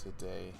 today.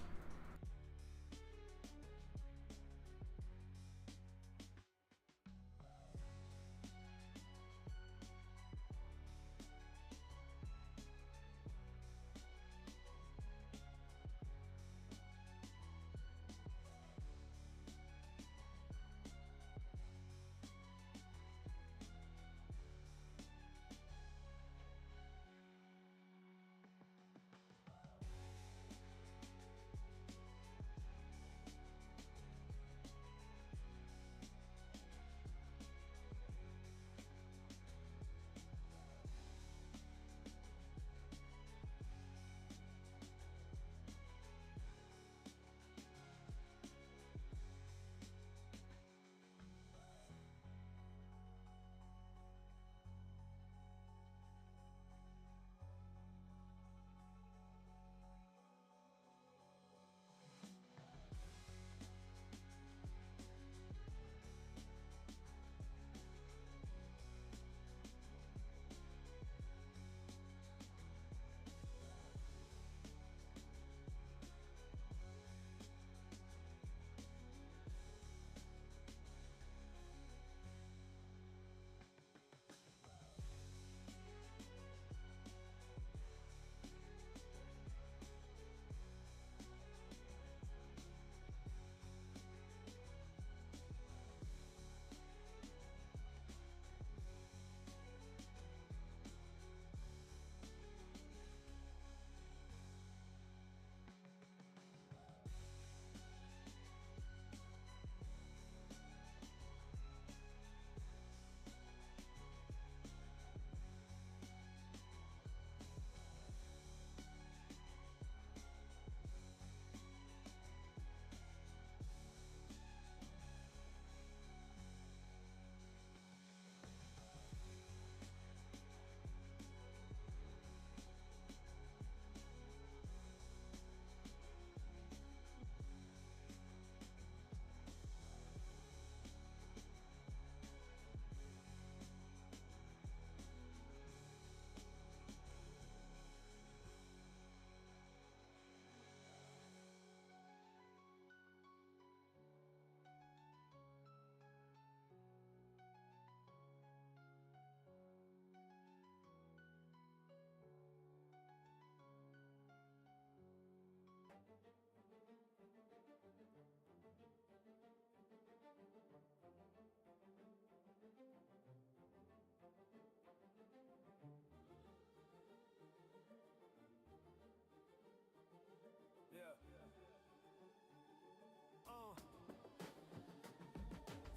Yeah.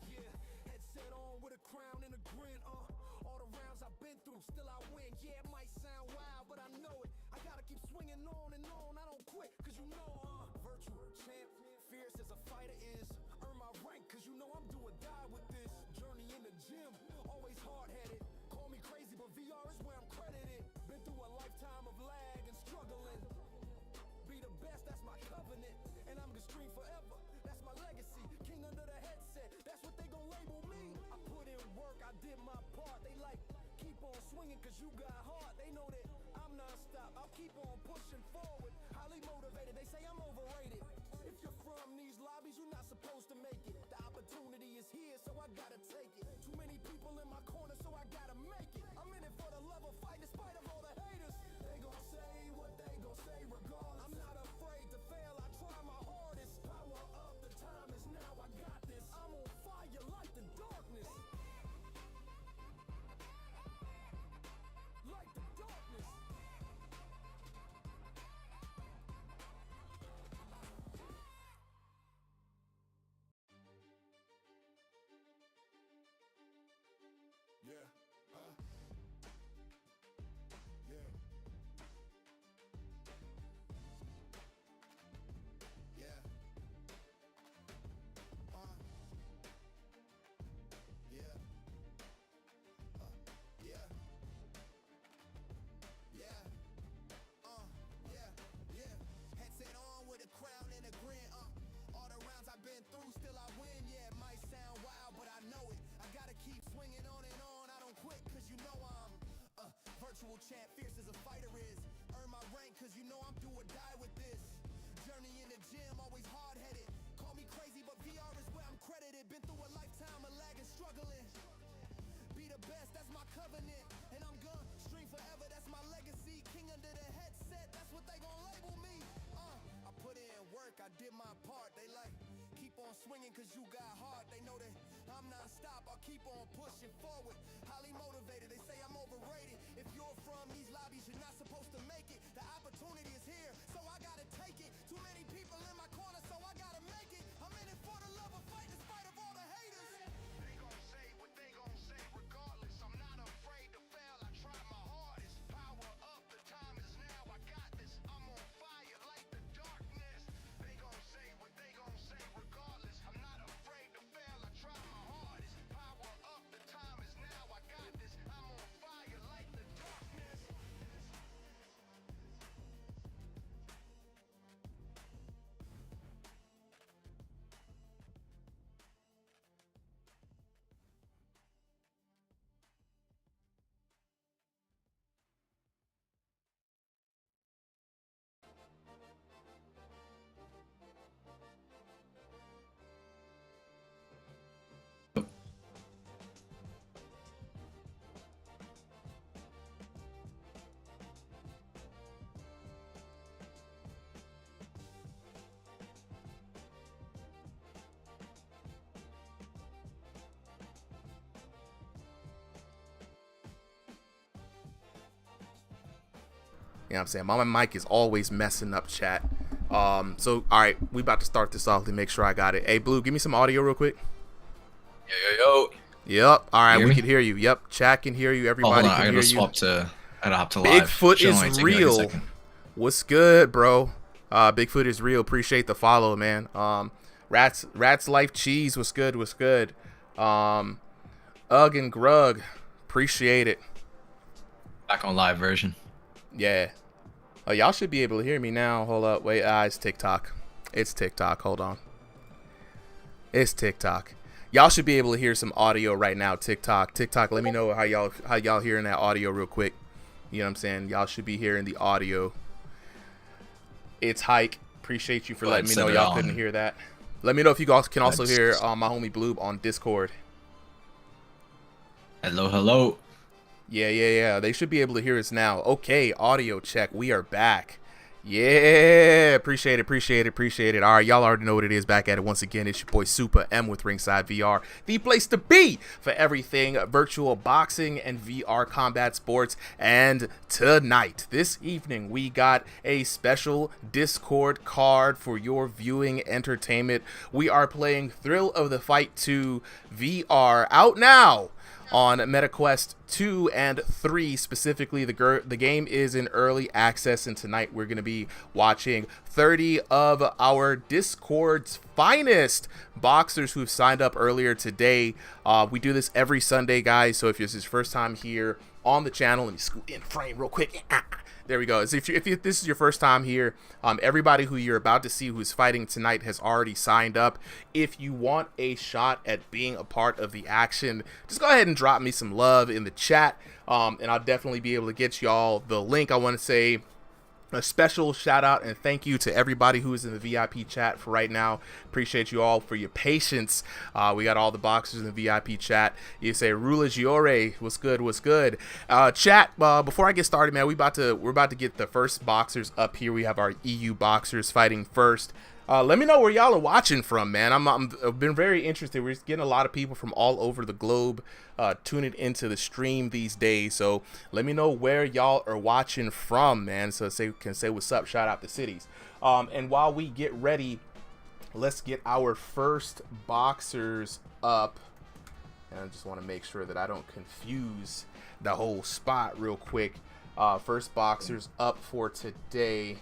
Yeah, headset on with a crown and a grin, all the rounds I've been through, still I win. Yeah, it might sound wild, but I know it. I gotta keep swinging on and on, I don't quit, cause you know, virtual champ, fierce as a fighter is. Earn my rank, cause you know I'm do or die with this. Journey in the gym, always hard-headed. Call me crazy, but VR is where I'm credited. Been through a lifetime of lag and struggling. Be the best, that's my covenant. And I'm gonna stream forever, that's my legacy. King under the headset, that's what they gon' label me. I put in work, I did my part. They like, keep on swinging cause you got heart. They know that I'm non-stop, I'll keep on pushing forward. Highly motivated, they say I'm overrated. If you're from these lobbies, you're not supposed to make it. The opportunity is here, so I gotta take it. Too many people in my corner, so I gotta make it. I'm in it for the love of fight, in spite of all the haters. They gon' say what they gon' say regardless. I'm not afraid to fail, I try my hardest. Power up, the time is now, I got this. I'm on fire like the darkness. Like the darkness. Yeah, swinging cause you got heart. They know that I'm non-stop, I'll keep on pushing forward. Highly motivated, they say I'm overrated. If you're from these lobbies, you're not supposed to make it. The opportunity is here, so I gotta take it. Too many people in my corner, so I gotta make it. I'm in it for the love of fight in spite of all the haters. They gon' say what they gon' say regardless. I'm not afraid to fail, I try my hardest. Power up, the time is now, I got this. I'm on fire like the darkness. They gon' say what they gon' say regardless. I'm not afraid to fail, I try my hardest. Power up, the time is now, I got this. I'm on fire like the darkness. You know what I'm saying? My mic is always messing up, chat. So, all right, we about to start this off to make sure I got it. Hey, Blue, give me some audio real quick. Yo. Yep. All right, we can hear you. Yep, chat can hear you. Everybody can hear you. I gotta hop to live. Bigfoot is real. What's good, bro? Bigfoot is real. Appreciate the follow, man. Rats Life Cheese. What's good? What's good? Ugg and Grug. Appreciate it. Back on live version. Yeah. Oh, y'all should be able to hear me now. Hold up. Wait. It's TikTok. It's TikTok. Hold on. It's TikTok. Y'all should be able to hear some audio right now. TikTok. Let me know how y'all hearing that audio real quick. You know what I'm saying? Y'all should be hearing the audio. It's Hike. Appreciate you for letting me know y'all couldn't hear that. Let me know if you guys can also hear my homie Bloob on Discord. Hello. Yeah. They should be able to hear us now. Okay, audio check. We are back. Yeah, appreciate it. All right, y'all already know what it is. Back at it once again. It's your boy Super M with Ringside VR, the place to be for everything virtual boxing and VR combat sports. And tonight, this evening, we got a special Discord card for your viewing entertainment. We are playing Thrill of the Fight 2 VR, out now on MetaQuest 2 and 3 specifically. The game is in early access, and tonight we're going to be watching 30 of our Discord's finest boxers who've signed up earlier today. We do this every Sunday, guys, so if this is your first time here on the channel, let me scoot in frame real quick. There we go. So if this is your first time here, everybody who you're about to see who's fighting tonight has already signed up. If you want a shot at being a part of the action, just go ahead and drop me some love in the chat, and I'll definitely be able to get y'all the link. I want to say a special shout out and thank you to everybody who is in the VIP chat for right now. Appreciate you all for your patience. We got all the boxers in the VIP chat. You say Rula Giore, what's good? Chat, before I get started, man, we're about to get the first boxers up here. We have our EU boxers fighting first. Let me know where y'all are watching from, man. I've been very interested. We're getting a lot of people from all over the globe tuning into the stream these days. So let me know where y'all are watching from, man. So can say what's up. Shout out the cities. And while we get ready, let's get our first boxers up. And I just want to make sure that I don't confuse the whole spot real quick. First boxers up for today.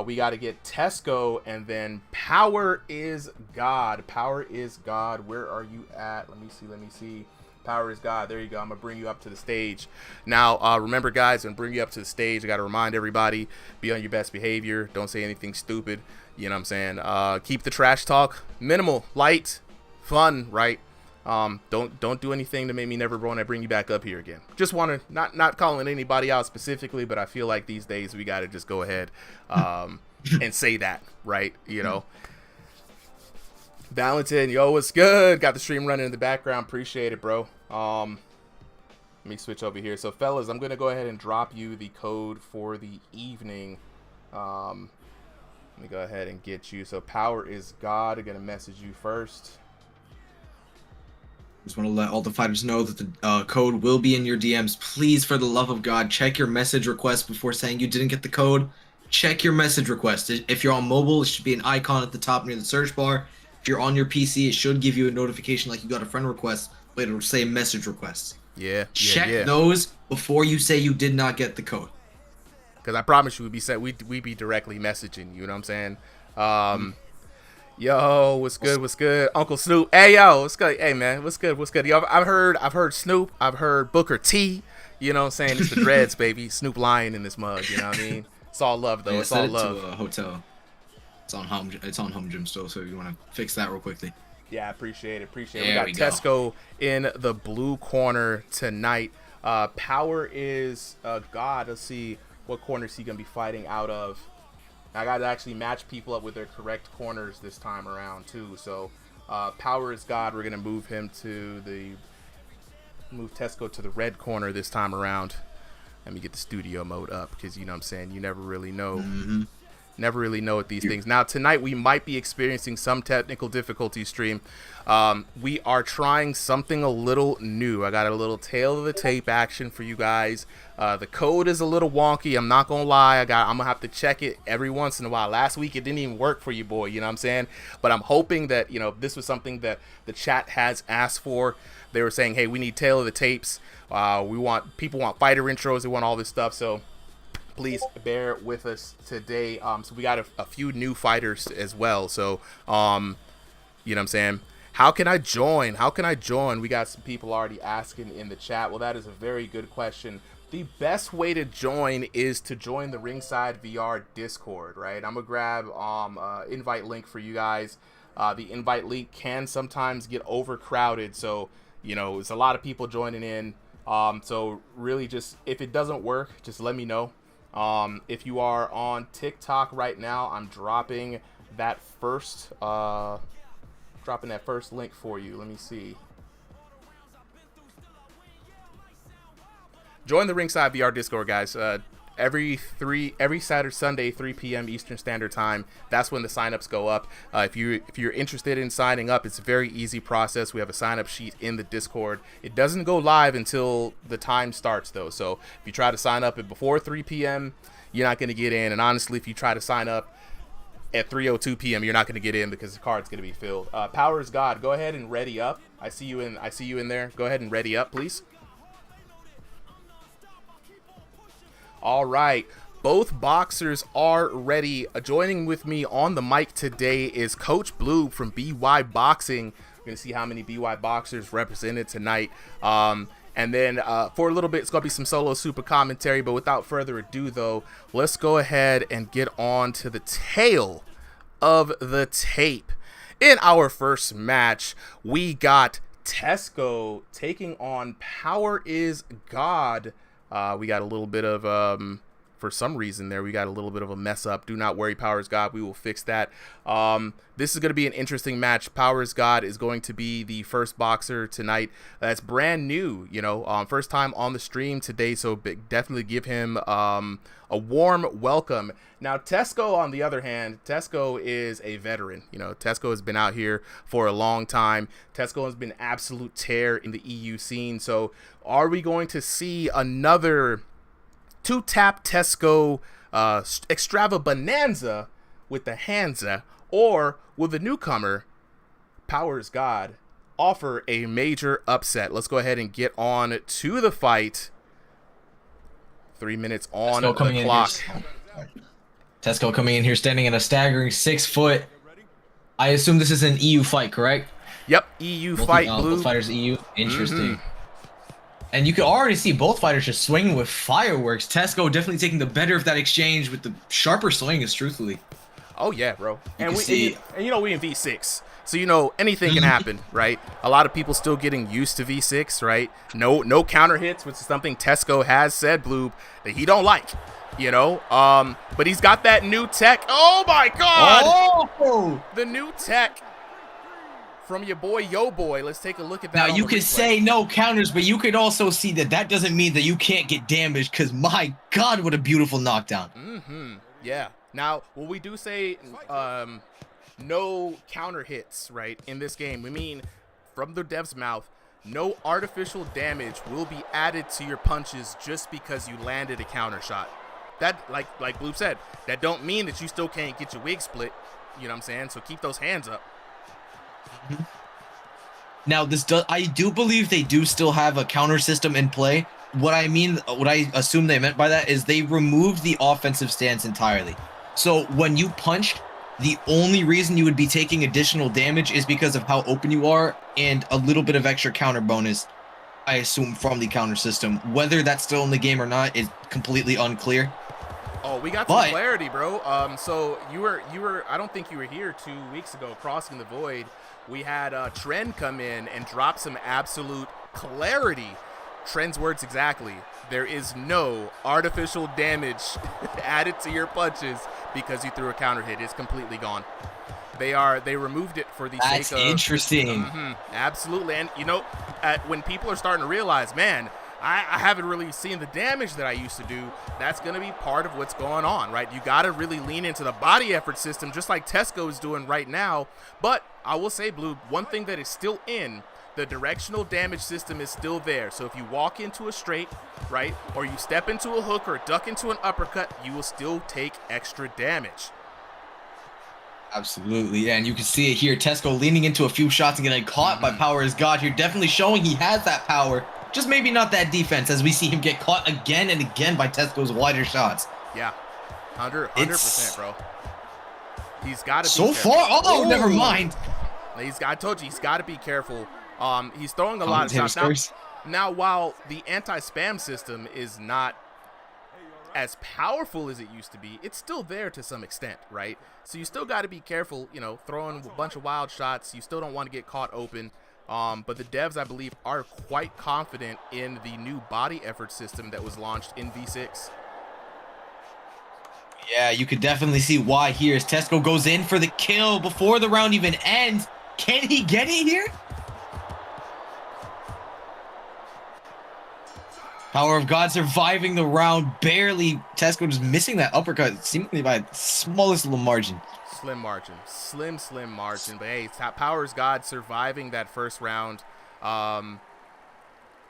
We got to get Tesco and then Power is God. Power is God. Where are you at? Let me see. Power is God. There you go. I'm going to bring you up to the stage. Now, remember, guys, when I bring you up to the stage, I got to remind everybody, be on your best behavior. Don't say anything stupid. You know what I'm saying? Keep the trash talk minimal, light, fun, right? Don't do anything to make me never want to bring you back up here again. Just want to not calling anybody out specifically, but I feel like these days we got to just go ahead and say that, right? You know. Valentin, yo, what's good? Got the stream running in the background. Appreciate it, bro. Let me switch over here. So, fellas, I'm gonna go ahead and drop you the code for the evening. Let me go ahead and get you. So Power is God. I'm going to message you first. Just want to let all the fighters know that the code will be in your DMs. Please, for the love of God, check your message request before saying you didn't get the code. Check your message request. If you're on mobile, it should be an icon at the top near the search bar. If you're on your PC, it should give you a notification like you got a friend request, but it'll say message requests. Yeah. Check those before you say you did not get the code. Because I promise you, we'd be directly messaging you. You know what I'm saying? Yo, what's good? What's good? Uncle Snoop. Hey, yo, what's good? Hey, man, what's good? What's good? Yo, I've heard Snoop. I've heard Booker T. You know what I'm saying? It's the dreads, baby. Snoop lying in this mug. You know what I mean? It's all love, though. Yeah, it's all love. To a hotel. It's on home gym still, so if you want to fix that real quickly. Yeah, I appreciate it. There We got Tesco in the blue corner tonight. Power is God. Let's see what corners he gonna be fighting out of. I got to actually match people up with their correct corners this time around too. So Power is God. We're gonna move Tesco to the red corner this time around. Let me get the studio mode up because you know what I'm saying, you never really know. Never really know with these things. Now, tonight we might be experiencing some technical difficulties, stream. We are trying something a little new. I got a little tail of the tape action for you guys. The code is a little wonky. I'm not going to lie. I'm going to have to check it every once in a while. Last week, it didn't even work for you, boy. You know what I'm saying? But I'm hoping that, you know, this was something that the chat has asked for. They were saying, hey, we need tail of the tapes. People want fighter intros. They want all this stuff. So please bear with us today. So we got a few new fighters as well. So, you know what I'm saying? How can I join? We got some people already asking in the chat. Well, that is a very good question. The best way to join is to join the Ringside VR Discord, right? I'm going to grab invite link for you guys. The invite link can sometimes get overcrowded. So, you know, it's a lot of people joining in. So really just, if it doesn't work, just let me know. If you are on TikTok right now, I'm dropping that first link for you. Let me see. Join the Ringside VR Discord, guys. Every Saturday, Sunday, 3 p.m. Eastern Standard Time. That's when the signups go up. If you're interested in signing up, it's a very easy process. We have a sign up sheet in the Discord. It doesn't go live until the time starts, though. So if you try to sign up before 3 p.m., you're not going to get in. And honestly, if you try to sign up at 3:02 p.m., you're not going to get in because the card's going to be filled. Power is God. Go ahead and ready up. I see you in there. Go ahead and ready up, please. All right, both boxers are ready. Joining with me on the mic today is Coach Blue from BY Boxing. We're going to see how many BY boxers represented tonight. And then for a little bit, it's going to be some solo super commentary. But without further ado, though, let's go ahead and get on to the tail of the tape. In our first match, we got Tesco taking on Power is God. We got a little bit of, for some reason there, we got a little bit of a mess up. Do not worry, Power is God. We will fix that. This is going to be an interesting match. Power is God is going to be the first boxer tonight. That's brand new, you know, first time on the stream today. So definitely give him a warm welcome. Now, Tesco, on the other hand, Tesco is a veteran. You know, Tesco has been out here for a long time. Tesco has been absolute tear in the EU scene. So are we going to see another two-tap Tesco extravaganza with the Hansa, or will the newcomer, Power is God, offer a major upset? Let's go ahead and get on to the fight. 3 minutes on the clock. Tesco coming in here standing at a staggering 6 foot. I assume this is an EU fight, correct? Yep, EU fight, Blue. Both fighters EU. Interesting. And you can already see both fighters just swinging with fireworks. Tesco definitely taking the better of that exchange with the sharper swings, truthfully. Oh, yeah, bro. And we in V6. So, you know, anything can happen, right? A lot of people still getting used to V6, right? No counter hits, which is something Tesco has said, Blue, that he don't like, you know? But he's got that new tech. Oh, my God! Oh! The new tech from your boy, Yo Boy. Let's take a look at that. Now, you could say no counters, but you could also see that doesn't mean that you can't get damaged, because my God, what a beautiful knockdown. Yeah. Now, when we do say no counter hits, right, in this game, we mean, from the dev's mouth, no artificial damage will be added to your punches just because you landed a counter shot. That, like Bloop said, that don't mean that you still can't get your wig split. You know what I'm saying? So keep those hands up. Now, I do believe they do still have a counter system in play. What I assume they meant by that is they removed the offensive stance entirely. So when you punch, the only reason you would be taking additional damage is because of how open you are and a little bit of extra counter bonus, I assume, from the counter system. Whether that's still in the game or not is completely unclear. Oh, we got some clarity, bro. So you were. I don't think you were here 2 weeks ago, crossing the void. We had Trend come in and drop some absolute clarity. Trend's words exactly. There is no artificial damage added to your punches because you threw a counter hit. It's completely gone. They removed it for the sake of. That's interesting. Absolutely, and you know, when people are starting to realize, man, I haven't really seen the damage that I used to do. That's going to be part of what's going on, right? You got to really lean into the body effort system, just like Tesco is doing right now. But I will say, Blue, one thing that is still in, the directional damage system is still there. So if you walk into a straight, right, or you step into a hook or duck into an uppercut, you will still take extra damage. Absolutely, yeah, and you can see it here. Tesco leaning into a few shots and getting caught by Power is God here. Definitely showing he has that power. Just maybe not that defense, as we see him get caught again and again by Tesco's wider shots. Yeah, 100%, bro. He's got to be so careful. far. Oh, never mind. I told you, he's got to be careful. He's throwing a lot of shots. Now, while the anti-spam system is not as powerful as it used to be, it's still there to some extent, right? So you still got to be careful, you know, throwing a bunch of wild shots. You still don't want to get caught open. But the devs, I believe, are quite confident in the new body effort system that was launched in V6. Yeah, you could definitely see why here as Tesco goes in for the kill before the round even ends. Can he get it here? Power of God surviving the round, barely. Tesco just missing that uppercut, seemingly by the smallest little margin. Slim margin. Slim margin. But hey, Power's God surviving that first round.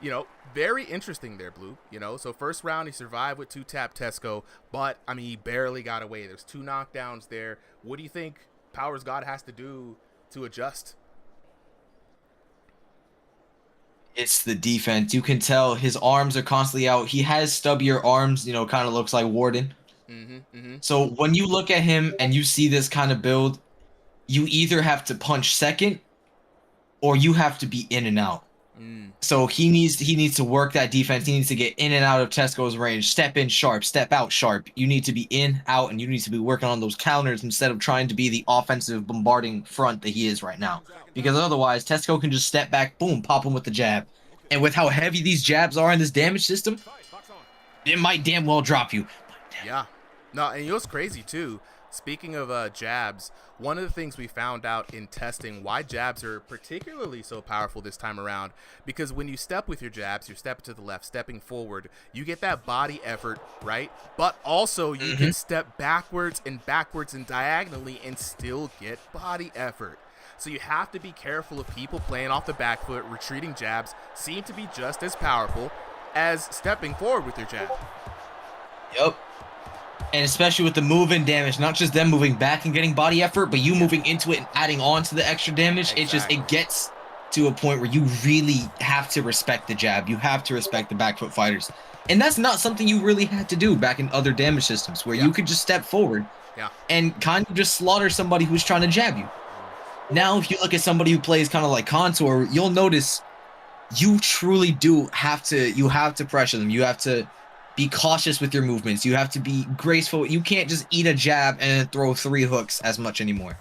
You know, very interesting there, Blue. You know, so first round he survived with 2-tap Tesco, but, I mean, he barely got away. There's 2 knockdowns there. What do you think Power's God has to do to adjust? It's the defense. You can tell his arms are constantly out. He has stubbier arms, you know, kind of looks like Warden. So when you look at him and you see this kind of build, you either have to punch second or you have to be in and out. So he needs to work that defense. He needs to get in and out of Tesco's range. Step in sharp, step out sharp. You need to be in, out, and you need to be working on those counters instead of trying to be the offensive bombarding front that he is right now. Because otherwise, Tesco can just step back, boom, pop him with the jab. And with how heavy these jabs are in this damage system, it might damn well drop you. Yeah. No, and you know what's crazy too? Speaking of jabs, one of the things we found out in testing why jabs are particularly so powerful this time around, because when you step with your jabs, you're stepping to the left, stepping forward, you get that body effort, right? But also you can step backwards and diagonally and still get body effort. So you have to be careful of people playing off the back foot. Retreating jabs seem to be just as powerful as stepping forward with your jab. Yep. And especially with the move-in damage, not just them moving back and getting body effort, but you moving into it and adding on to the extra damage. Exactly. It gets to a point where you really have to respect the jab. You have to respect the back foot fighters. And that's not something you really had to do back in other damage systems, where you could just step forward and kind of just slaughter somebody who's trying to jab you. Now, if you look at somebody who plays kind of like Contour, you'll notice you truly do have to pressure them. You have to be cautious with your movements. You have to be graceful. You can't just eat a jab and throw 3 hooks as much anymore.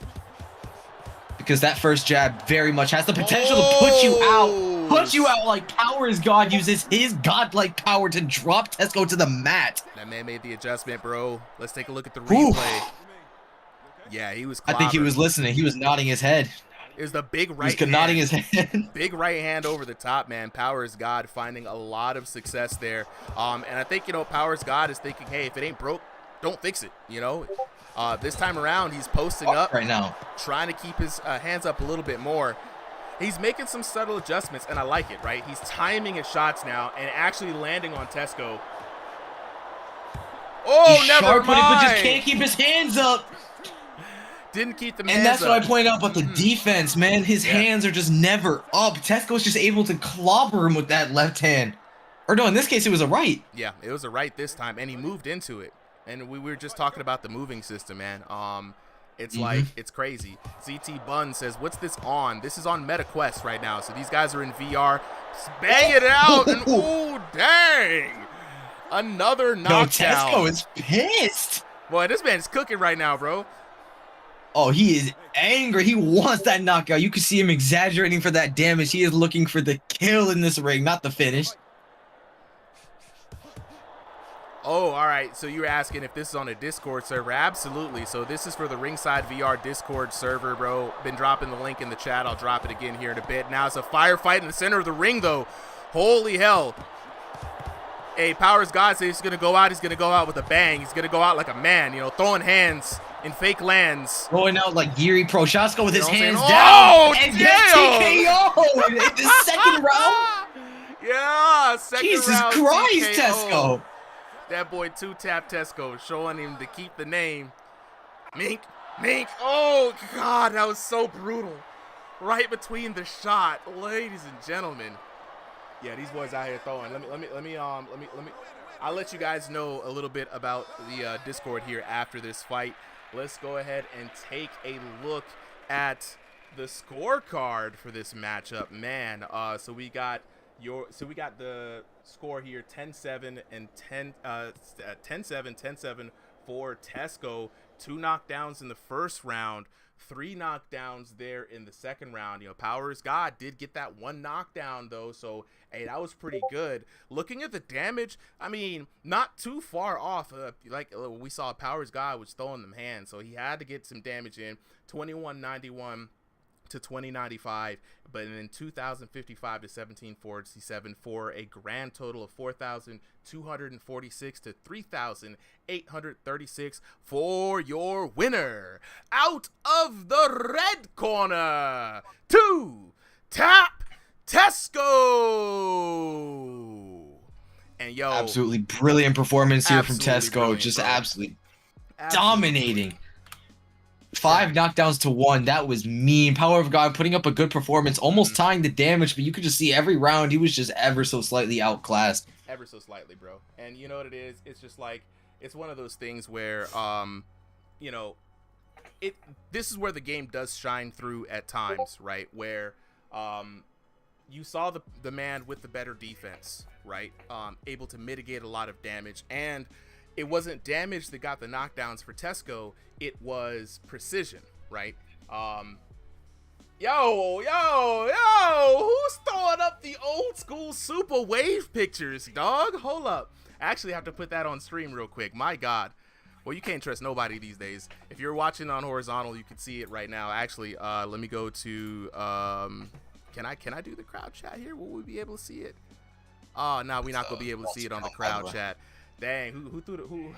Because that first jab very much has the potential to put you out. Put you out like Power is God uses his godlike power to drop Tesco to the mat. That man made the adjustment, bro. Let's take a look at the replay. Yeah, he was clobbering. I think he was listening. He was nodding his head. It was the big right hand. Nodding his head. Big right hand over the top, man. Power is God finding a lot of success there. And I think, you know, Power is God is thinking, hey, if it ain't broke, don't fix it, you know. This time around, he's posting up right now, trying to keep his hands up a little bit more. He's making some subtle adjustments, and I like it, right? He's timing his shots now and actually landing on Tesco. Oh, he's never sharp mind. But just can't keep his hands up. Didn't keep them and hands that's up. what I point out about the defense, man. His hands are just never up. Tesco's just able to clobber him with that left hand. Or no, in this case, it was a right. Yeah, it was a right this time, and he moved into it. And we were just talking about the moving system, man. It's like, it's crazy. CT Bun says, what's this on? This is on MetaQuest right now. So these guys are in VR. Bang it out. And ooh, dang. Another knockdown. No, Tesco is pissed. Boy, this man's cooking right now, bro. Oh, he is angry. He wants that knockout. You can see him exaggerating for that damage. He is looking for the kill in this ring, not the finish. Oh, all right. So you were asking if this is on a Discord server. Absolutely. So this is for the Ringside VR Discord server, bro. Been dropping the link in the chat. I'll drop it again here in a bit. Now it's a firefight in the center of the ring, though. Holy hell. Hey, Powers God says he's going to go out. He's going to go out with a bang. He's going to go out like a man, you know, throwing hands in fake lands. Going out like Yuri Prochaska with his hands down. Oh, and damn. gets TKO in the second round. Yeah, second Jesus round. Christ, TKO. Tesco. That boy two-tap Tesco showing him to keep the name. Mink. Oh, God, that was so brutal. Right between the shot, ladies and gentlemen. Yeah, these boys out here throwing. Let me. I'll let you guys know a little bit about the Discord here after this fight. Let's go ahead and take a look at the scorecard for this matchup, man. So we got the score here 10-7 and 10-7 for Tesco. 2 knockdowns in the first round, 3 knockdowns there in the second round. You know, Powers God did get that 1 knockdown though, so hey, that was pretty good. Looking at the damage, I mean, not too far off. Like we saw, Powers God was throwing them hands, so he had to get some damage in. 2191 to 2095, but in 2055 to 1747 for a grand total of 4,246 to 3,836 for your winner. Out of the red corner, 2-tap Tesco. And yo, absolutely brilliant performance here from Tesco. Just absolutely dominating. 5 knockdowns to 1. That was mean. Power of God putting up a good performance, almost tying the damage, but you could just see every round he was just ever so slightly outclassed. Ever so slightly, bro. And you know what it is? It's just like, it's one of those things where, you know, this is where the game does shine through at times, right? Where you saw the man with the better defense, right? Able to mitigate a lot of damage, and it wasn't damage that got the knockdowns for Tesco. It was precision, right? Yo, who's throwing up the old school super wave pictures, dog? Hold up. I actually have to put that on stream real quick. My God. Well, you can't trust nobody these days. If you're watching on horizontal, you can see it right now. Actually, let me go to, can I do the crowd chat here? Will we be able to see it? Oh, no, we're not going to be able to see it on the crowd chat. Dang, who threw who?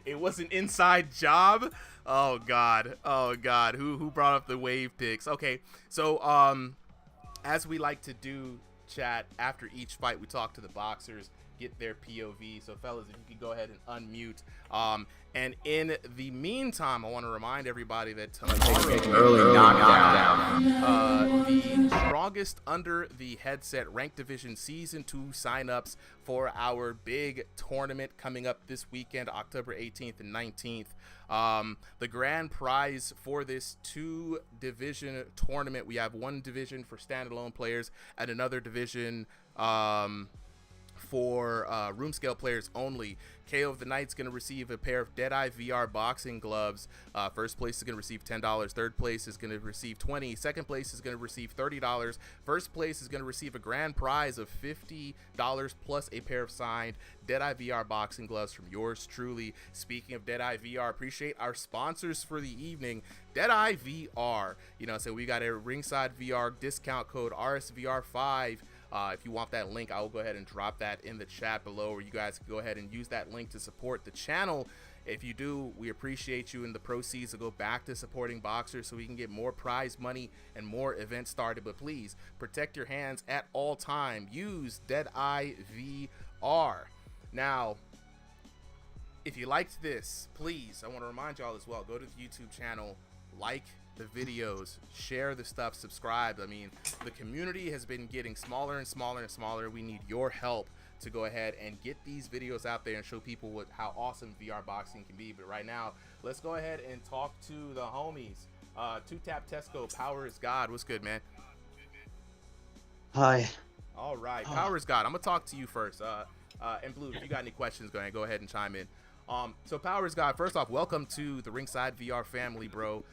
It was an inside job. Oh God. Who brought up the wave picks? Okay, so as we like to do, chat, after each fight, we talk to the boxers, get their POV. So fellas, if you could go ahead and unmute. And in the meantime, I want to remind everybody that tomorrow, early knockdown. The strongest under the headset ranked division season 2 signups for our big tournament coming up this weekend, October 18th and 19th. The grand prize for this 2 division tournament, we have 1 division for standalone players and another division for room scale players only. KO of the Night's going to receive a pair of Deadeye VR boxing gloves. First place is going to receive $10. Third place is going to receive $20. Second place is going to receive $30. First place is going to receive a grand prize of $50 plus a pair of signed Deadeye VR boxing gloves from yours truly. Speaking of Deadeye VR, appreciate our sponsors for the evening. Deadeye VR, you know, so we got a Ringside VR discount code RSVR5. If you want that link, I will go ahead and drop that in the chat below, where you guys can go ahead and use that link to support the channel. If you do, we appreciate you, and the proceeds will go back to supporting boxers so we can get more prize money and more events started. But please protect your hands at all time. Use Deadeye VR. Now, if you liked this, please, I want to remind y'all as well, go to the YouTube channel, like the videos, share the stuff, subscribe. I mean, the community has been getting smaller and smaller and smaller. We need your help to go ahead and get these videos out there and show people how awesome VR boxing can be. But right now, let's go ahead and talk to the homies. 2Tap Tesco, Power is God. What's good, man? Hi. All right, Power is God. I'm gonna talk to you first. And Blue, if you got any questions, go ahead and chime in. So Power is God, first off, welcome to the Ringside VR family, bro.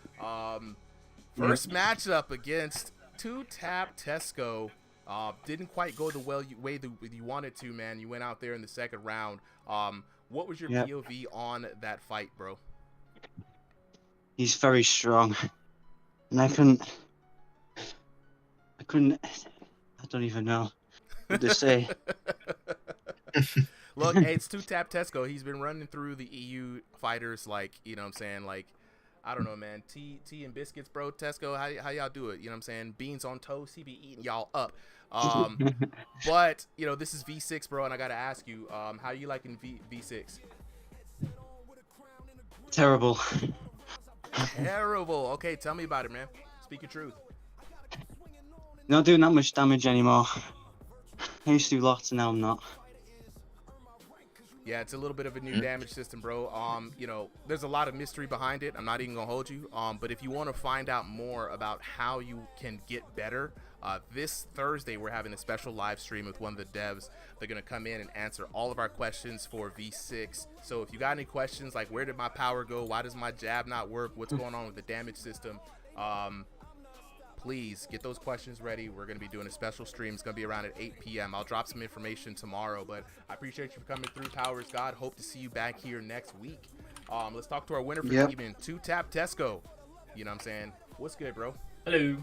First matchup against 2Tap Tesco. Didn't quite go the way you wanted to, man. You went out there in the second round. What was your POV on that fight, bro? He's very strong, and I don't even know what to say. Look, hey, it's 2Tap Tesco. He's been running through the EU fighters like, you know what I'm saying, like, I don't know, man, tea and biscuits, bro. Tesco, how y'all do it? You know what I'm saying? Beans on toast. He be eating y'all up. But, you know, this is V6, bro, and I got to ask you, how you liking V6? Terrible. Terrible. Okay, tell me about it, man. Speak your truth. Not doing that much damage anymore. I used to do lots, and now I'm not. Yeah, it's a little bit of a new damage system, bro. You know, there's a lot of mystery behind it. I'm not even gonna hold you. But if you want to find out more about how you can get better, this Thursday we're having a special live stream with one of the devs. They're gonna come in and answer all of our questions for V6. So if you got any questions like where did my power go, why does my jab not work, what's going on with the damage system, please get those questions ready. We're going to be doing a special stream. It's going to be around at 8 p.m. I'll drop some information tomorrow, but I appreciate you for coming through, Powers God. Hope to see you back here next week. Let's talk to our winner for the evening, 2Tap Tesco. You know what I'm saying? What's good, bro? Hello.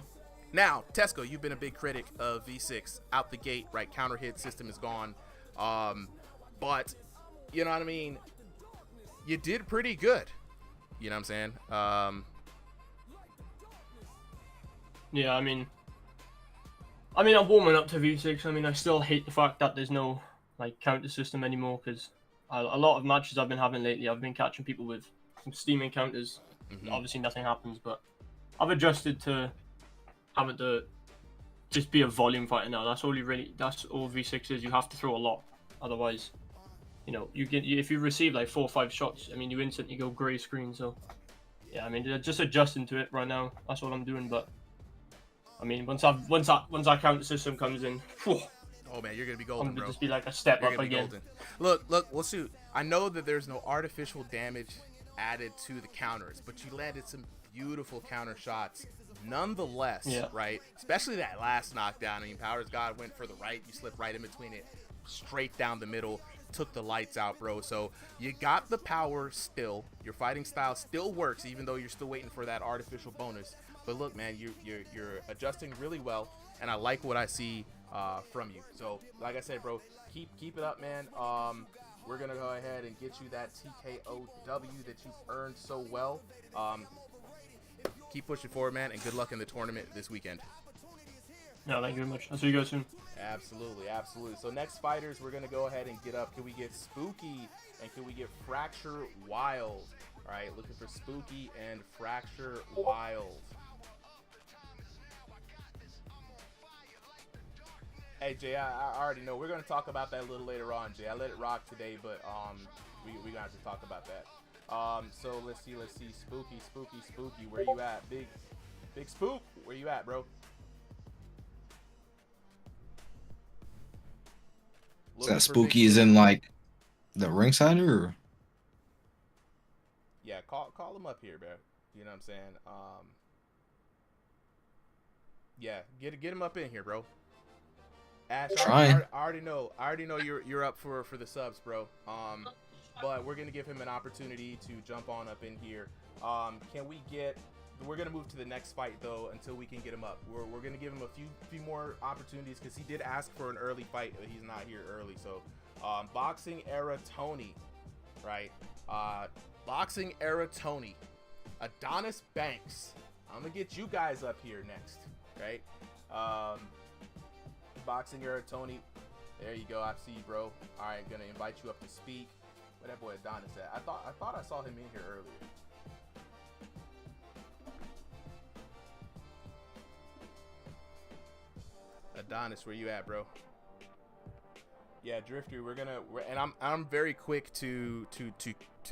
Now, Tesco, you've been a big critic of V6. Out the gate, right? Counter hit system is gone. But, you know what I mean? You did pretty good. You know what I'm saying? Yeah, I mean, I'm warming up to V6. I mean, I still hate the fact that there's no like counter system anymore, because a lot of matches I've been having lately, I've been catching people with some steaming counters. Obviously, nothing happens, but I've adjusted to having to just be a volume fighter now. That's all V6 is. You have to throw a lot, otherwise, you know, if you receive like 4 or 5 shots, I mean, you instantly go grey screen. So, yeah, I mean, just adjusting to it right now. That's what I'm doing, but. I mean, once our counter system comes in, whew, oh man, you're gonna be golden, I'm gonna bro. just be like a step up again. Look, well, shoot. I know that there's no artificial damage added to the counters, but you landed some beautiful counter shots, nonetheless. Yeah. Right? Especially that last knockdown. I mean, Powers God went for the right. You slipped right in between it, straight down the middle. Took the lights out, bro. So you got the power still. Your fighting style still works, even though you're still waiting for that artificial bonus. But look, man, you're adjusting really well, and I like what I see from you. So, like I said, bro, keep it up, man. We're gonna go ahead and get you that TKOW that you've earned so well. Keep pushing forward, man, and good luck in the tournament this weekend. Yeah, thank you very much. I'll see you guys soon. Absolutely, absolutely. So next fighters, we're gonna go ahead and get up. Can we get Spooky and can we get Fracture Wild? All right, looking for Spooky and Fracture Wild. Hey Jay, I already know we're gonna talk about that a little later on, Jay. I let it rock today, but we gonna have to talk about that. So let's see, Spooky, where you at? Big Spook, where you at, bro? Is that Spooky is in like the ringside or? Yeah, call him up here, bro. You know what I'm saying? Yeah, get him up in here, bro. Ash, I already know you're up for the subs, bro. But we're gonna give him an opportunity to jump on up in here. We're gonna move to the next fight though until we can get him up. We're gonna give him a few more opportunities because he did ask for an early fight, but he's not here early. So, boxing era Tony, right? Boxing Era Tony, Adonis Banks. I'm gonna get you guys up here next, right? Boxing Era Tony. There you go. I see you, bro. All right, gonna invite you up to speak. Where that boy Adonis at? I thought I saw him in here earlier. Adonis, where you at, bro? Yeah, Drifter, and I'm very quick to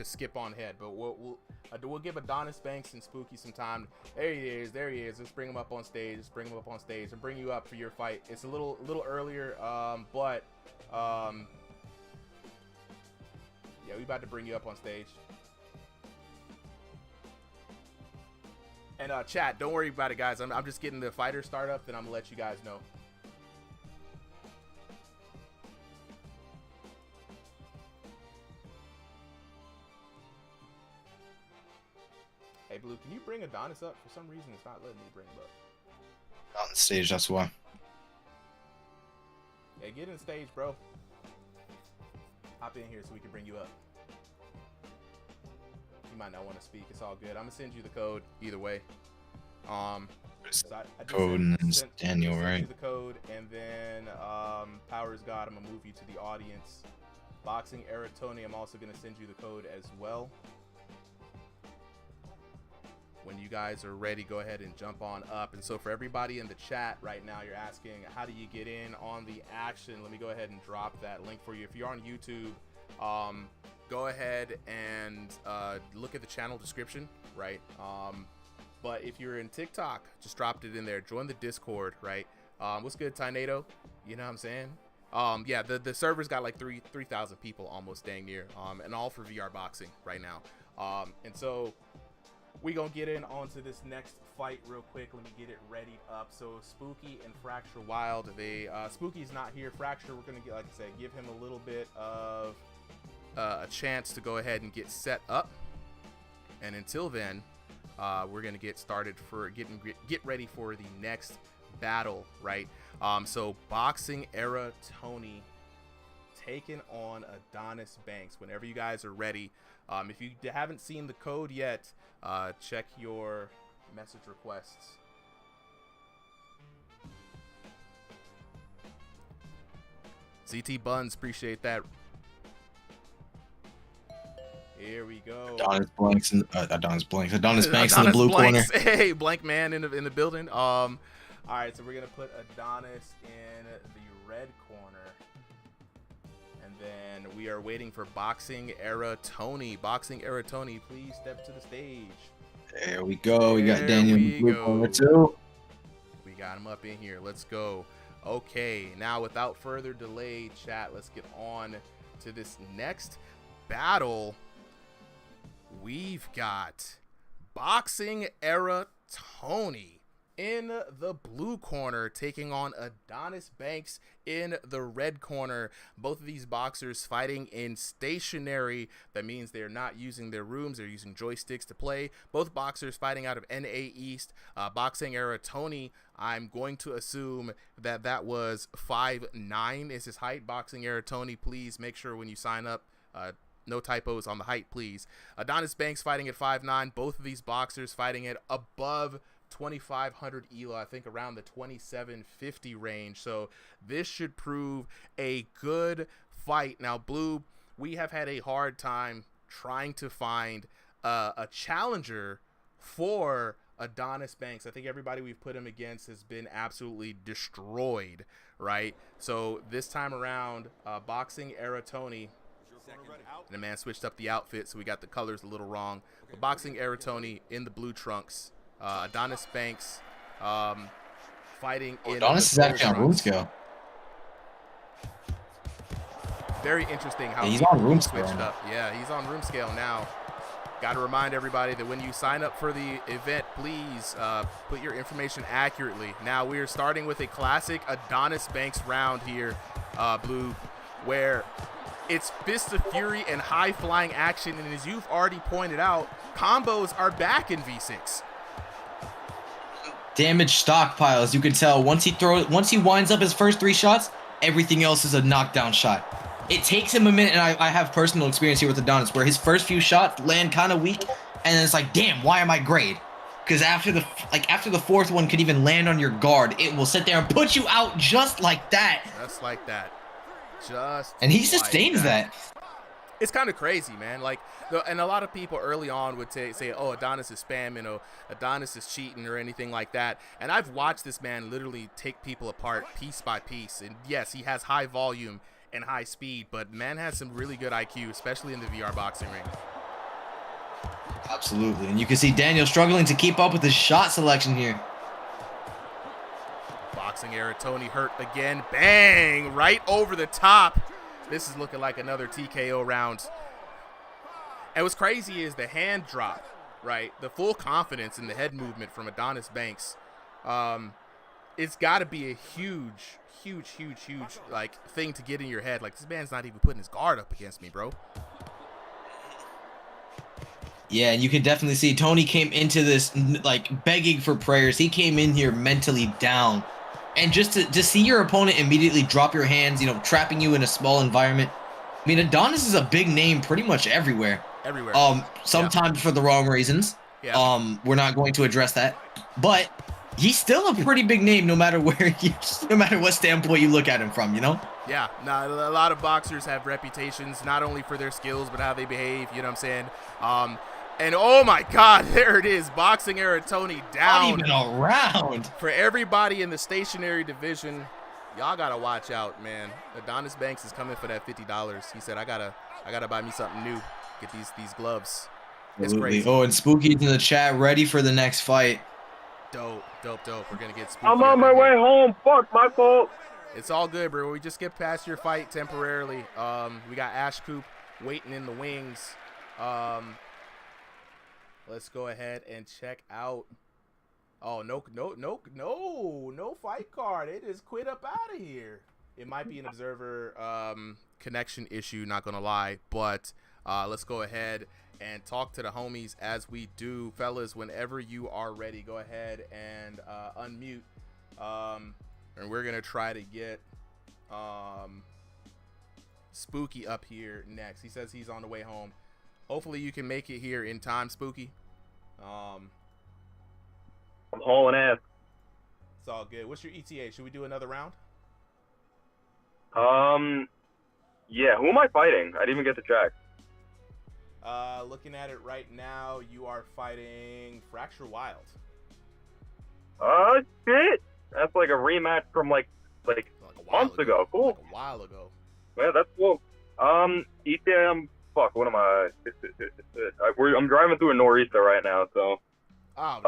skip on ahead, but we'll give Adonis Banks and Spooky some time. There he is. Let's bring him up on stage. And bring you up for your fight. It's a little earlier, but yeah, we about to bring you up on stage. And chat, don't worry about it, guys. I'm just getting the fighter start up, then I'm gonna let you guys know. Hey, Blue, can you bring Adonis up? For some reason, it's not letting me bring him up. On the stage, that's why. Hey, get in stage, bro. Hop in here so we can bring you up. You might not want to speak. It's all good. I'm going to send you the code either way. Code and Daniel, right? You the code, and then Powers God, I'm going to move you to the audience. Boxing Era Tony, I'm also going to send you the code as well. When you guys are ready, go ahead and jump on up. And so for everybody in the chat right now, you're asking, how do you get in on the action? Let me go ahead and drop that link for you. If you're on YouTube, go ahead and look at the channel description, right? But if you're in TikTok, just dropped it in there. Join the Discord, right? What's good, Tornado? You know what I'm saying? Yeah, the server's got like 3,000 people almost, dang near, and all for VR boxing right now. And so we gonna get in onto this next fight real quick. Let me get it ready up. So Spooky and Fracture Wild, Spooky's not here. Fracture, we're gonna get, like I said, give him a little bit of a chance to go ahead and get set up. And until then, we're gonna get started for get ready for the next battle, right? So Boxing Era Tony taking on Adonis Banks. Whenever you guys are ready, if you haven't seen the code yet, check your message requests. CT Buns, appreciate that. Here we go. Adonis Banks in the blue corner. Hey, Blank Man in the building. All right, so we're gonna put Adonis in the red corner. And then we are waiting for Boxing Era Tony. Boxing Era Tony, please step to the stage. There we go. We got Daniel in the blue corner too. We got him up in here. Let's go. Okay, now without further delay, chat, let's get on to this next battle. We've got Boxing Era Tony in the blue corner taking on Adonis Banks in the red corner. Both of these boxers fighting in stationary. That means they're not using their rooms. They're using joysticks to play. Both boxers fighting out of NA East. Boxing Era Tony, I'm going to assume that was 5'9" is his height. Boxing Era Tony, please make sure when you sign up, no typos on the height, please. Adonis Banks fighting at 5'9". Both of these boxers fighting at above 2,500 ELO, I think around the 2,750 range. So this should prove a good fight. Now, Blue, we have had a hard time trying to find a challenger for Adonis Banks. I think everybody we've put him against has been absolutely destroyed, right? So this time around, Boxing Era Tony, and the man switched up the outfit, so we got the colors a little wrong. But Boxing Era Tony in the blue trunks. Adonis Banks fighting in Adonis is actually on room scale. Very interesting how he's on room scale switched up. Yeah, he's on room scale now. Got to remind everybody that when you sign up for the event, please put your information accurately. Now we are starting with a classic Adonis Banks round here, Blue, where it's Fist of Fury and high-flying action, and as you've already pointed out, combos are back in V6. Damage stockpiles. You can tell once he winds up his first 3 shots, everything else is a knockdown shot. it takes him a minute, and I have personal experience here with Adonis, where his first few shots land kind of weak, and then it's like, damn, why am I grade? Because after the fourth one could even land on your guard, it will sit there and put you out just like that. Just like that. And he sustains that. It's kind of crazy, man. Like, and a lot of people early on would say, "Oh, Adonis is spamming," or "Adonis is cheating," or anything like that. And I've watched this man literally take people apart piece by piece. And yes, he has high volume and high speed, but man has some really good IQ, especially in the VR boxing ring. Absolutely, and you can see Daniel struggling to keep up with his shot selection here. Boxing era Tony hurt again. Bang! Right over the top. This is looking like another TKO round. And what's crazy is the hand drop, right? The full confidence in the head movement from Adonis Banks. It's got to be a huge like thing to get in your head. Like, this man's not even putting his guard up against me, bro. Yeah, and you can definitely see Tony came into this like begging for prayers. He came in here mentally down. And just to see your opponent immediately drop your hands, you know, trapping you in a small environment. I mean, Adonis is a big name pretty much everywhere. Everywhere. Sometimes for the wrong reasons. Yeah. We're not going to address that. But he's still a pretty big name no matter no matter what standpoint you look at him from, you know? Yeah. Now, a lot of boxers have reputations, not only for their skills, but how they behave, you know what I'm saying? And oh my God, there it is. Boxing era Tony down. Not even around. For everybody in the stationary division, y'all gotta watch out, man. Adonis Banks is coming for that $50. He said, I gotta buy me something new. Get these gloves. It's crazy. Oh, and Spooky's in the chat, ready for the next fight. Dope. We're gonna get Spooky. I'm on my way home. Fuck, my fault. It's all good, bro. We just get past your fight temporarily. We got Ash Coop waiting in the wings. Let's go ahead and check out. Oh, no fight card. It is quit up out of here. It might be an observer connection issue, not gonna lie, but let's go ahead and talk to the homies as we do. Fellas, whenever you are ready, go ahead and unmute. And we're gonna try to get Spooky up here next. He says he's on the way home. Hopefully you can make it here in time, Spooky. I'm hauling ass. It's all good. What's your ETA? Should we do another round? Yeah. Who am I fighting? I didn't even get to check. Looking at it right now, you are fighting Fracture Wild. Shit. That's like a rematch from like months ago. Cool. Like a while ago. Yeah, that's cool. ETA. Fuck, what am I? I'm driving through a nor'easter right now, so. Oh,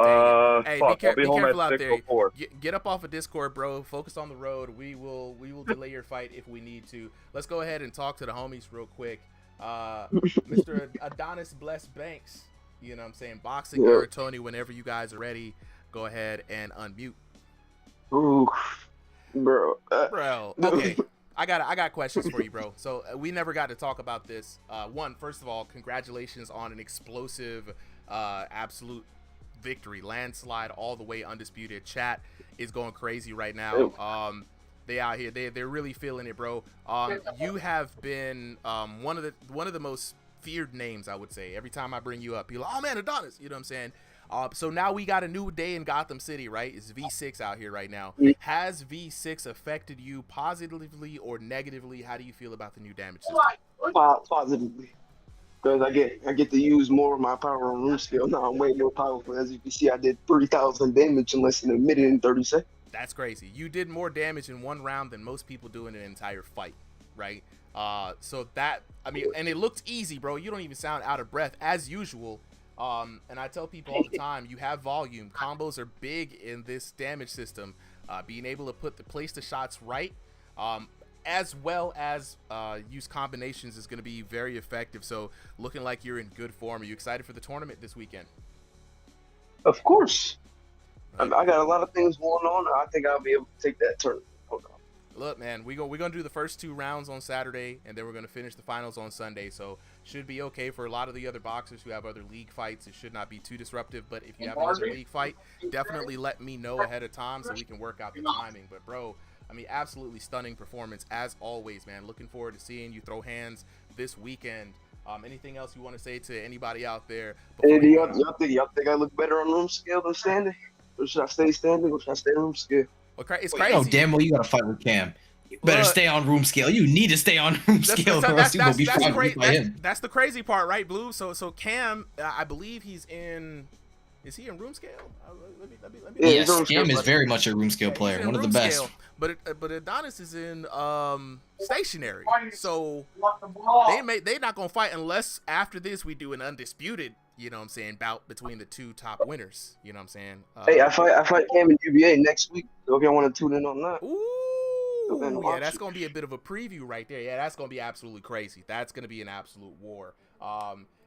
dang. Hey, fuck, I'll be home careful at out there. 6:04. Get up off of Discord, bro. Focus on the road. We will delay your fight if we need to. Let's go ahead and talk to the homies real quick. Mr. Adonis Bless Banks. You know what I'm saying? Boxing or Tony, whenever you guys are ready, go ahead and unmute. Ooh, bro. Bro, okay. I got questions for you, bro. So we never got to talk about this. First of all, congratulations on an explosive, absolute victory, landslide, all the way undisputed. Chat is going crazy right now. They out here, they're really feeling it, bro. You have been one of the most feared names, I would say. Every time I bring you up, people, oh man, Adonis, you know what I'm saying? So now we got a new day in Gotham City, right? It's V6 out here right now. Has V6 affected you positively or negatively? How do you feel about the new damage system? Positively, because I get to use more of my power on room scale. Now I'm way more powerful. As you can see, I did 30,000 damage in less than a minute and 30 seconds. That's crazy. You did more damage in one round than most people do in an entire fight, right? So that, I mean, and it looked easy, bro. You don't even sound out of breath as usual. And I tell people all the time, you have volume. Combos are big in this damage system. Being able to place the shots right, as well as use combinations is going to be very effective. So looking like you're in good form. Are you excited for the tournament this weekend? Of course. I got a lot of things going on. I think I'll be able to take that tournament. Hold on. Look, man, we're gonna do the first 2 rounds on Saturday, and then we're gonna finish the finals on Sunday. So should be okay for a lot of the other boxers who have other league fights. It should not be too disruptive. But if you have another league fight, definitely let me know ahead of time so we can work out the timing. But bro, I mean, absolutely stunning performance as always, man. Looking forward to seeing you throw hands this weekend. Anything else you want to say to anybody out there? Hey, do y'all think I look better on room scale than standing? Or should I stay standing or should I stay room scale? Well, it's You crazy. know damn well you got to fight with Cam. You better stay on room scale. You need to stay on room scale, or else you will be fought by him. That's the crazy part, right, Blue? So Cam, I believe he's in. Is he in room scale? Let me Yes, Cam is very much a room scale player, one of the best. Scale, but Adonis is in stationary. So they're not gonna fight unless after this we do an undisputed, you know what I'm saying, bout between the two top winners. You know what I'm saying? Hey, I fight Cam in UVA next week. So if y'all want to tune in on that. Ooh, yeah, that's gonna be a bit of a preview right there. Yeah, that's gonna be absolutely crazy. That's gonna be an absolute war.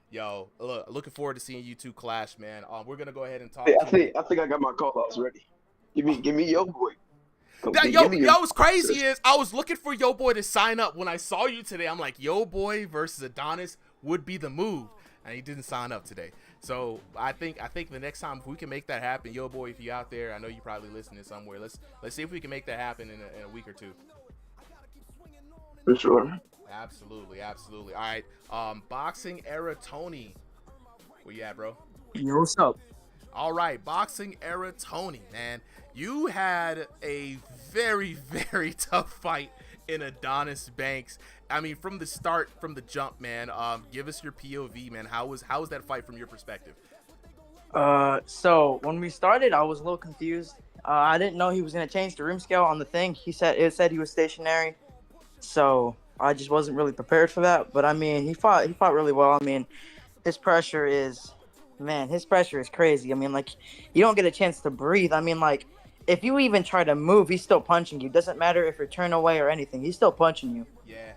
Yo, looking forward to seeing you two clash, man. We're gonna go ahead and talk. Hey, I think I got my call outs ready. Give me Yo Boy. What's crazy is I was looking for Yo Boy to sign up when I saw you today. I'm like, Yo Boy versus Adonis would be the move, and he didn't sign up today. So I think the next time if we can make that happen, Yo Boy, if you're out there, I know you probably listening somewhere. Let's see if we can make that happen in a week or two. For sure. Absolutely. All right. Boxing era Tony. Where you at, bro? Yo, what's up? All right, Boxing era Tony, man. You had a very, very tough fight in Adonis Banks. I mean, from the start, from the jump, man. Give us your POV, man. How was that fight from your perspective? So when we started, I was a little confused. I didn't know he was gonna change the room scale on the thing. It said he was stationary, so I just wasn't really prepared for that. But I mean, he fought really well. I mean, his pressure is crazy. I mean, like, you don't get a chance to breathe. I mean, like, if you even try to move, he's still punching you. Doesn't matter if you turn away or anything. He's still punching you. Yeah,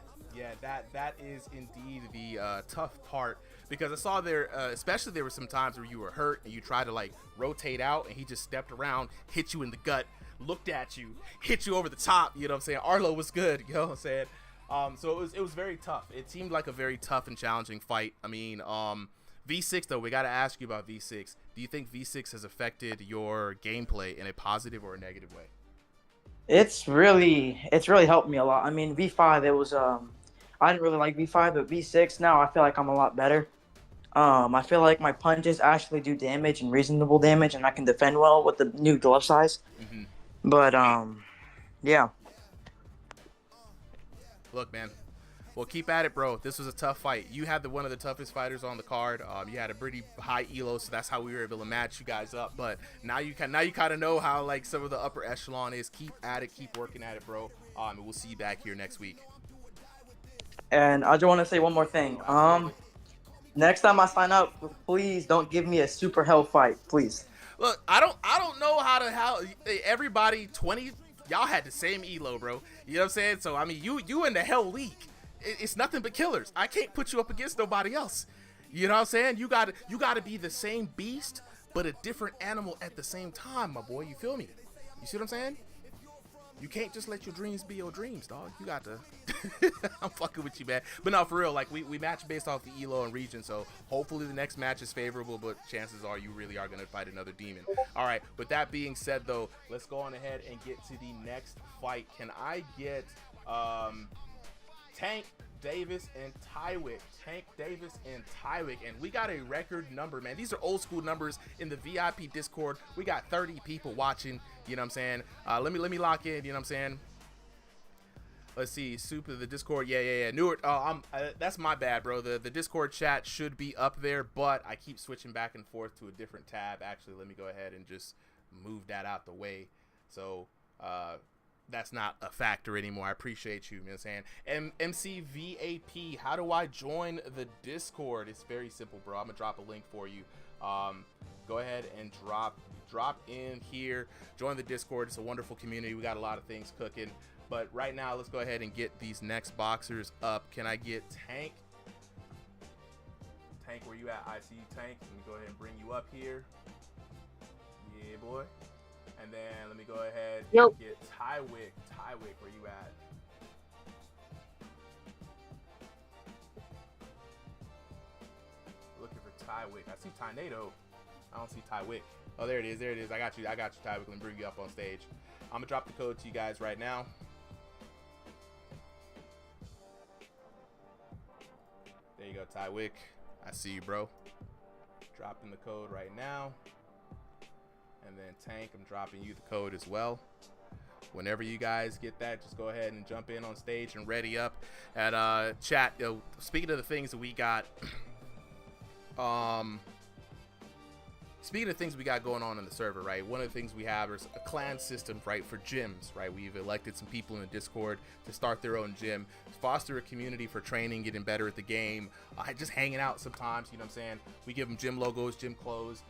that is indeed the tough part, because I saw there, especially there were some times where you were hurt and you tried to like rotate out and he just stepped around, hit you in the gut, looked at you, hit you over the top. You know what I'm saying? Arlo was good. You know what I'm saying? So it was very tough. It seemed like a very tough and challenging fight. I mean, V6 though, we got to ask you about V6. Do you think V6 has affected your gameplay in a positive or a negative way? It's really helped me a lot. I mean, V5, it was I didn't really like V5, but V6 now I feel like I'm a lot better. I feel like my punches actually do damage and reasonable damage, and I can defend well with the new glove size. Mm-hmm. But yeah. Look, man. Well, keep at it, bro. This was a tough fight. You had one of the toughest fighters on the card. You had a pretty high elo, so that's how we were able to match you guys up. But now you kind of know how like some of the upper echelon is. Keep at it, keep working at it, bro. And we'll see you back here next week. And I just want to say one more thing. Next time I sign up, please don't give me a super hell fight, please. Look, I don't know how everybody 20 y'all had the same elo, bro. You know what I'm saying? So I mean, you in the hell league. It's nothing but killers. I can't put you up against nobody else. You know what I'm saying? You gotta be the same beast, but a different animal at the same time, my boy. You feel me? You see what I'm saying? You can't just let your dreams be your dreams, dog. You got to. I'm fucking with you, man. But no, for real, like we match based off the elo and region, so hopefully the next match is favorable, but chances are you really are going to fight another demon. All right, with that being said, though, let's go on ahead and get to the next fight. Can I get Tank Davis and Tywick? Tank Davis and Tywick, and we got a record number, man. These are old school numbers in the VIP Discord. We got 30 people watching. You know what I'm saying? Let me lock in. You know what I'm saying? Let's see. Super the Discord. Yeah. Newark. That's my bad, bro. The Discord chat should be up there, but I keep switching back and forth to a different tab. Actually, let me go ahead and just move that out the way. So that's not a factor anymore. I appreciate you. You know what I'm saying? MCVAP. How do I join the Discord? It's very simple, bro. I'm gonna drop a link for you. Go ahead and drop in here. Join the Discord. It's a wonderful community. We got a lot of things cooking. But right now, let's go ahead and get these next boxers up. Can I get Tank? Tank, where you at? I see you, Tank. Let me go ahead and bring you up here. Yeah, boy. And then let me go ahead and get Tywick. Tywick, where you at? Looking for Tywick. I see Tornado. I don't see Tywick. Oh, there it is. There it is. I got you. I got you, Ty. We can bring you up on stage. I'm going to drop the code to you guys right now. There you go, Tywick. I see you, bro. Dropping the code right now. And then Tank, I'm dropping you the code as well. Whenever you guys get that, just go ahead and jump in on stage and ready up at chat. Speaking of the things that we got, speaking of things we got going on in the server, right? One of the things we have is a clan system, right, for gyms, right? We've elected some people in the Discord to start their own gym, foster a community for training, getting better at the game, just hanging out sometimes, you know what I'm saying? We give them gym logos, gym clothes.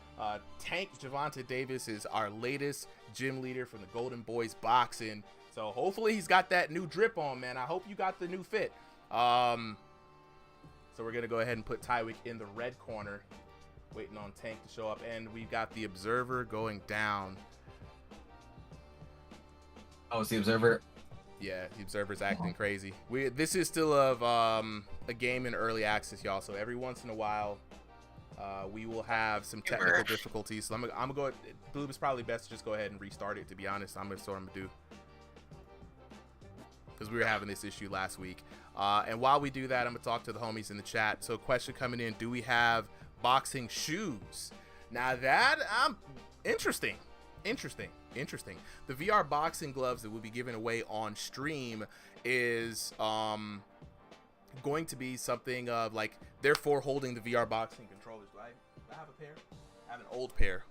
Tank Javonte Davis is our latest gym leader from the Golden Boys Boxing. So hopefully he's got that new drip on, man. I hope you got the new fit. So we're going to go ahead and put Tywick in the red corner, waiting on Tank to show up. And we've got the Observer going down. Oh, it's the Observer? Yeah, the Observer's acting crazy. This is still of a game in early access, y'all. So every once in a while, we will have some technical difficulties. So I'm gonna go. Blue, it's probably best to just go ahead and restart it. To be honest, that's what I'm gonna do, because we were having this issue last week. And while we do that, I'm gonna talk to the homies in the chat. So, question coming in: do we have boxing shoes? Now that interesting. The VR boxing gloves that we'll be giving away on stream is going to be something of like, therefore holding the VR boxing controllers. Do I have a pair? I have an old pair.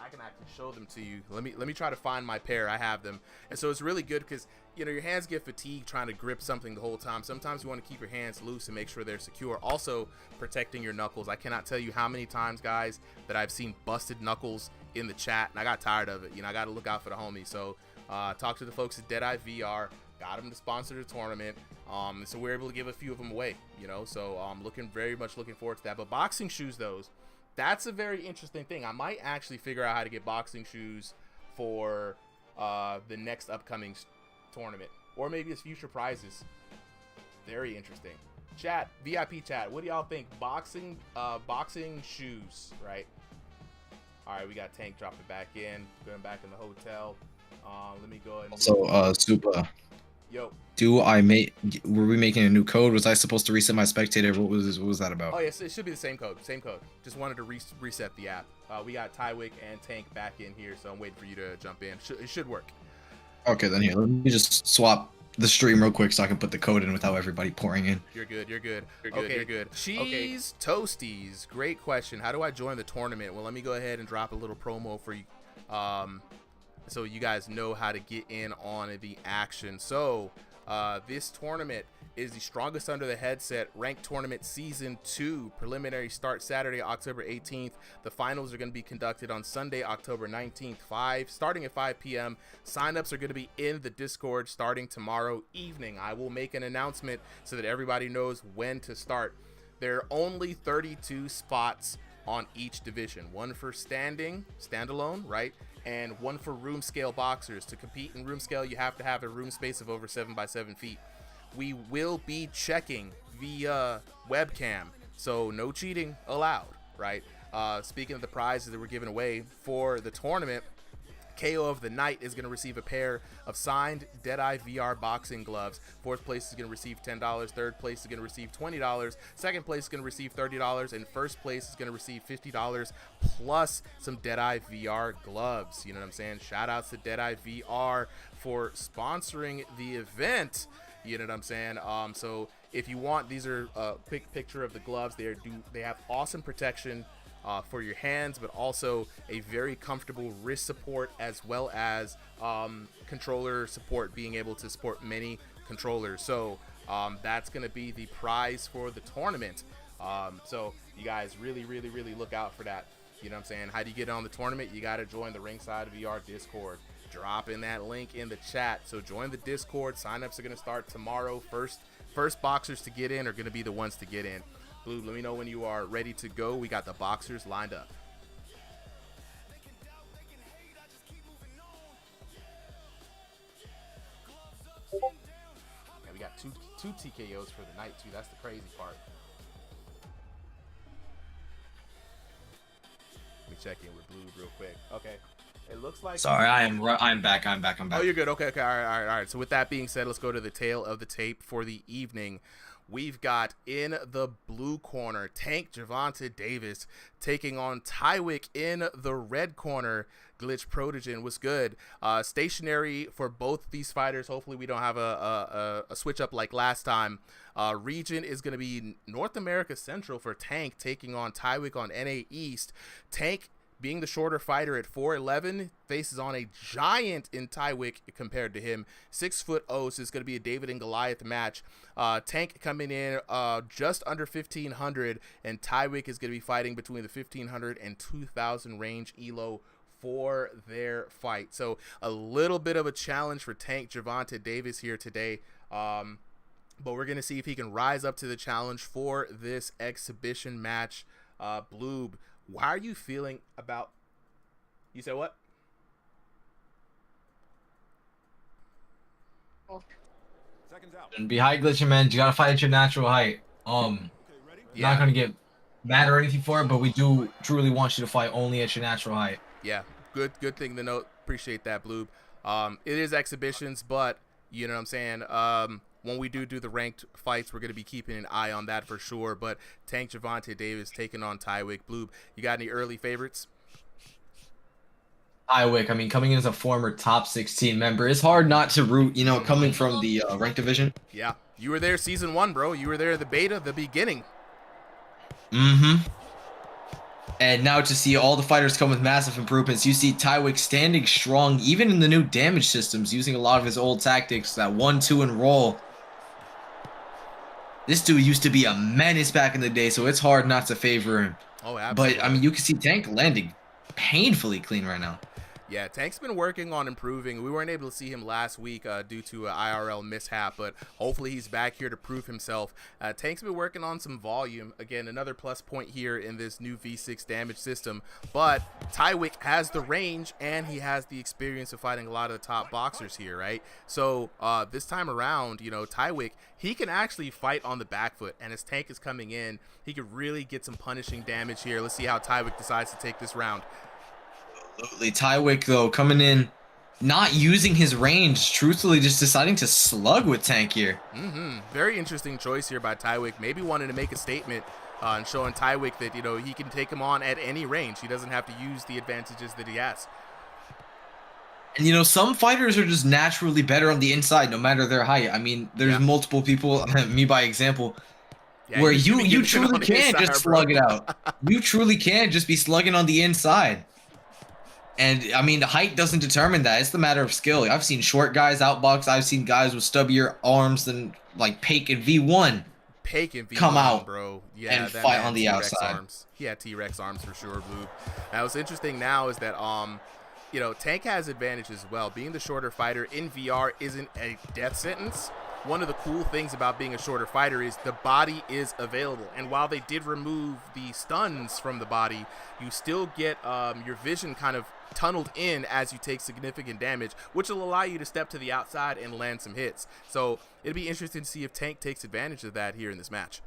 I can actually show them to you. Let me try to find my pair. I have them. And so it's really good because, you know, your hands get fatigued trying to grip something the whole time. Sometimes you want to keep your hands loose and make sure they're secure. Also protecting your knuckles. I cannot tell you how many times, guys, that I've seen busted knuckles in the chat, and I got tired of it. You know, I got to look out for the homies. So talk to the folks at Deadeye VR. Got them to sponsor the tournament. So we're able to give a few of them away, you know. So I'm very much looking forward to that. But boxing shoes, that's a very interesting thing. I might actually figure out how to get boxing shoes for the next upcoming tournament, or maybe as future prizes. Very interesting. Chat, VIP chat, what do y'all think? Boxing shoes, right? All right, we got Tank dropping back in, going back in the hotel. Let me go ahead and So, Super. Yo. Were we making a new code? Was I supposed to reset my spectator? What was that about? Oh yes, it should be the same code. Just wanted to reset the app. We got Tywick and Tank back in here, so I'm waiting for you to jump in. It should work. Okay, then here, let me just swap the stream real quick so I can put the code in without everybody pouring in. You're good. Cheese Toasties, great question. How do I join the tournament? Well, let me go ahead and drop a little promo for you, so you guys know how to get in on the action. So this tournament is the Strongest Under the Headset Ranked Tournament Season 2. Preliminary start Saturday, October 18th. The finals are going to be conducted on Sunday, October 19th, starting at 5 p.m. Signups are going to be in the Discord starting tomorrow evening. I will make an announcement so that everybody knows when to start. There are only 32 spots on each division. One for standalone, right? And one for room scale boxers. To compete in room scale, you have to have a room space of over 7 by 7 feet. We will be checking via webcam, so no cheating allowed, right? Speaking of the prizes that we're giving away for the tournament, KO of the night is going to receive a pair of signed Deadeye VR boxing gloves. Fourth place is going to receive $10. Third place is going to receive $20. Second place is going to receive $30. And first place is going to receive $50 plus some Deadeye VR gloves. You know what I'm saying? Shout outs to Deadeye VR for sponsoring the event. You know what I'm saying? So if you want, these are a quick picture of the gloves. They have awesome protection for your hands, but also a very comfortable wrist support, as well as controller support, being able to support many controllers. So that's going to be the prize for the tournament. So you guys really look out for that. You know what I'm saying? How do you get on the tournament? You got to join the Ringside VR Discord. Drop in that link in the chat. So join the Discord. Signups are going to start tomorrow. First boxers to get in are going to be the ones to get in. Blue, let me know when you are ready to go. We got the boxers lined up. And we got two TKOs for the night too. That's the crazy part. Let me check in with Blue real quick. Okay. It looks like. Sorry, I'm back. I'm back. Oh, you're good. Okay. All right. So with that being said, let's go to the tail of the tape for the evening. We've got in the blue corner, Tank Gervonta Davis taking on Tywick in the red corner. Glitch Protogen was good. Stationary for both these fighters. Hopefully we don't have a switch up like last time. Region is going to be North America Central for Tank taking on Tywick on NA East. Tank, being the shorter fighter at 4'11", faces on a giant in Tywick compared to him. 6'0", so it's going to be a David and Goliath match. Tank coming in just under 1,500, and Tywick is going to be fighting between the 1,500 and 2,000 range elo for their fight. So a little bit of a challenge for Tank Gervonta Davis here today. But we're going to see if he can rise up to the challenge for this exhibition match. Bloob, why are you feeling about... You said what? And be height glitching, man. You gotta fight at your natural height. Not gonna get mad or anything for it, but we do truly want you to fight only at your natural height. Yeah, good thing to note. Appreciate that, Bloob. It is exhibitions, but you know what I'm saying. When we do the ranked fights, we're going to be keeping an eye on that for sure. But Tank Gervonta Davis taking on Tywick. Bloob, you got any early favorites? Tywick, I mean, coming in as a former top 16 member, it's hard not to root, you know, coming from the ranked division. Yeah, you were there season 1, bro. You were there the beta, the beginning. And now to see all the fighters come with massive improvements, you see Tywick standing strong, even in the new damage systems, using a lot of his old tactics, that 1-2 and roll. This dude used to be a menace back in the day, so it's hard not to favor him. Oh, absolutely. But, I mean, you can see Tank landing painfully clean right now. Yeah, Tank's been working on improving. We weren't able to see him last week due to an IRL mishap, but hopefully he's back here to prove himself. Tank's been working on some volume. Again, another plus point here in this new V6 damage system. But Tywick has the range, and he has the experience of fighting a lot of the top boxers here, right? So this time around, you know, Tywick, he can actually fight on the back foot, and as Tank is coming in, he could really get some punishing damage here. Let's see how Tywick decides to take this round. Absolutely. Tywick, though, coming in, not using his range, truthfully just deciding to slug with Tank here. Very interesting choice here by Tywick. Maybe wanting to make a statement and showing Tywick that, you know, he can take him on at any range. He doesn't have to use the advantages that he has. And, you know, some fighters are just naturally better on the inside, no matter their height. I mean, there's multiple people, me by example, where you truly can just slug it out. You truly can just be slugging on the inside. And, I mean, the height doesn't determine that. It's the matter of skill. I've seen short guys outbox. I've seen guys with stubbier arms than, like, Paik and V1 come out, bro. Yeah, and fight on the outside. Arms. He had T-Rex arms for sure, Blue. Now, what's interesting now is that, you know, Tank has advantages as well. Being the shorter fighter in VR isn't a death sentence. One of the cool things about being a shorter fighter is the body is available. And while they did remove the stuns from the body, you still get your vision kind of tunneled in as you take significant damage, which will allow you to step to the outside and land some hits. So it'll be interesting to see if Tank takes advantage of that here in this match.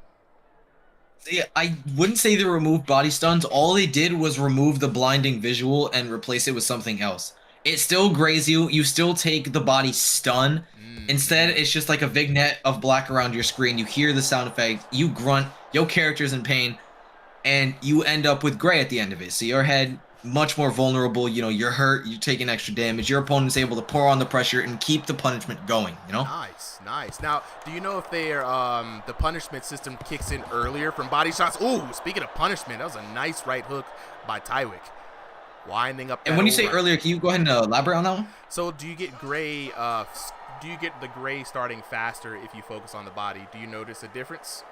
Yeah, I wouldn't say they removed body stuns. All they did was remove the blinding visual and replace it with something else. It still graze you. You still take the body stun. Instead, it's just like a vignette of black around your screen. You hear the sound effect. You grunt. Your character's in pain. And you end up with gray at the end of it. So your head, much more vulnerable. You know, you're hurt. You're taking extra damage. Your opponent's able to pour on the pressure and keep the punishment going, you know? Nice. Now, do you know if the punishment system kicks in earlier from body shots? Ooh, speaking of punishment, that was a nice right hook by Tywick. Winding up. And when you say earlier, can you go ahead and elaborate on that one? So do you get gray, do you get the gray starting faster if you focus on the body? Do you notice a difference?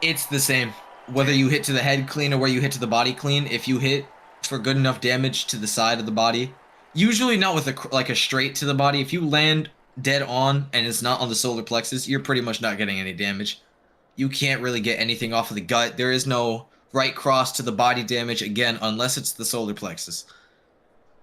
It's the same. Whether you hit to the head clean or where you hit to the body clean, if you hit for good enough damage to the side of the body, usually not with a straight to the body, if you land dead on and it's not on the solar plexus, you're pretty much not getting any damage. You can't really get anything off of the gut. There is no right cross to the body damage, again, unless it's the solar plexus.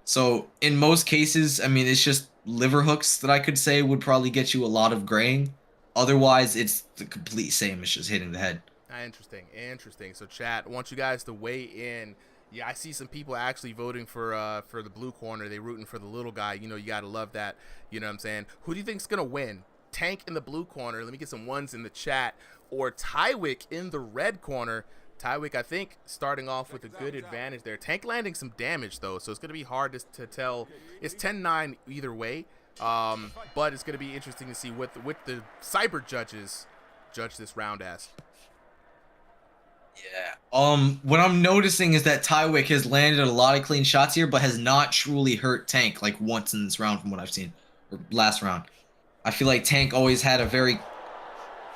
So in most cases, I mean, it's just liver hooks that I could say would probably get you a lot of graying. Otherwise, it's the complete same. It's just hitting the head. Interesting. So chat, I want you guys to weigh in. Yeah, I see some people actually voting for the blue corner. They rooting for the little guy. You know, you gotta love that. You know what I'm saying? Who do you think's gonna win? Tank in the blue corner. Let me get some ones in the chat. Or Tywick in the red corner. Tywick, I think, starting off with a good advantage there. Tank landing some damage though, so it's gonna be hard to tell. It's 10-9 either way. But it's gonna be interesting to see what the cyber judges judge this round as. Yeah. What I'm noticing is that Tywick has landed a lot of clean shots here, but has not truly hurt Tank like once in this round from what I've seen. Or last round. I feel like Tank always had a very...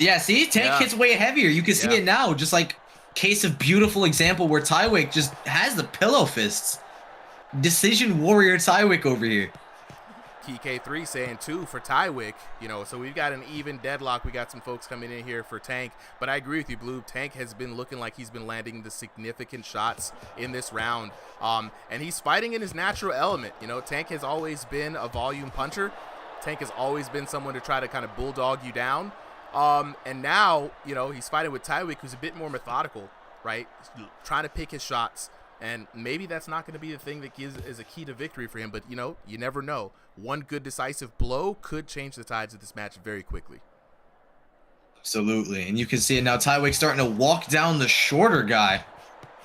Yeah, see? Tank hits way heavier. You can see it now. Just like case of beautiful example where Tywick just has the pillow fists. Decision warrior Tywick over here. TK3 saying 2 for Tywick, you know, so we've got an even deadlock. We got some folks coming in here for Tank, but I agree with you, Blue. Tank has been looking like he's been landing the significant shots in this round, and he's fighting in his natural element. You know, Tank has always been a volume puncher. Tank has always been someone to try to kind of bulldog you down, and now, you know, he's fighting with Tywick, who's a bit more methodical, right? He's trying to pick his shots. And maybe that's not going to be the thing that is a key to victory for him. But, you know, you never know. One good decisive blow could change the tides of this match very quickly. Absolutely. And you can see it now. Tywick starting to walk down the shorter guy.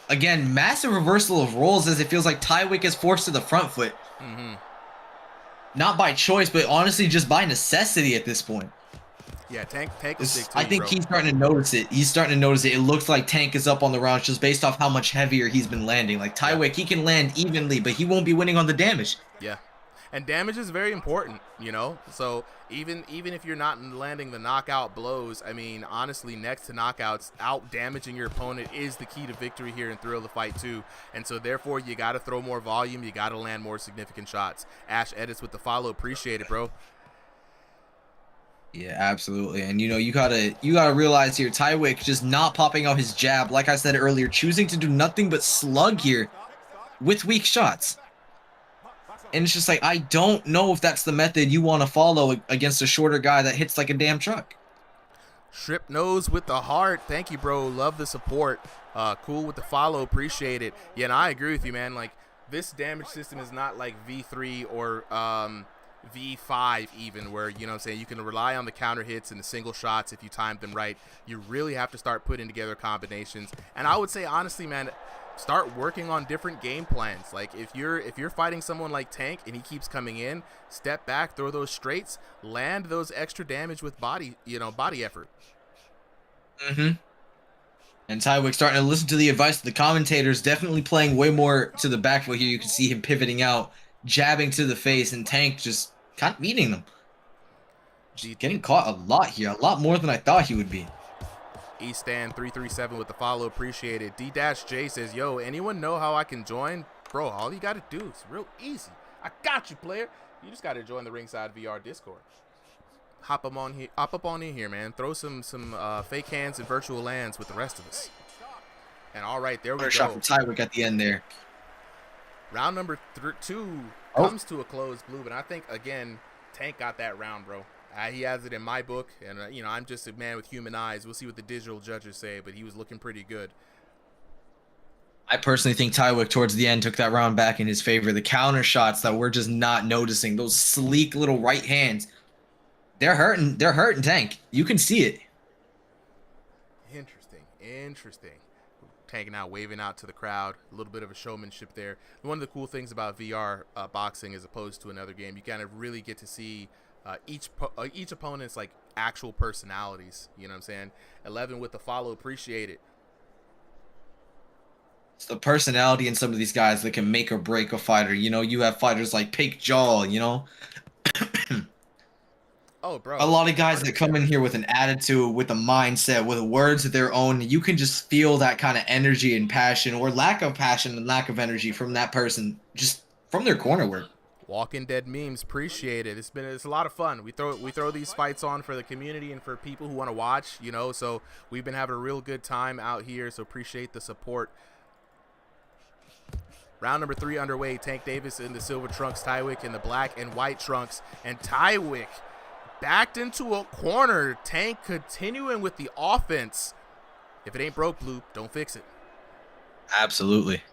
Again, massive reversal of roles as it feels like Tywick is forced to the front foot. Not by choice, but honestly just by necessity at this point. Yeah, Tank is big too, I think he's starting to notice it. He's starting to notice it. It looks like Tank is up on the rounds just based off how much heavier he's been landing. Like Tywick, he can land evenly, but he won't be winning on the damage. Yeah. And damage is very important, you know? So even if you're not landing the knockout blows, I mean, honestly, next to knockouts, out damaging your opponent is the key to victory here in Thrill of the Fight too. And so therefore, you got to throw more volume. You got to land more significant shots. Ash Edits with the follow. Appreciate it, bro. Yeah, absolutely. And you know, you gotta realize here, Tywick just not popping out his jab, like I said earlier, choosing to do nothing but slug here with weak shots. And it's just like, I don't know if that's the method you want to follow against a shorter guy that hits like a damn truck. Strip nose with the heart. Thank you, bro. Love the support. Cool with the follow. Appreciate it. Yeah, and I agree with you, man. Like, this damage system is not like V3 or V5 even, where, you know what I'm saying, you can rely on the counter hits and the single shots if you time them right. You really have to start putting together combinations. And I would say, honestly, man, start working on different game plans. Like, if you're fighting someone like Tank and he keeps coming in, step back, throw those straights, land those extra damage with body effort. And Tywick starting to listen to the advice of the commentators, definitely playing way more to the back foot here. You can see him pivoting out, jabbing to the face, and Tank just kind of eating them. Just getting caught a lot here, a lot more than I thought he would be. Eastan 337 with the follow, appreciate it. D-J says, yo, anyone know how I can join? Bro, all you gotta do is real easy. I got you, player. You just gotta join the Ringside VR Discord. Hop up on in here, man. Throw some fake hands and virtual lands with the rest of us. And all right, there we go. Shot from Tywick at the end there. Round number 2 comes to a close, Blue, but I think, again, Tank got that round, bro. He has it in my book, and, you know, I'm just a man with human eyes. We'll see what the digital judges say, but he was looking pretty good. I personally think Tywick towards the end took that round back in his favor. The counter shots that we're just not noticing, those sleek little right hands, they're hurting Tank. You can see it. Interesting. Tank now waving out to the crowd. A little bit of a showmanship there. One of the cool things about VR boxing as opposed to another game, you kind of really get to see each opponent's like actual personalities. You know what I'm saying? 11 with the follow. Appreciate it. It's the personality in some of these guys that can make or break a fighter. You know, you have fighters like Pake Jaw, you know. Oh, bro. A lot of guys that come in here with an attitude, with a mindset, with words of their own. You can just feel that kind of energy and passion, or lack of passion and lack of energy from that person, just from their corner work. Walking Dead memes, appreciate it. It's a lot of fun. We throw these fights on for the community and for people who want to watch, you know. So we've been having a real good time out here. So appreciate the support. Round number 3 underway. Tank Davis in the silver trunks, Tywick in the black and white trunks, and Tywick backed into a corner. Tank continuing with the offense. If it ain't broke, Blue, don't fix it. Absolutely.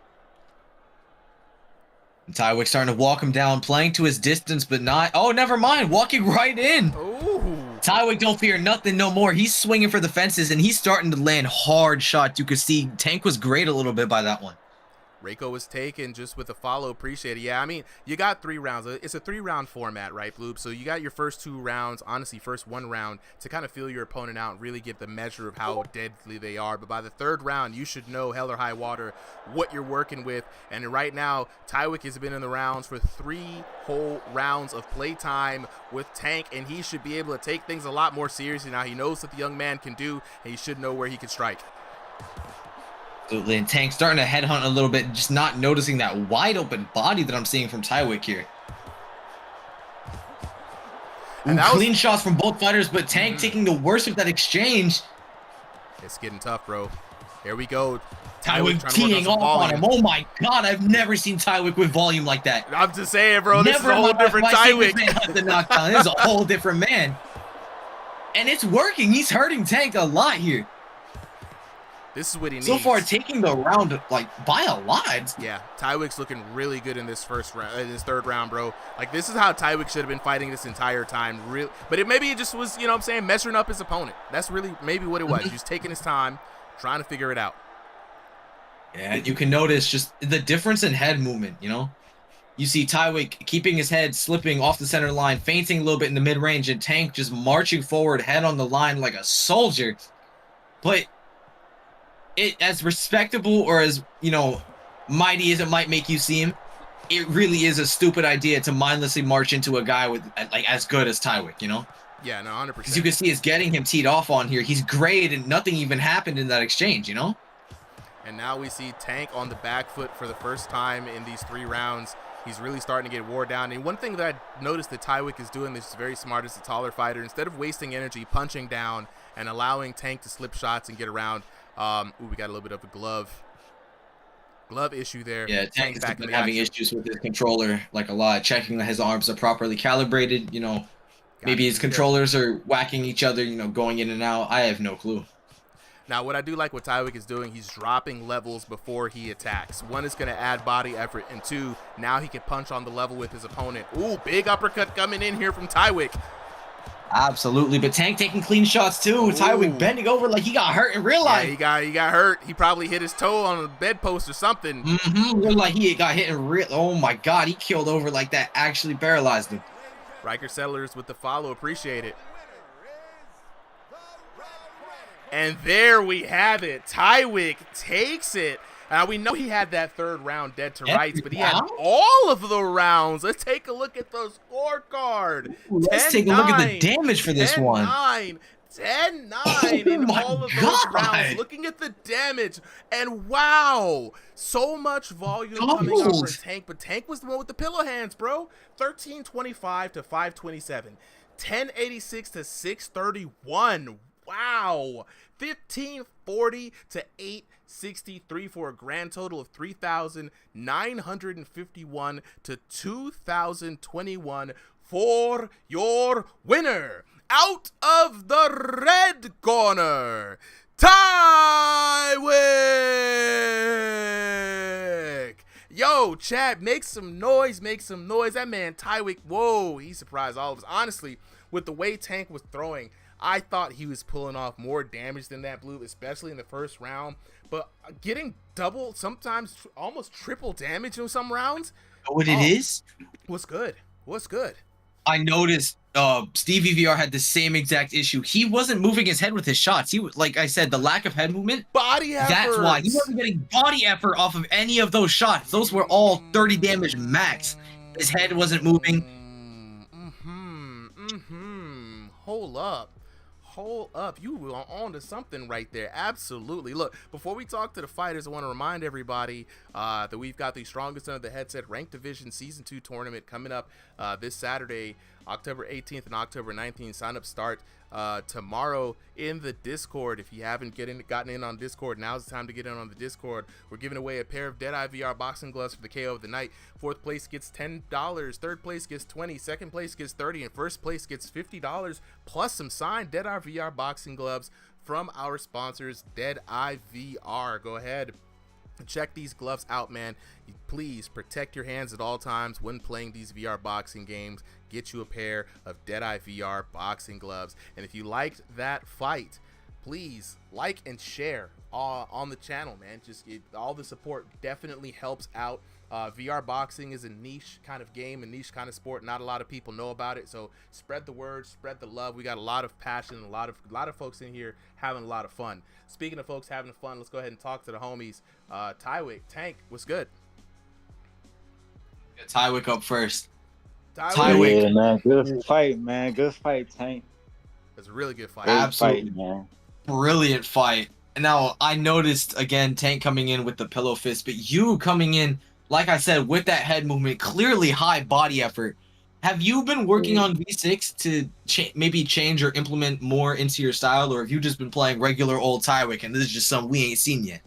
Tywick starting to walk him down, playing to his distance, but not. Oh, never mind. Walking right in. Ooh. Tywick don't fear nothing no more. He's swinging for the fences, and he's starting to land hard shots. You could see Tank was great a little bit by that one. Reiko was taken just with a follow. Appreciate it. Yeah, I mean, you got 3 rounds. It's a 3-round format, right, Bloop? So you got your first 2 rounds, honestly, first 1 round to kind of feel your opponent out and really get the measure of how deadly they are. But by the 3rd round, you should know hell or high water what you're working with. And right now, Tywick has been in the rounds for 3 whole rounds of playtime with Tank, and he should be able to take things a lot more seriously now. He knows what the young man can do, and he should know where he can strike. Absolutely, and Tank starting to headhunt a little bit, just not noticing that wide open body that I'm seeing from Tywick here. And clean shots from both fighters, but Tank taking the worst of that exchange. It's getting tough, bro. Here we go. Tywick teeing off on him. Oh my god, I've never seen Tywick with volume like that. I'm just saying, bro, this is a whole different Tywick. The knockdown. This is a whole different man. And it's working. He's hurting Tank a lot here. This is what he needs. So far, taking the round like by a lot. Yeah, Tywick's looking really good in this first round, this 3rd round, bro. Like this is how Tywick should have been fighting this entire time. Really, but maybe it just was, you know what I'm saying, measuring up his opponent. That's really maybe what it was. He was taking his time, trying to figure it out. Yeah, you can notice just the difference in head movement. You know, you see Tywick keeping his head slipping off the center line, feinting a little bit in the mid range, and Tank just marching forward, head on the line like a soldier. But it, as respectable or as, you know, mighty as it might make you seem, it really is a stupid idea to mindlessly march into a guy with like as good as Tywick, you know? Yeah, no, 100%. Because you can see it's getting him teed off on here. He's great, and nothing even happened in that exchange, you know? And now we see Tank on the back foot for the first time in these 3 rounds. He's really starting to get wore down. And one thing that I noticed that Tywick is doing, this is very smart as a taller fighter, instead of wasting energy punching down and allowing Tank to slip shots and get around. We got a little bit of a glove issue there. Yeah, Tank has been having issues with his controller, like a lot, checking that his arms are properly calibrated. You know, maybe his controllers are whacking each other, you know, going in and out. I have no clue. Now, what I do like what Tywick is doing, he's dropping levels before he attacks. 1 is going to add body effort, and 2, now he can punch on the level with his opponent. Ooh, big uppercut coming in here from Tywick. Absolutely, but Tank taking clean shots too. Ooh. Tywick bending over like he got hurt in real life. Yeah, he got hurt. He probably hit his toe on a bedpost or something. Looked like he got hit in real. Oh my god, he killed over like that. Actually paralyzed him. Riker Settlers with the follow. Appreciate it. And there we have it. Tywick takes it. We know he had that 3rd round dead to rights, but he had all of the rounds. Let's take a look at the scorecard. Let's take a look at the damage for this one. 10-9 in all of those rounds. Looking at the damage, and wow, so much volume coming out for Tank, but Tank was the one with the pillow hands, bro. 1325 to 527, 1086 to 631. Wow, 1540 to 863 for a grand total of 3,951 to 2,021 for your winner. Out of the red corner, Tywick. Yo, chat, make some noise, That man, Tywick, whoa, he surprised all of us. Honestly, with the way Tank was throwing, I thought he was pulling off more damage than that, Blue, especially in the first round. But getting double, sometimes almost triple damage in some rounds. What it is? What's good? I noticed SteveVR had the same exact issue. He wasn't moving his head with his shots. He, like I said, the lack of head movement. Body effort. That's why. He wasn't getting body effort off of any of those shots. Those were all 30 damage max. His head wasn't moving. Hold up, you were on to something right there. Absolutely. Look, before we talk to the fighters, I want to remind everybody that we've got the Strongest Under the Headset Ranked Division Season 2 tournament coming up this Saturday, October 18th and October 19th. Sign up start tomorrow in the Discord. If you haven't gotten in on Discord, now's the time to get in on the Discord. We're giving away a pair of Deadeye VR boxing gloves for the KO of the night. 4th place gets $10, 3rd place gets $20, 2nd place gets $30, and 1st place gets $50 plus some signed Deadeye VR boxing gloves from our sponsors, Deadeye VR. Go ahead, check these gloves out, man. Please protect your hands at all times when playing these VR boxing games. Get you a pair of Deadeye VR boxing gloves. And if you liked that fight, please like and share on the channel, man. All the support definitely helps out. VR boxing is a niche kind of game, a niche kind of sport. Not a lot of people know about it, so spread the word, spread the love. We got a lot of passion, a lot of folks in here having a lot of fun. Speaking of folks having fun, let's go ahead and talk to the homies. Tywick, Tank, what's good? Tywick up first. Tywick. Yeah, man. Good fight, man. Good fight, Tank. It's a really good fight. Absolutely, man. Brilliant fight. Now, I noticed, again, Tank coming in with the pillow fist, but you coming in, like I said, with that head movement, clearly high body effort. Have you been working on V6 to maybe change or implement more into your style, or have you just been playing regular old Tywick and this is just something we ain't seen yet?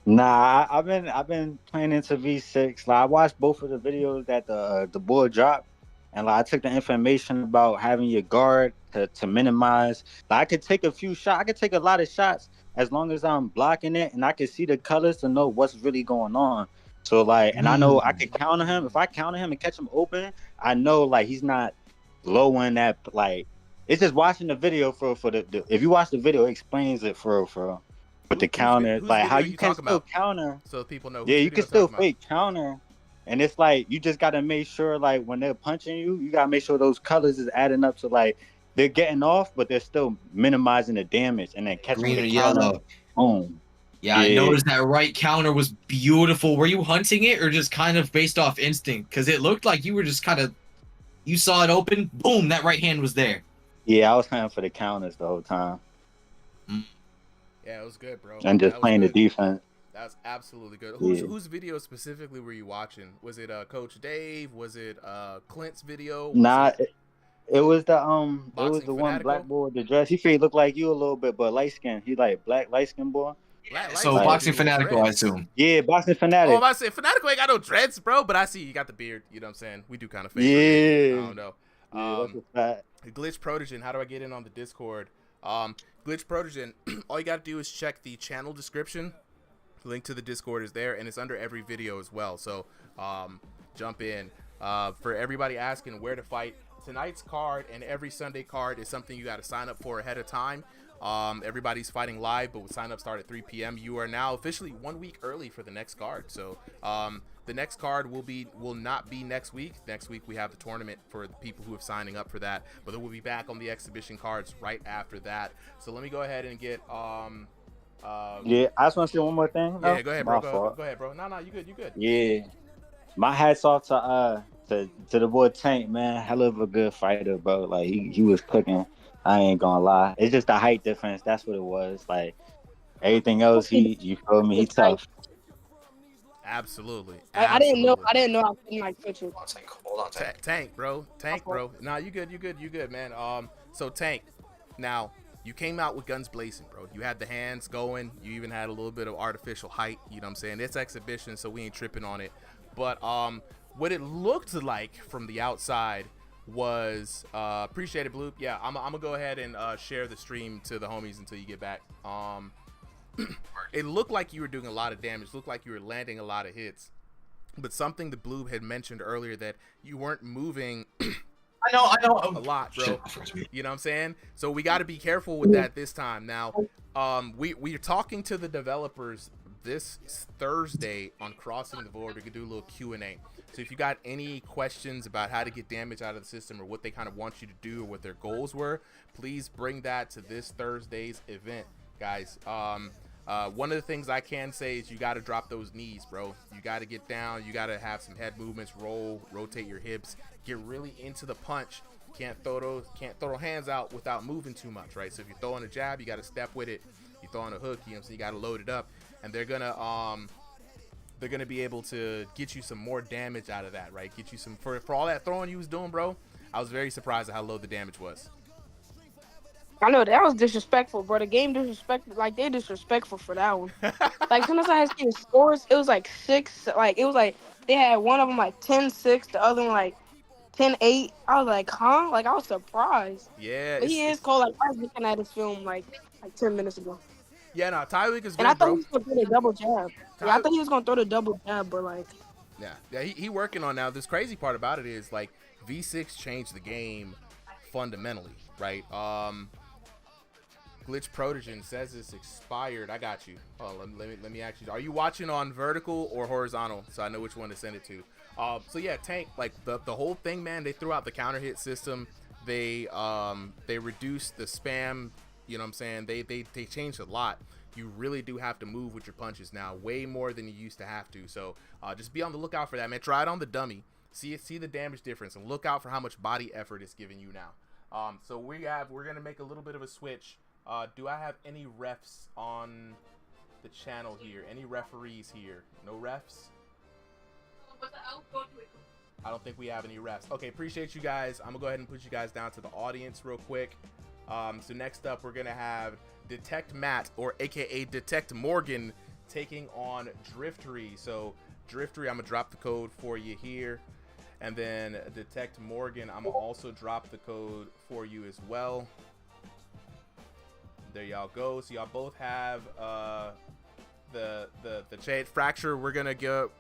Nah, I've been playing into V6. Like I watched both of the videos that the boy dropped, and like I took the information about having your guard to minimize. Like I could take a few shots. I could take a lot of shots as long as I'm blocking it, and I can see the colors to know what's really going on. So like, and I know I could counter him. If I counter him and catch him open, I know like he's not blowing that. Like it's just watching the video for the if you watch the video, it explains it for. But the counter, like how you can still counter, so people know. Yeah, you can still fake counter, and it's like you just gotta make sure, like when they're punching you, you gotta make sure those colors is adding up to like they're getting off, but they're still minimizing the damage, and then catching green the or yellow. Boom. Yeah, I noticed that right counter was beautiful. Were you hunting it or just kind of based off instinct? Because it looked like you were just kind of, you saw it open, boom, that right hand was there. Yeah, I was hunting for the counters the whole time. Yeah, it was good, bro. And just playing the defense. That was absolutely good. Whose video specifically were you watching? Was it Coach Dave? Was it Clint's video? It was the one black boy with the dress. He looked like you a little bit, but light skin. He like light skin boy. So boxing fanatical, I assume. Yeah, boxing fanatic. Oh, I'm about to say fanatical ain't got no dreads, bro. But I see you got the beard. You know what I'm saying? We do kind of favor. Yeah. I don't know. That's a fact. Glitch Protogen. How do I get in on the Discord? Glitch Protogen. All you got to do is check the channel description. The link to the Discord is there, and it's under every video as well. So jump in. For everybody asking where to fight, tonight's card and every Sunday card is something you got to sign up for ahead of time. Everybody's fighting live, but sign up start at 3 p.m. You are now officially 1 week early for the next card. So the next card will not be next week. Next week we have the tournament for the people who are signing up for that, but then we'll be back on the exhibition cards right after that. So let me go ahead and get yeah, I just want to say one more thing. Yeah, go ahead, bro. Go ahead, bro. No, you good. Yeah, my hats off to the boy Tank, man. Hell of a good fighter, bro. Like he was cooking. I ain't gonna lie. It's just the height difference. That's what it was. Like everything else, you feel me? He tough. Absolutely. I didn't know. I couldn't like pitch it. Hold on, Tank, bro. Nah, you good, man. So Tank, now you came out with guns blazing, bro. You had the hands going. You even had a little bit of artificial height. You know what I'm saying? It's exhibition, so we ain't tripping on it. But what it looked like from the outside was appreciate it, Bloop. Yeah, I'm gonna go ahead and share the stream to the homies until you get back. It looked like you were doing a lot of damage. Looked like you were landing a lot of hits. But something that Bloop had mentioned earlier, that you weren't moving I know a lot, bro. You know what I'm saying? So we got to be careful with that this time. Now, we're talking to the developers this Thursday on Crossing the Board. We could do a little Q&A. So if you got any questions about how to get damage out of the system, or what they kind of want you to do, or what their goals were, please bring that to this Thursday's event, guys. One of the things I can say is you got to drop those knees, bro. You got to get down. You got to have some head movements, rotate your hips, get really into the punch. Can't throw hands out without moving too much, right? So if you're throwing a jab, you got to step with it. You're throwing a hook, so you got to load it up, and they're gonna be able to get you some more damage out of that, right? Get you some for all that throwing you was doing, bro. I was very surprised at how low the damage was. I know that was disrespectful, bro. The game disrespectful, like they disrespectful for that one. Like sometimes I had seen scores, it was like 6, like it was like they had one of them like 10-6, the other one like 10-8. I was like, huh? Like I was surprised. Yeah. But he is cold. Like I was looking at his film like 10 minutes ago. Yeah, no, Tyreek is And I good, thought bro. he was gonna throw the double jab. Yeah, I thought he was gonna throw the double jab, but like. Yeah, he working on now. This crazy part about it is like V6 changed the game fundamentally, right? Glitch Protogen says it's expired. I got you. Oh, let me ask you. Are you watching on vertical or horizontal? So I know which one to send it to. So yeah, Tank, like the whole thing, man. They threw out the counter hit system. They reduced the spam. You know what I'm saying? They changed a lot. You really do have to move with your punches now, way more than you used to have to. So just be on the lookout for that, man. Try it on the dummy. See the damage difference, and look out for how much body effort it's giving you now. So we're gonna make a little bit of a switch. Do I have any refs on the channel here? Any referees here? No refs? I don't think we have any refs. Okay, appreciate you guys. I'm gonna go ahead and put you guys down to the audience real quick. So next up, we're gonna have Detect Matt, or AKA Detect Morgan, taking on Driftery. So Driftery, I'm gonna drop the code for you here. And then Detect Morgan, I'm gonna also drop the code for you as well. There y'all go. So y'all both have the Shade Fracture. We're gonna go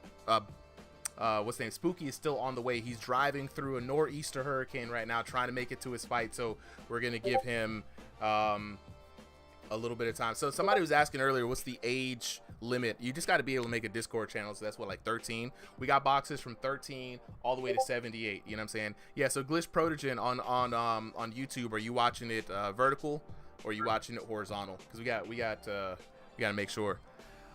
what's the name? Spooky is still on the way. He's driving through a nor'easter hurricane right now, trying to make it to his fight. So we're gonna give him a little bit of time. So somebody was asking earlier, what's the age limit? You just got to be able to make a Discord channel. So that's what, like 13. We got boxes from 13 all the way to 78. You know what I'm saying? Yeah. So Glitch Protogen on YouTube. Are you watching it vertical? Or are you watching it horizontal? Because we got to make sure.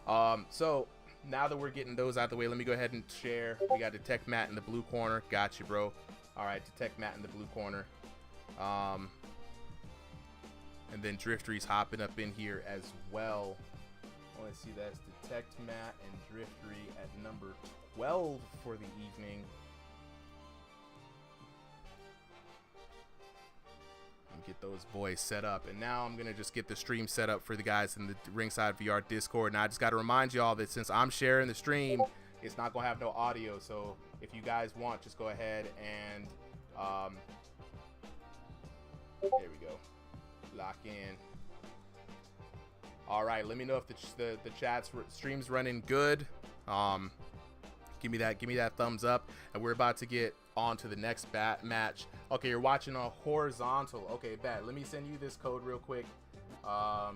So now that we're getting those out of the way, let me go ahead and share. We got Detect Matt in the blue corner. Got you, bro. All right, Detect Matt in the blue corner. And then Driftery's hopping up in here as well. I want to see that's Detect Matt and Driftery at number 12 for the evening. Get those boys set up, and now I'm gonna just get the stream set up for the guys in the Ringside VR Discord. And I just got to remind y'all that since I'm sharing the stream, it's not gonna have no audio. So if you guys want, just go ahead and there we go, lock in. All right, let me know if the chat's stream's running good. Give me that thumbs up, and we're about to get on to the next match. Okay, you're watching a horizontal. Okay, bet. Let me send you this code real quick. So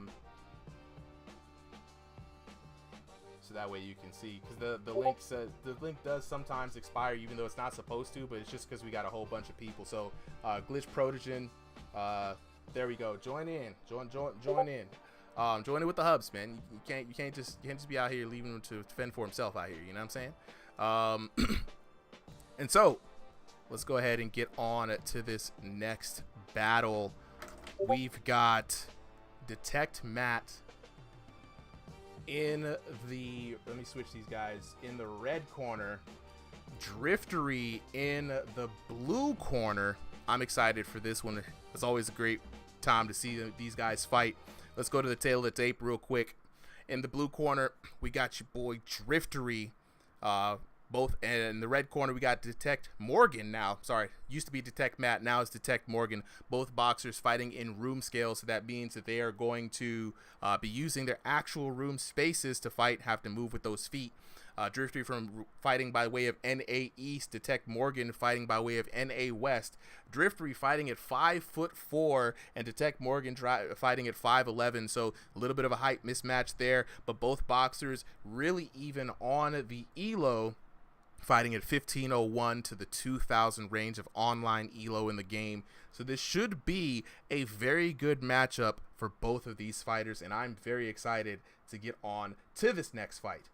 that way you can see, because the link says the link does sometimes expire even though it's not supposed to, but it's just because we got a whole bunch of people. So Glitch Protogen, there we go. Join in. Join in. Join in with the hubs, man. You can't just be out here leaving him to fend for himself out here. You know what I'm saying? And so let's go ahead and get on to this next battle. We've got Detect Matt in the, let me switch these guys, in the red corner, Driftery in the blue corner. I'm excited for this one. It's always a great time to see these guys fight. Let's go to the tail of the tape real quick. In the blue corner, we got your boy Driftery. Both, and in the red corner, we got Detect Morgan now. Sorry, used to be Detect Matt, now it's Detect Morgan. Both boxers fighting in room scale, so that means that they are going to be using their actual room spaces to fight, have to move with those feet. Driftery from fighting by way of NA East, Detect Morgan fighting by way of NA West. Driftery fighting at 5'4", and Detect Morgan fighting at 5'11", so a little bit of a height mismatch there, but both boxers really even on the ELO, fighting at 1501 to the 2000 range of online ELO in the game. So this should be a very good matchup for both of these fighters, and I'm very excited to get on to this next fight.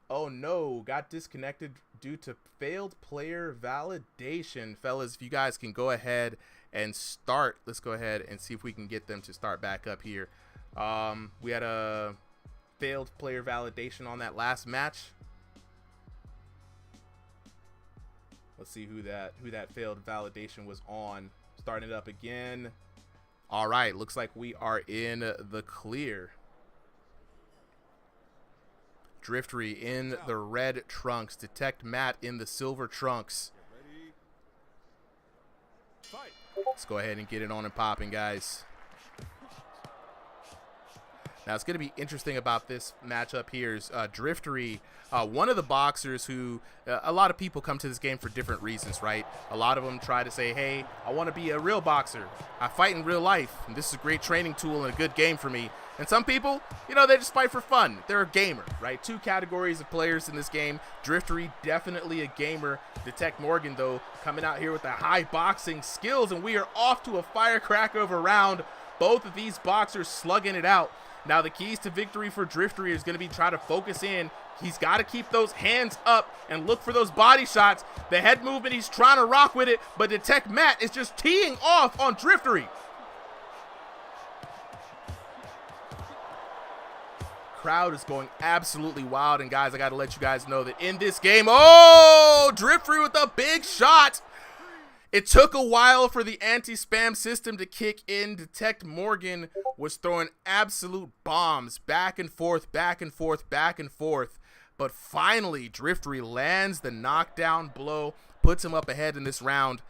Oh no, got disconnected due to failed player validation. Fellas, if you guys can go ahead and start, let's go ahead and see if we can get them to start back up here. We had a failed player validation on that last match. Let's see who that failed validation was on. Starting it up again. All right, looks like we are in the clear. Driftery in the red trunks. Detect Matt in the silver trunks. Let's go ahead and get it on and popping, guys. Now, it's going to be interesting about this matchup here is Driftery, one of the boxers who a lot of people come to this game for different reasons, right? A lot of them try to say, hey, I want to be a real boxer. I fight in real life, and this is a great training tool and a good game for me. And some people, you know, they just fight for fun. They're a gamer, right? Two categories of players in this game. Driftery, definitely a gamer. Detect Morgan, though, coming out here with the high boxing skills, and we are off to a firecracker of a round. Both of these boxers slugging it out. Now, the keys to victory for Driftery is going to be try to focus in. He's got to keep those hands up and look for those body shots. The head movement, he's trying to rock with it, but Detect Matt is just teeing off on Driftery. Crowd is going absolutely wild, and guys, I got to let you guys know that in this game, oh, Driftery with a big shot. It took a while for the anti-spam system to kick in. Detect Morgan was throwing absolute bombs back and forth, back and forth, back and forth. But finally, Driftery lands the knockdown blow, puts him up ahead in this round.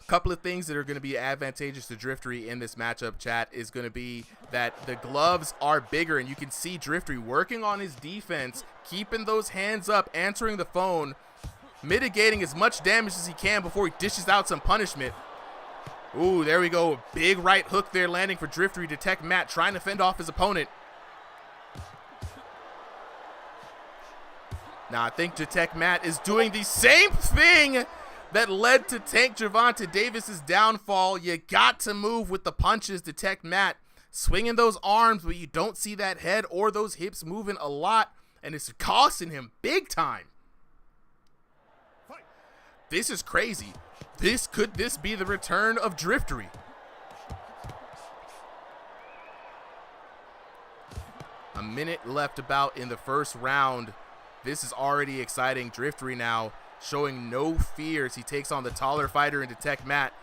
A couple of things that are going to be advantageous to Driftery in this matchup, chat, is going to be that the gloves are bigger, and you can see Driftery working on his defense, keeping those hands up, answering the phone, mitigating as much damage as he can before he dishes out some punishment. Ooh, there we go. Big right hook there landing for Driftery. Detect Matt trying to fend off his opponent. Now, I think Detect Matt is doing the same thing that led to Tank Gervonta Davis's downfall. You got to move with the punches. Detect Matt swinging those arms, but you don't see that head or those hips moving a lot, and it's costing him big time. This is crazy. Could this be the return of Driftery? A minute left about in the first round. This is already exciting. Driftery now showing no fears. He takes on the taller fighter and Detect Matt.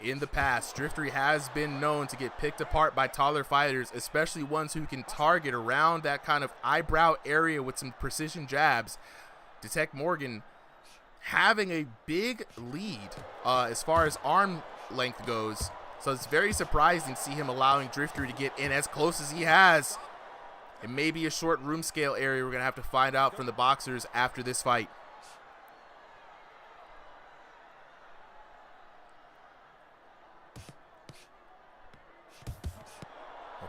In the past, Driftery has been known to get picked apart by taller fighters, especially ones who can target around that kind of eyebrow area with some precision jabs. Detect Morgan having a big lead as far as arm length goes. So it's very surprising to see him allowing Driftery to get in as close as he has. It may be a short room scale area. We're going to have to find out from the boxers after this fight.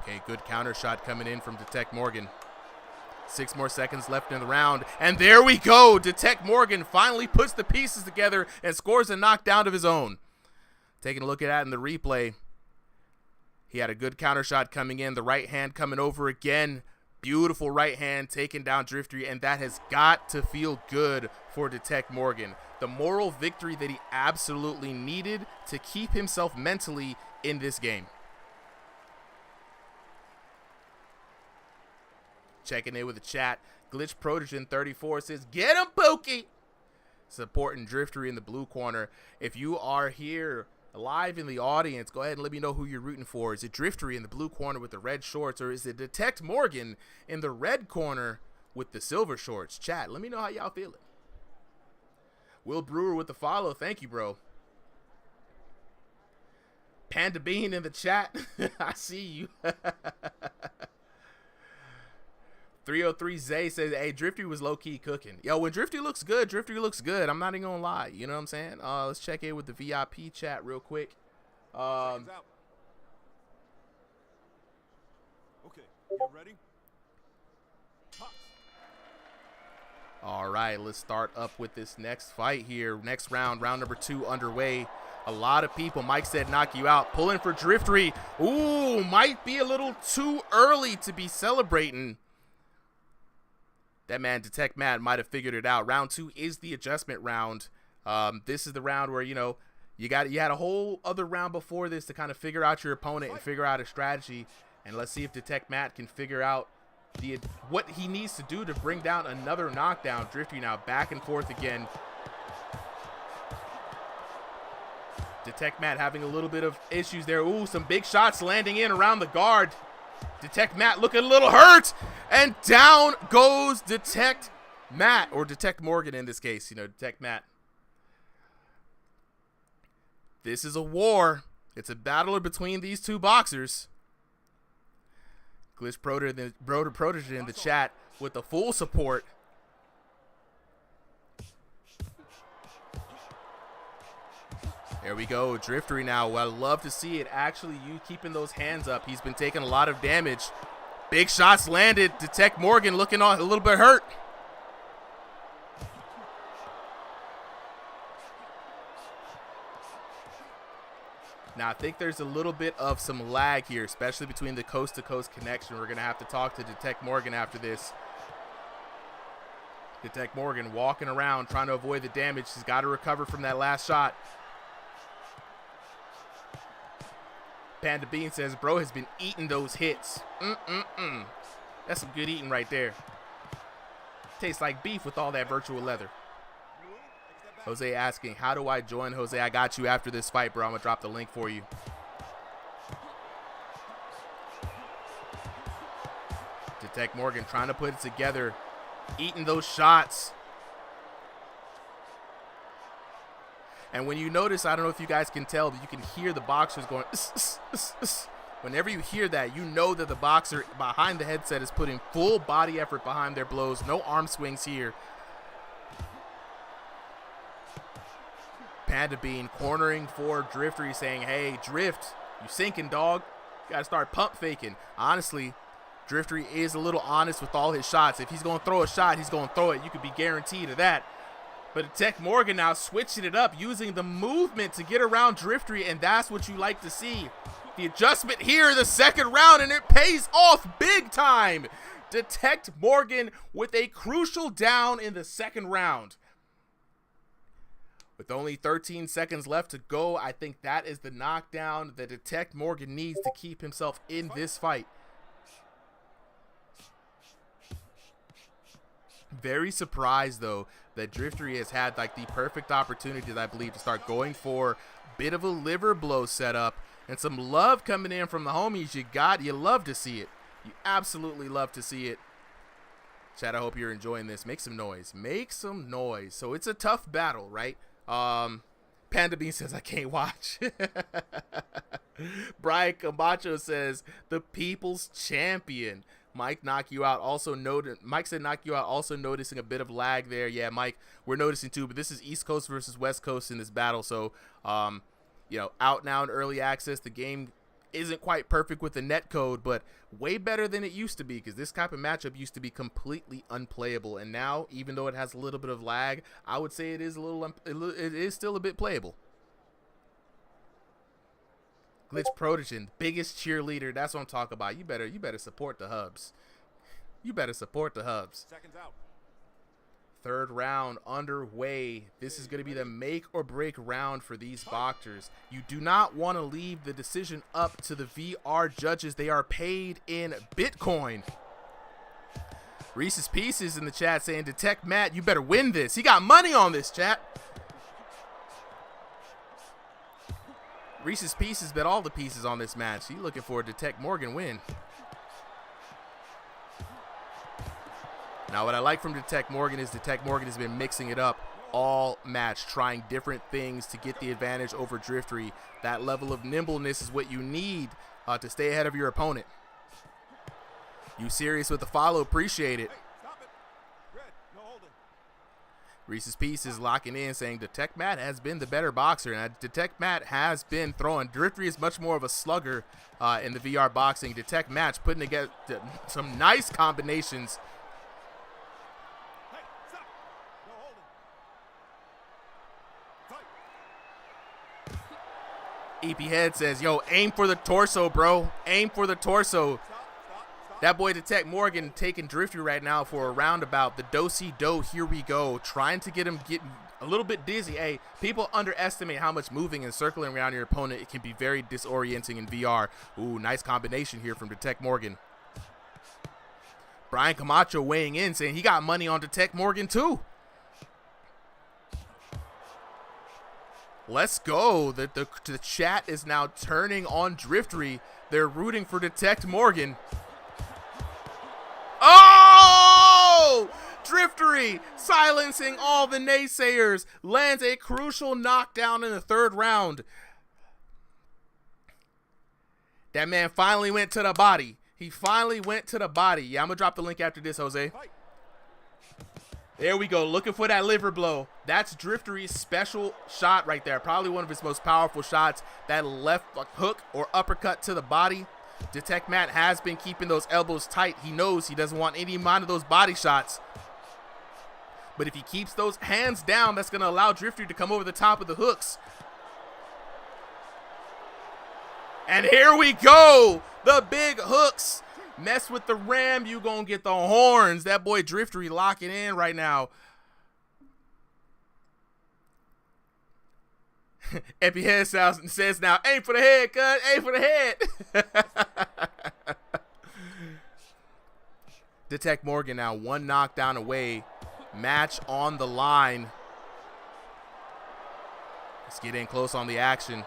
Okay, good counter shot coming in from Detect Morgan. 6 more seconds left in the round, and there we go. Detect Morgan finally puts the pieces together and scores a knockdown of his own. Taking a look at that in the replay, he had a good counter shot coming in, the right hand coming over again. Beautiful right hand taking down Driftery, and that has got to feel good for Detect Morgan. The moral victory that he absolutely needed to keep himself mentally in this game. Checking in with the chat. Glitch Protogen 34 says, "Get him, Pookie!" Supporting Driftery in the blue corner. If you are here live in the audience, go ahead and let me know who you're rooting for. Is it Driftery in the blue corner with the red shorts, or is it Detect Morgan in the red corner with the silver shorts? Chat, let me know how y'all feeling. Will Brewer with the follow. Thank you, bro. Panda Bean in the chat. I see you. 303 Zay says, hey, Driftery was low-key cooking. Yo, when Driftery looks good, Driftery looks good. I'm not even gonna lie. You know what I'm saying? Let's check in with the VIP chat real quick. Okay, get ready. All right, let's start up with this next fight here. Next round, round number 2 underway. A lot of people, Mike said, knock you out. Pulling for Driftery. Ooh, might be a little too early to be celebrating. That man, Detect Matt, might have figured it out. Round 2 is the adjustment round. This is the round where, you know, you had a whole other round before this to kind of figure out your opponent and figure out a strategy. And let's see if Detect Matt can figure out what he needs to do to bring down another knockdown. Driftery now back and forth again. Detect Matt having a little bit of issues there. Ooh, some big shots landing in around the guard. Detect Matt looking a little hurt, and down goes Detect Matt, or Detect Morgan in this case, you know, Detect Matt. This is a war. It's a battle between these two boxers. Glitch Protege in the chat with the full support. There we go, Driftery now. Well, I love to see it. Actually, you keeping those hands up. He's been taking a lot of damage. Big shots landed. Detect Morgan looking a little bit hurt. Now, I think there's a little bit of some lag here, especially between the coast-to-coast connection. We're going to have to talk to Detect Morgan after this. Detect Morgan walking around, trying to avoid the damage. He's got to recover from that last shot. Panda Bean says, bro has been eating those hits. That's some good eating right there. Tastes like beef with all that virtual leather. Jose asking, how do I join? Jose, I got you after this fight, bro. I'm going to drop the link for you. Detect Morgan trying to put it together. Eating those shots. And when you notice, I don't know if you guys can tell, but you can hear the boxers going, Whenever you hear that, you know that the boxer behind the headset is putting full body effort behind their blows. No arm swings here. Panda Bean cornering for Driftery, saying, hey, Drift, you sinking, dog. You got to start pump faking. Honestly, Driftery is a little honest with all his shots. If he's going to throw a shot, he's going to throw it. You could be guaranteed of that. But Detect Morgan now switching it up, using the movement to get around Driftery, and that's what you like to see. The adjustment here in the second round, and it pays off big time. Detect Morgan with a crucial down in the second round. With only 13 seconds left to go, I think that is the knockdown that Detect Morgan needs to keep himself in this fight. Very surprised, though, that Driftery has had like the perfect opportunity, I believe, to start going for a bit of a liver blow setup and some love coming in from the homies. You love to see it. You absolutely love to see it. Chat, I hope you're enjoying this. Make some noise. Make some noise. So it's a tough battle, right? Panda Bean says, I can't watch. Brian Camacho says, the people's champion. Mike knock you out also noted. Mike said knock you out also noticing a bit of lag there. Yeah, Mike, we're noticing too, but this is East Coast versus West Coast in this battle. So, you know, out now in early access, the game isn't quite perfect with the net code, but way better than it used to be, because this type of matchup used to be completely unplayable, and now, even though it has a little bit of lag, I would say it is it is still a bit playable. Glitch Protege, biggest cheerleader. That's what I'm talking about. You better support the hubs. You better support the hubs. Seconds out. Third round underway. This is going to be the make or break round for these boxers. You do not want to leave the decision up to the VR judges. They are paid in Bitcoin. Reese's Pieces in the chat saying, Detect Matt, you better win this. He got money on this, chat. Reese's Pieces bet all the pieces on this match. He looking for a Detect Morgan win. Now, what I like from Detect Morgan is Detect Morgan has been mixing it up all match, trying different things to get the advantage over Driftery. That level of nimbleness is what you need to stay ahead of your opponent. You serious with the follow? Appreciate it. Reese's Pieces locking in, saying Detect Matt has been the better boxer, and Detect Matt has been throwing. Driftery is much more of a slugger in the VR boxing. Detect Matt putting together some nice combinations. EP Head says, yo, aim for the torso, bro. Aim for the torso. That boy Detect Morgan taking Driftery right now for a roundabout. The do-si-do, here we go. Trying to get him getting a little bit dizzy. Hey, people underestimate how much moving and circling around your opponent, it can be very disorienting in VR. Ooh, nice combination here from Detect Morgan. Brian Camacho weighing in, saying he got money on Detect Morgan too. Let's go. The chat is now turning on Driftery. They're rooting for Detect Morgan. Oh! Driftery silencing all the naysayers. Lands a crucial knockdown in the third round. That man finally went to the body. He finally went to the body. Yeah, I'm going to drop the link after this, Jose. There we go. Looking for that liver blow. That's Driftery's special shot right there. Probably one of his most powerful shots. That left hook or uppercut to the body. Detect Matt has been keeping those elbows tight. He knows he doesn't want any mind of those body shots. But if he keeps those hands down, that's going to allow Driftery to come over the top of the hooks. And here we go. The big hooks. Mess with the ram, you gonna get the horns. That boy Driftery locking in right now. Epi Head says now, aim for the head, cuz. Aim for the head. Detect Morgan now, one knockdown away. Match on the line. Let's get in close on the action.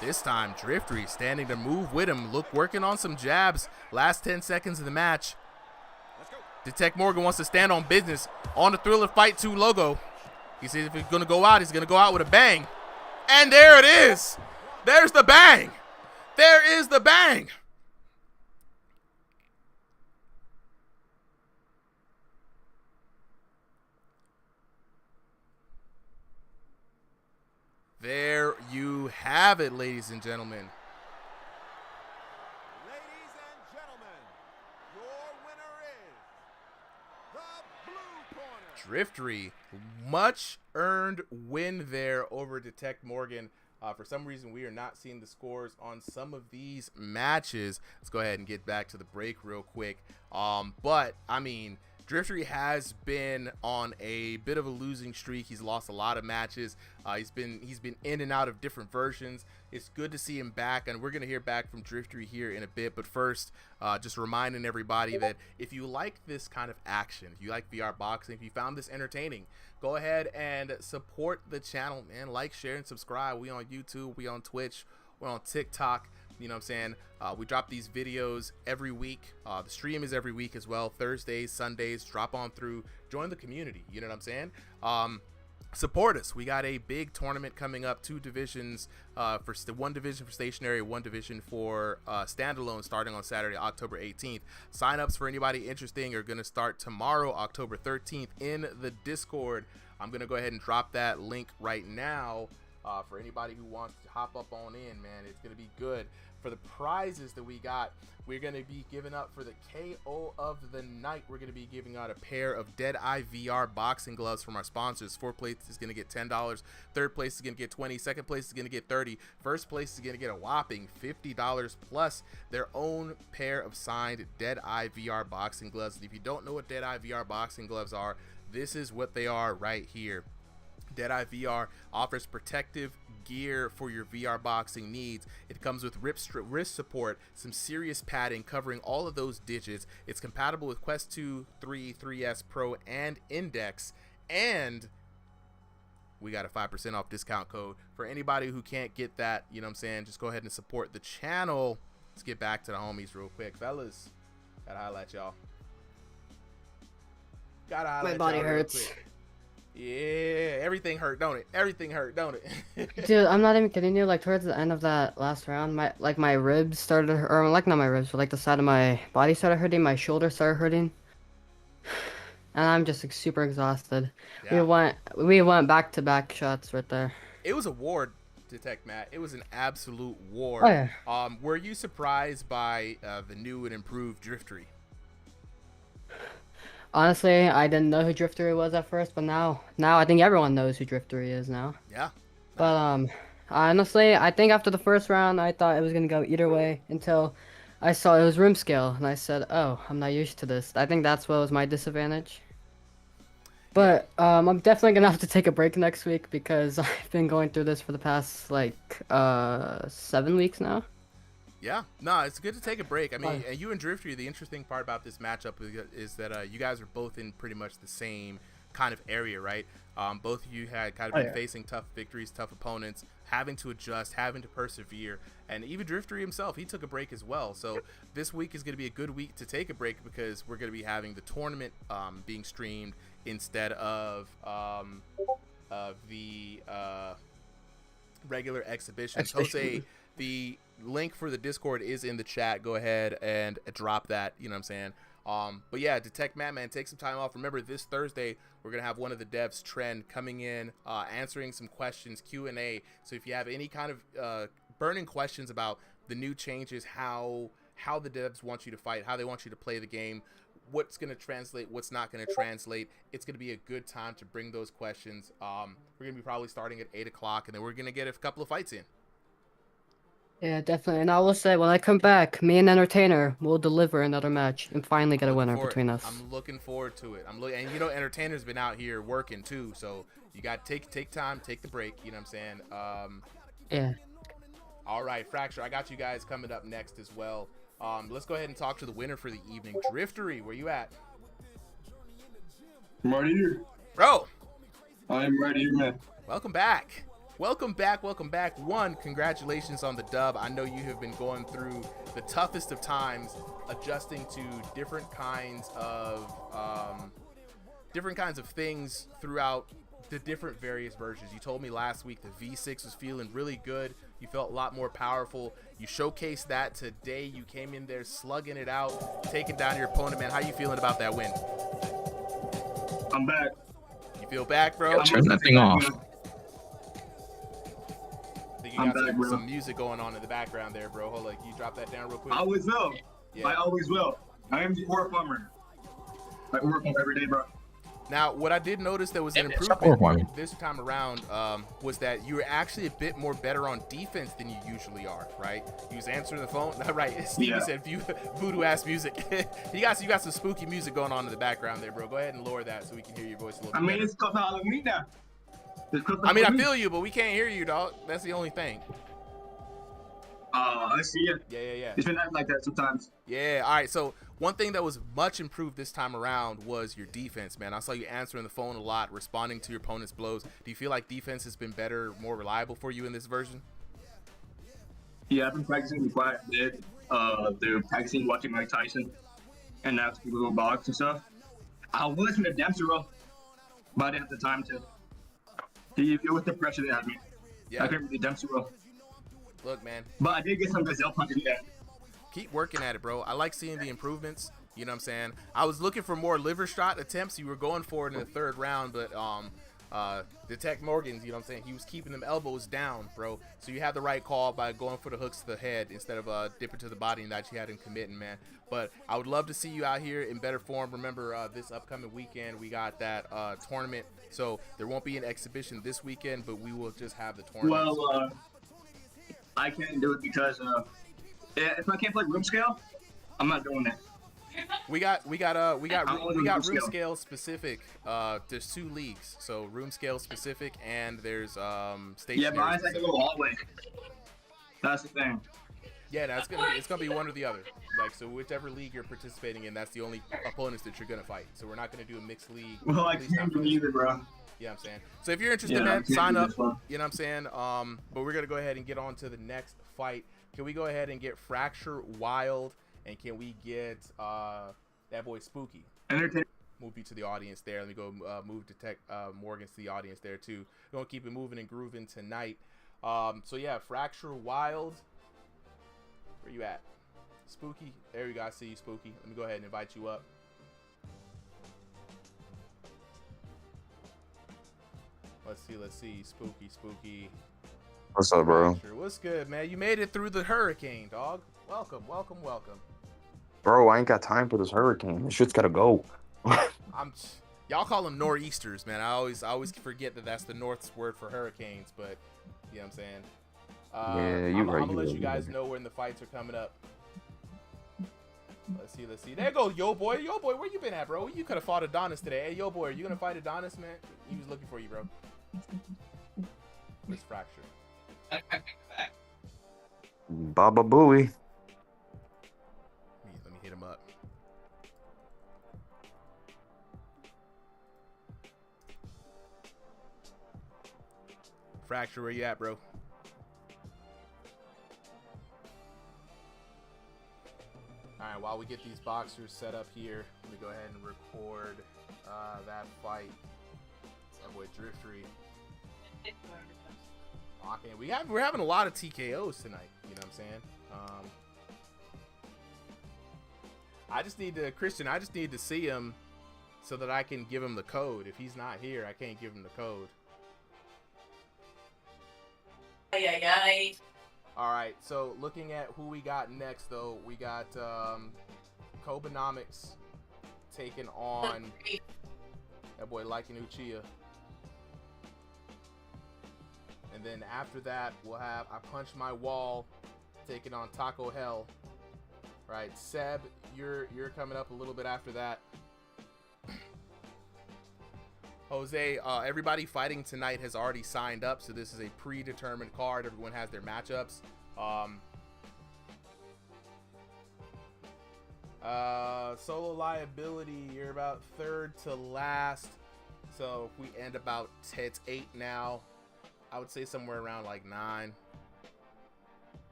This time, Driftery standing to move with him. Look, working on some jabs. Last 10 seconds of the match. Detect Morgan wants to stand on business on the Thriller Fight 2 logo. He says if he's going to go out, he's going to go out with a bang. And there it is. There's the bang. There is the bang. There you have it, ladies and gentlemen. Ladies and gentlemen, your winner is the blue corner. Driftery, much earned win there over Detect Morgan. For some reason, we are not seeing the scores on some of these matches. Let's go ahead and get back to the break real quick. But, I mean, Driftery has been on a bit of a losing streak. He's lost a lot of matches. He's been in and out of different versions. It's good to see him back, and we're going to hear back from Driftery here in a bit. But first, just reminding everybody that if you like this kind of action, if you like VR boxing, if you found this entertaining, go ahead and support the channel, man. Like, share, and subscribe. We on YouTube, we on Twitch, we're on TikTok. You know what I'm saying? We drop these videos every week. The stream is every week as well. Thursdays, Sundays, drop on through. Join the community. You know what I'm saying? Support us. We got a big tournament coming up. 2 divisions, for one division for stationary, 1 division for standalone, starting on Saturday, October 18th. Sign-ups for anybody interesting are going to start tomorrow, October 13th, in the Discord. I'm going to go ahead and drop that link right now for anybody who wants to hop up on in, man. It's going to be good. For the prizes that we got, we're going to be giving up for the KO of the night. We're going to be giving out a pair of Deadeye VR boxing gloves from our sponsors. 4th place is going to get $10. 3rd place is going to get $20. 2nd place is going to get $30. 1st place is going to get a whopping $50 plus their own pair of signed Deadeye VR boxing gloves. And if you don't know what Deadeye VR boxing gloves are, this is what they are right here. Deadeye VR offers protective gear for your VR boxing needs. It comes with wrist support, some serious padding covering all of those digits. It's compatible with Quest 2, 3, 3S Pro, and Index. And we got a 5% off discount code for anybody who can't get that. You know what I'm saying? Just go ahead and support the channel. Let's get back to the homies real quick. Fellas, gotta highlight y'all. Gotta highlight my body y'all real hurts. quick. Yeah, everything hurt, don't it? Everything hurt, don't it? Dude, I'm not even kidding you. Like towards the end of that last round, my ribs started, or like not my ribs, but like the side of my body started hurting. My shoulder started hurting, and I'm just like, super exhausted. Yeah. We went back to back shots right there. It was a war, Detect Matt. It was an absolute war. Oh, yeah. Were you surprised by the new and improved Driftery? Honestly, I didn't know who Driftery was at first, but now I think everyone knows who Driftery is now. Yeah. But honestly, I think after the first round, I thought it was gonna go either way until I saw it was room scale, and I said, "Oh, I'm not used to this." I think that's what was my disadvantage. But I'm definitely gonna have to take a break next week because I've been going through this for the past like 7 weeks now. Yeah, no, it's good to take a break. I mean, you and Driftery, the interesting part about this matchup is that you guys are both in pretty much the same kind of area, right? Both of you had kind of been facing tough victories, tough opponents, having to adjust, having to persevere. And even Driftery himself, he took a break as well. So this week is going to be a good week to take a break because we're going to be having the tournament being streamed instead of the regular exhibitions. Jose, the link for the Discord is in the chat. Go ahead and drop that. You know what I'm saying? But yeah, Detect Madman, take some time off. Remember, this Thursday we're gonna have one of the devs, Trend, coming in, answering some questions, Q&A. So if you have any kind of burning questions about the new changes, how the devs want you to fight, how they want you to play the game, what's gonna translate, what's not gonna translate, it's gonna be a good time to bring those questions. We're gonna be probably starting at 8 o'clock, and then we're gonna get a couple of fights in. Yeah, definitely. And I will say, when I come back, me and Entertainer will deliver another match and finally get a winner between us. I'm looking forward to it. And you know, Entertainer's been out here working too, so you got to take time, take the break. You know what I'm saying? Yeah. All right, Fracture, I got you guys coming up next as well. Let's go ahead and talk to the winner for the evening. Driftery, where you at? I'm right here. Bro. I'm right here, man. Welcome back. Welcome back. One, congratulations on the dub. I know you have been going through the toughest of times, adjusting to different kinds of things throughout the different various versions. You told me last week the V6 was feeling really good. You felt a lot more powerful. You showcased that today. You came in there slugging it out, taking down your opponent, man. How you feeling about that win? I'm back. You feel back, bro? Turn that thing off. I think you got some music going on in the background there, bro. Hold on, can you drop that down real quick? I always will. Yeah. I always will. I am the sport farmer. I work on every day, bro. Now, what I did notice that was an improvement this time around was that you were actually a bit more better on defense than you usually are, right? You was answering the phone. Right, Stevie said voodoo-ass music. you got some spooky music going on in the background there, bro. Go ahead and lower that so we can hear your voice a little bit better. It's because of Halloween now. I mean, I feel you, but we can't hear you, dog. That's the only thing. I see it. Yeah. It's been acting like that sometimes. Yeah, all right. So one thing that was much improved this time around was your defense, man. I saw you answering the phone a lot, responding to your opponent's blows. Do you feel like defense has been better, more reliable for you in this version? Yeah, I've been practicing quite a bit. They're practicing watching Mike Tyson and that's the little box and stuff. I was listening to Dempsey roll, but I didn't have the time to. It was the pressure they had me. Yeah. I couldn't really Dempsey roll. Look, man. But I did get some gazelle punches there. Keep working at it, bro. I like seeing the improvements. You know what I'm saying? I was looking for more liver shot attempts. You were going for it in the third round, but Detect Morgan's, you know what I'm saying? He was keeping them elbows down, bro. So you had the right call by going for the hooks to the head instead of dipping to the body that you had him committing, man. But I would love to see you out here in better form. Remember, this upcoming weekend, we got that tournament. So there won't be an exhibition this weekend, but we will just have the tournament. Well, I can't do it because if I can't play room scale, I'm not doing it. We got room scale specific. There's 2 leagues, so room scale specific and there's stationary. Yeah, mine's like a little hallway. That's the thing. Yeah, no, it's gonna be one or the other. Like, so whichever league you're participating in, that's the only opponents that you're gonna fight. So we're not gonna do a mixed league. Well, I can't do either, bro. Yeah, I'm saying. So if you're interested, man, sign up. You know what I'm saying? But we're gonna go ahead and get on to the next fight. Can we go ahead and get Fracture Wild, and can we get that boy Spooky? Move you to the audience there. Let me go move Detect Morgan to the audience there too. We're gonna keep it moving and grooving tonight. So yeah, Fracture Wild. Where you at? Spooky. There you go. I see you, Spooky. Let me go ahead and invite you up. Let's see. Spooky. What's up, bro? What's good, man? You made it through the hurricane, dog. Welcome. Bro, I ain't got time for this hurricane. This shit's gotta go. Y'all call them nor'easters, man. I always forget that that's the North's word for hurricanes, but you know what I'm saying? Yeah, you're right. I'm gonna let you guys know when the fights are coming up. Let's see. There go Yo Boy, where you been at, bro? You could have fought Adonis today. Hey, Yo Boy, are you gonna fight Adonis, man? He was looking for you, bro. Where's Fracture? Baba Booey. Let me hit him up. Fracture, where you at, bro? Alright, while we get these boxers set up here, let me go ahead and record that fight. That boy Driftery. Okay, we're having a lot of TKOs tonight. You know what I'm saying? I just need to see him so that I can give him the code. If he's not here, I can't give him the code. All right, so looking at who we got next, though, we got Kobenomics taking on that boy Lycan Uchiha. And then after that, we'll have I Punch My Wall taking on Taco Hell. Right, Seb, you're coming up a little bit after that. Jose, everybody fighting tonight has already signed up, so this is a predetermined card. Everyone has their matchups. Solo liability, you're about third to last. So if we end about it's 8 now, I would say somewhere around like 9.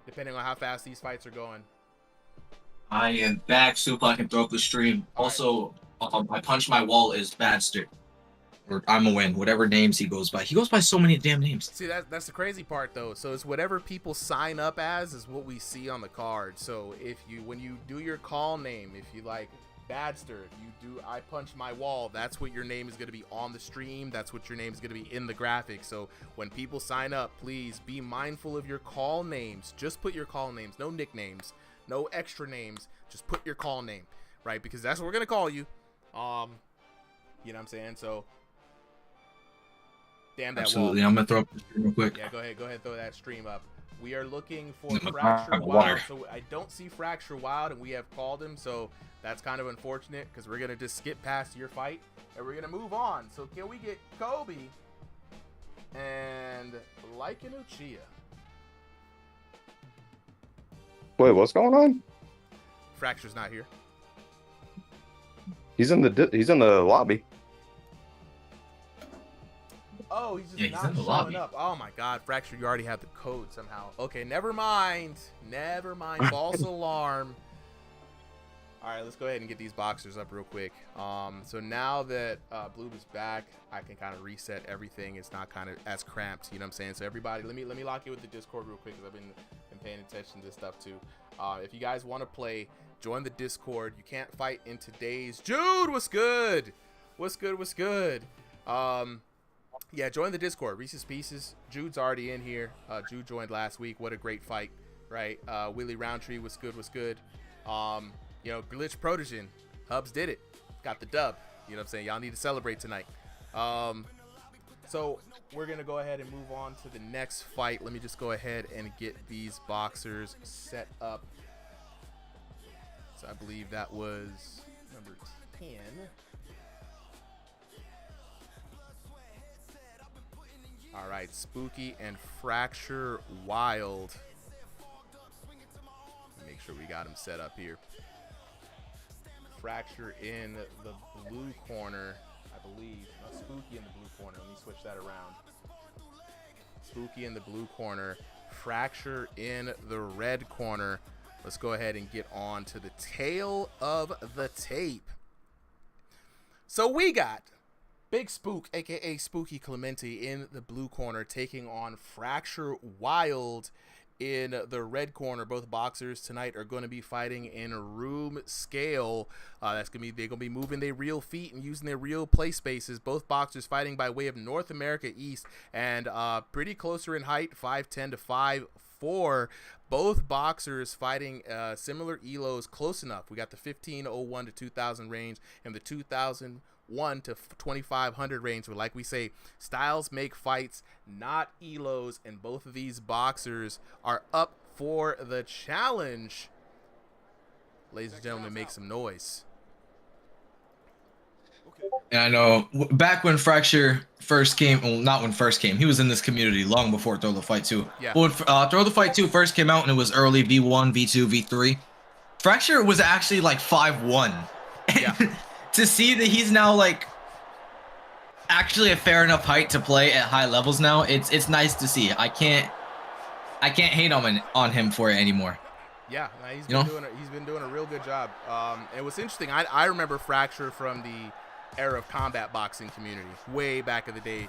Depending on how fast these fights are going. I am back, Super. I can throw up the stream. Also, I Punch My Wall is Badster. Or I'm a win, whatever names he goes by. He goes by so many damn names. See, that's the crazy part, though. So it's whatever people sign up as is what we see on the card. So when you do your call name, if you like Badster, if you do I Punch My Wall, that's what your name is going to be on the stream. That's what your name is going to be in the graphic. So when people sign up, please be mindful of your call names. Just put your call names, no nicknames, no extra names. Just put your call name, right? Because that's what we're going to call you. You know what I'm saying? So damn that Absolutely. wall. I'm going to throw up the stream real quick. Yeah, go ahead, throw that stream up. We are looking for Fracture Wild. So I don't see Fracture Wild, and we have called him, so that's kind of unfortunate because we're going to just skip past your fight, and we're going to move on. So can we get Kobe and Lycan Uchiha? Wait, what's going on? Fracture's not here. He's in the lobby. Oh, he's just not showing up. Oh my God, Fracture, you already have the code somehow. Okay, never mind. False alarm. All right, let's go ahead and get these boxers up real quick. So now that Blue is back, I can kind of reset everything. It's not kind of as cramped, you know what I'm saying? So everybody, let me lock you with the Discord real quick because I've been paying attention to this stuff too. If you guys want to play, join the Discord. You can't fight in today's. Jude, what's good? What's good? Yeah, join the Discord. Reese's Pieces. Jude's already in here. Jude joined last week. What a great fight, right? Willie Roundtree was good. You know, Glitch Protogen. Hubs did it. Got the dub. You know what I'm saying? Y'all need to celebrate tonight. So we're going to go ahead and move on to the next fight. Let me just go ahead and get these boxers set up. So I believe that was number 10. All right, Spooky and Fracture Wild. Make sure we got him set up here. Fracture in the blue corner, I believe. No, Spooky in the blue corner. Let me switch that around. Spooky in the blue corner. Fracture in the red corner. Let's go ahead and get on to the tail of the tape. So we got Big Spook, aka Spooky Clemente, in the blue corner, taking on Fracture Wild in the red corner. Both boxers tonight are going to be fighting in room scale. They're going to be moving their real feet and using their real play spaces. Both boxers fighting by way of North America East and pretty closer in height, 5'10" to 5'4". Both boxers fighting similar elos, close enough. We got the 1501 to 2000 range and the 2001 to 2500 range. But like we say, styles make fights, not elos, and both of these boxers are up for the challenge. Ladies and gentlemen, make some noise. And I know back when Fracture first came, well, not when first came, he was in this community long before Throw the Fight 2. Yeah. But when Throw the Fight 2 first came out and it was early V1, V2, V3, Fracture was actually like 5'1". Yeah. To see that he's now like actually a fair enough height to play at high levels now, it's nice to see. I can't hate on him for it anymore. Yeah, he's been doing a real good job. And what's interesting, I remember Fracture from the era of combat boxing community, way back in the day,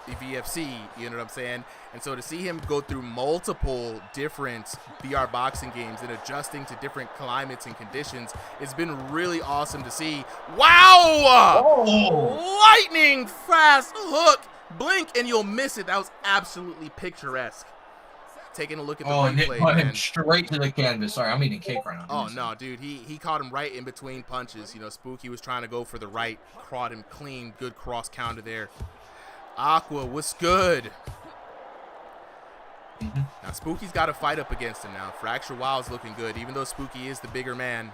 the VFC, you know what I'm saying? And so to see him go through multiple different VR boxing games and adjusting to different climates and conditions, it's been really awesome to see. Wow! Oh. Lightning fast hook, blink and you'll miss it. That was absolutely picturesque. Taking a look at the replay, caught him man. straight to the canvas. Sorry, I'm eating cake right now. Oh no, dude, he caught him right in between punches. You know, Spooky was trying to go for the right, caught him clean, good cross counter there. Aqua, what's good? Now Spooky's got to fight up against him now. Fracture Wild's looking good, even though Spooky is the bigger man.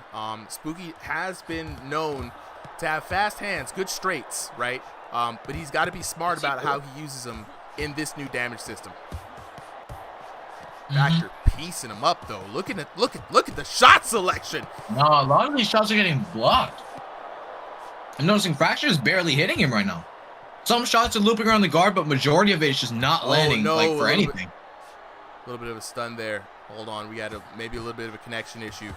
Spooky has been known to have fast hands, good straights, right? But he's got to be smart about how he uses them in this new damage system. Factor piecing him up though. Look at the shot selection. No, a lot of these shots are getting blocked. I'm noticing Fracture is barely hitting him right now. Some shots are looping around the guard, but majority of it is just not landing like for anything. A little bit of a stun there. Hold on, we had maybe a little bit of a connection issue.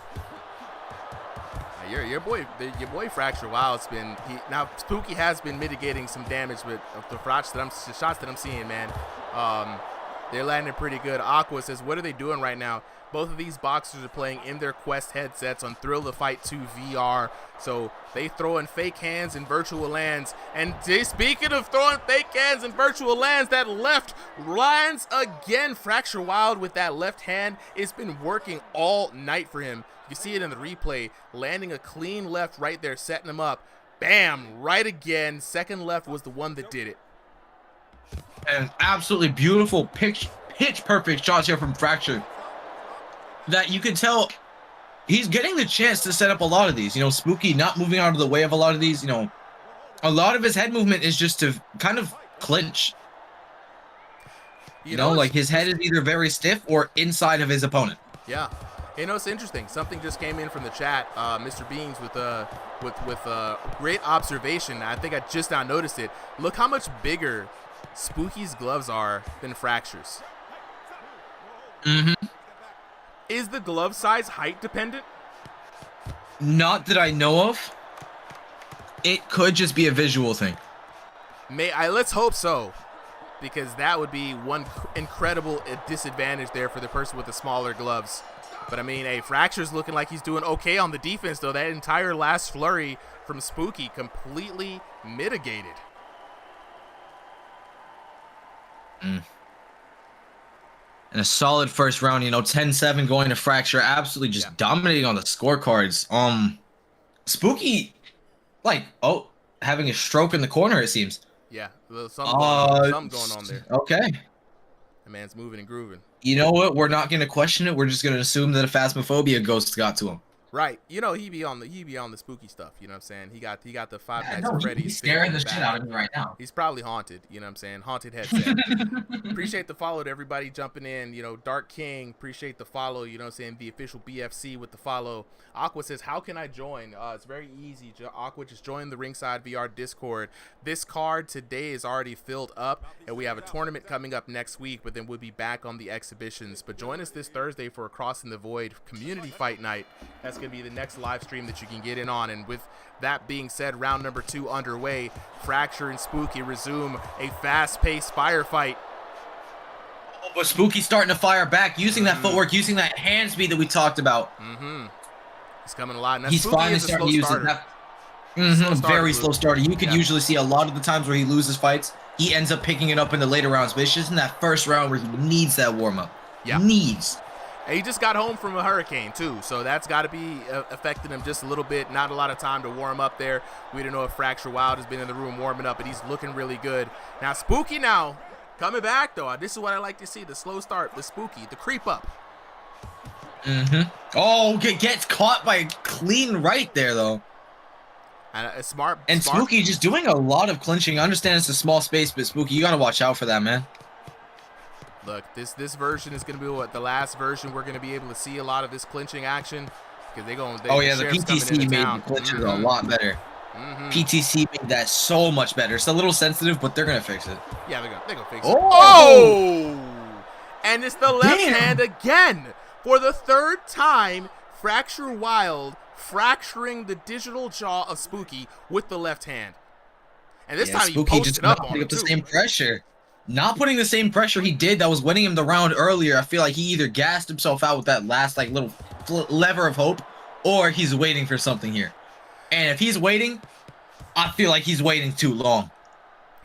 Your boy Fracture Wild's been now Spooky has been mitigating some damage with the shots that I'm seeing, man. They're landing pretty good. Aqua says, what are they doing right now? Both of these boxers are playing in their Quest headsets on Thrill the Fight 2 VR. So they throw in fake hands and virtual lands. And speaking of throwing fake hands and virtual lands, that left lands again. Fracture Wild with that left hand. It's been working all night for him. You see it in the replay. Landing a clean left right there, setting him up. Bam, right again. Second left was the one that did it. And absolutely beautiful pitch perfect shots here from Fracture. That you can tell he's getting the chance to set up a lot of these. You know, Spooky not moving out of the way of a lot of these. You know, a lot of his head movement is just to kind of clinch. You know, like his head is either very stiff or inside of his opponent. Yeah. You know, it's interesting. Something just came in from the chat. Mr. Beans with great observation. I think I just now noticed it. Look how much bigger Spooky's gloves are than Fracture's. Is the glove size height dependent? Not that I know of. It could just be a visual thing. Let's hope so, because that would be one incredible disadvantage there for the person with the smaller gloves. But I mean, hey, Fracture's looking like he's doing okay on the defense though. That entire last flurry from Spooky completely mitigated. And a solid first round, you know, 10-7 going to Fracture, absolutely just dominating on the scorecards. Spooky, like, having a stroke in the corner, it seems. Yeah, something going on there. Okay. The man's moving and grooving. You know what? We're not going to question it. We're just going to assume that a Phasmophobia ghost got to him. Right. You know, he be on the spooky stuff, you know what I'm saying? He got the Five Nights at Freddy's. He's scaring the shit out of me right now. He's probably haunted, you know what I'm saying? Haunted headset. Appreciate the follow to everybody jumping in. You know, Dark King, appreciate the follow, you know what I'm saying? The official BFC with the follow. Aqua says, how can I join? It's very easy. Aqua, just join the Ringside VR Discord. This card today is already filled up, and we have a tournament coming up next week, but then we'll be back on the exhibitions. But join us this Thursday for a Crossing the Void community fight night. That's going to be the next live stream that you can get in on. And with that being said, round number 2 underway. Fracture and Spooky resume a fast-paced firefight. Oh, but Spooky's starting to fire back, using that footwork, using that hand speed that we talked about. He's coming alive. Now, he's Spooky finally starting to use it. Very slow starter. You can usually see a lot of the times where he loses fights, he ends up picking it up in the later rounds, but it's just in that first round where he needs that warm-up. Needs. And he just got home from a hurricane, too, so that's got to be affecting him just a little bit. Not a lot of time to warm up there. We don't know if Fracture Wild has been in the room warming up, but he's looking really good. Now, Spooky now, coming back, though. This is what I like to see, the slow start, the Spooky, the creep up. Oh, gets caught by a clean right there, though. And smart. Spooky just doing a lot of clinching. I understand it's a small space, but Spooky, you got to watch out for that, man. Look, this version is going to be the last version we're going to be able to see a lot of this clinching action, because the PTC made the clinches a lot better. PTC made that so much better. It's a little sensitive, but they're going to fix it. Yeah, they're going to fix it. Oh! And it's the left hand again. For the third time, Fracture Wild fracturing the digital jaw of Spooky with the left hand. And this time he Spooky posted just up not on putting him up the too. same pressure. Not putting the same pressure he did that was winning him the round earlier. I feel like he either gassed himself out with that last like little lever of hope, or he's waiting for something here. And if he's waiting, I feel like he's waiting too long.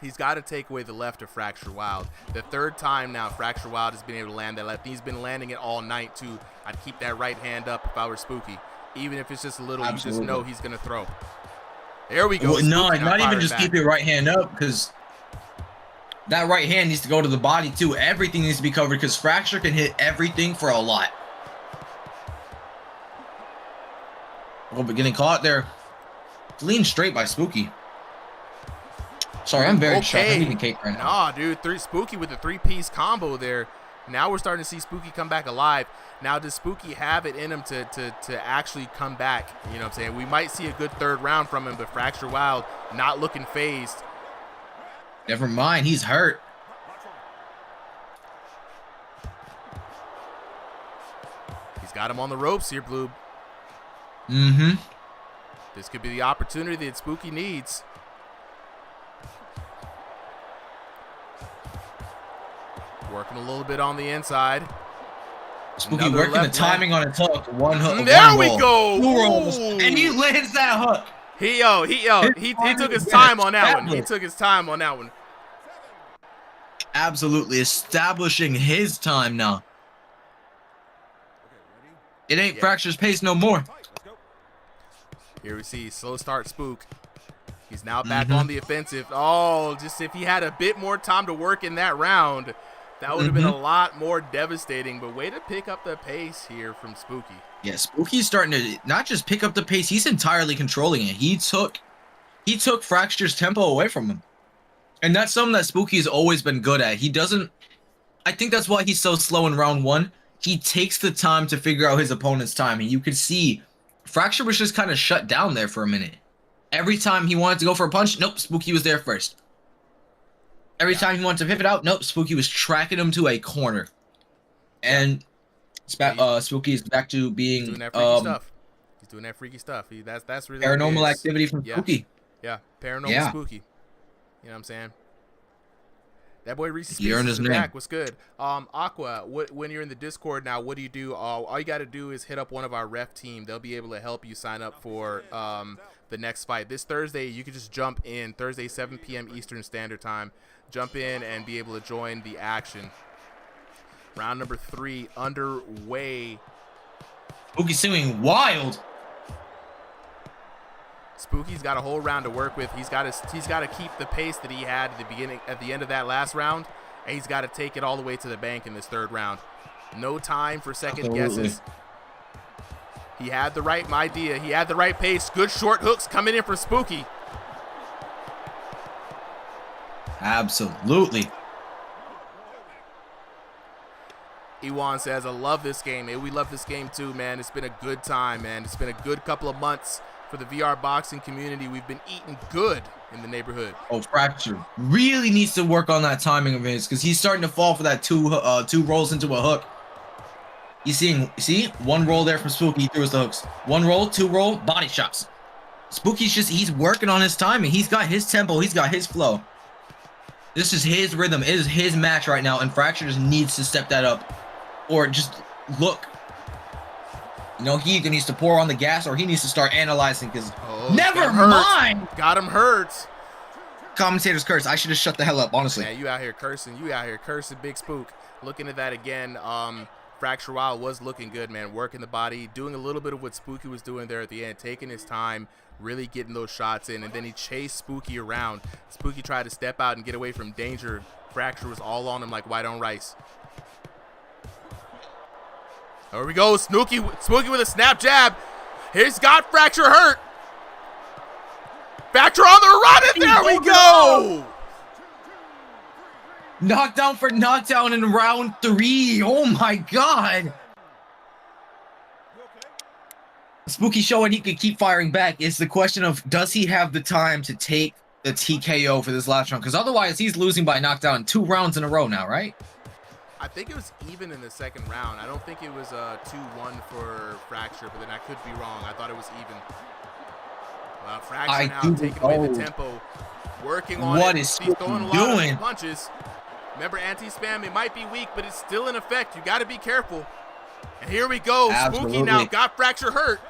He's got to take away the left of Fracture Wild. The third time now Fracture Wild has been able to land that left. He's been landing it all night too. I'd keep that right hand up if I were Spooky. Even if it's just a little, you just know he's going to throw. There we go. Well, no, Spooky not even just back. keep your right hand up, because that right hand needs to go to the body too. Everything needs to be covered, because Fracture can hit everything for a lot. Oh, but getting caught there. Clean straight by Spooky. Sorry, I'm very sharp. I'm eating cake right now. Nah, dude. Spooky with the three-piece combo there. Now we're starting to see Spooky come back alive. Now, does Spooky have it in him to actually come back? You know what I'm saying? We might see a good third round from him, but Fracture Wild not looking phased. Never mind, he's hurt. He's got him on the ropes here, Blue. Mm-hmm. This could be the opportunity that Spooky needs. Working a little bit on the inside. Spooky working the timing on his hook. One hook. There we go. Two rolls, and he lands that hook. He took his time on that one. He took his time on that one. Absolutely establishing his time now. It ain't Fracture's pace no more. Here we see slow start Spook. He's now back on the offensive. Oh, just if he had a bit more time to work in that round, that would have been a lot more devastating. But way to pick up the pace here from Spooky. Yeah, Spooky's starting to not just pick up the pace, he's entirely controlling it. He took Fracture's tempo away from him. And that's something that Spooky's always been good at. He doesn't, I think that's why he's so slow in round one. He takes the time to figure out his opponent's timing. You could see Fracture was just kind of shut down there for a minute. Every time he wanted to go for a punch, nope, Spooky was there first. Every time he wanted to pivot out, nope, Spooky was tracking him to a corner. And Spooky is back to being doing that freaky stuff. He's doing that freaky stuff. That's really paranormal activity from Spooky. Yeah, paranormal Spooky. You know what I'm saying? That boy Reese's Pieces is back. What's good? Aqua, when you're in the Discord now, what do you do? All you got to do is hit up one of our ref team. They'll be able to help you sign up for the next fight. This Thursday, you can just jump in. Thursday, 7 p.m. Eastern Standard Time. Jump in and be able to join the action. Round number 3 underway. Spooky's doing wild. Spooky's got a whole round to work with. He's got to keep the pace that he had at the end of that last round, and he's got to take it all the way to the bank in this third round. No time for second guesses. He had the right idea. He had the right pace. Good short hooks coming in for Spooky. Absolutely. Ewan says, I love this game. We love this game too, man. It's been a good time, man. It's been a good couple of months for the VR boxing community. We've been eating good in the neighborhood. Oh, Fracture really needs to work on that timing of his, because he's starting to fall for that two rolls into a hook. You see one roll there from Spooky, he threw his hooks. One roll, two roll, body shots. Spooky's he's working on his timing. He's got his tempo, he's got his flow. This is his rhythm. It is his match right now, and Fracture just needs to step that up. Or just look. You know, he either needs to pour on the gas or he needs to start analyzing, because never mind. Got him hurt. Commentators curse. I should have shut the hell up, honestly. Yeah, you out here cursing. You out here cursing Big Spook. Looking at that again, Fracture Wild was looking good, man. Working the body, doing a little bit of what Spooky was doing there at the end, taking his time, really getting those shots in, and then he chased Spooky around. Spooky tried to step out and get away from danger. Fracture was all on him like white on rice. There we go, Spooky with a snap jab. He's got Fracture hurt. Fracture on the run, and there we go. Knockdown for knockdown in round 3. Oh my god. Spooky showing he could keep firing back. It's the question of, does he have the time to take the TKO for this last round? Because otherwise he's losing by knockdown 2 rounds in a row now, right? I think it was even in the second round. I don't think it was 2-1 for Fracture, but then I could be wrong. I thought it was even. Well, Fracture now taking away the tempo, working on what it. Is He's throwing a lot doing? of punches. Remember, anti-spam, it might be weak, but it's still in effect. You got to be careful. And here we go. Absolutely. Spooky now got Fracture hurt.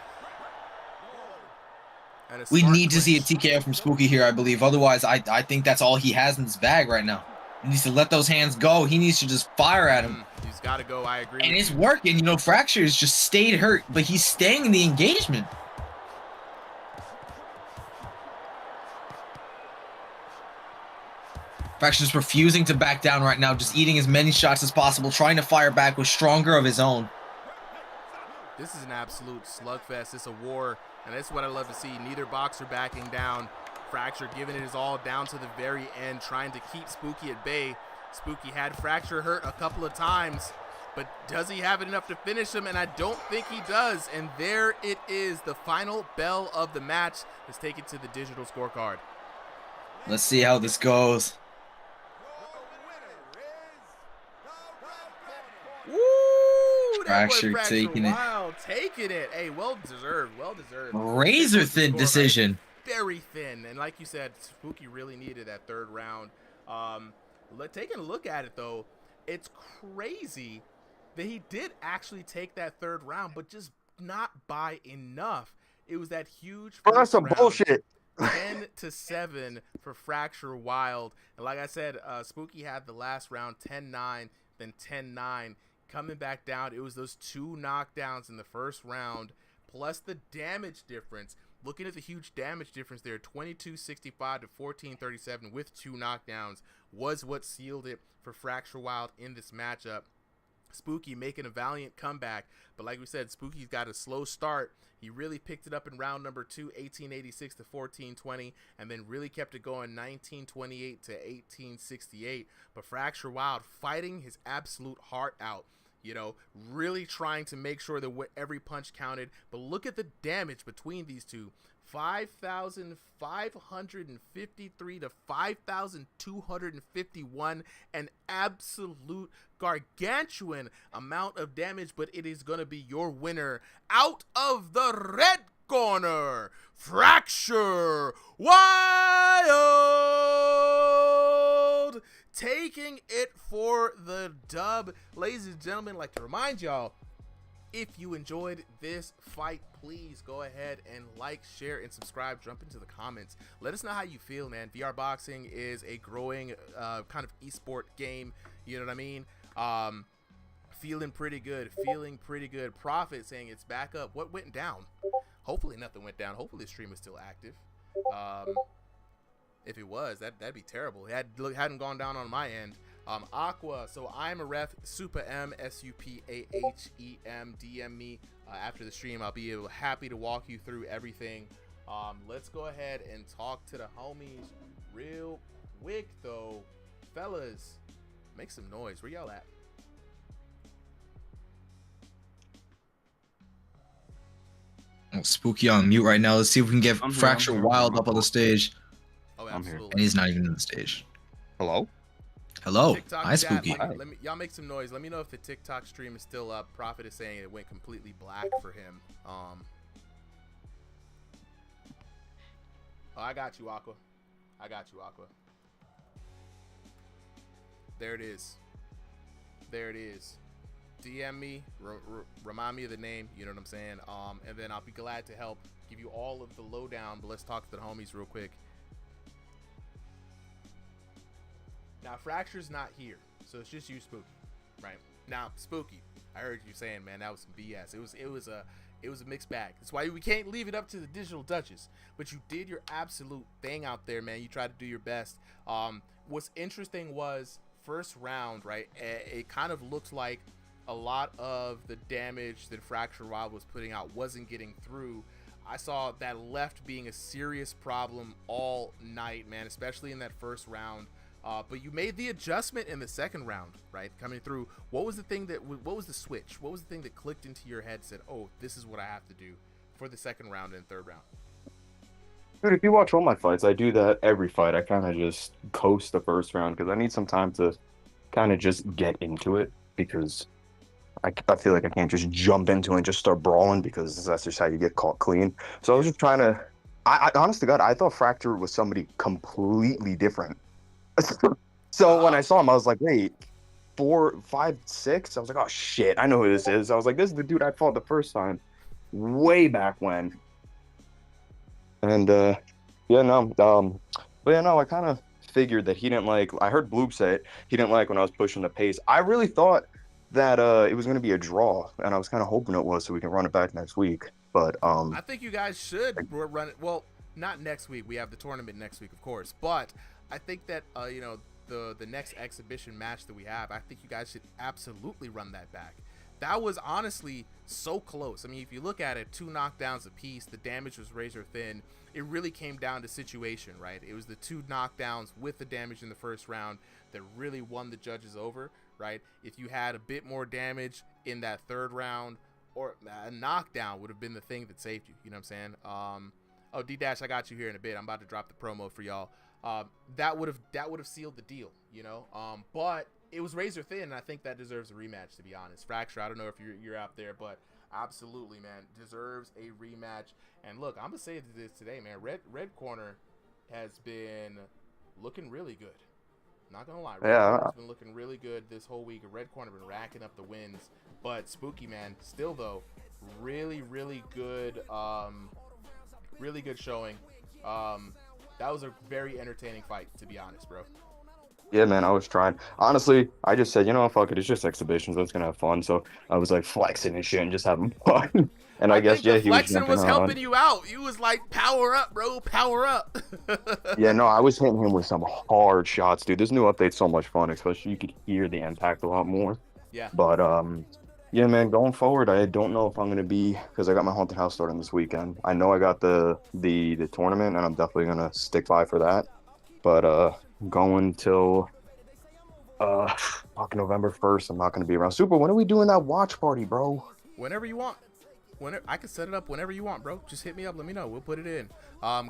We need to see a TKO from Spooky here, I believe. Otherwise, I think that's all he has in his bag right now. He needs to let those hands go. He needs to just fire at him. He's got to go. I agree. And it's working. You know, Fracture's just stayed hurt, but he's staying in the engagement. Fracture's refusing to back down right now, just eating as many shots as possible, trying to fire back with stronger of his own. This is an absolute slugfest. It's a war, and that's what I love to see. Neither boxer backing down. Fracture giving it his all down to the very end, trying to keep Spooky at bay. Spooky had Fracture hurt a couple of times, but does he have enough to finish him? And I don't think he does. And there it is. The final bell of the match is taken to the digital scorecard. Let's see how this goes. Woo! Fracture taking it. Taking it. Hey, well deserved. Well deserved. Razor thin decision. Very thin. And like you said, Spooky really needed that third round. Taking a look at it, though, it's crazy that he did actually take that third round, but just not by enough. It was that huge first that's some round, bullshit. 10-7 for Fracture Wild. And like I said, Spooky had the last round 10-9, then 10-9. Coming back down, it was those two knockdowns in the first round, plus the damage difference. Looking at the huge damage difference there, 2265 to 1437 with two knockdowns was what sealed it for Fracture Wild in this matchup. Spooky making a valiant comeback, but like we said, Spooky's got a slow start. He really picked it up in round number 2, 1886 to 1420, and then really kept it going 1928 to 1868. But Fracture Wild fighting his absolute heart out. You know, really trying to make sure that every punch counted. But look at the damage between these two. 5,553 to 5,251. An absolute gargantuan amount of damage. But it is going to be your winner out of the red corner. Fracture Wild, taking it for the dub. Ladies and gentlemen, I'd like to remind y'all, if you enjoyed this fight, please go ahead and like, share, and subscribe. Jump into the comments. Let us know how you feel, man. VR boxing is a growing kind of esport game. You know what I mean? Feeling pretty good. Prophet saying it's back up. What went down? Hopefully nothing went down. Hopefully the stream is still active. If it was, that'd be terrible. It hadn't gone down on my end. Aqua, so I'm a ref, Super M, SUPAHEM, DM me after the stream. I'll be happy to walk you through everything. Let's go ahead and talk to the homies real quick, though. Fellas, make some noise. Where y'all at? Spooky on mute right now. Let's see if we can get Fracture Wild up on the stage. Oh, absolutely. And he's not even on the stage. Hello? Hello. TikTok Hi, chat, Spooky. Y'all make some noise. Let me know if the TikTok stream is still up. Prophet is saying it went completely black for him. Oh, I got you, Aqua. There it is. DM me, remind me of the name, you know what I'm saying? And then I'll be glad to help give you all of the lowdown, but let's talk to the homies real quick. Now, Fracture's not here, so it's just you, Spooky, right? Now, Spooky, I heard you saying, man, that was some BS. It was a mixed bag. That's why we can't leave it up to the digital judges. But you did your absolute thing out there, man. You tried to do your best. What's interesting was first round, right? It kind of looked like a lot of the damage that Fracture Wild was putting out wasn't getting through. I saw that left being a serious problem all night, man, especially in that first round. But you made the adjustment in the second round, right? Coming through. What was the switch? What was the thing that clicked into your head, said, oh, this is what I have to do for the second round and third round? Dude, if you watch all my fights, I do that every fight. I kind of just coast the first round because I need some time to kind of just get into it, because I feel like I can't just jump into it and just start brawling, because that's just how you get caught clean. So I was just trying to I honest to God, I thought Fracture was somebody completely different. So when I saw him, I was like, wait, 4, 5, 6? I was like, oh shit, I know who this is. I was like, this is the dude I fought the first time, way back when. And yeah, no, but yeah, no, I kind of figured that he didn't like. I heard Bloop say it. He didn't like when I was pushing the pace. I really thought that it was going to be a draw, and I was kind of hoping it was, so we can run it back next week. But I think you guys should run it. Well, not next week. We have the tournament next week, of course. But I think that you know, the next exhibition match that we have, I think you guys should absolutely run that back. That was honestly so close. I mean, if you look at it, 2 knockdowns apiece. The damage was razor thin. It really came down to situation, right? It was the 2 knockdowns with the damage in the first round that really won the judges over, right? If you had a bit more damage in that third round, or a knockdown would have been the thing that saved you. You know what I'm saying? Oh, D-Dash, I got you here in a bit. I'm about to drop the promo for y'all. That would have sealed the deal, you know? But it was razor thin, and I think that deserves a rematch, to be honest. Fracture, I don't know if you're out there, but absolutely, man, deserves a rematch. And look, I'm gonna say this today, man. Red corner has been looking really good. Not gonna lie, Red corner's been looking really good this whole week. Red corner been racking up the wins, but Spooky, man, still though, really good, really good showing. That was a very entertaining fight, to be honest, bro. yeah, man, I was trying. Honestly, I just said, you know, fuck it, it's just exhibitions. Let's gonna have fun. So I was like flexing and shit and just having fun. And I guess, yeah, he was flexing was helping you out. You was like, power up, bro, power up. Yeah, no, I was hitting him with some hard shots, dude. This new update's so much fun, especially you could hear the impact a lot more. Yeah. But yeah, man, going forward, I don't know if I'm gonna be, because I got my haunted house starting this weekend. I know I got the tournament, and I'm definitely gonna stick by for that. But going till fucking November 1st, I'm not gonna be around. Super, when are we doing that watch party, bro? Whenever you want. Whenever I can set it up whenever you want, bro. Just hit me up, let me know. We'll put it in.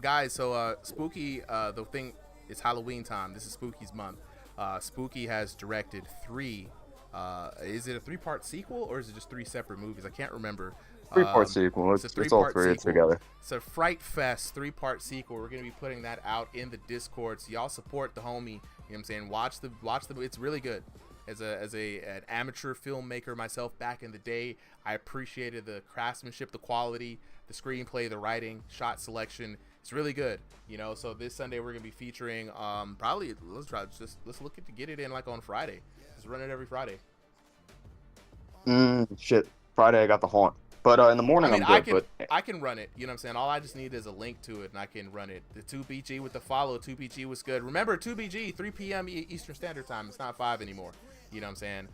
Guys, so Spooky, the thing is Halloween time. This is Spooky's month. Spooky has directed 3. Is it a 3-part sequel or is it just 3 separate movies? I can't remember. 3-part sequel. It's all 3 together. It's a Fright Fest 3-part sequel. We're gonna be putting that out in the Discord. So y'all support the homie. You know what I'm saying? Watch the. It's really good. As an amateur filmmaker myself back in the day, I appreciated the craftsmanship, the quality, the screenplay, the writing, shot selection. It's really good, you know. So this Sunday we're gonna be featuring probably let's look at to get it in like on Friday. Just run it every Friday. Shit. Friday I got the haunt. But in the morning I'm good. I can run it. You know what I'm saying? All I just need is a link to it, and I can run it. The 2BG with the follow. 2BG was good. Remember, 2BG, 3 p.m. Eastern Standard Time. It's not 5 anymore. You know what I'm saying?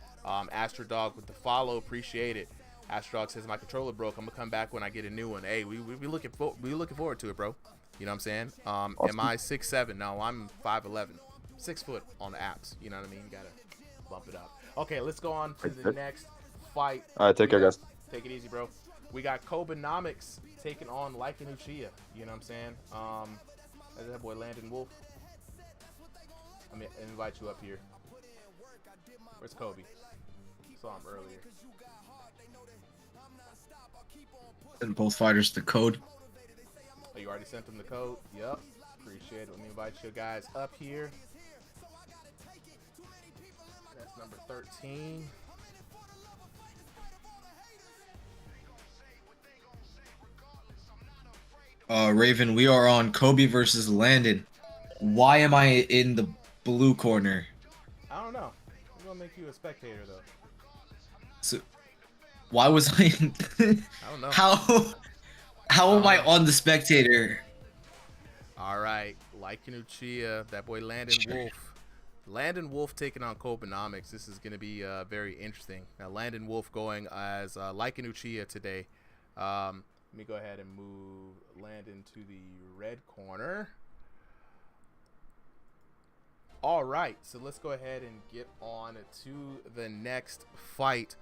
Astro Dog with the follow. Appreciate it. Astro Dog says my controller broke. I'm gonna come back when I get a new one. Hey, we looking forward to it, bro. You know what I'm saying? Am I 6'7"? No, I'm 5'11". 6 foot on the apps. You know what I mean? You gotta bump it up. Okay, let's go on to the next fight. All right, take care, guys. Take it easy, bro. We got Kobenomics taking on Lycan Uchiha. You know what I'm saying? That's that boy Landon Wolf. I'm gonna invite you up here. Where's Kobe? Saw him earlier. Send both fighters the code. Oh, you already sent them the code? Yep. Appreciate it. Let me invite you guys up here. That's number 13. Raven, we are on Kobe versus Landon. Why am I in the blue corner? I don't know. I'm gonna make you a spectator though. So, why was I in? I don't know. How am I on the spectator? All right, Lycan Uchiha, that boy Landon Wolf. Landon Wolf taking on Kobenomics. This is gonna be very interesting. Now Landon Wolf going as Lycan Uchiha today. Let me go ahead and move Landon to the red corner. All right, so let's go ahead and get on to the next fight.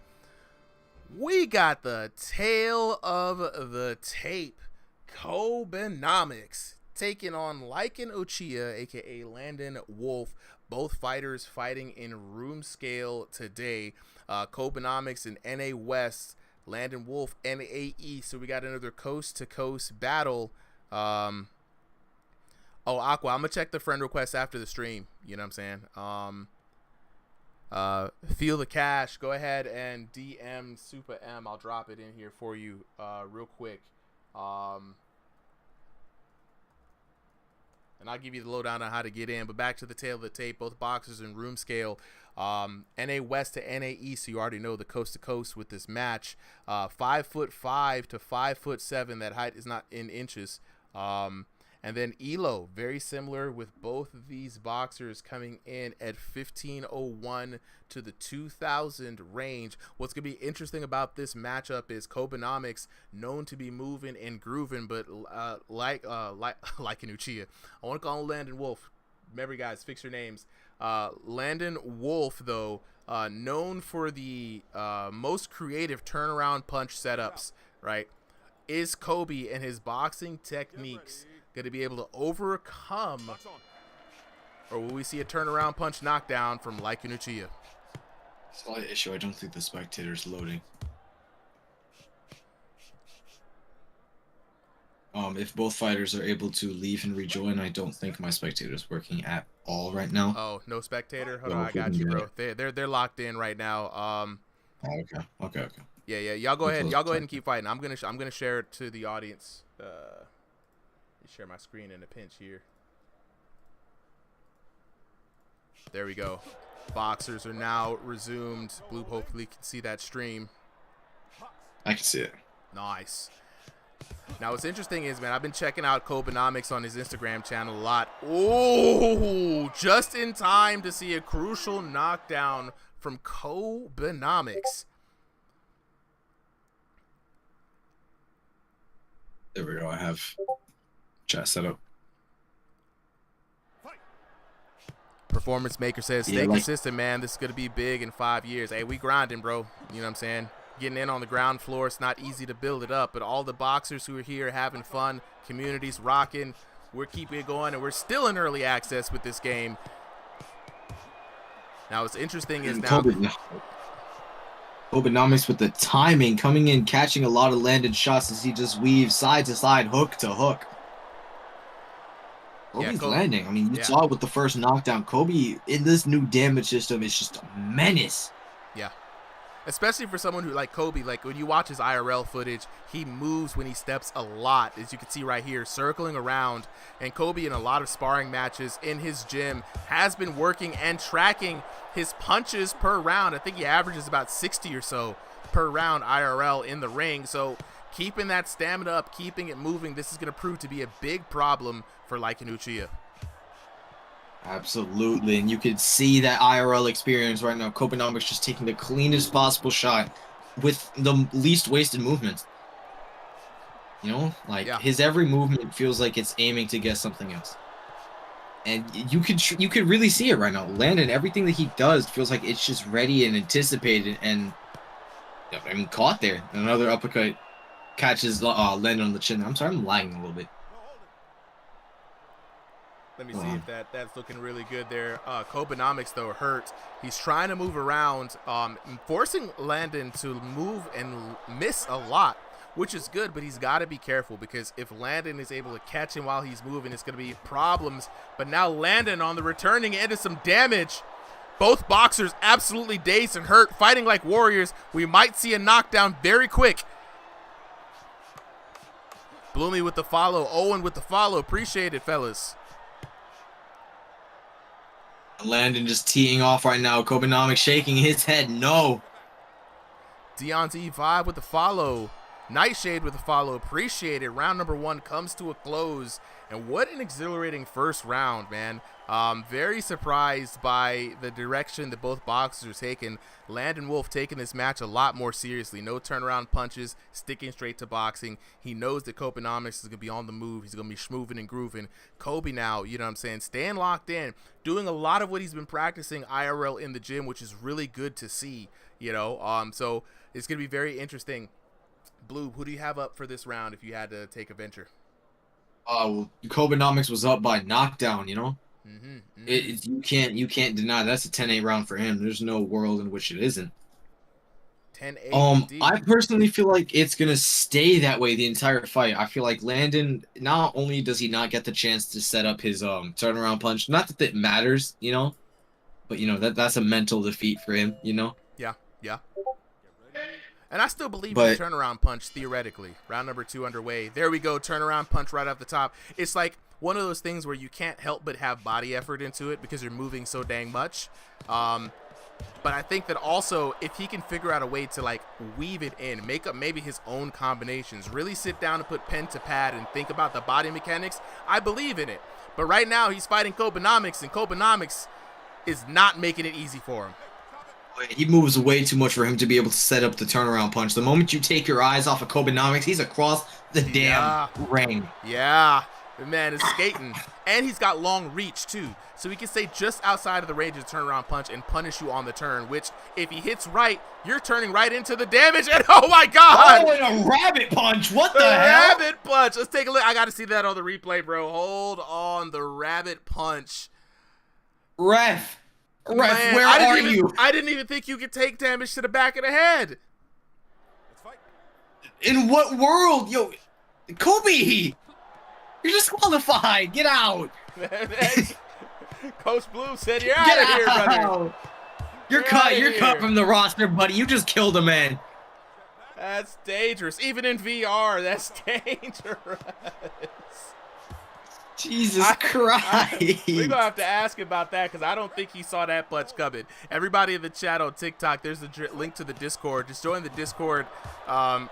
We got the tail of the tape, Kobenomics, taking on Lycan Uchiha, aka Landon Wolf. Both fighters fighting in room scale today. Kobenomics and NA West. Landon Wolf, NAE. So we got another coast-to-coast battle. Oh, Aqua, I'm gonna check the friend request after the stream. You know what I'm saying? Feel the cash. Go ahead and DM Super M. I'll drop it in here for you real quick. And I'll give you the lowdown on how to get in. But back to the tail of the tape, both boxers in room scale. NA West to NA East, so you already know the coast to coast with this match. 5'5" to 5'7". That height is not in inches. And then Elo, very similar with both of these boxers coming in at 1501 to the 2000 range. What's going to be interesting about this matchup is Kobenomics, known to be moving and grooving, but like an Uchiha. I want to call him Landon Wolf. Remember, guys, fix your names. Landon Wolf, though, known for the most creative turnaround punch setups, right? Is Kobe and his boxing techniques going to be able to overcome, or will we see a turnaround punch knockdown from Like Uchiha? Slight issue. I don't think the spectator's loading. If both fighters are able to leave and rejoin, I don't think my spectator's working at all right now. Oh, no spectator. Hold on, I got you, bro. They're locked in right now. Okay. Yeah. Y'all go ahead. Y'all go ahead and keep fighting. I'm gonna share it to the audience. Share my screen in a pinch here. There we go. Boxers are now resumed. Blue hopefully can see that stream. I can see it. Nice. Now what's interesting is, man, I've been checking out Kobenomics on his Instagram channel a lot. Oh, just in time to see a crucial knockdown from Kobenomics. There we go. I have chat set up. Performance Maker says, stay consistent, man. This is going to be big in 5 years. Hey, we grinding, bro. You know what I'm saying? Getting in on the ground floor. It's not easy to build it up, but all the boxers who are here having fun, communities rocking, we're keeping it going, and we're still in early access with this game. Now, what's interesting is now... Kobenomics with the timing, coming in, catching a lot of landed shots as he just weaves side to side, hook to hook. Kobe's landing. I mean, you saw it with the first knockdown. Kobe, in this new damage system, is just a menace. Yeah. Especially for someone who, like Kobe, like when you watch his IRL footage, he moves when he steps a lot, as you can see right here, circling around. And Kobe, in a lot of sparring matches in his gym, has been working and tracking his punches per round. I think he averages about 60 or so per round IRL in the ring. So keeping that stamina up, keeping it moving, this is going to prove to be a big problem for Like Uchiha. Absolutely, and you can see that IRL experience right now. Kobenomics just taking the cleanest possible shot with the least wasted movements. You know, like his every movement feels like it's aiming to get something else. And you could really see it right now. Landon, everything that he does feels like it's just ready and anticipated, and I mean, caught there. Another uppercut catches Landon on the chin. I'm sorry, I'm lagging a little bit. Let me see if that's looking really good there. Kobenomics, though, hurt. He's trying to move around, forcing Landon to move and miss a lot, which is good, but he's got to be careful, because if Landon is able to catch him while he's moving, it's going to be problems. But now Landon on the returning end of some damage. Both boxers absolutely dazed and hurt, fighting like warriors. We might see a knockdown very quick. Bloomy with the follow. Owen with the follow. Appreciate it, fellas. Landon just teeing off right now. Kobenomics shaking his head. No. Dion's E5 with the follow. Nightshade with the follow. Appreciate it. Round number 1 comes to a close. And what an exhilarating first round, man. Very surprised by the direction that both boxers are taking. Landon Wolf taking this match a lot more seriously. No turnaround punches, sticking straight to boxing. He knows that Kobenomics is going to be on the move. He's going to be schmooving and grooving. Kobe now, you know what I'm saying, staying locked in, doing a lot of what he's been practicing IRL in the gym, which is really good to see, you know. So it's going to be very interesting. Blue, who do you have up for this round if you had to take a venture? Well, Kobenomics was up by knockdown, you know. You can't deny that's a 10-8 round for him. There's no world in which it isn't. 10 AD. I personally feel like it's gonna stay that way the entire fight. I feel like Landon, not only does he not get the chance to set up his turnaround punch, not that it matters, you know, but you know that's a mental defeat for him, you know. Yeah, yeah. And I still believe in But the turnaround punch theoretically. Round number 2 underway. There we go. Turnaround punch right off the top. It's like one of those things where you can't help but have body effort into it because you're moving so dang much. But I think that also if he can figure out a way to like weave it in, make up maybe his own combinations, really sit down and put pen to pad and think about the body mechanics, I believe in it. But right now he's fighting Kobenomics, and Kobenomics is not making it easy for him. he moves way too much for him to be able to set up the turnaround punch. The moment you take your eyes off of Kobenomics, he's across the damn ring. Yeah, the man is skating. And he's got long reach, too. So he can stay just outside of the range of the turnaround punch and punish you on the turn, which, if he hits right, you're turning right into the damage. And, oh, my God! Oh, and a rabbit punch. What the hell? Rabbit punch. Let's take a look. I got to see that on the replay, bro. Hold on. The rabbit punch. Ref, Man, where are you? I didn't even think you could take damage to the back of the head. In what world? Yo, Kobe, you're disqualified. Get out. Coach Blue said you're out of here, brother. You're cut. You're cut from the roster, buddy. You just killed a man. That's dangerous. Even in VR, that's dangerous. Jesus Christ. We're going to have to ask about that because I don't think he saw that punch coming. Everybody in the chat on TikTok, there's a link to the Discord. Just join the Discord, and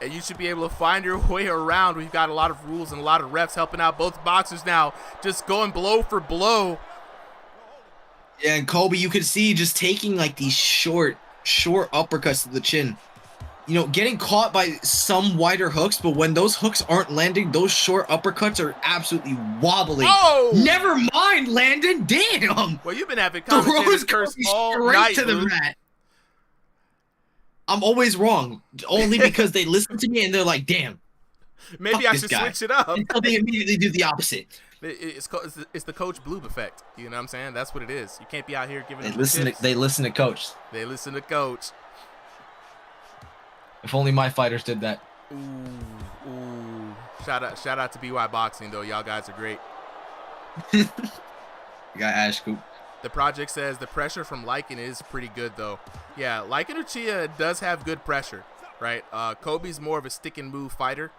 you should be able to find your way around. We've got a lot of rules and a lot of refs helping out both boxers now, just going blow for blow. Yeah, and Kobe, you could see just taking like these short uppercuts to the chin. You know, getting caught by some wider hooks, but when those hooks aren't landing, those short uppercuts are absolutely wobbling. Oh! Never mind, Landon. Damn! Well, you've been having commentators curse all night, to the mat. I'm always wrong, only because they listen to me and they're like, damn. Maybe I should switch it up. Until they immediately do the opposite. It's the Coach Blue effect. You know what I'm saying? That's what it is. You can't be out here giving They them listen. tips. They listen to Coach. They listen to Coach. If only my fighters did that. Ooh. Shout out to BY Boxing though. Y'all guys are great. You got Ash Coop. The project says the pressure from Lycan is pretty good though. Yeah, Lycan Uchiha does have good pressure, right? Kobe's more of a stick and move fighter,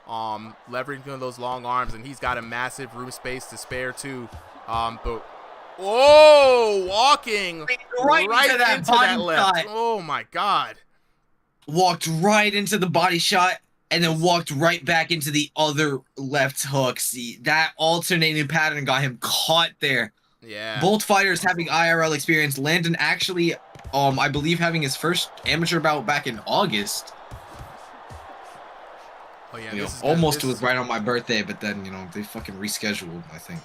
leveraging those long arms, and he's got a massive room space to spare too. But walking right into that left. Shot. Oh my God. Walked right into the body shot and then walked right back into the other left hook. See, that alternating pattern got him caught there. Yeah. Both fighters having IRL experience. Landon actually, I believe having his first amateur bout back in August. Oh yeah, You know, almost was right on my birthday, but then, you know, they fucking rescheduled, I think.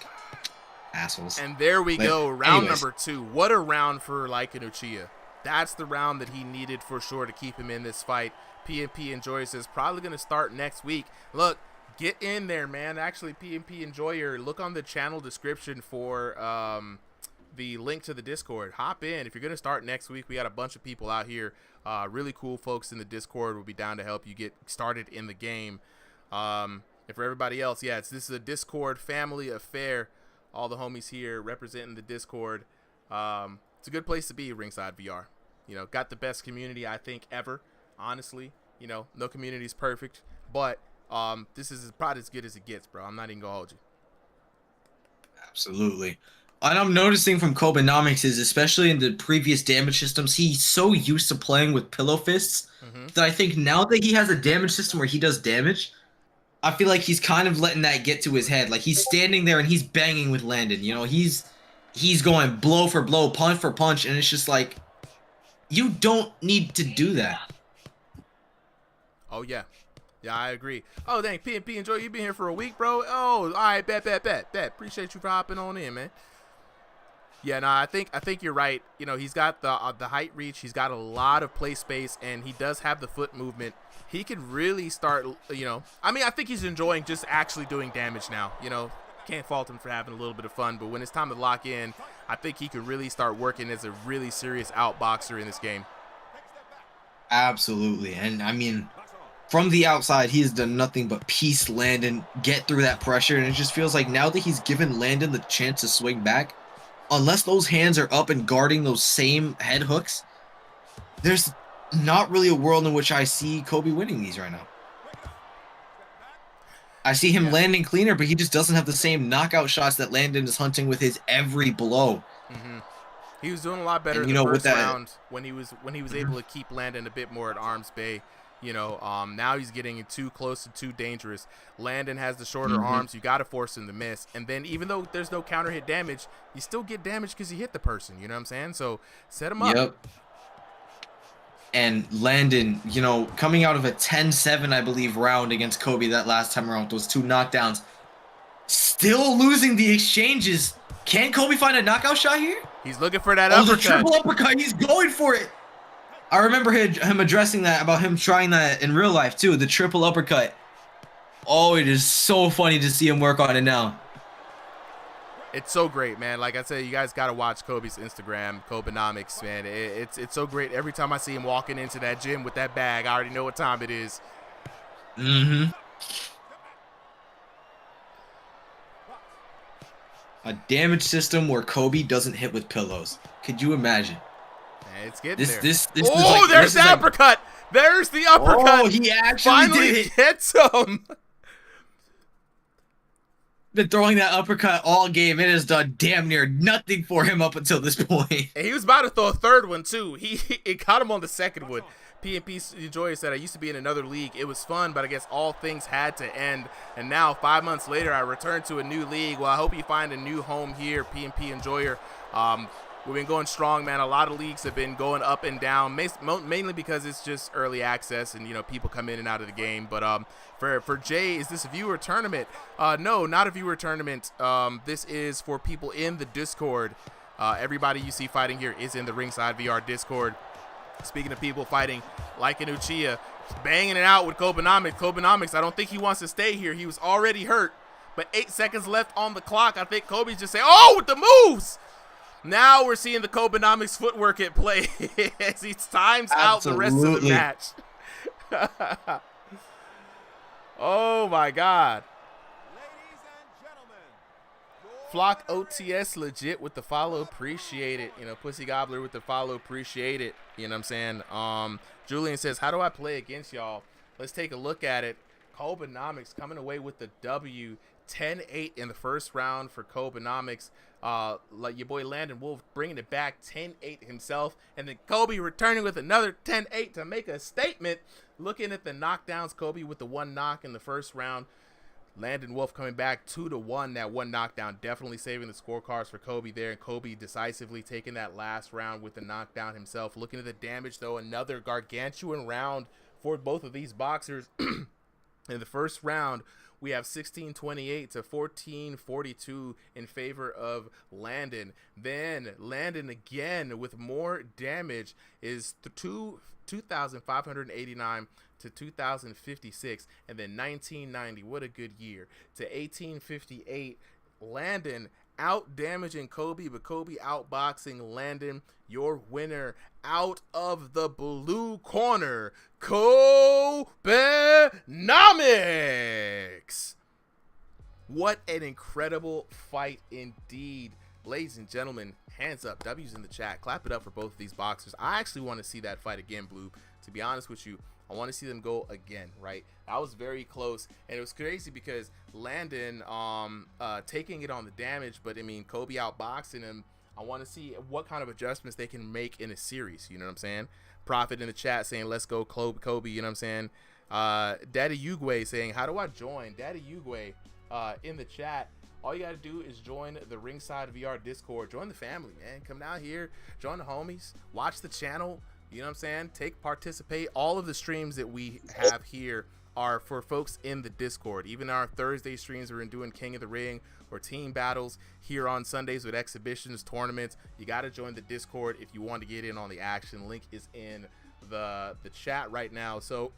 Assholes. And there we go. Round anyways. number 2. What a round for Lycan Uchiha. That's the round that he needed for sure to keep him in this fight. PNP Enjoyer says probably going to start next week. Look, get in there, man. Actually, PNP Enjoyer, look on the channel description for the link to the Discord. Hop in. If you're going to start next week, we got a bunch of people out here. Really cool folks in the Discord will be down to help you get started in the game. And for everybody else, yeah, this is a Discord family affair. All the homies here representing the Discord. It's a good place to be, Ringside VR. You know, got the best community I think ever. Honestly, you know, no community is perfect, but this is probably as good as it gets, bro. I'm not even gonna hold you. Absolutely. And I'm noticing from Kobenomics is, especially in the previous damage systems, he's so used to playing with pillow fists that I think now that he has a damage system where he does damage, I feel like he's kind of letting that get to his head. Like he's standing there and he's banging with Landon. You know, he's going blow for blow, punch for punch, and it's just like, you don't need to do that. Oh yeah, I agree. Oh dang, PNP Enjoy, you been here for a week, bro. Oh, all right, bet. Appreciate you for hopping on in, man. Yeah, no, I think you're right. You know, he's got the height reach, he's got a lot of play space, and he does have the foot movement. He could really start, you know, I mean, I think he's enjoying just actually doing damage now. You know, can't fault him for having a little bit of fun, but when it's time to lock in, I think he could really start working as a really serious outboxer in this game. Absolutely. And I'm noticing from Kobenomics is, especially in the previous damage systems, he's so used to playing with pillow fists that I think now that he has a damage system where he does damage, I feel like he's kind of letting that get to his head. Like he's standing there and he's banging with Landon. You know, he's going blow for blow, punch for punch, and it's just like, you don't need to do that. Oh yeah, I agree. Absolutely. And I mean, from the outside, he has done nothing but piece Landon, get through that pressure. And it just feels like now that he's given Landon the chance to swing back, unless those hands are up and guarding those same head hooks, there's not really a world in which I see Kobe winning these right now. I see him landing cleaner, but he just doesn't have the same knockout shots that Landon is hunting with his every blow. He was doing a lot better in the first round when he was able to keep Landon a bit more at arm's bay. You know, now he's getting too close and too dangerous. Landon has the shorter arms. You got to force him to miss. And then even though there's no counter hit damage, you still get damage because you hit the person. You know what I'm saying? So set him up. Yep. And Landon, you know, coming out of a 10-7, I believe, round against Kobe that last time around, those 2 knockdowns, still losing the exchanges. Can Kobe find a knockout shot here? He's looking for that uppercut. The triple uppercut. He's going for it. I remember him addressing that, about him trying that in real life, too. The triple uppercut. Oh, it is so funny to see him work on it now. It's so great, man. Like I said, you guys got to watch Kobe's Instagram, Kobenomics, man. It's so great. Every time I see him walking into that gym with that bag, I already know what time it is. A damage system where Kobe doesn't hit with pillows. Could you imagine? Man, it's getting there. This there's the uppercut. There's the uppercut. Oh, he actually finally did it. Gets him. Been throwing that uppercut all game. It has done damn near nothing for him up until this point. And he was about to throw a third one too. It caught him on the second one. PNP Joy said, I used to be in another league. It was fun, but I guess all things had to end. And now 5 months later, I returned to a new league. Well, I hope you find a new home here, PNP Enjoyer. We've been going strong, man. A lot of leagues have been going up and down, mainly because it's just early access and, you know, people come in and out of the game. But for Jay, is this a viewer tournament? No, not a viewer tournament. This is for people in the Discord. Everybody you see fighting here is in the Ringside VR Discord. Speaking of people fighting, like an Uchiha, banging it out with Kobenomics. Kobenomics, I don't think he wants to stay here. He was already hurt. But 8 seconds left on the clock. I think Kobe's just saying, oh, with the moves! Now we're seeing the Kobenomics footwork at play as he times out the rest of the match. Oh, my God. Flock OTS legit with the follow, appreciate it. You know, Pussy Gobbler with the follow, appreciate it. You know what I'm saying? Julian says, how do I play against y'all? Let's take a look at it. Kobenomics coming away with the W, 10-8 in the first round for Kobenomics. Like your boy Landon Wolf bringing it back, 10-8 himself. And then Kobe returning with another 10-8 to make a statement. Looking at the knockdowns, Kobe with the 1 knock in the first round. Landon Wolf coming back 2-1. That 1 knockdown definitely saving the scorecards for Kobe there. And Kobe decisively taking that last round with the knockdown himself. Looking at the damage, though, another gargantuan round for both of these boxers. In the first round, we have 16-28 to 14-42 in favor of Landon. Then Landon again with more damage is 2,589 to 2,056, and then 1990, what a good year, to 1858. Landon out damaging Kobe, but Kobe outboxing Landon. Your winner out of the blue corner, Kobenomics. What an incredible fight indeed. Ladies and gentlemen, hands up, W's in the chat. Clap it up for both of these boxers. I actually want to see that fight again, Blue. To be honest with you, I want to see them go again, right? That was very close, and it was crazy because Landon taking it on the damage, but I mean, Kobe outboxing him. I want to see what kind of adjustments they can make in a series, you know what I'm saying? Prophet in the chat saying, let's go Kobe, you know what I'm saying? Daddy Uguay saying, how do I join? Daddy Uguay in the chat. All you got to do is join the Ringside VR Discord. Join the family, man. Come down here, join the homies, watch the channel. You know what I'm saying? Participate. All of the streams that we have here are for folks in the Discord. Even our Thursday streams, we're doing King of the Ring or team battles here on Sundays with exhibitions, tournaments. You got to join the Discord if you want to get in on the action. Link is in the chat right now. So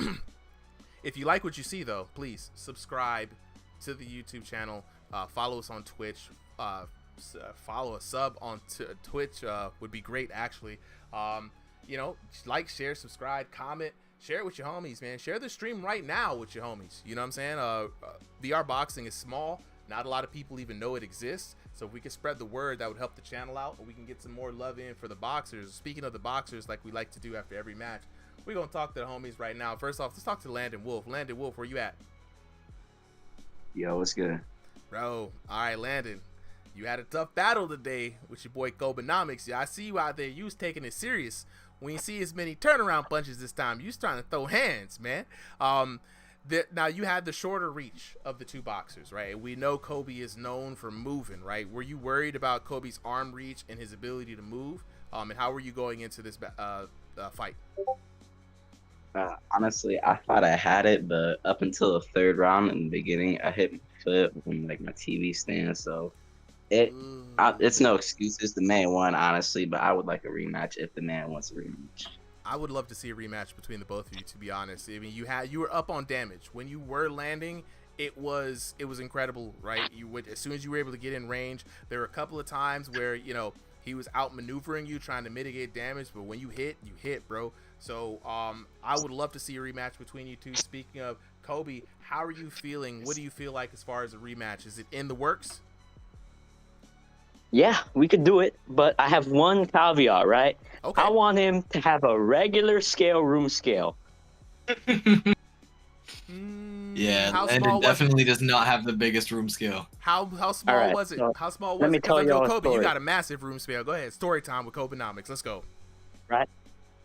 if you like what you see, though, please subscribe to the YouTube channel. Follow us on Twitch. Follow a sub on Twitch would be great, actually. like, share, subscribe, comment, share it with your homies, man. Share the stream right now with your homies. You know what I'm saying? VR boxing is small. Not a lot of people even know it exists. So if we can spread the word, that would help the channel out, or we can get some more love in for the boxers. Speaking of the boxers, like we like to do after every match, we're going to talk to the homies right now. First off, let's talk to Landon Wolf. Landon Wolf, where you at? Yo, what's good? Bro, all right, Landon. You had a tough battle today with your boy Kobenomics. Yeah, I see you out there. You was taking it serious. When you see as many turnaround punches this time, you was trying to throw hands, man. Now, you had the shorter reach of the two boxers, right? We know Kobe is known for moving, right? Were you worried about Kobe's arm reach and his ability to move? And how were you going into this fight? Honestly, I thought I had it, but up until the third round in the beginning, I hit my foot on like my TV stand. So it's no excuses. The man won, honestly, but I would like a rematch if the man wants a rematch. I would love to see a rematch between the both of you, to be honest. I mean, you were up on damage when you were landing. It was incredible, right? As soon as you were able to get in range. There were a couple of times where he was outmaneuvering you, trying to mitigate damage, but when you hit, bro. So I would love to see a rematch between you two. Speaking of Kobe, how are you feeling? What do you feel like as far as a rematch? Is it in the works? Yeah, we could do it, but I have one caveat, right? Okay. I want him to have a regular scale room scale. Yeah, how Landon small was definitely does not have the biggest room scale. How small was it? So How small let was me it? Because tell I know y'all a Kobe, you story. got a massive room scale. Go ahead. Story time with Kobenomics. Let's go. Right?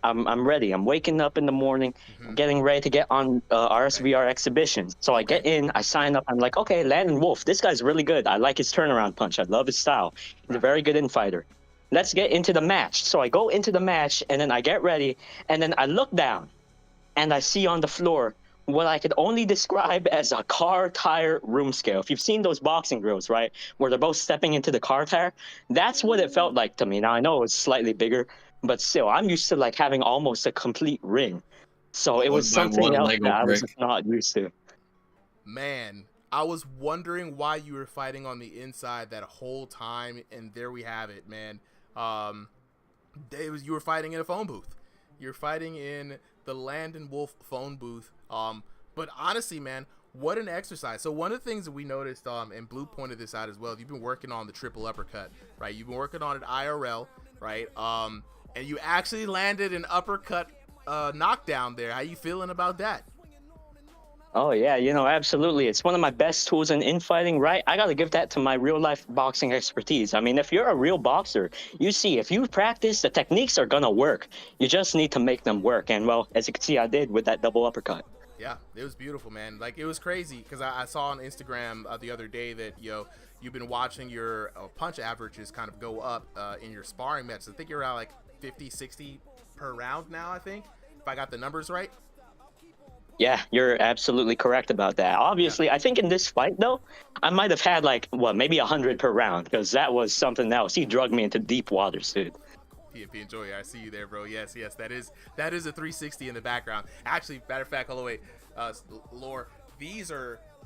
I'm ready. I'm waking up in the morning, getting ready to get on RSVR exhibitions. So I get in, I sign up. I'm like, okay, Landon Wolf, this guy's really good. I like his turnaround punch. I love his style. He's a very good infighter. Let's get into the match. So I go into the match, and then I get ready, and then I look down, and I see on the floor what I could only describe as a car tire room scale. If you've seen those boxing drills, right, where they're both stepping into the car tire, that's what it felt like to me. Now, I know it's slightly bigger, but still, I'm used to like having almost a complete ring. So it was By something one else Lego that I was brick. not used to. Man, I was wondering why you were fighting on the inside that whole time, and there we have it, man. You were fighting in a phone booth. You're fighting in the Landon Wolf phone booth. But honestly, man, what an exercise. So one of the things that we noticed, and Blue pointed this out as well, you've been working on the triple uppercut, right? You've been working on it IRL, right? And you actually landed an uppercut knockdown there. How you feeling about that? Oh, yeah, absolutely. It's one of my best tools in infighting, right? I got to give that to my real-life boxing expertise. I mean, if you're a real boxer, you see, if you practice, the techniques are going to work. You just need to make them work. And, well, as you can see, I did with that double uppercut. Yeah, it was beautiful, man. Like, it was crazy because I saw on Instagram the other day that, you've been watching your punch averages kind of go up in your sparring matches. I think you're at like 50, 60 per round now, I think, if I got the numbers right. Yeah, you're absolutely correct about that. Obviously, I think in this fight, though, I might have had like, maybe 100 per round, because that was something else. He drugged me into deep waters, dude. PNP Enjoy, I see you there, bro. Yes, that is a 360 in the background. Actually, matter of fact, all the way, Lore,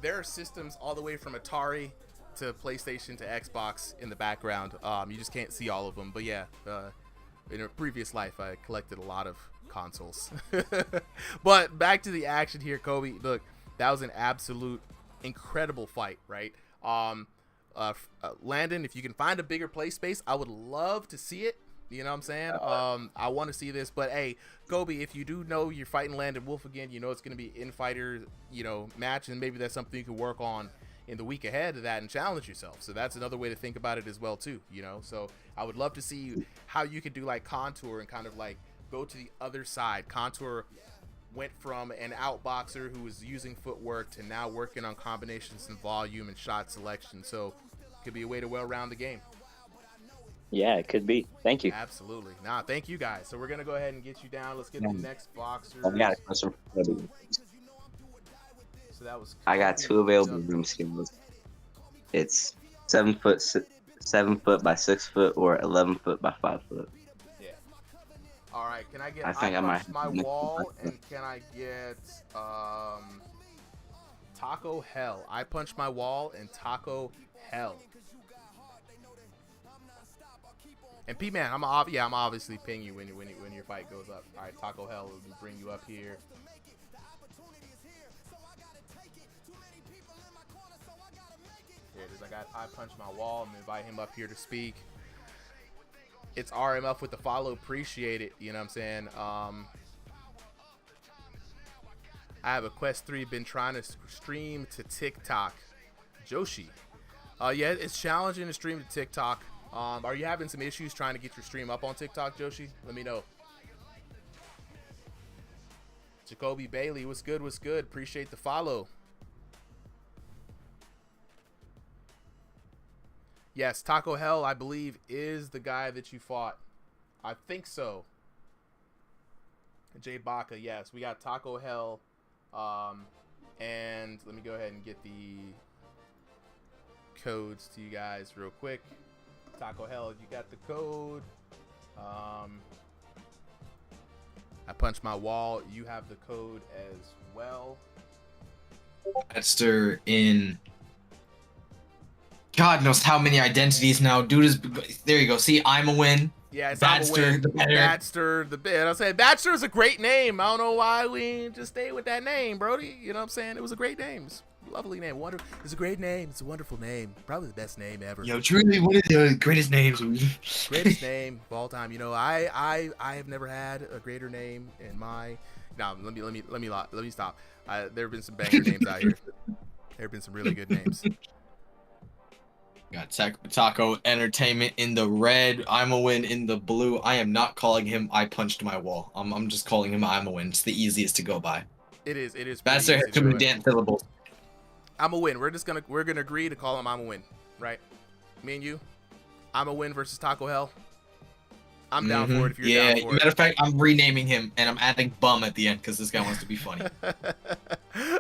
there are systems all the way from Atari to PlayStation to Xbox in the background. You just can't see all of them, but yeah, in a previous life, I collected a lot of consoles. But back to the action here, Kobe. Look, that was an absolute incredible fight, right? Landon, if you can find a bigger play space, I would love to see it. You know what I'm saying? I want to see this, but hey, Kobe, if you do know you're fighting Landon Wolf again, it's going to be infighter, match, and maybe that's something you can work on in the week ahead of that and challenge yourself. So that's another way to think about it as well too, So I would love to see how you could do like Contour and kind of like go to the other side. Contour went from an outboxer who was using footwork to now working on combinations and volume and shot selection. So it could be a way to well-round the game. Yeah, it could be. Thank you. Absolutely. Nah, thank you guys. So we're going to go ahead and get you down. Let's get the next boxer. I got a question for you. So that was I got two available room scales. It's 7 foot by 6 foot or 11 foot by 5 foot. Yeah. All right. Can I get? I think I might punch my wall, and can I get Taco Hell? I punch my wall and Taco Hell. And P-Man, I'm obviously ping you when your fight goes up. All right, Taco Hell, let me bring you up here. Here it is. I punch my wall. I'm gonna invite him up here to speak. It's RMF with the follow. Appreciate it. You know what I'm saying? I have a Quest 3. Been trying to stream to TikTok. Joshi. Yeah, it's challenging to stream to TikTok. Are you having some issues trying to get your stream up on TikTok, Joshi? Let me know. Jacoby Bailey, what's good? What's good? Appreciate the follow. Yes, Taco Hell, I believe, is the guy that you fought. I think so. Jay Baca, yes. We got Taco Hell. And let me go ahead and get the codes to you guys real quick. Taco Hell, you got the code. I punched my wall. You have the code as well. Esther in God knows how many identities now. Dude is there. You go. See, I'm a win. Yeah, it's Badster, the better. Badster, the bit. I said Badster is a great name. I don't know why we just stay with that name, Brody. You know what I'm saying? It was a great name. It's a lovely name. It's a great name. It's a wonderful name. Probably the best name ever. Yo, truly one of the greatest names. Greatest name of all time. You know, I have never had a greater name in my. No, let me stop. There have been some banger names out here. There have been some really good names. Got Taco Entertainment in the red. I'm a win in the blue. I am not calling him I punched my wall. I'm just calling him I'm a win. It's the easiest to go by. It is. That's too many damn syllables. I'm a win. We're gonna agree to call him I'm a win, right? Me and you. I'm a win versus Taco Hell. I'm down for it if you're down for it. Matter of fact, I'm renaming him and I'm adding bum at the end because this guy wants to be funny.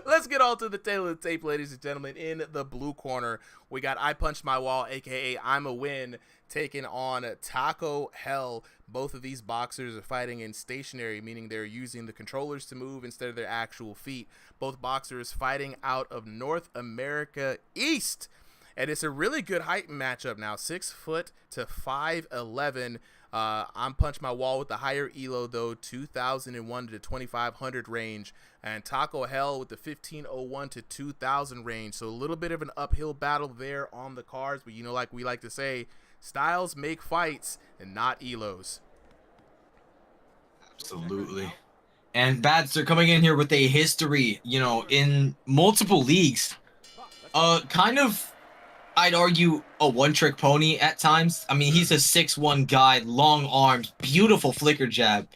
Let's get on to the tail of the tape, ladies and gentlemen. In the blue corner, we got I Punched My Wall, aka I'm a Win, taking on Taco Hell. Both of these boxers are fighting in stationary, meaning they're using the controllers to move instead of their actual feet. Both boxers fighting out of North America East. And it's a really good height matchup now, 6 foot to 5'11". I'm Punch My Wall with the higher elo though, 2001 to 2500 range, and Taco Hell with the 1501 to 2000 range. So a little bit of an uphill battle there on the cards, but you know, like we like to say, styles make fights and not elos. Absolutely. And Badster coming in here with a history, you know, in multiple leagues. Kind of, I'd argue, a one-trick pony at times. I mean, he's a 6'1" guy, long arms, beautiful flicker jab.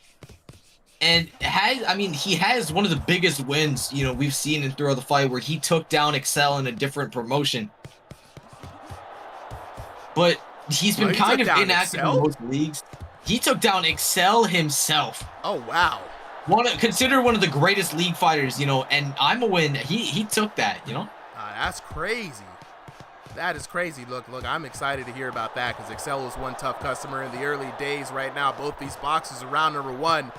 And he has one of the biggest wins, you know, we've seen in throughout the fight where he took down Excel in a different promotion. But he's been kind of inactive in most leagues. He took down Excel himself. Oh, wow. Considered one of the greatest league fighters, you know, and I'm a win. He took that, you know? That's crazy. That is crazy. Look, I'm excited to hear about that because Excel was one tough customer in the early days. Right now, both these boxers are round number 1.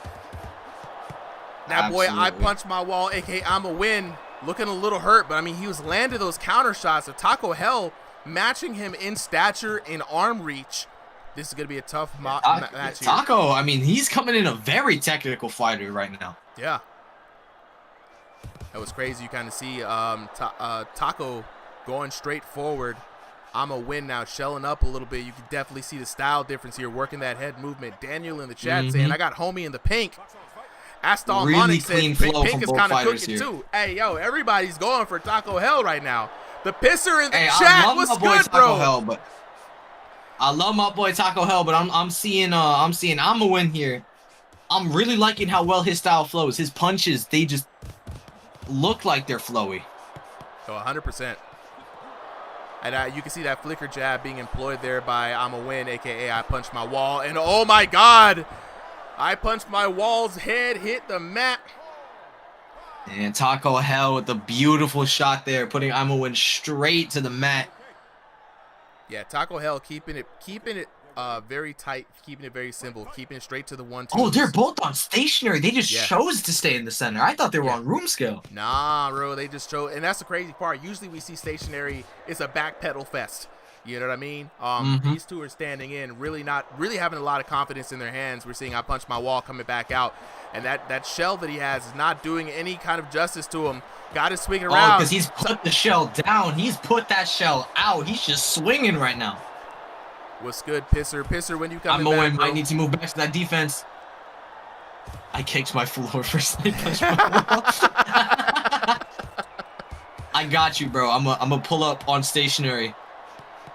That boy, I Punched My Wall, aka I'm a Win, looking a little hurt, but I mean, he was landing those counter shots of Taco Hell, matching him in stature, in arm reach. This is going to be a tough match here. Taco, I mean, he's coming in a very technical fighter right now. Yeah. That was crazy. You kind of see Taco going straight forward. I'm a Win now, shelling up a little bit. You can definitely see the style difference here, working that head movement. Daniel in the chat saying, I got homie in the pink. Aston really said pink is kind of cooking too. Hey, yo, everybody's going for Taco Hell right now. The pisser in the chat, what's good, bro? Hell, I love my boy Taco Hell, but I'm seeing I'm a Win here. I'm really liking how well his style flows. His punches, they just look like they're flowy. So 100%. And you can see that flicker jab being employed there by I'm a Win, aka I Punched My Wall. And oh my God, I Punched My Wall's head hit the mat. And Taco Hell with the beautiful shot there, putting I'm a Win straight to the mat. Yeah, Taco Hell keeping it very tight, keeping it very simple, keeping it straight to the 1-2. Oh, they're both on stationary. They just chose to stay in the center. I thought they were on room scale. Nah, bro, they just chose, and that's the crazy part. Usually we see stationary, it's a back pedal fest. You know what I mean? Mm-hmm. These two are standing in, really having a lot of confidence in their hands. We're seeing I punch my wall coming back out, and that shell that he has is not doing any kind of justice to him. Got to swing it around. because he's put the shell down. He's put that shell out. He's just swinging right now. What's good, Pisser? Pisser, when you coming I'm back, going. bro? I need to move back to that defense. I kicked my floor first. I punched my wall. I got you, bro. I'm gonna pull up on stationary.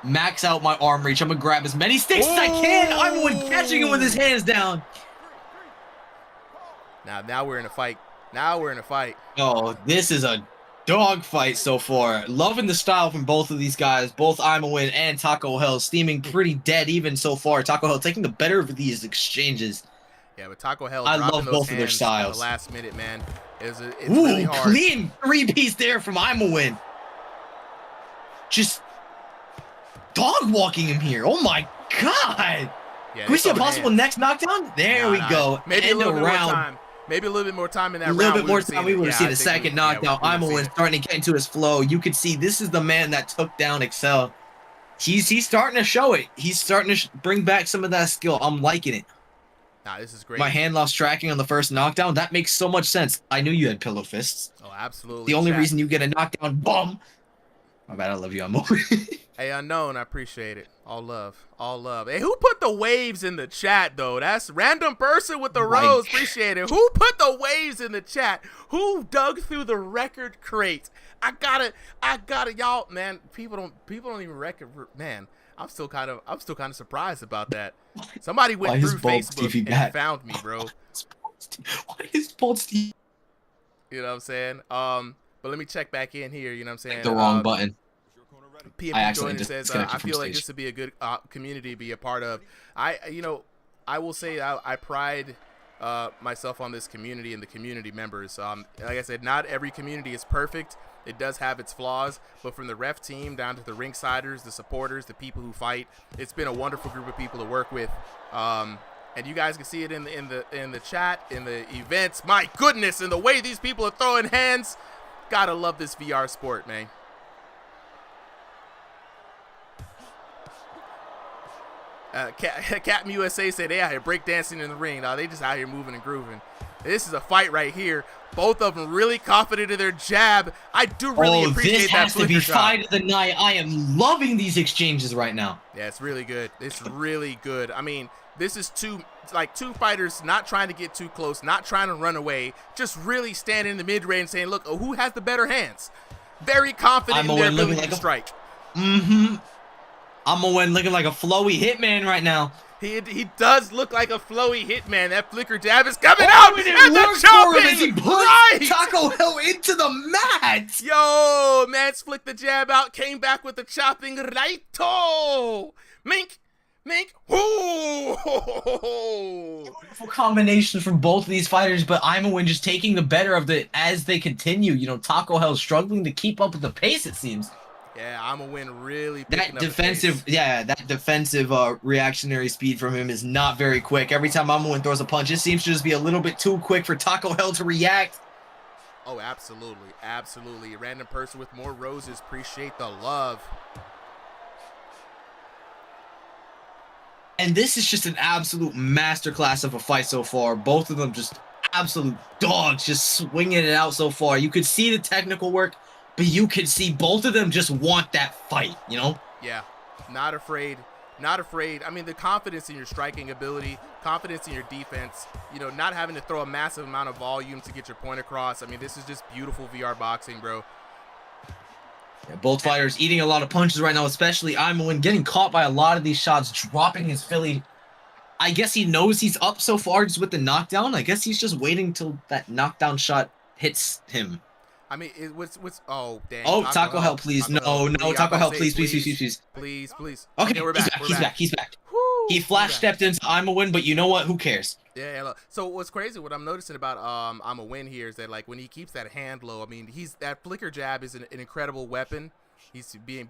Max out my arm reach. I'm gonna grab as many sticks as I can. I'm the one catching him with his hands down. Now we're in a fight. Now we're in a fight. Oh, this is a dog fight so far. Loving the style from both of these guys. Both Imawin and Taco Hell steaming pretty dead even so far. Taco Hell taking the better of these exchanges. Yeah, but Taco Hell I dropping love those both of their hands styles. at the last minute, man. It's Ooh, really hard. clean 3-piece there from Imawin. Just dog walking him here. Oh my god. Yeah, Can we see a over possible hands. next knockdown? There we go. Maybe End a little of bit round. more time. Maybe a little bit more time in that A round. little bit more time, we would have seen a a second knockdown. Imawin starting to get into his flow. You could see this is the man that took down Excel. He's starting to show it. He's starting to bring back some of that skill. I'm liking it. Nah, this is great. My hand lost tracking on the first knockdown. That makes so much sense. I knew you had pillow fists. Oh, absolutely. The only Chat. reason you get a knockdown, bum. My bad, I love you, Imawin. Hey, Unknown, I appreciate it. All love. All love. Hey, who put the waves in the chat, though? That's random person with the rose. Appreciate it. Who put the waves in the chat? Who dug through the record crate? I gotta, y'all, man. People don't even record, man. I'm still kind of surprised about that. Somebody went through Facebook and found me, bro. Why is Bolt Steve? You know what I'm saying? But let me check back in here. You know what I'm saying? The wrong button. PMP joining says, I feel like this would be a good community to be a part of. I will say I pride myself on this community and the community members. Like I said, not every community is perfect. It does have its flaws, but from the ref team down to the ringsiders, the supporters, the people who fight, it's been a wonderful group of people to work with. And you guys can see it in the chat, in the events. My goodness, and the way these people are throwing hands. Gotta love this VR sport, man. Captain USA said they out here breakdancing in the ring. Now they just out here moving and grooving. This is a fight right here. Both of them really confident in their jab. I do really appreciate that. This has to be fight of the night. I am loving these exchanges right now. Yeah, it's really good. It's really good. I mean, this is two fighters not trying to get too close, not trying to run away, just really standing in the mid-range and saying, look, who has the better hands? Very confident in their ability to strike. Mm-hmm. Imawin looking like a flowy hitman right now. He does look like a flowy hitman. That flicker jab is coming out, and the chopping he puts Taco Hell into the mat. Yo, Mance flicked the jab out, came back with the chopping righto. Mink. Ooh. Beautiful combinations from both of these fighters, but Imawin just taking the better of it as they continue. You know, Taco Hell struggling to keep up with the pace, it seems. Yeah, Imawin really that defensive reactionary speed from him is not very quick. Every time Imawin throws a punch, it seems to just be a little bit too quick for Taco Hell to react. Oh, absolutely. A random person with more roses. Appreciate the love. And this is just an absolute masterclass of a fight so far. Both of them just absolute dogs, just swinging it out so far. You could see the technical work, but you could see both of them just want that fight, you know? Yeah, not afraid. I mean, the confidence in your striking ability, confidence in your defense, you know, not having to throw a massive amount of volume to get your point across. I mean, this is just beautiful VR boxing, bro. Yeah, both fighters eating a lot of punches right now, especially Imawin getting caught by a lot of these shots, dropping his Philly. I guess he knows he's up so far just with the knockdown. I guess he's just waiting till that knockdown shot hits him. I mean, oh, dang. Oh, Taco Hell, please. No, Taco Hell, please. Please. Okay, we're back. He's back. He flash stepped into Imawin, but you know what? Who cares? Yeah. So what's crazy, what I'm noticing about Imawin here is that, like, when he keeps that hand low, I mean, that flicker jab is an incredible weapon. He's being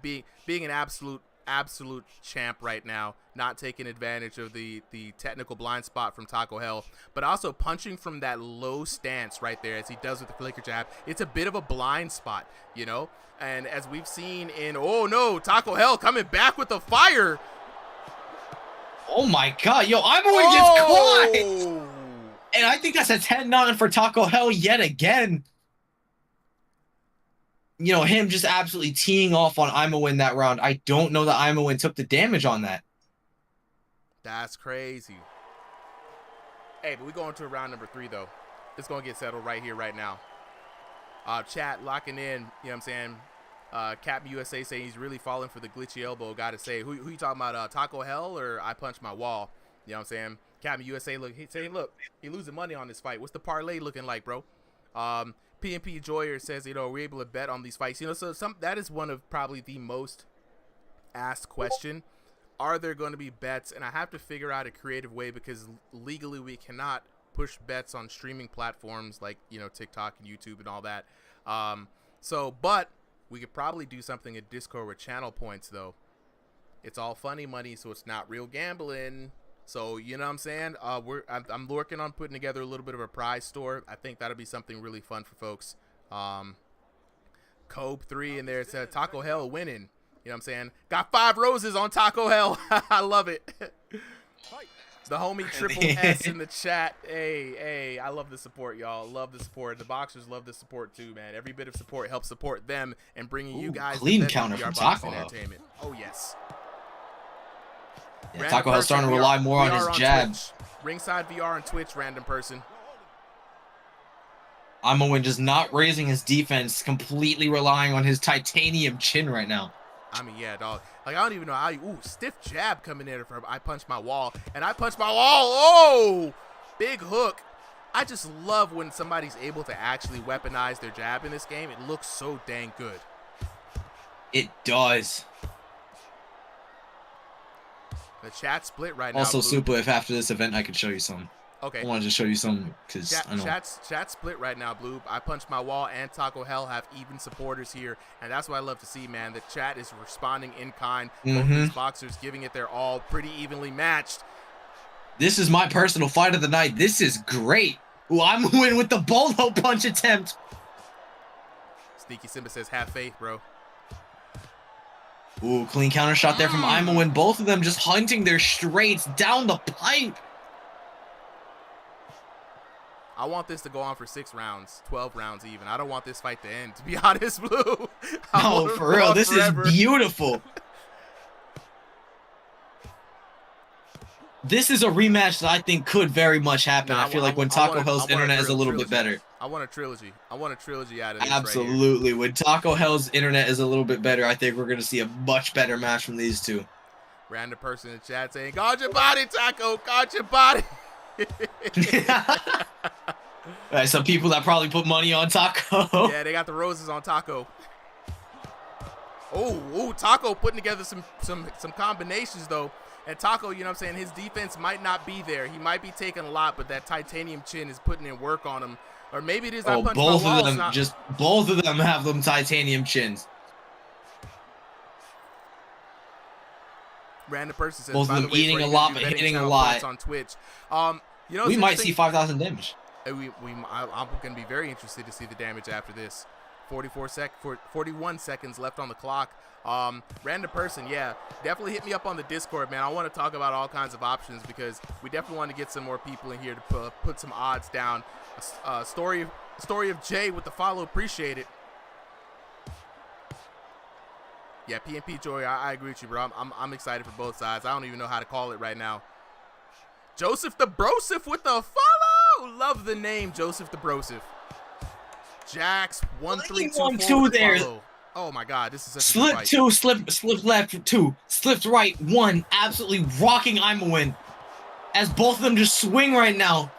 an absolute absolute champ right now, not taking advantage of the technical blind spot from Taco Hell, but also punching from that low stance right there as he does with the flicker jab. It's a bit of a blind spot, you know? And as we've seen in, oh no, Taco Hell coming back with the fire. Oh my god, yo, I'm going to get caught! And I think that's a 10-9 for Taco Hell yet again. You know, him just absolutely teeing off on Imawin that round. I don't know that Imawin took the damage on that. That's crazy. Hey, but we're going to round number 3, though. It's going to get settled right here, right now. Chat locking in, you know what I'm saying? Captain USA saying he's really falling for the glitchy elbow. Got to say, who you talking about, Taco Hell or I Punch My Wall? You know what I'm saying? Captain USA, look, he's saying, look, he losing money on this fight. What's the parlay looking like, bro? PNP Joyer says, you know, we're able to bet on these fights. You know, so that is one of probably the most asked question. Are there going to be bets? And I have to figure out a creative way because legally we cannot push bets on streaming platforms like, you know, TikTok and YouTube and all that. But we could probably do something at Discord with channel points, though. It's all funny money, so it's not real gambling. So, you know what I'm saying? I'm working on putting together a little bit of a prize store. I think that'll be something really fun for folks. Cobe 3 in there said Taco Hell winning. You know what I'm saying? Got 5 roses on Taco Hell. I love it. The homie Triple S in the chat. Hey, I love the support, y'all. Love the support. The boxers love the support too, man. Every bit of support helps support them and bringing you guys clean the counter from Taco Hell. Entertainment. Oh yes. Yeah, Taco Hell's starting to rely more on his jabs. Ringside VR on Twitch, random person. Imawin just not raising his defense, completely relying on his titanium chin right now. I mean, yeah, dog. Like, I don't even know how you... Ooh, stiff jab coming in from I Punch My Wall. And I Punch My Wall. Oh! Big hook. I just love when somebody's able to actually weaponize their jab in this game. It looks so dang good. It does. The chat split right now. Also, Super, if after this event I could show you some. Okay. I wanted to show you some because I know. Chat split right now, Blue. I Punch My Wall and Taco Hell have even supporters here, and that's what I love to see, man. The chat is responding in kind. Both these boxers giving it their all, pretty evenly matched. This is my personal fight of the night. This is great. Ooh, I'm winning with the bolo punch attempt. Sneaky Simba says, have faith, bro. Ooh, clean counter shot there from Imawin. Both of them just hunting their straights down the pipe. I want this to go on for 6 rounds, 12 rounds even. I don't want this fight to end, to be honest, Blue. No, for real. This is beautiful. This is a rematch that I think could very much happen. I feel like when Taco Hell's internet is a little bit better. I want a trilogy. I want a trilogy out of this. Absolutely. Right when Taco Hell's internet is a little bit better, I think we're going to see a much better match from these two. Random person in the chat saying, guard your body, Taco. Guard your body. Right, some people that probably put money on Taco. Yeah, they got the roses on Taco. Oh, Taco putting together some combinations though. And Taco, you know what I'm saying, his defense might not be there. He might be taking a lot, but that titanium chin is putting in work on him. Or maybe it is I Punch My Wall. Both of them have them titanium chins. Random person says, both of them eating a lot but hitting a lot on Twitch. You know, we might see 5,000 damage. I'm going to be very interested to see the damage after this. 41 seconds left on the clock. Random person, yeah, definitely hit me up on the Discord, man. I want to talk about all kinds of options because we definitely want to get some more people in here to put some odds down. Story of Jay with the follow, appreciate it. Yeah, PNP Joy, I agree with you, bro. I'm excited for both sides. I don't even know how to call it right now. Joseph the Brosif with the follow. Love the name, Joseph the Brosif. Jax 1-3-2-4 there. Follow. Oh my God, this is such slip a fight. 2, slip left 2, slipped right 1, absolutely rocking Imawin as both of them just swing right now.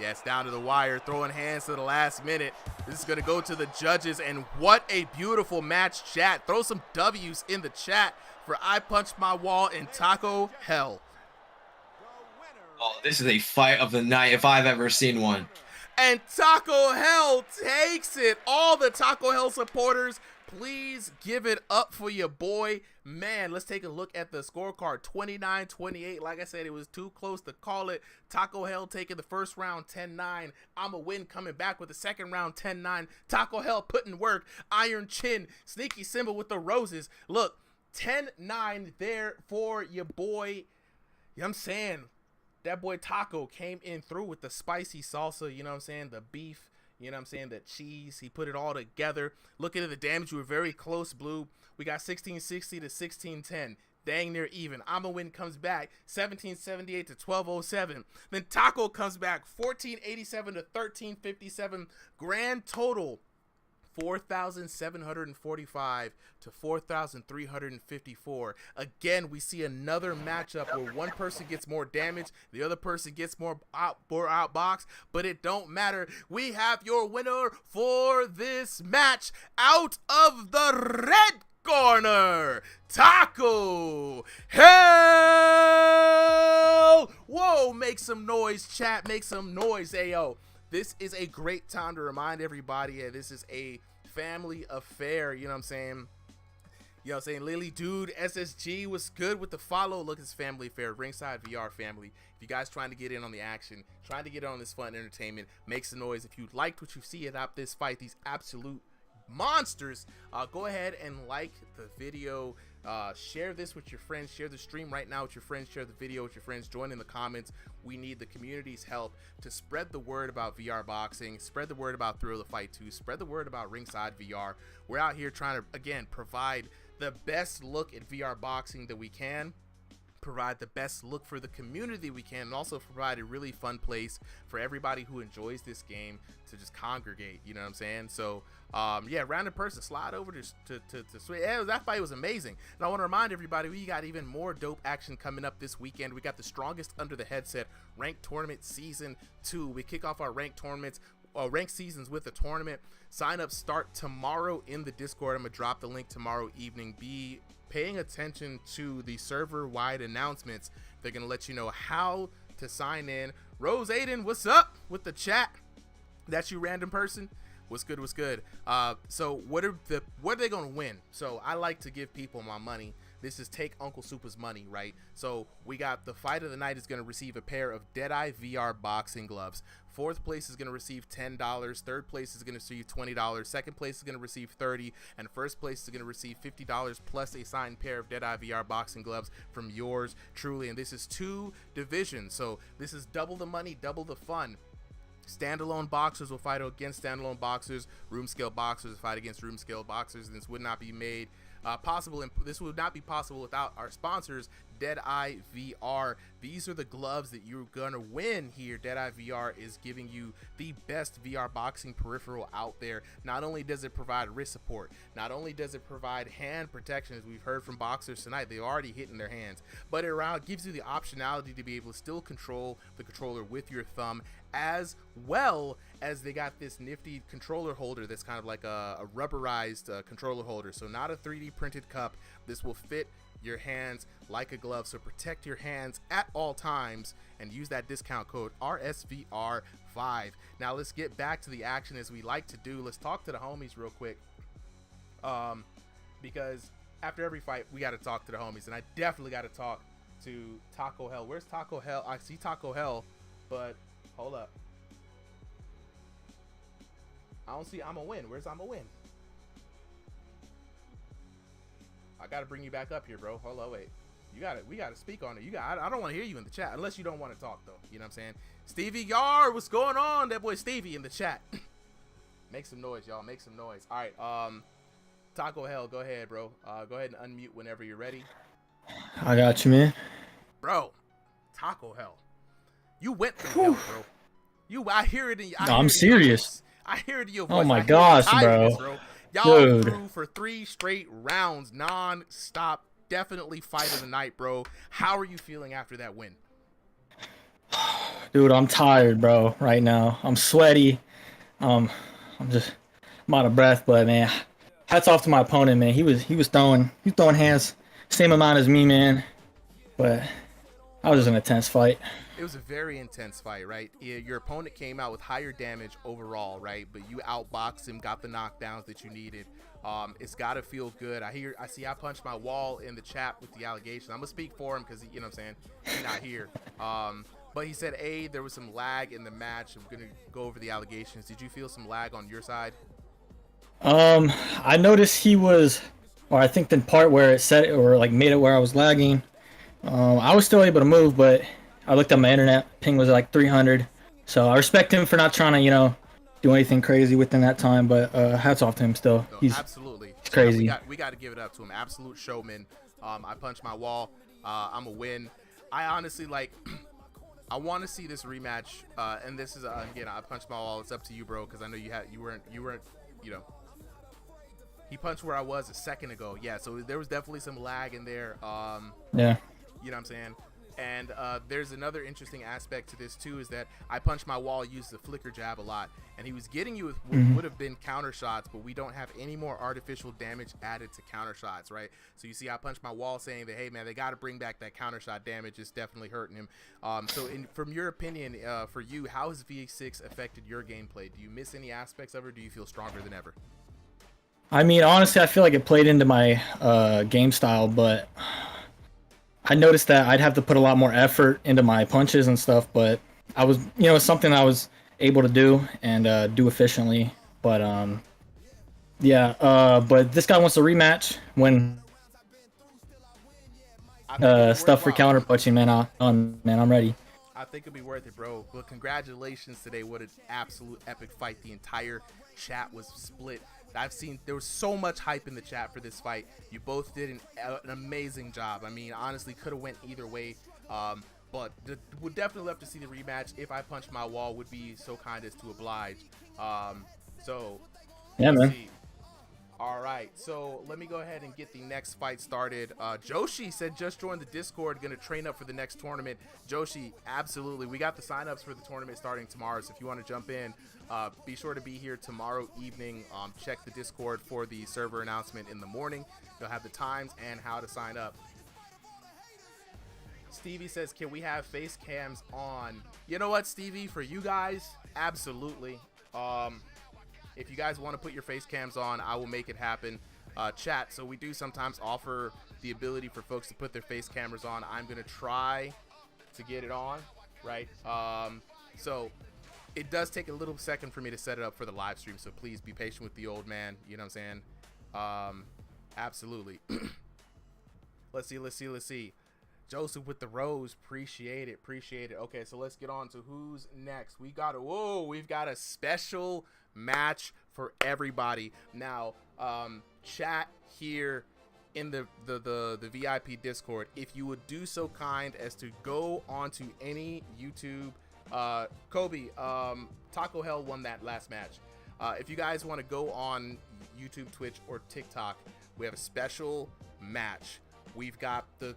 Yeah, it's down to the wire, throwing hands to the last minute. This is gonna go to the judges, and what a beautiful match, chat. Throw some W's in the chat for I Punch My Wall and Taco Hell. Oh, this is a fight of the night if I've ever seen one. And Taco Hell takes it. All the Taco Hell supporters Please give it up for your boy. Man, let's take a look at the scorecard. 29-28. Like I said, it was too close to call it. Taco Hell taking the first round 10-9. I'ma win coming back with the second round 10-9. Taco Hell putting work. Iron Chin. Sneaky Simba with the roses. Look, 10-9 there for your boy. You know what I'm saying? That boy Taco came in through with the spicy salsa, you know what I'm saying? The beef, you know what I'm saying? The cheese. He put it all together. Looking at the damage, we were very close, Blue. We got 1660 to 1610. Dang near even. I'ma win comes back 1778 to 1207. Then Taco comes back 1487 to 1357. Grand total 4,745 to 4,354. Again, we see another matchup where one person gets more damage, the other person gets more outbox, but it don't matter. We have your winner for this match out of the red corner, Taco Hell. Whoa, make some noise, chat. Make some noise, ayo. This is a great time to remind everybody that this is a family affair. You know what I'm saying? You know what I'm saying? Lily Dude, SSG was good with the follow. Look, it's family affair. Ringside VR family. If you guys trying to get in on the action, trying to get on this fun entertainment, make some noise. If you liked what you see about this fight, these absolute monsters, go ahead and like the video. Share this with your friends. Share the stream right now with your friends. Share the video with your friends. Join in the comments. We need the community's help to spread the word about VR boxing, spread the word about Thrill the Fight 2, spread the word about Ringside VR. We're out here trying to, again, provide the best look at VR boxing that we can, provide the best look for the community we can, and also provide a really fun place for everybody who enjoys this game to just congregate. You know what I'm saying? So yeah, random person, slide over to Sweet. Yeah, that fight was amazing. And I want to remind everybody, we got even more dope action coming up this weekend. We got the Strongest Under the Headset ranked tournament season 2. We kick off our ranked tournaments, ranked seasons with a tournament. Sign-ups start tomorrow in the Discord. I'm gonna drop the link tomorrow evening. Be paying attention to the server-wide announcements. They're gonna let you know how to sign in. Rose Aiden, what's up with the chat? That's you, random person. What's good? What's good? So what are they gonna win? So I like to give people my money. This is take Uncle Super's money, right? So we got the fight of the night is gonna receive a pair of Deadeye VR boxing gloves. Fourth place is gonna receive $10. Third place is gonna receive $20. Second place is gonna receive $30, and first place is gonna receive $50 plus a signed pair of Deadeye VR boxing gloves from yours truly. And this is 2 divisions, so this is double the money, double the fun. Standalone boxers will fight against standalone boxers. Room scale boxers will fight against room scale boxers. And this would not be made possible, and this would not be possible without our sponsors, Deadeye VR. These are the gloves that you're gonna win here. Deadeye VR is giving you the best VR boxing peripheral out there. Not only does it provide wrist support, not only does it provide hand protection, as we've heard from boxers tonight, they're already hitting their hands, but it gives you the optionality to be able to still control the controller with your thumb, as well as they got this nifty controller holder that's kind of like a rubberized controller holder. So not a 3D printed cup. This will fit your hands like a glove, so protect your hands at all times and use that discount code RSVR5. Now let's get back to the action as we like to do. Let's talk to the homies real quick, because after every fight we got to talk to the homies, and I definitely got to talk to Taco Hell. Where's Taco Hell? I see Taco Hell, but hold up, I don't see I'ma win. Where's I'ma win? I gotta bring you back up here, bro. Hold on, wait. We gotta speak on it. I don't want to hear you in the chat unless you don't want to talk though. You know what I'm saying? Stevie Yard, what's going on? That boy Stevie in the chat. Make some noise, y'all. Make some noise. All right. Taco Hell, go ahead, bro. Go ahead and unmute whenever you're ready. I got you, man. Bro, Taco Hell, you went through hell, bro. I hear it in. I'm serious. I hear it in your voice. Oh my gosh, bro. Y'all threw for 3 straight rounds, non-stop. Definitely fight of the night, bro. How are you feeling after that win? Dude, I'm tired, bro. Right now, I'm sweaty. I'm out of breath. But man, hats off to my opponent, man. He was throwing hands, same amount as me, man. But That was an intense fight. It was a very intense fight, right? Your opponent came out with higher damage overall, right? But you outboxed him, got the knockdowns that you needed. It's got to feel good. I see I punched my wall in the chat with the allegation. I'm going to speak for him because, you know what I'm saying, he's not here. But he said, there was some lag in the match. I'm going to go over the allegations. Did you feel some lag on your side? I noticed he was, or I think the part where it said it, or like made it where I was lagging, I was still able to move, but I looked at my internet, ping was like 300. So I respect him for not trying to, you know, do anything crazy within that time, but hats off to him still. No, He's absolutely crazy. We got to give it up to him. Absolute showman. I punched my wall. I'm a win. I honestly I want to see this rematch. And this is again, I punched my wall. It's up to you, bro, because I know you weren't, you know. He punched where I was a second ago. Yeah, so there was definitely some lag in there. Yeah. You know what I'm saying? And there's another interesting aspect to this too, is that I punched my wall, used the flicker jab a lot, and he was getting you with what would have been counter shots, but we don't have any more artificial damage added to counter shots, right? So you see I punched my wall saying that, hey man, they got to bring back that counter shot damage. It's definitely hurting him. So from your opinion, for you, how has V6 affected your gameplay? Do you miss any aspects of it, or do you feel stronger than ever? I mean, honestly, I feel like it played into my game style, but I noticed that I'd have to put a lot more effort into my punches and stuff, but I was, you know, it's something I was able to do and do efficiently. But yeah, but this guy wants a rematch when stuff for counter punching, man. I'm ready. I think it'll be worth it, bro. Well, congratulations today. What an absolute epic fight. The entire chat was split. There was so much hype in the chat for this fight. You both did an amazing job. I mean, honestly, could have went either way. But would definitely love to see the rematch. If I punched my wall, would be so kind as to oblige. So yeah, man. See. All right, so let me go ahead and get the next fight started. Joshi said just joined the Discord, gonna train up for the next tournament. Joshi, absolutely. We got the signups for the tournament starting tomorrow, so if you want to jump in, be sure to be here tomorrow evening. Check the Discord for the server announcement in the morning. You'll have the times and how to sign up. Stevie says, can we have face cams on? You know what, Stevie, for you guys, absolutely. If you guys want to put your face cams on, I will make it happen. Chat, so we do sometimes offer the ability for folks to put their face cameras on. I'm going to try to get it on, right? So it does take a little second for me to set it up for the live stream, so please be patient with the old man. You know what I'm saying? Absolutely. Let's see. Joseph with the rose. Appreciate it. Okay, so let's get on to who's next. We've got a special match for everybody. Now, chat here in the VIP Discord, if you would do so kind as to go onto any YouTube, Kobe, Taco Hell won that last match. If you guys want to go on YouTube, Twitch, or TikTok, we have a special match. We've got the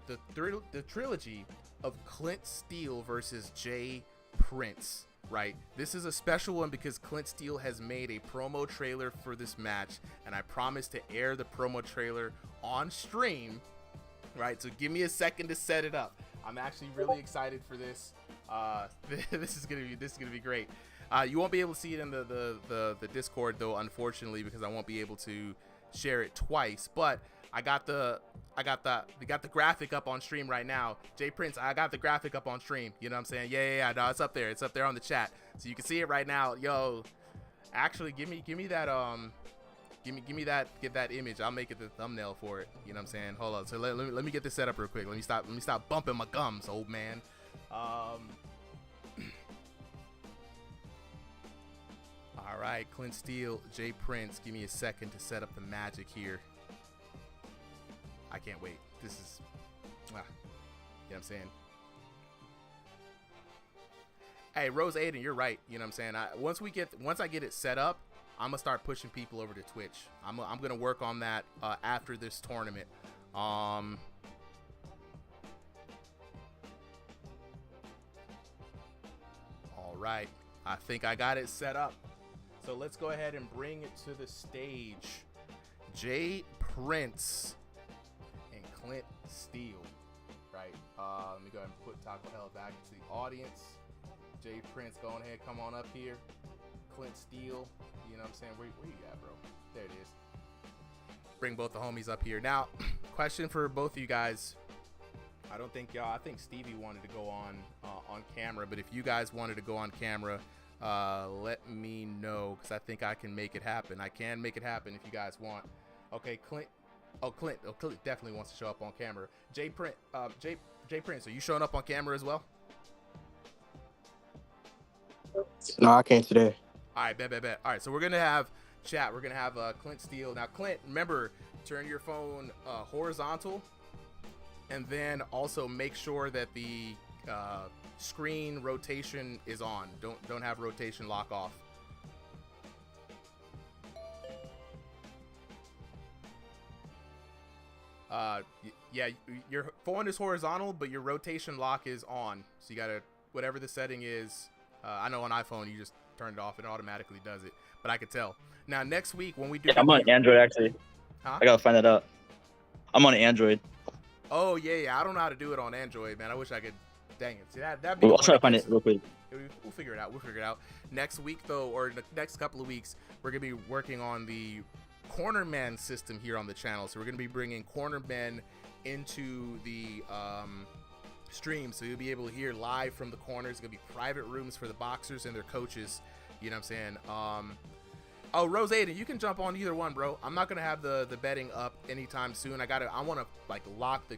trilogy of Clint Steele versus Jay Prince, right? This is a special one because Clint Steele has made a promo trailer for this match, and I promised to air the promo trailer on stream, right? So give me a second to set it up. I'm actually really excited for this. This is gonna be great. You won't be able to see it in the Discord though, unfortunately, because I won't be able to share it twice. But we got the graphic up on stream right now. Jay Prince, I got the graphic up on stream. You know what I'm saying? Yeah. No, it's up there. It's up there on the chat, so you can see it right now. Yo, actually, give me that get that image. I'll make it the thumbnail for it. You know what I'm saying? Hold on. So let me get this set up real quick. Let me stop bumping my gums, old man. All right, Clint Steele, Jay Prince. Give me a second to set up the magic here. I can't wait. This is, you know what I'm saying? Hey, Rose Aiden, you're right. You know what I'm saying? Once I get it set up, I'm gonna start pushing people over to Twitch. I'm gonna work on that after this tournament. All right, I think I got it set up. So let's go ahead and bring it to the stage. Jay Prince and Clint Steele, right. Let me go ahead and put Taco Hell back to the audience. Jay Prince, go ahead, come on up here. Clint Steele, you know what I'm saying? Where you at, bro? There it is. Bring both the homies up here. Now, question for both of you guys. I don't think y'all, I think Stevie wanted to go on camera, but if you guys wanted to go on camera, let me know, because I think I can make it happen. I can make it happen if you guys want. Okay, Clint. Oh, Clint definitely wants to show up on camera. Jay Prince, are you showing up on camera as well? No, I can't today. All right, bet. All right, so we're gonna have chat. We're gonna have Clint Steele. Now, Clint, remember, turn your phone horizontal, and then also make sure that the screen rotation is on. Don't have rotation lock off. Yeah, your phone is horizontal, but your rotation lock is on. So you gotta, whatever the setting is. I know on iPhone you just turn it off, it automatically does it. But I could tell. Now next week when we do, I'm on Android actually. Huh? I gotta find that out. I'm on Android. Oh yeah. I don't know how to do it on Android, man. I wish I could. Dang it. See, that'd be. I'll try to find it real quick. We'll figure it out. Next week though, or the next couple of weeks, we're gonna be working on the cornerman system here on the channel. So we're gonna be bringing cornermen into the stream, so you'll be able to hear live from the corners. It's gonna be private rooms for the boxers and their coaches. You know what I'm saying? Oh, Rose Aiden, you can jump on either one, bro. I'm not gonna have the betting up anytime soon. I want to like lock the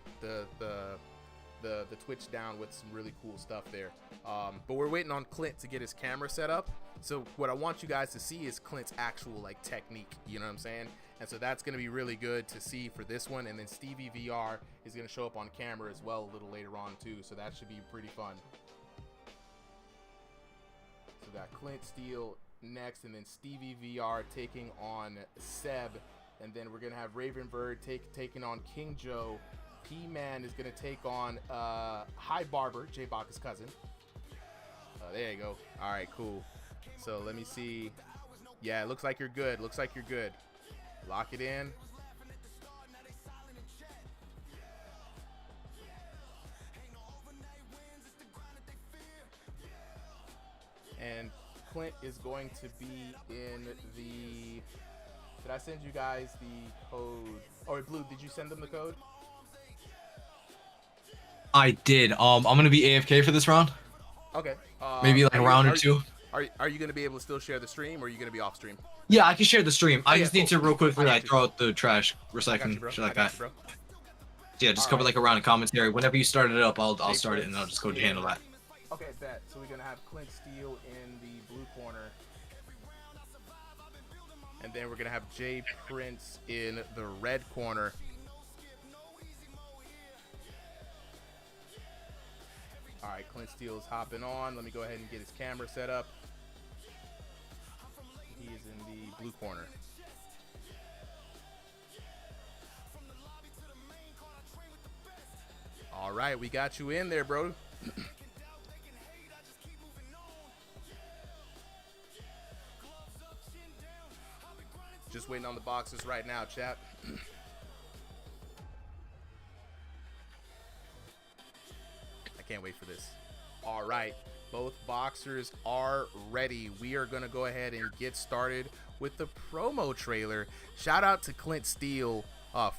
Twitch down with some really cool stuff there. But we're waiting on Clint to get his camera set up. So what I want you guys to see is Clint's actual like technique. You know what I'm saying? And so that's gonna be really good to see for this one. And then StevieVR is gonna show up on camera as well a little later on too. So that should be pretty fun. So we got Clint Steele next, and then StevieVR taking on Seb, and then we're gonna have Ravenbird taking on King Joe. P-Man is gonna take on High Barber, J Baka's cousin. There you go. All right, cool. So let me see. Yeah, it looks like you're good. Lock it in. And Clint is going to be in the... Did I send you guys the code? Oh, Blue, did you send them the code? I did. I'm gonna be AFK for this round. Okay. Maybe like a round or two. Are you gonna be able to still share the stream, or are you gonna be off stream? Yeah, I can share the stream. I just need to real quickly I got like you. throw out the trash, recycling, shit like that. Yeah, just cover like a round of commentary. Whenever you start it up, I'll start it and I'll just go to handle that. Okay, bet. So we're gonna have Clint Steele in the blue corner, and then we're gonna have Jay Prince in the red corner. All right, Clint Steele's hopping on. Let me go ahead and get his camera set up. He is in the blue corner. All right, we got you in there, bro. Just waiting on the boxes right now, chat. I can't wait for this. All right, both boxers are ready. We are gonna go ahead and get started with the promo trailer. Shout out to Clint Steele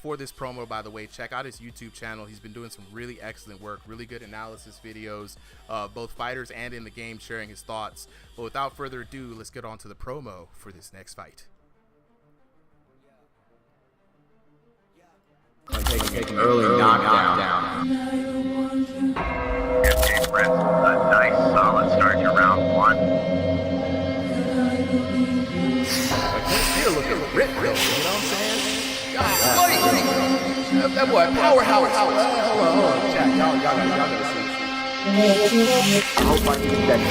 for this promo, by the way. Check out his YouTube channel. He's been doing some really excellent work, really good analysis videos, both fighters and in the game, sharing his thoughts. But without further ado, let's get on to the promo for this next fight. Taking early knockdown. Jay Prince, a nice solid start to round one. Still looking ripped, you know what I'm saying? That boy, powerhouse. Hold on, chat. Y'all gotta see. I hope I can get that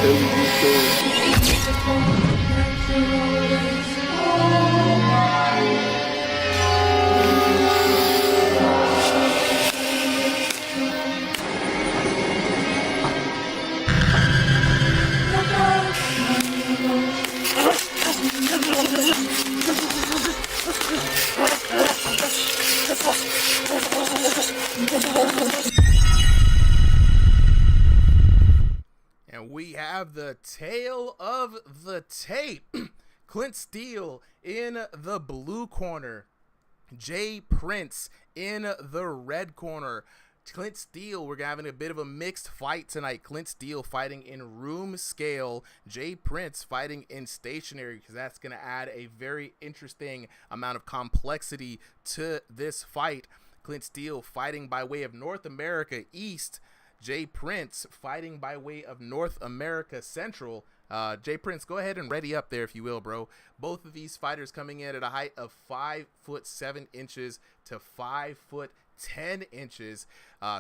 have the tail of the tape. Clint Steele in the blue corner. Jay Prince in the red corner. Clint Steele, we're having a bit of a mixed fight tonight. Clint Steele fighting in room scale. Jay Prince fighting in stationary, because that's going to add a very interesting amount of complexity to this fight. Clint Steele fighting by way of North America East. Jay Prince fighting by way of North America Central. Jay Prince, go ahead and ready up there if you will, bro. Both of these fighters coming in at a height of 5'7" to 5'10".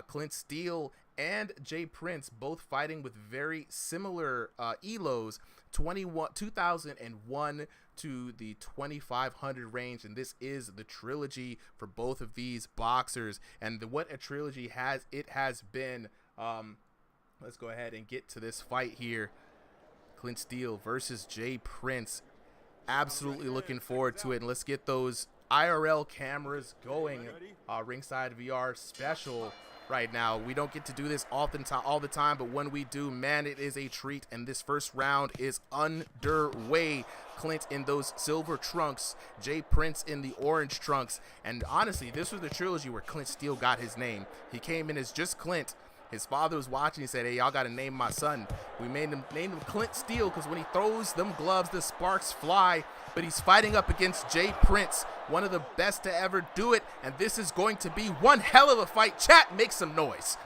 Clint Steele and Jay Prince both fighting with very similar elos, 2001 to the 2500 range, and this is the trilogy for both of these boxers. And what a trilogy has been. Let's go ahead and get to this fight here. Clint Steele versus Jay Prince. Absolutely looking forward to it. And let's get those IRL cameras going. Ringside VR special right now. We don't get to do this all the time, but when we do, man, it is a treat. And this first round is underway. Clint in those silver trunks, Jay Prince in the orange trunks. And honestly, this was the trilogy where Clint Steele got his name. He came in as just Clint. His father was watching. He said, hey, y'all got to name my son. We named him Clint Steele, because when he throws them gloves, the sparks fly. But he's fighting up against Jay Prince, one of the best to ever do it. And this is going to be one hell of a fight. Chat, make some noise.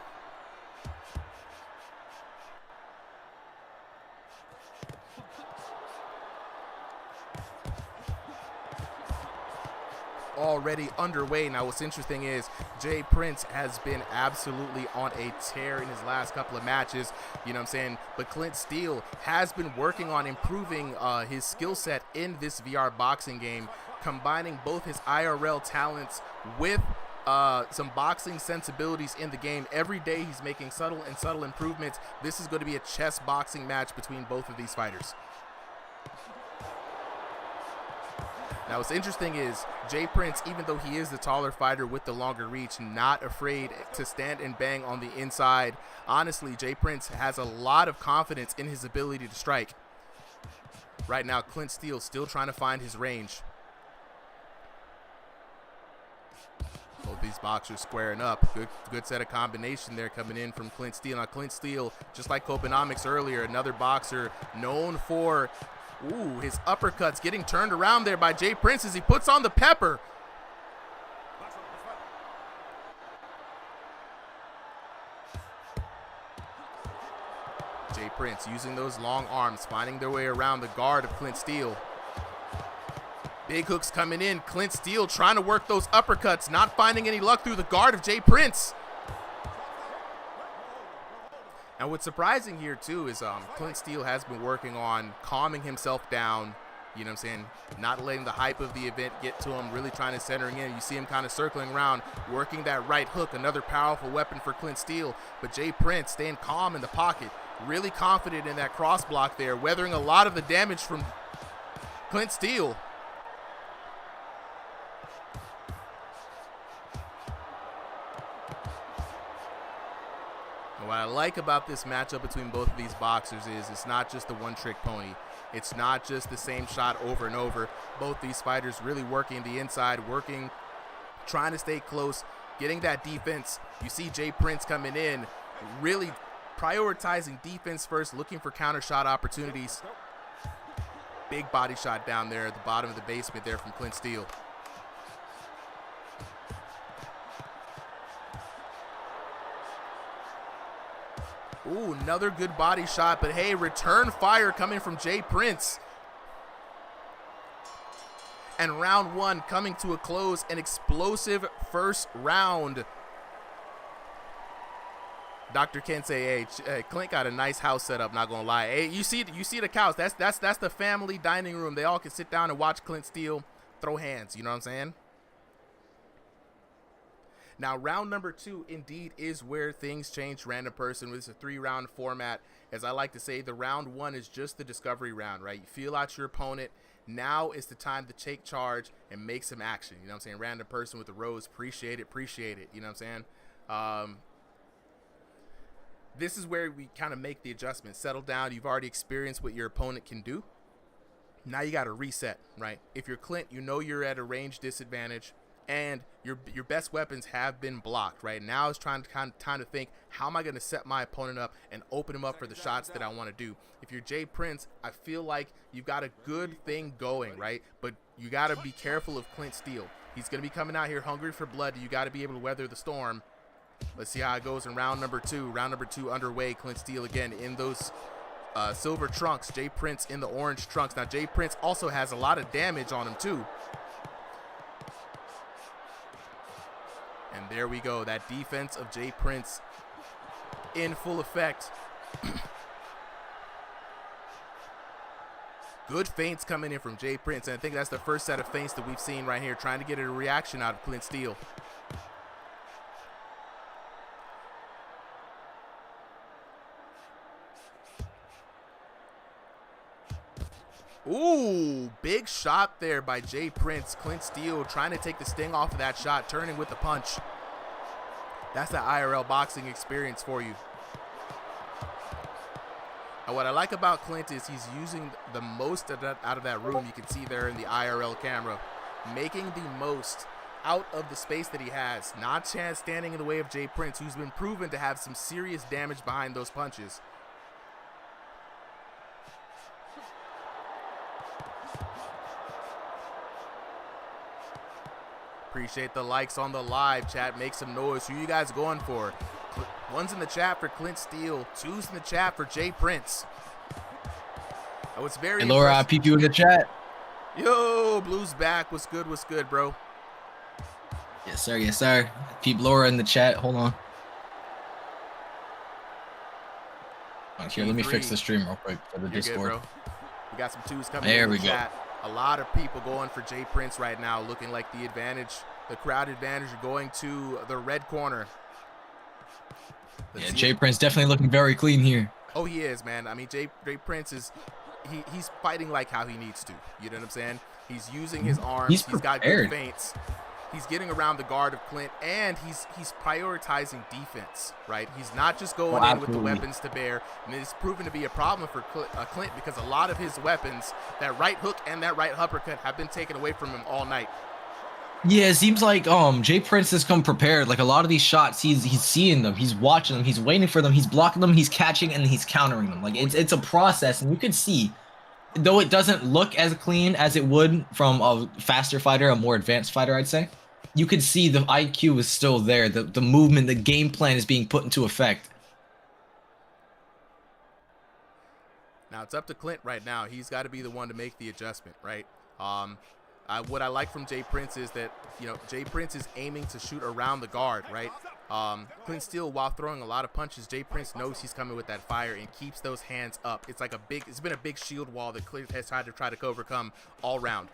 Already underway. Now what's interesting is Jay Prince has been absolutely on a tear in his last couple of matches, you know what I'm saying, but Clint Steele has been working on improving his skill set in this VR boxing game, combining both his IRL talents with some boxing sensibilities in the game. Every day he's making subtle improvements. This is going to be a chess boxing match between both of these fighters. Now, what's interesting is Jay Prince, even though he is the taller fighter with the longer reach, not afraid to stand and bang on the inside. Honestly, Jay Prince has a lot of confidence in his ability to strike. Right now, Clint Steele still trying to find his range. Both these boxers squaring up. Good set of combination there coming in from Clint Steele. Now, Clint Steele, just like Kopanomics earlier, another boxer known for his uppercuts getting turned around there by Jay Prince as he puts on the pepper. Jay Prince using those long arms, finding their way around the guard of Clint Steele. Big hooks coming in. Clint Steele trying to work those uppercuts, not finding any luck through the guard of Jay Prince. And what's surprising here, too, is Clint Steele has been working on calming himself down, you know what I'm saying, not letting the hype of the event get to him, really trying to centering in. You see him kind of circling around, working that right hook, another powerful weapon for Clint Steele. But Jay Prince staying calm in the pocket, really confident in that cross block there, weathering a lot of the damage from Clint Steele. What I like about this matchup between both of these boxers is it's not just the one-trick pony. It's not just the same shot over and over. Both these fighters really working the inside, trying to stay close, getting that defense. You see Jay Prince coming in, really prioritizing defense first, looking for counter shot opportunities. Big body shot down there at the bottom of the basement there from Clint Steele. Ooh, another good body shot, but hey, return fire coming from Jay Prince. And round one coming to a close, an explosive first round. Dr. Ken say, hey, Clint got a nice house set up, not gonna lie. Hey, you see the couch, that's the family dining room. They all can sit down and watch Clint Steele throw hands, you know what I'm saying? Now, round number two, indeed, is where things change. Random person. It's a 3-round format. As I like to say, the round one is just the discovery round, right? You feel out your opponent. Now is the time to take charge and make some action. You know what I'm saying? Random person with the rose. Appreciate it. You know what I'm saying? this is where we kind of make the adjustment. Settle down. You've already experienced what your opponent can do. Now you got to reset, right? If you're Clint, you know you're at a range disadvantage, and your best weapons have been blocked, right? Now it's time to think, how am I going to set my opponent up and open him up for the shots that I want to do? If you're Jay Prince, I feel like you've got a good thing going, right? But you got to be careful of Clint Steele. He's going to be coming out here hungry for blood. You got to be able to weather the storm. Let's see how it goes in round number 2. Round number 2 underway. Clint Steele again in those silver trunks. Jay Prince in the orange trunks. Now Jay Prince also has a lot of damage on him too. And there we go. That defense of Jay Prince in full effect. Good feints coming in from Jay Prince. And I think that's the first set of feints that we've seen right here, trying to get a reaction out of Clint Steele. Ooh, big shot there by Jay Prince. Clint Steele trying to take the sting off of that shot, turning with the punch. That's the IRL boxing experience for you. And what I like about Clint is he's using the most out of that room. You can see there in the IRL camera, making the most out of the space that he has. Not standing in the way of Jay Prince, who's been proven to have some serious damage behind those punches. Appreciate the likes on the live chat. Make some noise. Who you guys going for? One's in the chat for Clint Steele. 2's in the chat for Jay Prince. Oh, it's very. Hey, Laura, I peep you in the chat. Yo, Blue's back. What's good? What's good, bro? Yes, sir. Yes, sir. Peep Laura in the chat. Hold on. Here, let me fix the stream real quick for the Discord. Good, bro. We got some 2's coming there in we the go. chat. A lot of people going for Jay Prince right now, looking like the advantage, the crowd advantage, are going to the red corner. Yeah, Jay Prince definitely looking very clean here. Oh, he is, man. I mean, Jay Prince is, he's fighting like how he needs to. You know what I'm saying? He's using his arms. He's got good feints. He's getting around the guard of Clint, and he's prioritizing defense, right? He's not just going in with the weapons to bear. And it's proven to be a problem for Clint because a lot of his weapons, that right hook and that right uppercut, have been taken away from him all night. Yeah, it seems like Jay Prince has come prepared. Like a lot of these shots, he's seeing them, he's watching them, he's waiting for them, he's blocking them, he's catching, and he's countering them. Like it's a process, and you can see, though it doesn't look as clean as it would from a faster fighter, a more advanced fighter, I'd say. You can see the IQ is still there. The movement, the game plan is being put into effect. Now it's up to Clint right now. He's got to be the one to make the adjustment, right? What I like from Jay Prince is that, you know, Jay Prince is aiming to shoot around the guard, right? Clint Steele, while throwing a lot of punches, Jay Prince knows he's coming with that fire and keeps those hands up. It's like it's been a big shield wall that Clint has tried to overcome all round.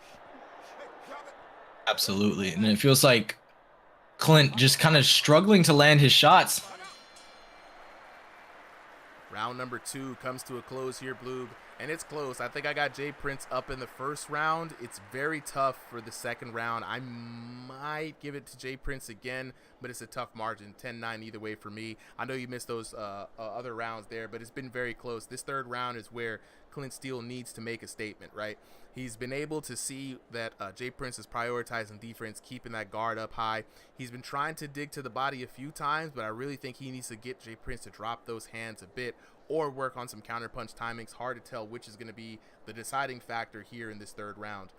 Absolutely. And it feels like Clint just kind of struggling to land his shots. Round number 2 comes to a close here, Blue. And it's close. I think I got Jay Prince up in the first round. It's very tough for the second round. I might give it to Jay Prince again, but it's a tough margin. 10-9 either way for me. I know you missed those other rounds there, but it's been very close. This third round is where Clint Steele needs to make a statement, right? He's been able to see that Jay Prince is prioritizing defense, keeping that guard up high. He's been trying to dig to the body a few times, but I really think he needs to get Jay Prince to drop those hands a bit or work on some counterpunch timings. Hard to tell which is going to be the deciding factor here in this third round.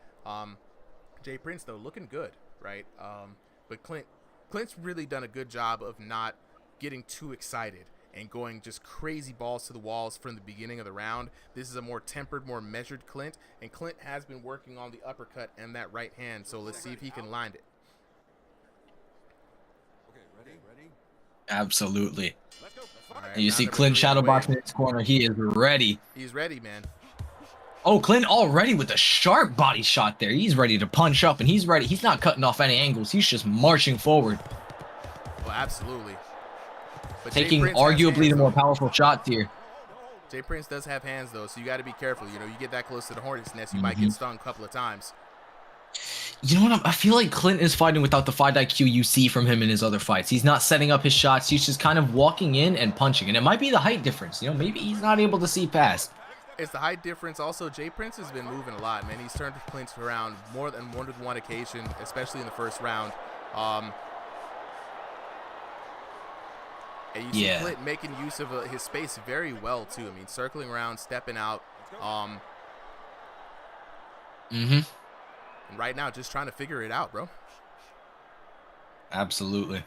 Jay Prince, though, looking good, right? But Clint's really done a good job of not getting too excited and going just crazy balls to the walls from the beginning of the round. This is a more tempered, more measured Clint, and Clint has been working on the uppercut and that right hand, so let's see if he can land it. Absolutely. Right, and you see Clint shadowboxing in his corner. He is ready. He's ready, man. Oh, Clint already with a sharp body shot there. He's ready to punch up, and he's ready. He's not cutting off any angles. He's just marching forward. Well, absolutely. But taking arguably the more powerful shots here. Jay Prince does have hands, though, so you got to be careful. You know, you get that close to the hornet's nest, you might get stung a couple of times. You know what? I feel like Clint is fighting without the fight IQ you see from him in his other fights. He's not setting up his shots. He's just kind of walking in and punching. And it might be the height difference. You know, maybe he's not able to see past. It's the height difference. Also, Jay Prince has been moving a lot, man. He's turned Clint around more than one occasion, especially in the first round. And you see Clint making use of his space very well, too. I mean, circling around, stepping out. And right now, just trying to figure it out, bro. Absolutely.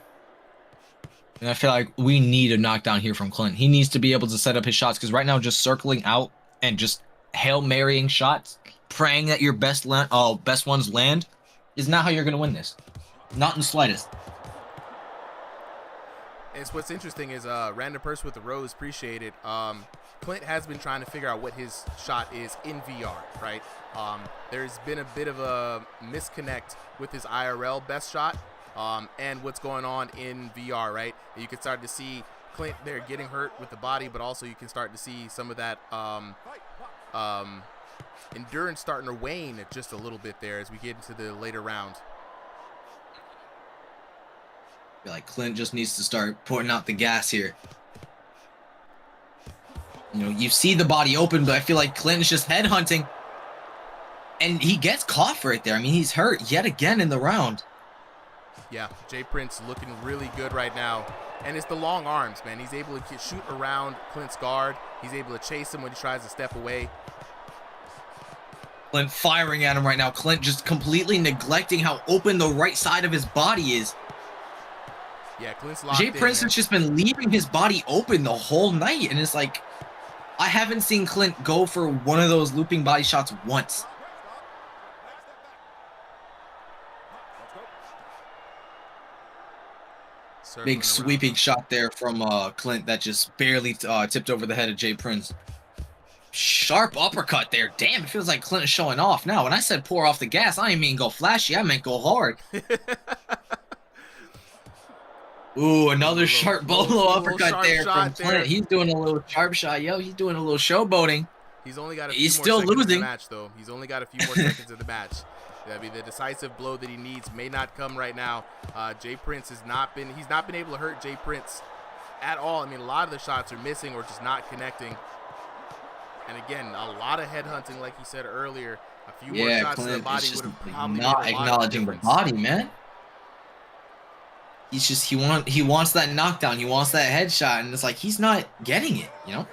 And I feel like we need a knockdown here from Clint. He needs to be able to set up his shots because right now just circling out and just Hail Marying shots, praying that your best ones land is not how you're going to win this. Not in the slightest. It's what's interesting is Random Purse with the Rose, appreciate it. Clint has been trying to figure out what his shot is in VR, right? There's been a bit of a misconnect with his IRL best shot and what's going on in VR, right? You can start to see Clint there getting hurt with the body, but also you can start to see some of that endurance starting to wane just a little bit there as we get into the later rounds. I feel like Clint just needs to start putting out the gas here. You know, you see the body open, but I feel like Clint's just headhunting. And he gets caught right there. I mean, he's hurt yet again in the round. Yeah, Jay Prince looking really good right now. And it's the long arms, man. He's able to shoot around Clint's guard. He's able to chase him when he tries to step away. Clint firing at him right now. Clint just completely neglecting how open the right side of his body is. Yeah, Clint's locked Jay in, Prince man. has just been leaving his body open the whole night. And it's like, I haven't seen Clint go for one of those looping body shots once. Big sweeping shot there from Clint that just barely tipped over the head of Jay Prince. Sharp uppercut there. Damn, it feels like Clint is showing off now. When I said pour off the gas, I didn't mean go flashy. I meant go hard. Ooh, another sharp bolo uppercut there from Clint. He's doing a little sharp shot. Yo, he's doing a little showboating. He's only got a He's few still more seconds losing. in the match, though. He's only got a few more seconds in the match. I mean, the decisive blow that he needs may not come right now. Jay Prince he's not been able to hurt Jay Prince at all. I mean, a lot of the shots are missing or just not connecting. And again, a lot of headhunting, like you said earlier. A few more shots to the body would have probably made a lot not of acknowledging the difference. body, man. He's just he wants that knockdown. He wants that headshot, and it's like he's not getting it, you know?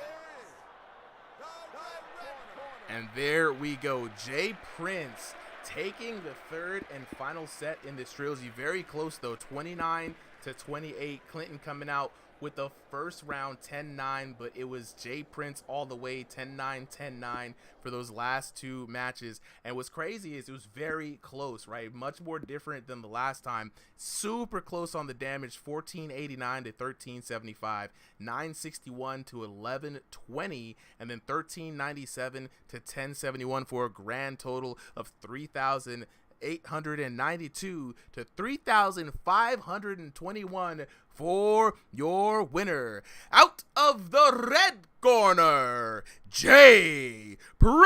And there we go. Jay Prince taking the third and final set in this trilogy. Very close, though. 29-28. Clinton coming out with the first round 10-9, but it was Jay Prince all the way 10-9, 10-9 for those last two matches. And what's crazy is it was very close, right? Much more different than the last time. Super close on the damage, 1489 to 1375, 961 to 1120, and then 1397 to 1071 for a grand total of 3,892 to 3,521 for your winner. Out of the red corner, Jay Prince.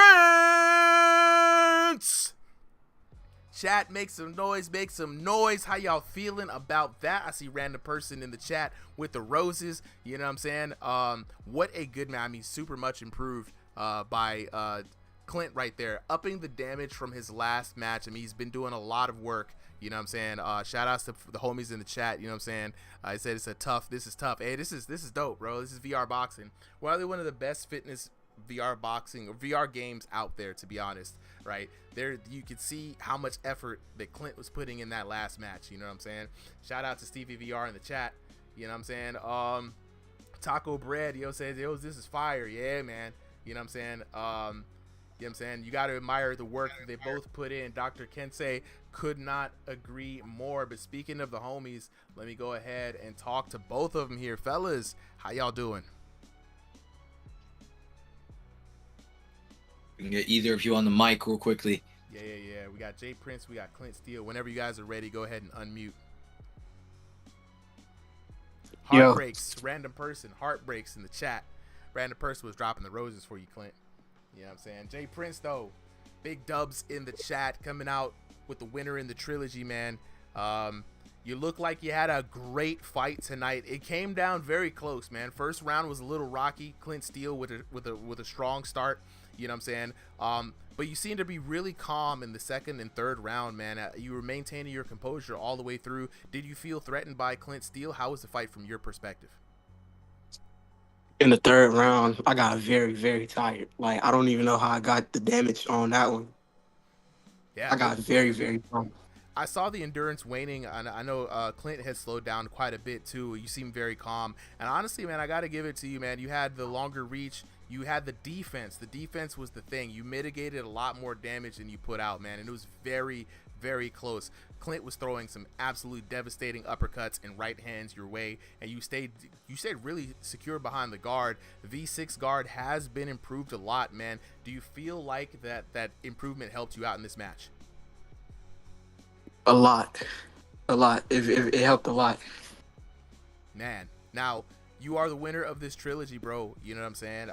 Chat, make some noise, make some noise. How y'all feeling about that? I see random person in the chat with the roses. You know what I'm saying? What a good man. I mean, super much improved by Clint right there, upping the damage from his last match. I mean, he's been doing a lot of work. You know what I'm saying? Shout outs to the homies in the chat. You know what I'm saying? I said this is tough. Hey, this is dope, bro. This is VR boxing. Probably one of the best fitness VR boxing or VR games out there, to be honest, right? There you could see how much effort that Clint was putting in that last match. You know what I'm saying? Shout out to StevieVR in the chat. You know what I'm saying? Taco Bread, says, this is fire. Yeah, man. You know what I'm saying? You know what I'm saying? You got to admire the work that they both put in. Dr. Kensei could not agree more. But speaking of the homies, let me go ahead and talk to both of them here. Fellas, how y'all doing? We can get either of you on the mic real quickly. Yeah. We got Jay Prince. We got Clint Steele. Whenever you guys are ready, go ahead and unmute. Heartbreaks. Random person. Heartbreaks in the chat. Random person was dropping the roses for you, Clint. You know what I'm saying? Jay Prince, though, big dubs in the chat, coming out with the winner in the trilogy, man. You look like you had a great fight tonight. It came down very close, man. First round was a little rocky. Clint Steele with a strong start. You know what I'm saying? But you seem to be really calm in the second and third round, man. You were maintaining your composure all the way through. Did you feel threatened by Clint Steele? How was the fight from your perspective? In the third round, I got very, very tired. Like, I don't even know how I got the damage on that one. Yeah, I got very, very calm. I saw the endurance waning, and I know Clint has slowed down quite a bit too. You seem very calm, and honestly, man, I got to give it to you, man. You had the longer reach. You had the defense. The defense was the thing. You mitigated a lot more damage than you put out, man, and it was very, very close. Clint was throwing some absolutely devastating uppercuts and right hands your way, and you stayed really secure behind the guard. V6 guard has been improved a lot, man. Do you feel like that improvement helped you out in this match? A lot. It helped a lot. Man, now you are the winner of this trilogy, bro. You know what I'm saying?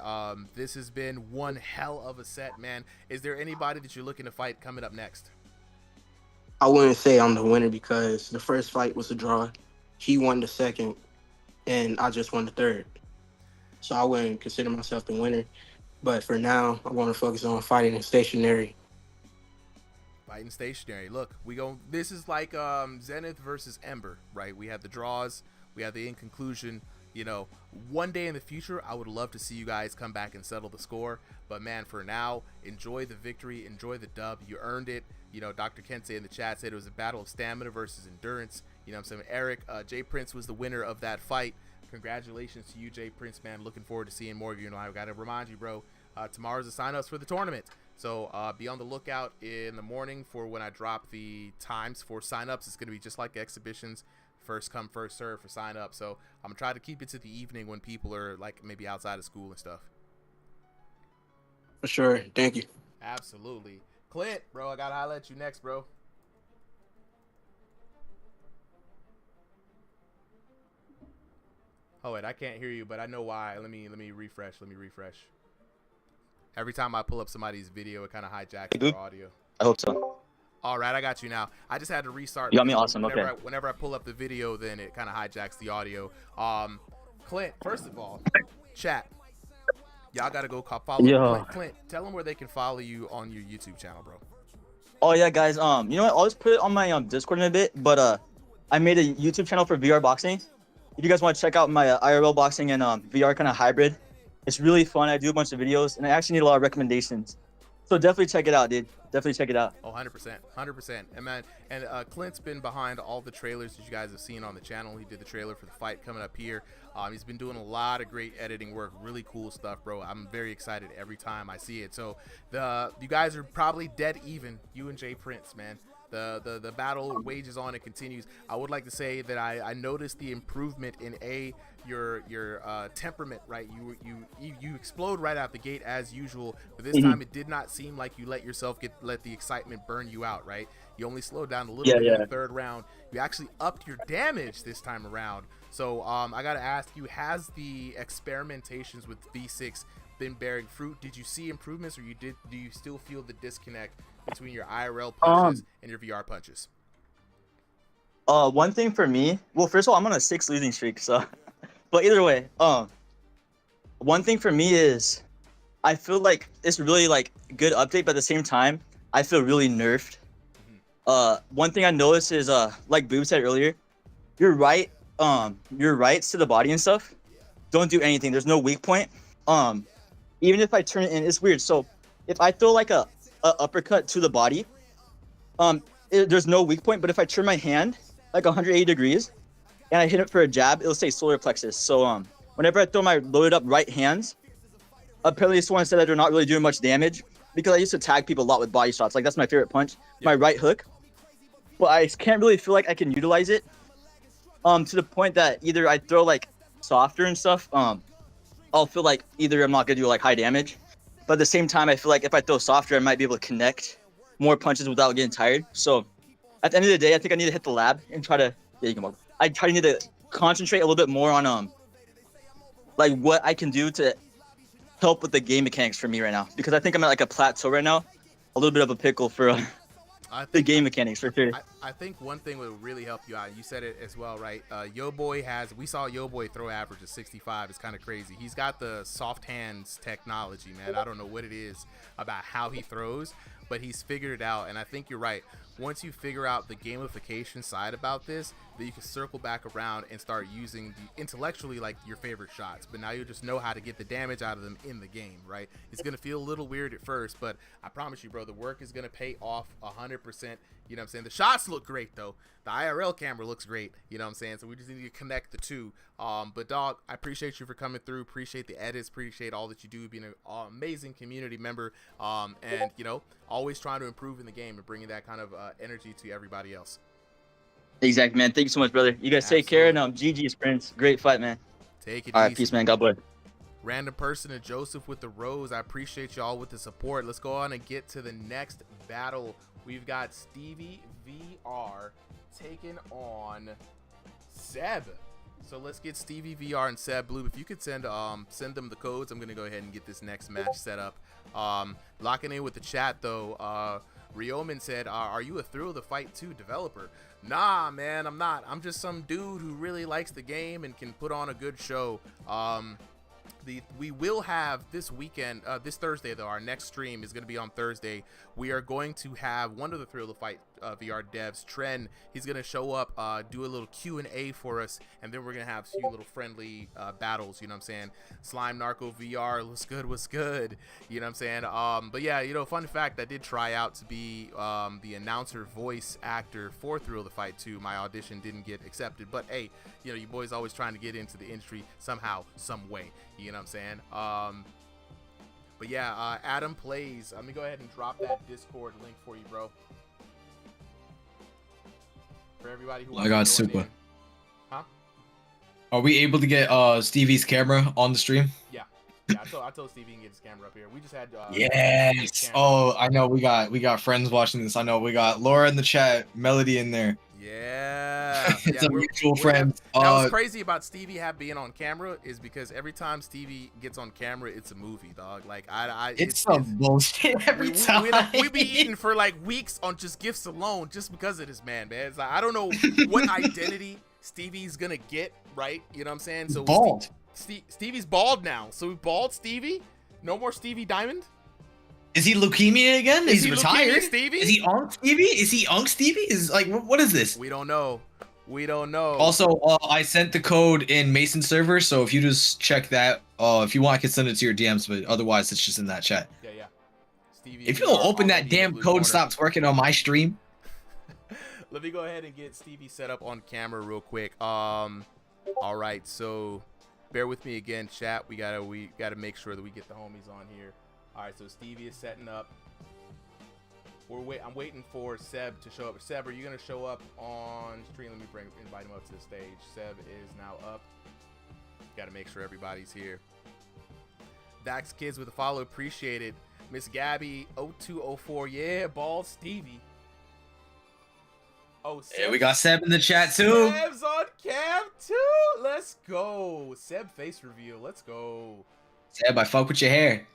This has been one hell of a set, man. Is there anybody that you're looking to fight coming up next? I wouldn't say I'm the winner because the first fight was a draw. He won the second, and I just won the third. So I wouldn't consider myself the winner. But for now, I want to focus on fighting in stationary. Fighting stationary. Look, this is like Zenith versus Ember, right? We have the draws, we have the in conclusion. You know, one day in the future, I would love to see you guys come back and settle the score. But man, for now, enjoy the victory, enjoy the dub. You earned it. You know, Dr. Kensei in the chat said it was a battle of stamina versus endurance. You know what I'm saying? Eric, Jay Prince was the winner of that fight. Congratulations to you, Jay Prince, man. Looking forward to seeing more of you. You know, I've got to remind you, bro, tomorrow's the sign-ups for the tournament. So be on the lookout in the morning for when I drop the times for sign-ups. It's going to be just like exhibitions. First come, first serve for sign up. So I'm gonna try to keep it to the evening when people are like maybe outside of school and stuff. For sure. Thank you. Absolutely. Clint, bro, I gotta holler at you next, bro. Oh wait, I can't hear you, but I know why. Let me refresh. Every time I pull up somebody's video, it kind of hijacks their audio. I hope so. All right, I got you now. I just had to restart. You got me awesome. Whenever I pull up the video, then it kind of hijacks the audio. Clint, first of all, chat. Y'all got to go follow Clint. Tell them where they can follow you on your YouTube channel, bro. Oh yeah, guys. You know what? I'll just put it on my Discord in a bit. But I made a YouTube channel for VR boxing. If you guys want to check out my IRL boxing and VR kind of hybrid, it's really fun. I do a bunch of videos, and I actually need a lot of recommendations. So definitely check it out, dude. Definitely check it out. Oh, 100%. And man, and Clint's been behind all the trailers that you guys have seen on the channel. He did the trailer for the fight coming up here. He's been doing a lot of great editing work, really cool stuff, bro. I'm very excited every time I see it. So you guys are probably dead even, you and Jay Prince, man. The battle wages on, it continues. I would like to say that I noticed the improvement in your temperament, right? You explode right out the gate as usual, but this time it did not seem like you let yourself let the excitement burn you out, right? You only slowed down a little bit in the third round. You actually upped your damage this time around. So I gotta ask you, has the experimentations with V6 been bearing fruit? Did you see improvements, or do you still feel the disconnect between your IRL punches and your VR punches? One thing for me, well, first of all, I'm on a 6 losing streak, so but either way, one thing for me is I feel like it's really like good update, but at the same time, I feel really nerfed. One thing I noticed is like Boob said earlier, your rights to the body and stuff don't do anything. There's no weak point. Even if I turn it in, it's weird. So if I throw like a uppercut to the body, there's no weak point. But if I turn my hand like 180 degrees and I hit it for a jab, it'll say solar plexus. So whenever I throw my loaded up right hands, apparently someone said that they're not really doing much damage because I used to tag people a lot with body shots. Like that's my favorite punch, my right hook. But I can't really feel like I can utilize it to the point that either I throw like softer and stuff, I'll feel like either I'm not gonna do like high damage, but at the same time I feel like if I throw softer I might be able to connect more punches without getting tired. So at the end of the day, I think I need to hit the lab and try to need to concentrate a little bit more on like what I can do to help with the game mechanics for me right now, because I think I'm at like a plateau right now, a little bit of a pickle for the game mechanics for sure. I think one thing will really help you out. You said it as well, right? Yo Boy we saw Yo Boy throw average of 65. It's kind of crazy. He's got the soft hands technology, man. I don't know what it is about how he throws, but he's figured it out. And I think you're right. Once you figure out the gamification side about this, then you can circle back around and start using the intellectually like your favorite shots. But now you just know how to get the damage out of them in the game, right? It's gonna feel a little weird at first, but I promise you, bro, the work is gonna pay off 100%. You know what I'm saying? The shots look great though. The IRL camera looks great. You know what I'm saying? So we just need to connect the two. But dog, I appreciate you for coming through. Appreciate the edits. Appreciate all that you do, being an amazing community member. And you know, always trying to improve in the game and bringing that kind of energy to everybody else. Exactly, man. Thank you so much, brother. You guys take care. And GG's, Prince. Great fight, man. Take it All right, easy. peace, man. God bless. Random person and Joseph with the rose. I appreciate y'all with the support. Let's go on and get to the next battle. We've got Stevie VR taking on Seb. So let's get Stevie VR and Seb. Blue, if you could send them the codes, I'm gonna go ahead and get this next match set up. Locking in with the chat though. Rioman said, "Are you a Thrill of the Fight 2 developer?" Nah, man, I'm not. I'm just some dude who really likes the game and can put on a good show. We will have this weekend, this Thursday though, our next stream is going to be on Thursday. We are going to have one of the Thrill of the Fight VR devs, Tren. He's going to show up, do a little Q&A for us, and then we're going to have a few little friendly battles, you know what I'm saying? Slime Narco VR, what's good, you know what I'm saying? But yeah, you know, fun fact, I did try out to be the announcer voice actor for Thrill of the Fight 2. My audition didn't get accepted, but hey, you know, you boys always trying to get into the industry somehow, some way, you know what I'm saying? But yeah, Adam Plays. Let me go ahead and drop that Discord link for you, bro. For everybody who I got wants to join super. in. Huh? Are we able to get Stevie's camera on the stream? Yeah, I told Stevie he can get his camera up here. We just had Yes. Oh, I know we got friends watching this. I know we got Laura in the chat, Melody in there. Yeah, It's yeah, a mutual friend. That was crazy about Stevie being on camera is because every time Stevie gets on camera, it's a movie, dog. Like it's some bullshit every time. We be eating for like weeks on just gifts alone, just because of this man. It's like I don't know what identity Stevie's gonna get, right? You know what I'm saying? So bald. Stevie's bald now. So we bald Stevie. No more Stevie Diamond. Is he leukemia again? Is He's he retired. leukemia Stevie? Is he on Stevie? Is he on Stevie? Is like what is this? We don't know. We don't know. Also, I sent the code in Mason server, so if you just check that, if you want, I can send it to your DMs, but otherwise, it's just in that chat. Yeah. Stevie, if you don't open that damn code, stops working on my stream. Let me go ahead and get Stevie set up on camera real quick. All right, so bear with me again, chat. We gotta make sure that we get the homies on here. All right, so Stevie is setting up. I'm waiting for Seb to show up. Seb, are you gonna show up on stream? Let me invite him up to the stage. Seb is now up. Gotta make sure everybody's here. Dax Kids with a follow, appreciate it. Miss Gabby 0204, yeah, bald Stevie. Oh, Seb, Yeah, we got Seb in the chat too. Seb's on cam too. Let's go. Seb face reveal. Let's go. Seb, I fuck with your hair.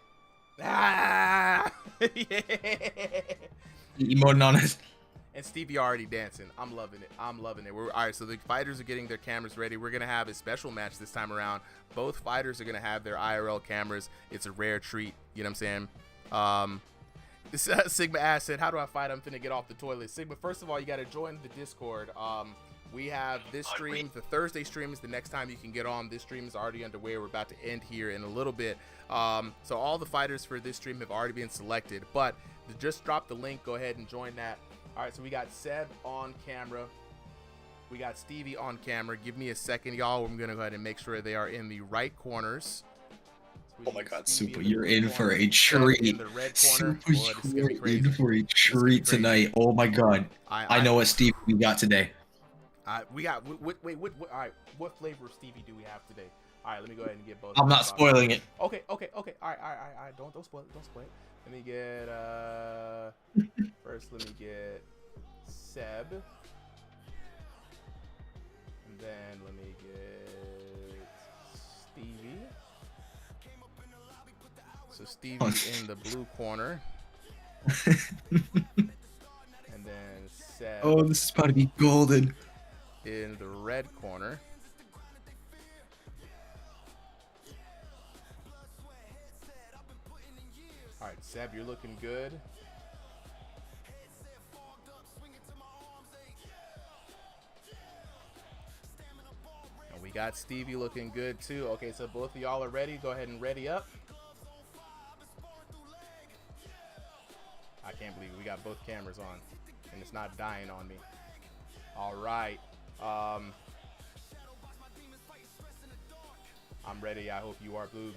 Ah, yeah. Emoting on us. And Stevie already dancing. I'm loving it. All right, so the fighters are getting their cameras ready. We're gonna have a special match this time around. Both fighters are gonna have their IRL cameras. It's a rare treat. You know what I'm saying? Sigma Ass said, "How do I fight? I'm finna get off the toilet." Sigma, first of all, you gotta join the Discord. We have this stream. The Thursday stream is the next time you can get on. This stream is already underway. We're about to end here in a little bit. So all the fighters for this stream have already been selected, but just drop the link. Go ahead and join that. All right, so we got Seb on camera. We got Stevie on camera. Give me a second, y'all. I'm going to go ahead and make sure they are in the right corners. Oh my God, Super, you're in for a treat. Super, you're in for a treat tonight. Oh my God. I know what Stevie we got today. We got, wait, all right, what flavor of Stevie do we have today? All right, let me go ahead and get both. I'm not spoiling it. Okay. All right, don't spoil it, Let me get, first let me get Seb. And then let me get Stevie. So Stevie's in the blue corner. And then Seb. Oh, this is about to be golden. In the red corner. All right, Seb, you're looking good. And we got Stevie looking good too. Okay, so both of y'all are ready. Go ahead and ready up. I can't believe it. We got both cameras on and it's not dying on me. All right. I'm ready. I hope you are, Blue.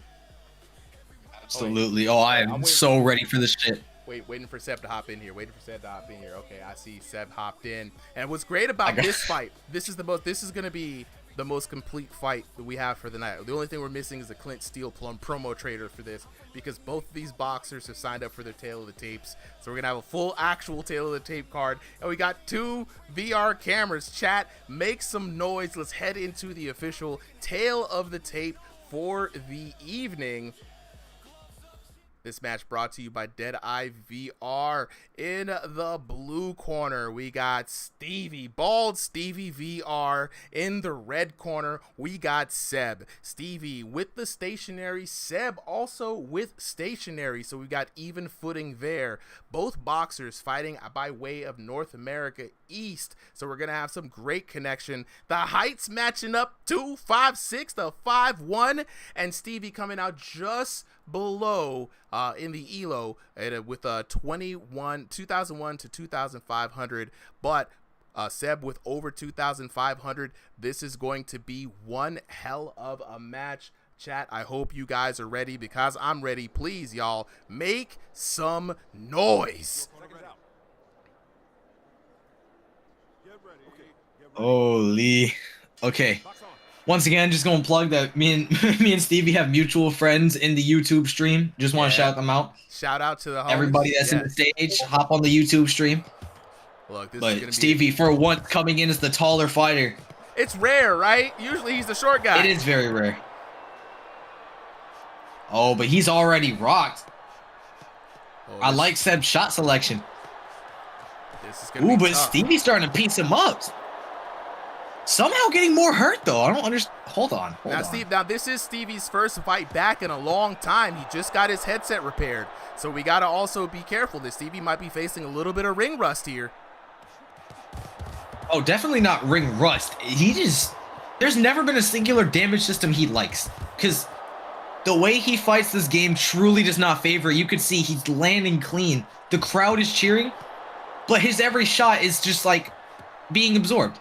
Absolutely. Oh, I am so ready for this shit. Waiting for Seb to hop in here. Okay, I see Seb hopped in. And what's great about this fight, this is going to be the most complete fight that we have for the night. The only thing we're missing is the Clint Steele promo trailer for this, because both of these boxers have signed up for their Tale of the Tapes. So we're going to have a full actual Tale of the Tape card. And we got 2 VR cameras. Chat, make some noise. Let's head into the official Tale of the Tape for the evening. This match brought to you by Deadeye VR. In the blue corner, we got Stevie, Bald Stevie VR. In the red corner, we got Seb. Stevie with the stationary, Seb also with stationary. So we've got even footing there. Both boxers fighting by way of North America East. So we're going to have some great connection. The heights matching up to 5'6" to 5'1", and Stevie coming out just below in the ELO with 2001 to 2,500, but Seb with over 2,500. This is going to be one hell of a match. Chat, I hope you guys are ready, because I'm ready. Please, y'all, make some noise. Holy. Okay. Once again, just gonna plug that me and Stevie have mutual friends in the YouTube stream. Just want to shout them out. Shout out to the homies. Everybody that's in the stage, hop on the YouTube stream. Look, this is but gonna Stevie, for once, coming in as the taller fighter. It's rare, right? Usually he's the short guy. It is very rare. Oh, but he's already rocked. I like Seb's shot selection. This is gonna be but tough. Stevie's starting to piece him up. Somehow getting more hurt though. I don't understand. Hold on. Now this is Stevie's first fight back in a long time. He just got his headset repaired, so we gotta also be careful that Stevie might be facing a little bit of ring rust here. Oh, definitely not ring rust. There's never been a singular damage system he likes, because the way he fights this game truly does not favor. You could see he's landing clean. The crowd is cheering, but his every shot is just like being absorbed.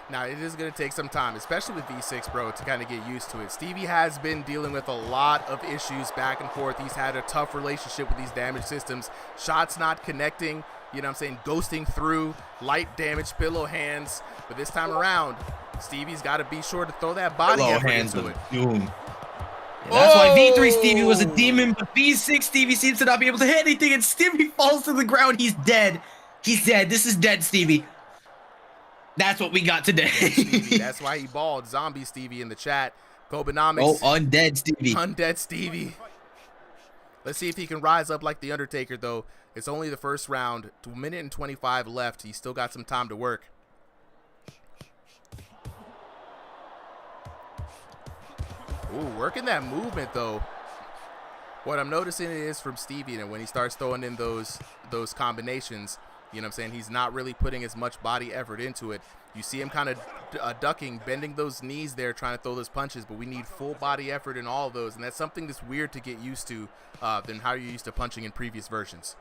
Now, it is going to take some time, especially with V6, bro, to kind of get used to it. Stevie has been dealing with a lot of issues back and forth. He's had a tough relationship with these damage systems. Shots not connecting, you know what I'm saying, ghosting through, light damage, pillow hands. But this time around, Stevie's got to be sure to throw that body effort into it. Yeah, that's why V3 Stevie was a demon, but V6 Stevie seems to not be able to hit anything, and Stevie falls to the ground. He's dead. He's dead. This is dead Stevie. That's what we got today. Stevie, that's why he balled. Zombie Stevie in the chat. Kobenomics. Oh, undead Stevie. Undead Stevie. Let's see if he can rise up like the Undertaker, though. It's only the first round. 2 minute and 25 left. He's still got some time to work. Ooh, working that movement, though. What I'm noticing is from Stevie, and when he starts throwing in those combinations, you know what I'm saying, he's not really putting as much body effort into it. You see him kind of ducking, bending those knees there, trying to throw those punches, but we need full body effort in all of those, and that's something that's weird to get used to than how you're used to punching in previous versions.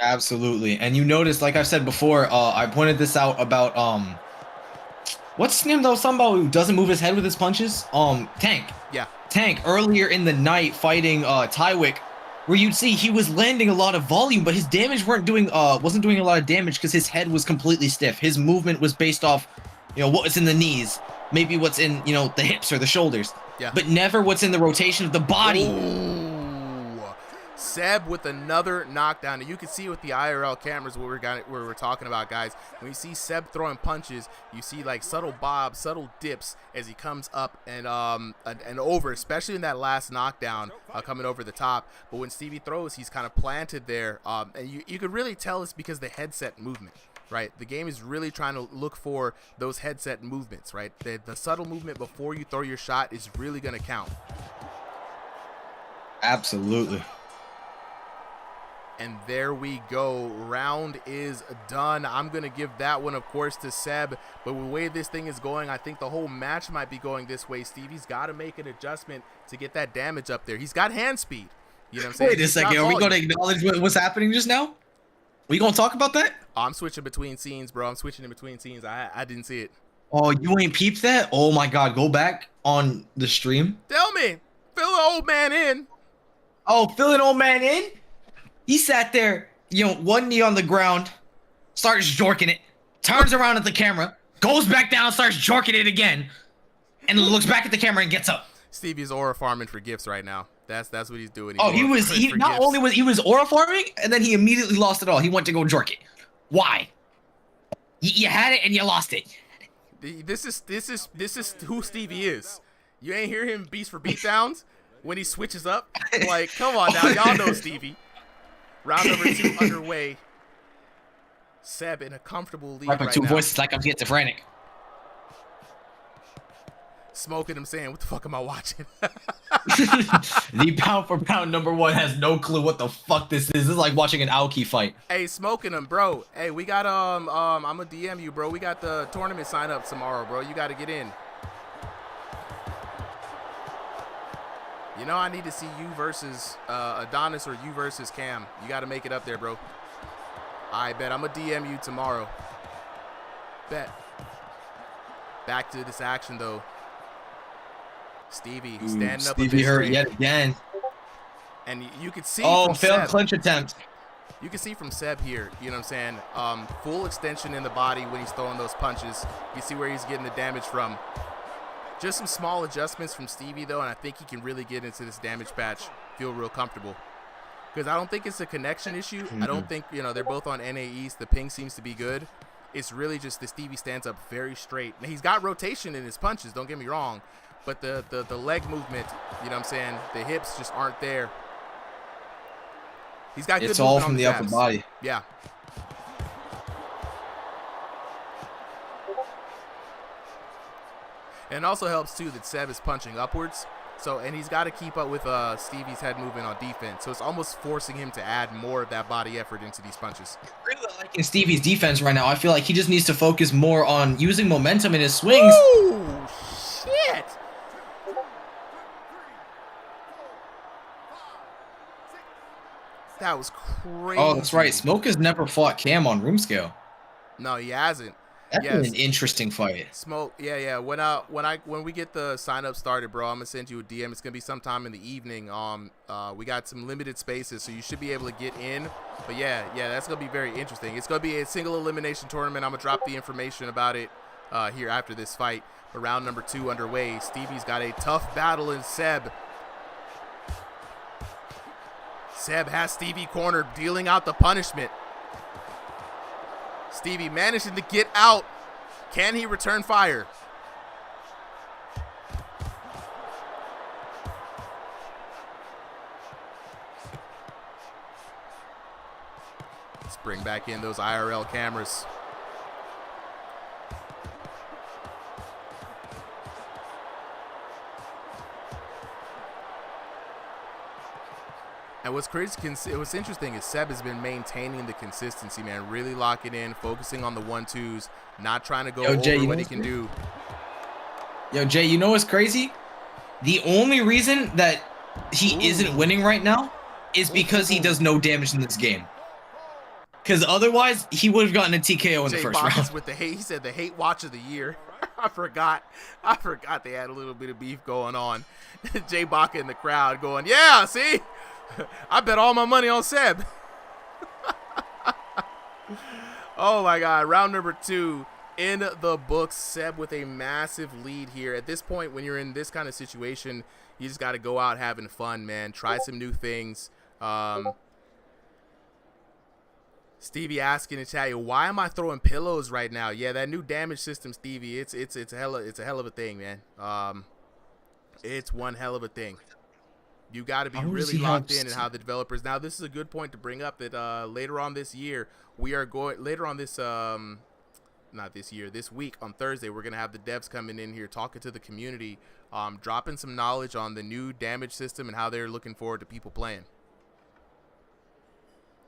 Absolutely. And you notice, like I've said before, I pointed this out about, what's his name though? Somebody who doesn't move his head with his punches? Tank. Yeah. Tank, earlier in the night fighting Tywick, where you'd see he was landing a lot of volume, but his damage wasn't doing a lot of damage because his head was completely stiff. His movement was based off, what's in the knees, maybe what's in, the hips or the shoulders. Yeah. But never what's in the rotation of the body. Ooh. Seb with another knockdown. And you can see with the IRL cameras what we're talking about, guys. When you see Seb throwing punches, you see like subtle bobs, subtle dips as he comes up and over, especially in that last knockdown coming over the top. But when Stevie throws, he's kind of planted there. And you could really tell it's because the headset movement. Right, the game is really trying to look for those headset movements, right? The subtle movement before you throw your shot is really going to count. Absolutely. And there we go. Round is done. I'm going to give that one, of course, to Seb. But the way this thing is going, I think the whole match might be going this way. Stevie's got to make an adjustment to get that damage up there. He's got hand speed. You know what I'm saying? Wait a second. Are we going to acknowledge what's happening just now? We going to talk about that? Oh, I'm switching between scenes, bro. I'm switching in between scenes. I didn't see it. Oh, you ain't peeped that? Oh, my God. Go back on the stream. Tell me. Fill the old man in. Oh, fill an old man in? He sat there, one knee on the ground, starts jorking it, turns around at the camera, goes back down, starts jorking it again, and looks back at the camera and gets up. Stevie's aura farming for gifts right now. That's what he's doing. He was aura farming, and then he immediately lost it all. He went to go jork it. Why? You had it and you lost it. This is who Stevie is. You ain't hear him beast for beatdowns when he switches up. Like, come on now, y'all know Stevie. Round number 2 underway. Seb in a comfortable lead right two now. voices like I'm schizophrenic. Smoking him saying, what the fuck am I watching? The pound for pound number 1 has no clue what the fuck this is. This is like watching an Aoki fight. Hey, smoking him, bro. Hey, we got I'm gonna DM you, bro. We got the tournament sign up tomorrow, bro. You gotta get in. You know I need to see you versus Adonis or you versus Cam. You got to make it up there, bro. I bet. I'm going to DM you tomorrow. Bet. Back to this action, though. Stevie standing up. Stevie hurt yet again. And you can see from failed Seb. Clinch attempt. You can see from Seb here, you know what I'm saying? Full extension in the body when he's throwing those punches. You see where he's getting the damage from. Just some small adjustments from Stevie, though, and I think he can really get into this damage patch, feel real comfortable. Because I don't think it's a connection issue. I don't think, they're both on NA East. The ping seems to be good. It's really just the Stevie stands up very straight. Now, he's got rotation in his punches, don't get me wrong. But the leg movement, you know what I'm saying, the hips just aren't there. He's got good movement on the jabs. It's all from the upper body. Yeah. And it also helps, too, that Seb is punching upwards. And he's got to keep up with Stevie's head movement on defense. So it's almost forcing him to add more of that body effort into these punches. Really liking Stevie's defense right now. I feel like he just needs to focus more on using momentum in his swings. Ooh, shit! That was crazy. Oh, that's right. Smoke has never fought Cam on room scale. No, he hasn't. That's been an interesting fight. Smoke, yeah. When we get the sign up started, bro, I'm gonna send you a DM. It's gonna be sometime in the evening. We got some limited spaces, so you should be able to get in. But yeah, that's gonna be very interesting. It's gonna be a single elimination tournament. I'm gonna drop the information about it here after this fight. But round number 2 underway. Stevie's got a tough battle in Seb. Seb has Stevie cornered, dealing out the punishment. Stevie managing to get out. Can he return fire? Let's bring back in those IRL cameras. And what's interesting is Seb has been maintaining the consistency, man. Really locking in, focusing on the 1-2s, not trying to go over what he can do. Yo, Jay, you know what's crazy? The only reason that he isn't winning right now is because he does no damage in this game. Because otherwise, he would have gotten a TKO in the first round. With the hate, he said the hate watch of the year. I forgot they had a little bit of beef going on. Jay Baca in the crowd going, yeah, see? I bet all my money on Seb. Oh my God, round number 2 in the books. Seb with a massive lead here. At this point, when you're in this kind of situation, you just got to go out having fun, man. Try some new things. Stevie asking in chat, why am I throwing pillows right now? Yeah, that new damage system, Stevie, it's a hell of a thing, man. It's one hell of a thing. You got to be really locked in and how the developers. Now, this is a good point to bring up that later on this year, we are going later on this not this year, this week on Thursday, we're gonna have the devs coming in here talking to the community, dropping some knowledge on the new damage system and how they're looking forward to people playing.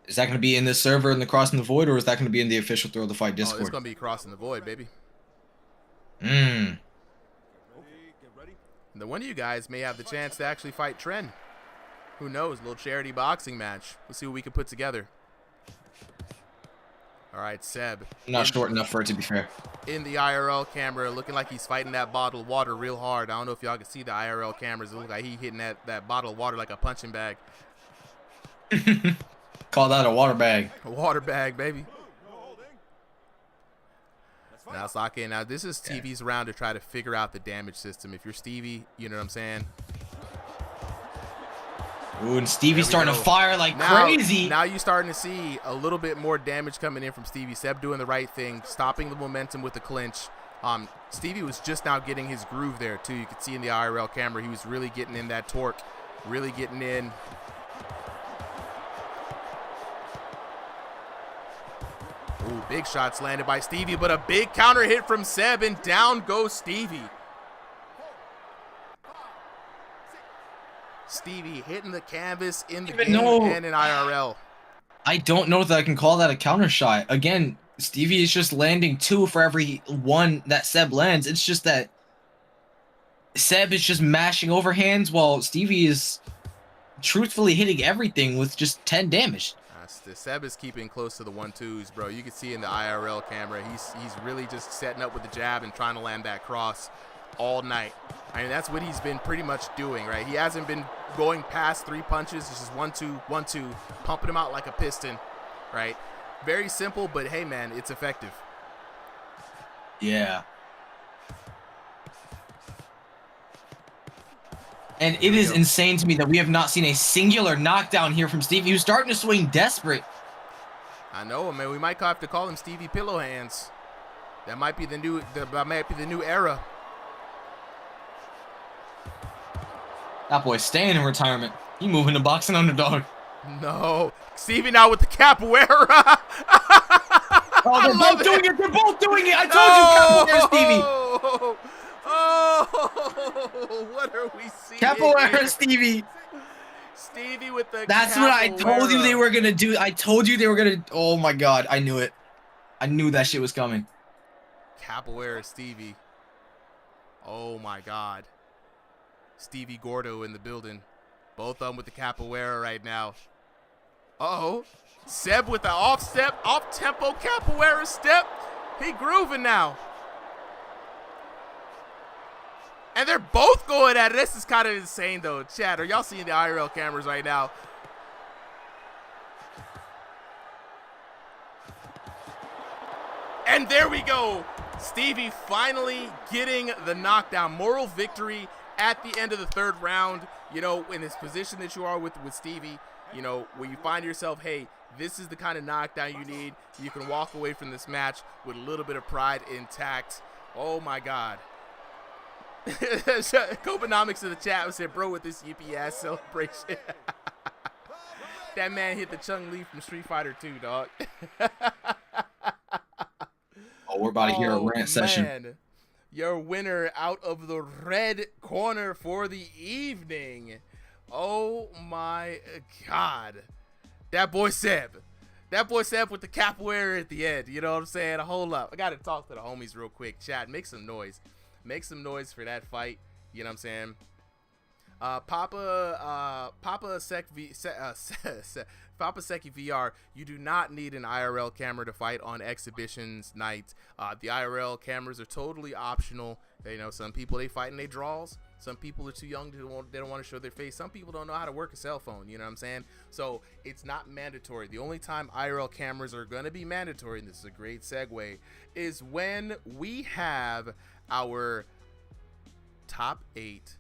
Is that going to be in this server in the Crossing the Void, or is that going to be in the official Throw the Fight Discord? Oh, it's going to be Crossing the Void, baby. Mm. And then one of you guys may have the chance to actually fight Trent. Who knows? A little charity boxing match. We'll see what we can put together. All right, Seb. I'm not short enough for it, to be fair. In the IRL camera, looking like he's fighting that bottle of water real hard. I don't know if y'all can see the IRL cameras. It looks like he's hitting that bottle of water like a punching bag. Call that a water bag. A water bag, baby. Now, Sake, now this is Stevie's round to try to figure out the damage system. If you're Stevie, you know what I'm saying? Ooh, and Stevie's starting to fire like crazy. Now you're starting to see a little bit more damage coming in from Stevie. Seb doing the right thing, stopping the momentum with the clinch. Stevie was just now getting his groove there, too. You could see in the IRL camera, he was really getting in that torque, really getting in. Ooh, big shots landed by Stevie, but a big counter hit from Seb, and down goes Stevie. Stevie hitting the canvas in the game and in IRL. I don't know that I can call that a counter shot. Again, Stevie is just landing 2 for every 1 that Seb lands. It's just that Seb is just mashing overhands while Stevie is truthfully hitting everything with just 10 damage. Seb is keeping close to the 1-2s, bro. You can see in the IRL camera, he's really just setting up with the jab and trying to land that cross all night. I mean, that's what he's been pretty much doing, right? He hasn't been going past 3 punches. It's just 1-2, 1-2, pumping him out like a piston, right? Very simple, but hey, man, it's effective. Yeah. And it is insane to me that we have not seen a singular knockdown here from Stevie, who's starting to swing desperate. I know, man. We might have to call him Stevie Pillow Hands. That might be the new. That might be the new era. That boy's staying in retirement. He moving to boxing underdog. No, Stevie now with the capoeira. Oh, they're both doing it. They're both doing it. I told you, capoeira, Stevie. Oh, what are we seeing? Capoeira, Stevie. Stevie with the That's what I told you they were going to do. I told you they were going to. Oh, my God. I knew it. I knew that shit was coming. Capoeira, Stevie. Oh, my God. Stevie Gordo in the building. Both of them with the capoeira right now. Uh-oh. Seb with the off-step, off-tempo capoeira step. He grooving now. And they're both going at it. This is kind of insane, though. Chat, are y'all seeing the IRL cameras right now? And there we go. Stevie finally getting the knockdown. Moral victory at the end of the 3rd round. You know, in this position that you are with Stevie, you know, when you find yourself, hey, this is the kind of knockdown you need. You can walk away from this match with a little bit of pride intact. Oh, my God. Kobenomics in the chat said, bro, with this UPS celebration. That man hit the Chung Lee from Street Fighter 2, dog. Oh, we're about to hear a rant session. Your winner out of the red corner for the evening. Oh, my God. That boy Seb. That boy Seb with the capoeira at the end. You know what I'm saying? Hold up. I got to talk to the homies real quick. Chat, make some noise. Make some noise for that fight. You know what I'm saying? Papa Seki VR, you do not need an IRL camera to fight on exhibitions night. The IRL cameras are totally optional. You know, some people, they fight in their draws. Some people are too young, they don't want to show their face. Some people don't know how to work a cell phone, you know what I'm saying? So it's not mandatory. The only time IRL cameras are going to be mandatory, and this is a great segue, is when we have our top 8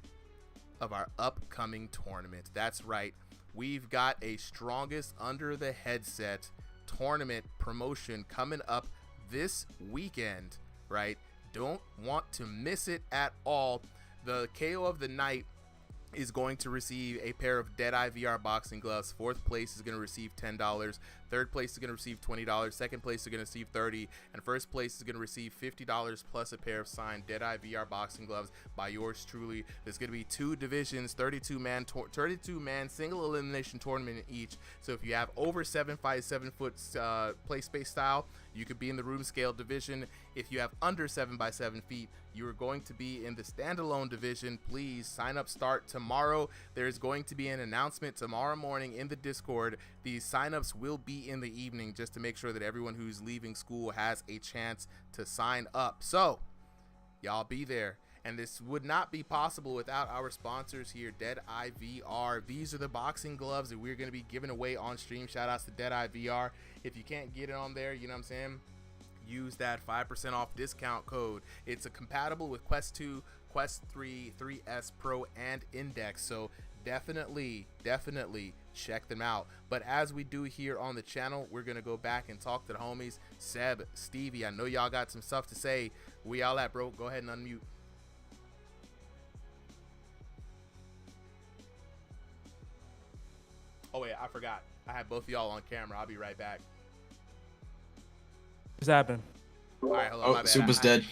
of our upcoming tournament. That's right. we've got a strongest under the headset tournament promotion coming up this weekend, right? Don't want to miss it at all. The KO of the night is going to receive a pair of Deadeye VR boxing gloves. Fourth place is going to receive $10. Third place is going to receive $20. Second place is going to receive $30. And first place is going to receive $50 plus a pair of signed Deadeye VR boxing gloves by yours truly. There's going to be 2 divisions, 32-man single elimination tournament in each. So if you have over 7x7 foot play space style, you could be in the room scale division. If you have under 7x7 feet, you are going to be in the standalone division. Please sign up, start tomorrow. There's going to be an announcement tomorrow morning in the Discord. These signups will be in the evening just to make sure that everyone who's leaving school has a chance to sign up. So y'all be there. And this would not be possible without our sponsors here, Deadeye VR. These are the boxing gloves that we're going to be giving away on stream. Shout outs to Deadeye VR. If you can't get it on there, you know what I'm saying? Use that 5% off discount code. It's compatible with Quest 2, Quest 3, 3S Pro, and Index. So definitely check them out. But as we do here on the channel, we're going to go back and talk to the homies. Seb, Stevie, I know y'all got some stuff to say. Where y'all at, bro? Go ahead and unmute. Oh wait, I forgot. I have both of y'all on camera. I'll be right back. What's happening? All right, hold on, my bad. Super's dead.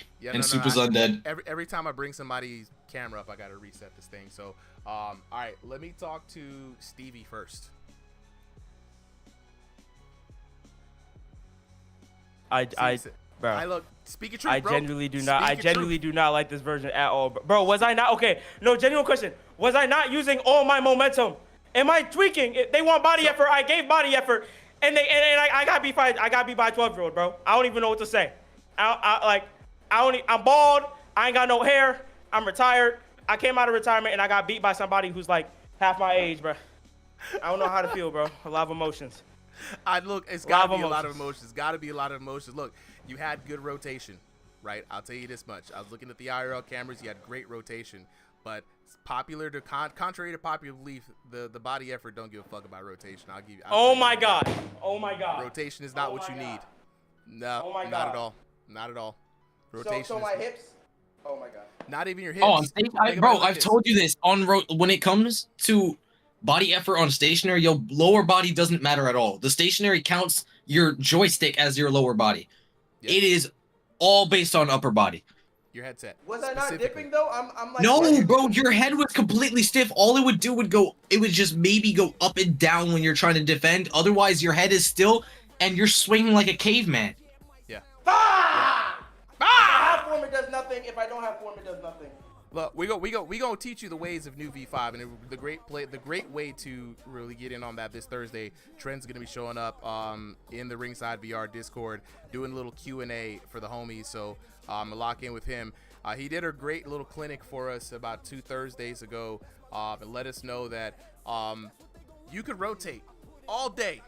Super's undead. Every time I bring somebody's camera up, I gotta reset this thing. So, all right, let me talk to Stevie first. Bro, I look. Speak your truth, I bro. genuinely do not. I genuinely do not like this version at all, bro. Was I not okay? No, genuine question. Was I not using all my momentum? Am I tweaking? They want body effort. I gave body effort, and I got beat by a 12-year-old, bro. I don't even know what to say. I'm bald. I ain't got no hair. I'm retired. I came out of retirement and I got beat by somebody who's like half my age, bro. I don't know how to feel, bro. A lot of emotions. It's gotta be a lot of emotions. Gotta be a lot of emotions. Look, you had good rotation, right? I'll tell you this much. I was looking at the IRL cameras. You had great rotation. But contrary to popular belief, the body effort don't give a fuck about rotation. Oh my god. Rotation is not what you need. No, not at all. Not at all. Rotation. So my hips. Oh my god. Not even your hips. Bro, I've told you this when it comes to body effort on stationary, your lower body doesn't matter at all. The stationary counts your joystick as your lower body. Yep. It is all based on upper body. Your headset. Was I not dipping though? I'm like. No, bro, your head was completely stiff. All it would do would just maybe go up and down when you're trying to defend. Otherwise, your head is still, and you're swinging like a caveman. Yeah. If I have form, it does nothing. If I don't have form, it does nothing. Look, we gonna teach you the ways of new V5, and the great way to really get in on that this Thursday. Trent's gonna be showing up in the Ringside VR Discord, doing a little Q&A for the homies. So lock in with him. He did a great little clinic for us about 2 Thursdays ago, and let us know that you could rotate all day.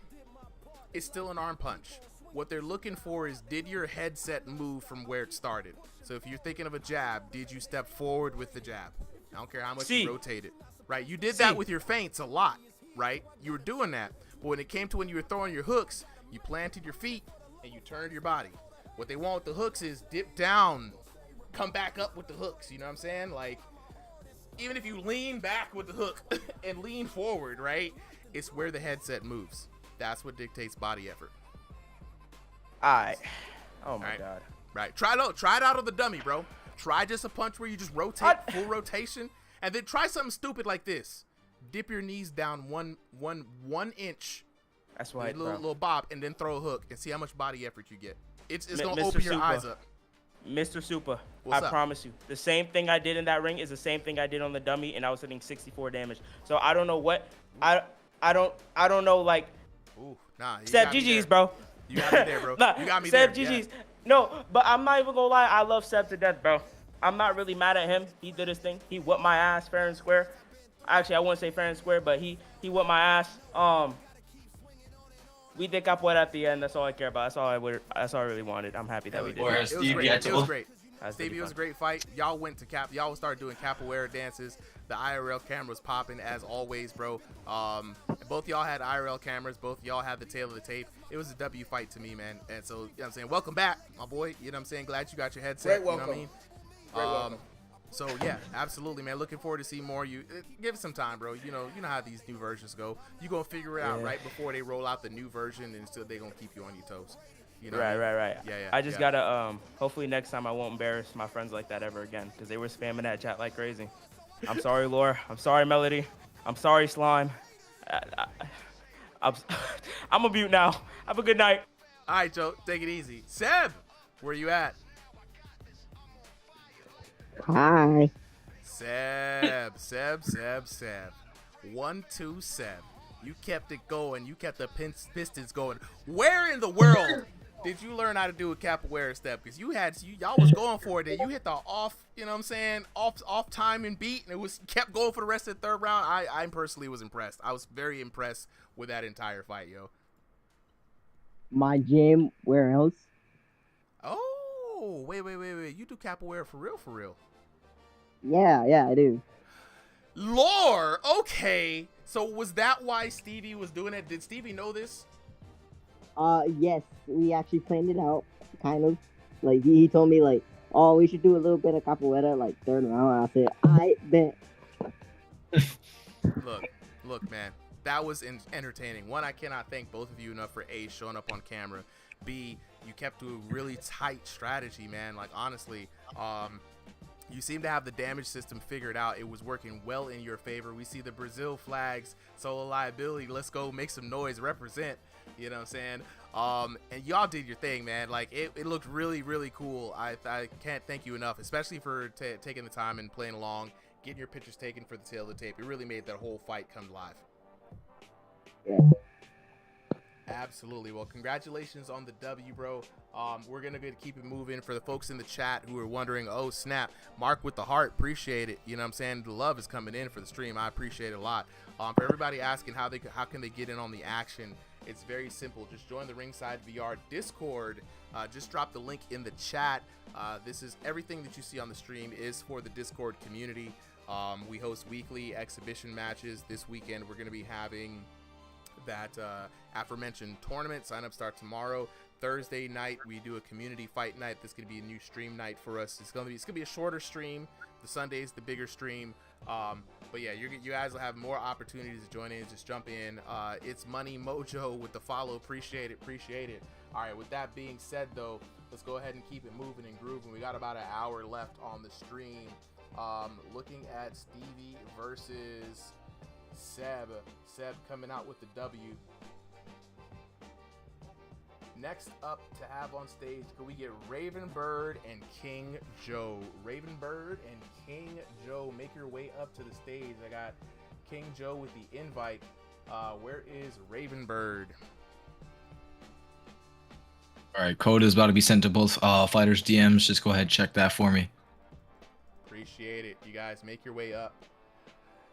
It's still an arm punch. What they're looking for is, did your headset move from where it started? So if you're thinking of a jab, did you step forward with the jab? I don't care how much you rotated, right? You did that with your feints a lot, right? You were doing that. But when it came to when you were throwing your hooks, you planted your feet and you turned your body. What they want with the hooks is dip down, come back up with the hooks. You know what I'm saying? Like, even if you lean back with the hook and lean forward, right? It's where the headset moves. That's what dictates body effort. Alright. Oh my god. Right. Try it out on the dummy, bro. Try just a punch where you just rotate, full rotation, and then try something stupid like this. Dip your knees down one inch. That's right, little bob, and then throw a hook and see how much body effort you get. It's gonna open your eyes up. Mr. Super, What's up? promise you, the same thing I did in that ring is the same thing I did on the dummy, and I was hitting 64 damage. So I don't know what I don't know, like. Ooh, nah. Seb GG's, bro. You got me there, bro. Nah, you got me Seb there. GG's. Yeah. No, but I'm not even gonna lie. I love Seb to death, bro. I'm not really mad at him. He did his thing. He whooped my ass fair and square. Actually, I wouldn't say fair and square, but he whooped my ass. We did capoeira at the end. That's all I care about. That's all I really wanted. I'm happy that we did. It was great. Stevie, it was a great fight. Y'all went to y'all started doing capoeira dances. The IRL camera was popping as always, bro. Both y'all had IRL cameras. Both y'all had the tail of the tape. It was a W fight to me, man. And so, you know what I'm saying? Welcome back, my boy. You know what I'm saying? Glad you got your headset. Great You know what I mean? welcome. So yeah, absolutely, man. Looking forward to see more of you. Give it some time, bro. You know how these new versions go. You gonna figure it out right before they roll out the new version, and still they gonna keep you on your toes. You know? Right. Yeah. I just gotta hopefully next time I won't embarrass my friends like that ever again, because they were spamming that chat like crazy. I'm sorry, Lore. I'm sorry, Melody. I'm sorry, Slime. I'm a mute now. Have a good night. All right, Joe. Take it easy. Seb, where you at? Hi. Seb. 1-2 Seb. You kept it going. You kept the Pistons going. Where in the world did you learn how to do a capoeira step? Because y'all was going for it. And you hit the off, you know what I'm saying, off time and beat, and it was kept going for the rest of the third round. I personally was impressed. I was very impressed with that entire fight, yo. My gym, where else? Oh, wait. You do capoeira for real? Yeah, I do. Lore, okay. So was that why Stevie was doing it? Did Stevie know this? Yes, we actually planned it out, kind of. Like, he told me, like, oh, we should do a little bit of capoeira, like, third round. I said, I bet. Look, man. That was entertaining. One, I cannot thank both of you enough for A, showing up on camera. B, you kept to a really tight strategy, man. Like, honestly, you seem to have the damage system figured out. It was working well in your favor. We see the Brazil flags, solo liability. Let's go make some noise, represent. You know what I'm saying? And y'all did your thing, man. Like, it looked really, really cool. I can't thank you enough, especially for taking the time and playing along, getting your pictures taken for the tail of the tape. It really made that whole fight come live. Yeah. Absolutely. Well, congratulations on the W, bro. We're gonna keep it moving. For the folks in the chat who are wondering, oh snap, Mark with the heart, appreciate it. You know what I'm saying? The love is coming in for the stream. I appreciate it a lot. For everybody asking how can they get in on the action, it's very simple. Just join the Ringside VR Discord. Just drop the link in the chat. This is everything that you see on the stream is for the Discord community. We host weekly exhibition matches. This weekend we're gonna be having that aforementioned tournament. Sign up start tomorrow. Thursday night we do a community fight night. This is gonna be a new stream night for us. It's gonna be a shorter stream. The Sunday's the bigger stream. But yeah, you guys will have more opportunities to join in. Just jump in. It's Money Mojo with the follow. Appreciate it. All right, with that being said though, let's go ahead and keep it moving and grooving. We got about an hour left on the stream. Looking at Stevie versus Seb coming out with the W. Next up to have on stage, can we get Raven Bird and King Joe? Raven Bird and King Joe, make your way up to the stage. I got King Joe with the invite. Where is Raven Bird? All right, code is about to be sent to both fighters' DMs. Just go ahead and check that for me. Appreciate it. You guys make your way up.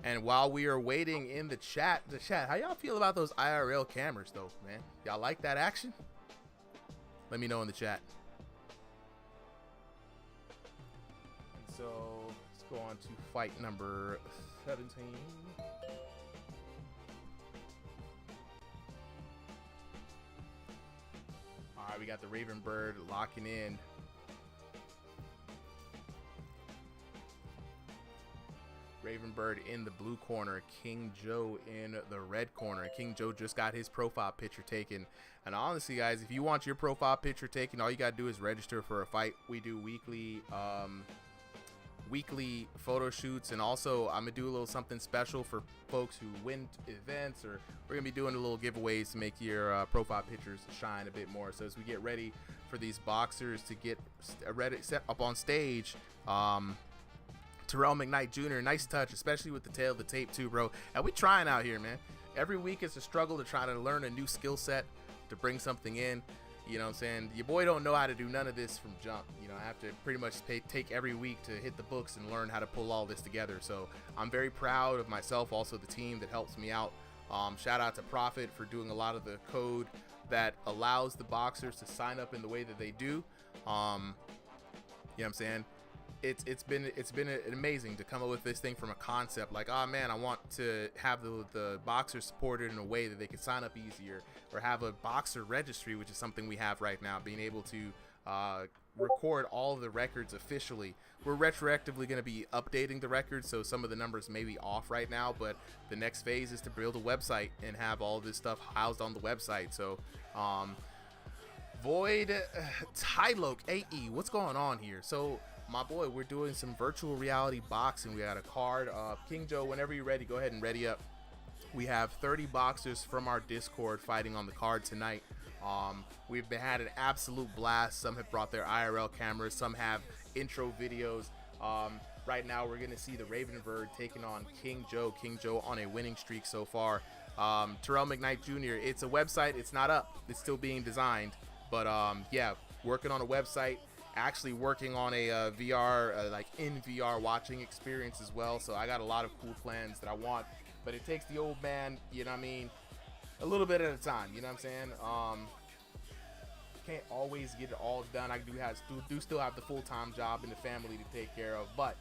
And while we are waiting in the chat, how y'all feel about those IRL cameras though, man? Y'all like that action? Let me know in the chat. And so let's go on to fight number 17. All right, we got the Raven Bird locking in. Raven Bird in the blue corner, King Joe in the red corner. King Joe just got his profile picture taken. And honestly, guys, if you want your profile picture taken, all you got to do is register for a fight. We do weekly photo shoots, and also I'm gonna do a little something special for folks who win events, or we're gonna be doing a little giveaways to make your profile pictures shine a bit more. So as we get ready for these boxers to get ready, set up on stage, Terrell McKnight Jr., nice touch, especially with the tail of the tape too, bro. And we trying out here, man. Every week it's a struggle to try to learn a new skill set, to bring something in. You know what I'm saying? Your boy don't know how to do none of this from jump. You know, I have to pretty much take every week to hit the books and learn how to pull all this together. So I'm very proud of myself, also the team that helps me out. Shout out to Profit for doing a lot of the code that allows the boxers to sign up in the way that they do. You know what I'm saying? it's been amazing to come up with this thing from a concept like, oh man, I want to have the boxers supported in a way that they can sign up easier, or have a boxer registry, which is something we have right now, being able to record all of the records officially. We're retroactively going to be updating the records, so some of the numbers may be off right now, but the next phase is to build a website and have all this stuff housed on the website. So Void Tylok AE, what's going on here? So my boy, we're doing some virtual reality boxing. We got a card. King Joe, whenever you're ready, go ahead and ready up. We have 30 boxers from our Discord fighting on the card tonight. We've had an absolute blast. Some have brought their IRL cameras, some have intro videos. Right now we're gonna see the Ravenbird taking on King Joe. King Joe on a winning streak so far. Terrell McKnight Jr., it's a website, it's not up, it's still being designed, but yeah, working on a website, actually working on a VR, like in VR watching experience as well. So I got a lot of cool plans that I want, but it takes the old man, you know what I mean, a little bit at a time, you know what I'm saying? Can't always get it all done. I do still have the full-time job and the family to take care of, but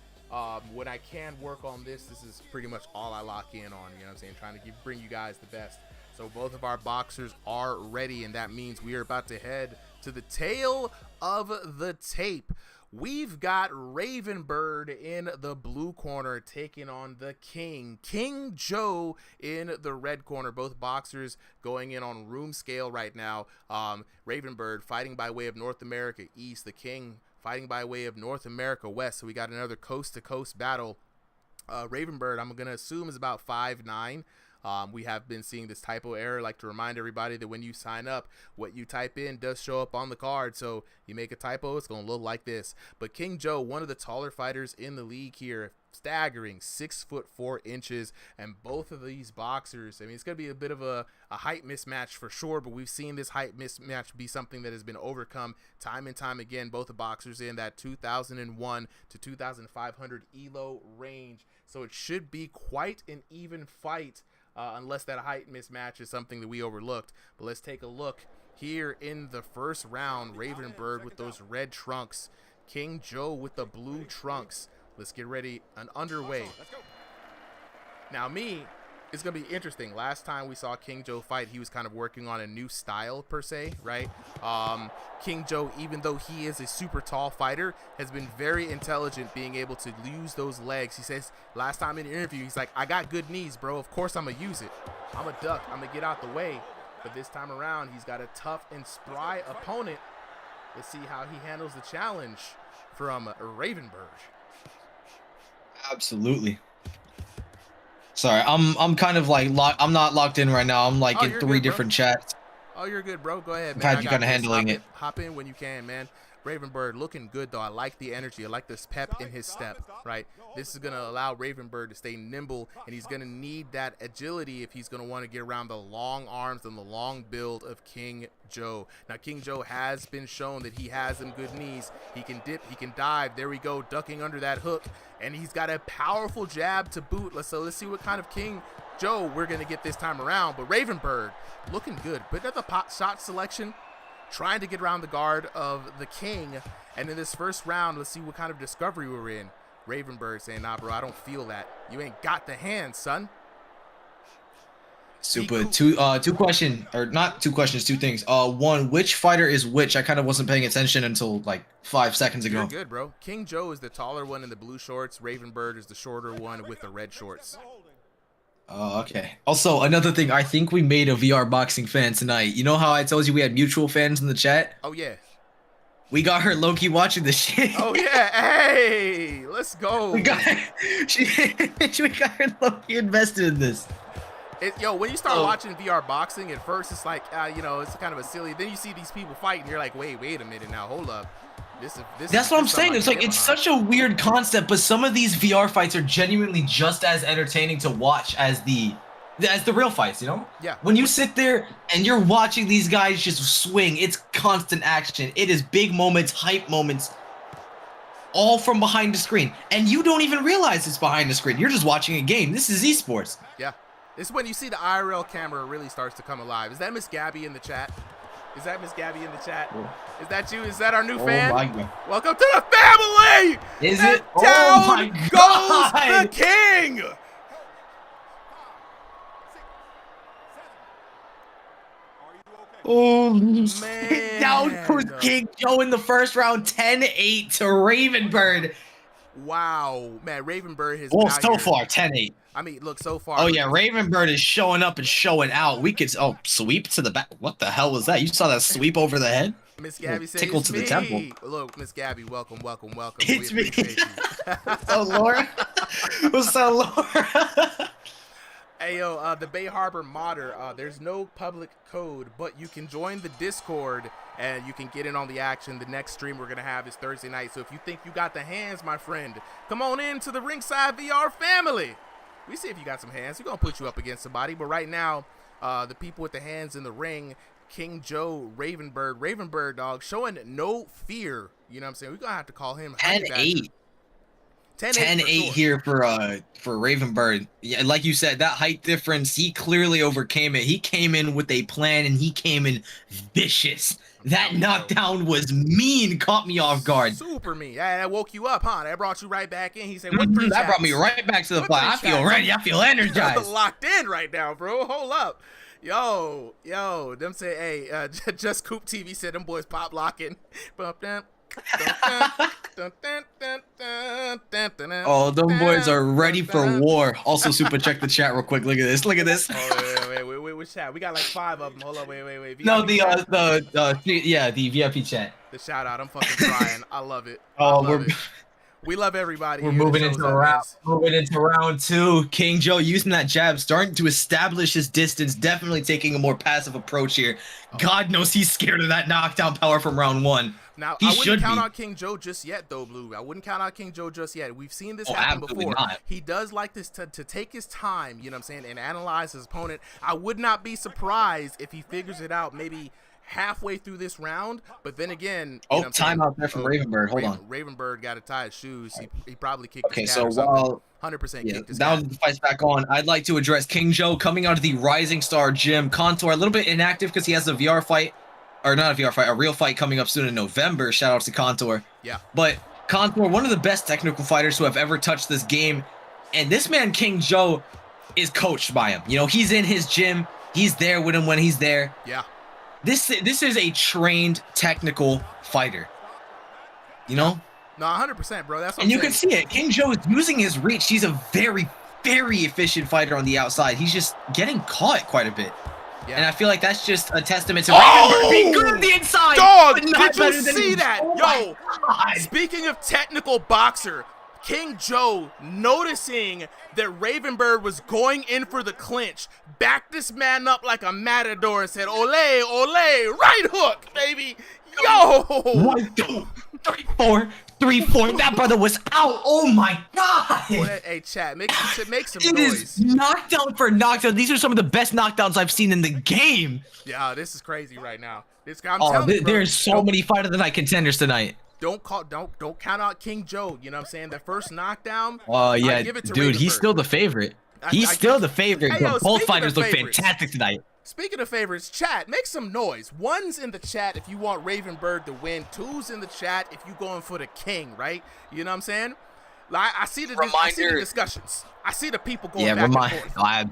when I can work on this is pretty much all I lock in on, you know what I'm saying, trying to bring you guys the best. So both of our boxers are ready, and that means we are about to head to the tail of the tape. We've got Ravenbird in the blue corner taking on the King Joe in the red corner. Both boxers going in on room scale right now. Ravenbird fighting by way of North America East, the King fighting by way of North America West. So we got another coast-to-coast battle. Ravenbird, I'm going to assume, is about 5'9". We have been seeing this typo error. Like to remind everybody that when you sign up, what you type in does show up on the card. So you make a typo, it's going to look like this. But King Joe, one of the taller fighters in the league here, staggering 6'4", and both of these boxers, I mean, it's going to be a bit of a height mismatch for sure, but we've seen this height mismatch be something that has been overcome time and time again. Both the boxers in that 2001 to 2500 ELO range, so it should be quite an even fight. Unless that height mismatch is something that we overlooked. But let's take a look here in the first round. Ravenbird with those red trunks, King Joe with the blue trunks. Let's get ready and underway. Now it's gonna be interesting. Last time we saw King Joe fight, he was kind of working on a new style per se, right? King Joe, even though he is a super tall fighter, has been very intelligent being able to use those legs. He says last time in the interview, he's like, I got good knees, bro. Of course I'm gonna use it. I'm a duck, I'm gonna get out the way. But this time around, he's got a tough and spry opponent. Let's see how he handles the challenge from Ravenbird. Absolutely. Sorry, I'm kind of like I'm not locked in right now. I'm like in 3 different chats. Oh, you're good, bro. Go ahead, man. Glad you kind of handling it. Hop in when you can, man. Ravenbird looking good, though. I like the energy. I like this pep in his step, right? This is going to allow Ravenbird to stay nimble, and he's going to need that agility if he's going to want to get around the long arms and the long build of King Joe. Now, King Joe has been shown that he has some good knees. He can dip, he can dive. There we go, ducking under that hook, and he's got a powerful jab to boot. Let's see what kind of King Joe we're going to get this time around. But Ravenbird looking good. But at the pot shot selection, trying to get around the guard of the King. And in this first round, let's see what kind of discovery we're in. Ravenbird saying, nah, bro, I don't feel that. You ain't got the hand, son. Super. Two questions, or not 2 questions, 2 things. One, which fighter is which? I kind of wasn't paying attention until like 5 seconds ago. You're good, bro. King Joe is the taller one in the blue shorts. Ravenbird is the shorter one with the red shorts. Oh, okay. Also, another thing, I think we made a VR boxing fan tonight. You know how I told you we had mutual fans in the chat? Oh, yeah. We got her low-key watching this shit. Oh, yeah. Hey, let's go. We got her low-key invested in this. Yo, when you start watching VR boxing, at first it's like, you know, it's kind of a silly. Then you see these people fighting, you're like, wait a minute now, hold up. That's what I'm saying. It's like, it's such a weird concept, but some of these VR fights are genuinely just as entertaining to watch as the real fights, you know? Yeah. When you sit there and you're watching these guys just swing, it's constant action. It is big moments, hype moments, all from behind the screen. And you don't even realize it's behind the screen. You're just watching a game. This is esports. Yeah. It's when you see the IRL camera really starts to come alive. Is that Miss Gabby in the chat? Is that Miss Gabby in the chat? Is that you? Is that our new Oh fan? my God. Welcome to the family! Is And it? Oh down my goes God! the king! Oh, shit. Down goes King Joe in the first round, 10-8 to Ravenbird. Wow, man, Ravenbird has Well, been out so here. far, 10-8. I mean, look, so far. Oh, look, yeah, Ravenbird is showing up and showing out. We could, sweep to the back. What the hell was that? You saw that sweep over the head? Miss Gabby said, tickle it's to me. the temple. Look, Miss Gabby, welcome. It's we me. appreciate you. What's up, Laura? What's up, Laura? Hey, yo, the Bay Harbor modder, there's no public code, but you can join the Discord, and you can get in on the action. The next stream we're going to have is Thursday night, so if you think you got the hands, my friend, come on in to the Ringside VR family. We see if you got some hands. We're going to put you up against somebody, but right now, the people with the hands in the ring, King Joe, Ravenbird, dog, showing no fear. You know what I'm saying? We're going to have to call him 10-8. 10-8 sure. here for Ravenbird. Yeah, like you said, that height difference, he clearly overcame it. He came in with a plan, and he came in vicious. That knockdown was mean, caught me off guard. Super mean. That woke you up, huh? That brought you right back in. He said, what three That brought chats? me right back to the What fight. three I feel chats? ready. I feel energized. Locked in right now, bro. Hold up. Yo. Them say, hey, Just Coop TV said them boys pop locking. Oh, them boys are ready for war. Also, super check the chat real quick. Look at this. Look at this. Oh, wait, which chat? We got like 5 of them. Hold on, wait. VIP No, the chat? the VIP chat. The shout out. I'm fucking crying. I love it. We love everybody. We're here that moving shows into up, round. man. Moving into round 2. King Joe using that jab, starting to establish his distance. Definitely taking a more passive approach here. God knows he's scared of that knockdown power from round 1. Now, he I should wouldn't count be. out King Joe just yet, though, Blue. I wouldn't count out King Joe just yet. We've seen this Oh, happen absolutely before. not. He does like this to take his time, you know what I'm saying, and analyze his opponent. I would not be surprised if he figures it out maybe halfway through this round, but then again, you know what I'm saying? Time out there from Ravenbird. Hold on. Ravenbird got to tie his shoes. He probably kicked Okay, his cat so or something. while 100% yeah, kicked his now cat. that the fight's back on, I'd like to address King Joe coming out of the Rising Star Gym. Contour a little bit inactive because he has a VR fight, or not a VR fight, a real fight coming up soon in November. Shout out to Contour. Yeah. But Contour, one of the best technical fighters who have ever touched this game, and this man King Joe is coached by him. You know, he's in his gym. He's there with him when he's there. Yeah. This is a trained technical fighter. You know? No, 100%, bro. That's what And I'm you can saying. see it. King Joe is using his reach. He's a very, very efficient fighter on the outside. He's just getting caught quite a bit. Yeah. And I feel like that's just a testament to Oh! being good on the inside. Dog, but not did you better than see him. that? Oh Yo, my God. speaking of technical boxer, King Joe, noticing that Ravenbird was going in for the clinch, backed this man up like a matador and said, ole, ole, right hook, baby. Yo! 1, 2, 3, 4, 3, 4. That brother was out. Oh my God. Boy, hey, chat, make some It noise. is knockdown for knockdown. These are some of the best knockdowns I've seen in the game. Yeah, this is crazy right now. I'm Oh, telling you, bro, there's so many Fight of the Night contenders tonight. Don't count out King Joe. You know what I'm saying? The first knockdown. Yeah, I give it to dude, he's Ravenbird. still the favorite. He's still the favorite. Hey, yo, but both speaking fighters of look favorites. fantastic tonight. Speaking of favorites, chat, make some noise. 1's in the chat if you want Ravenbird to win. 2's in the chat if you going for the king, right? You know what I'm saying? Like, I see the discussions. I see the people going back and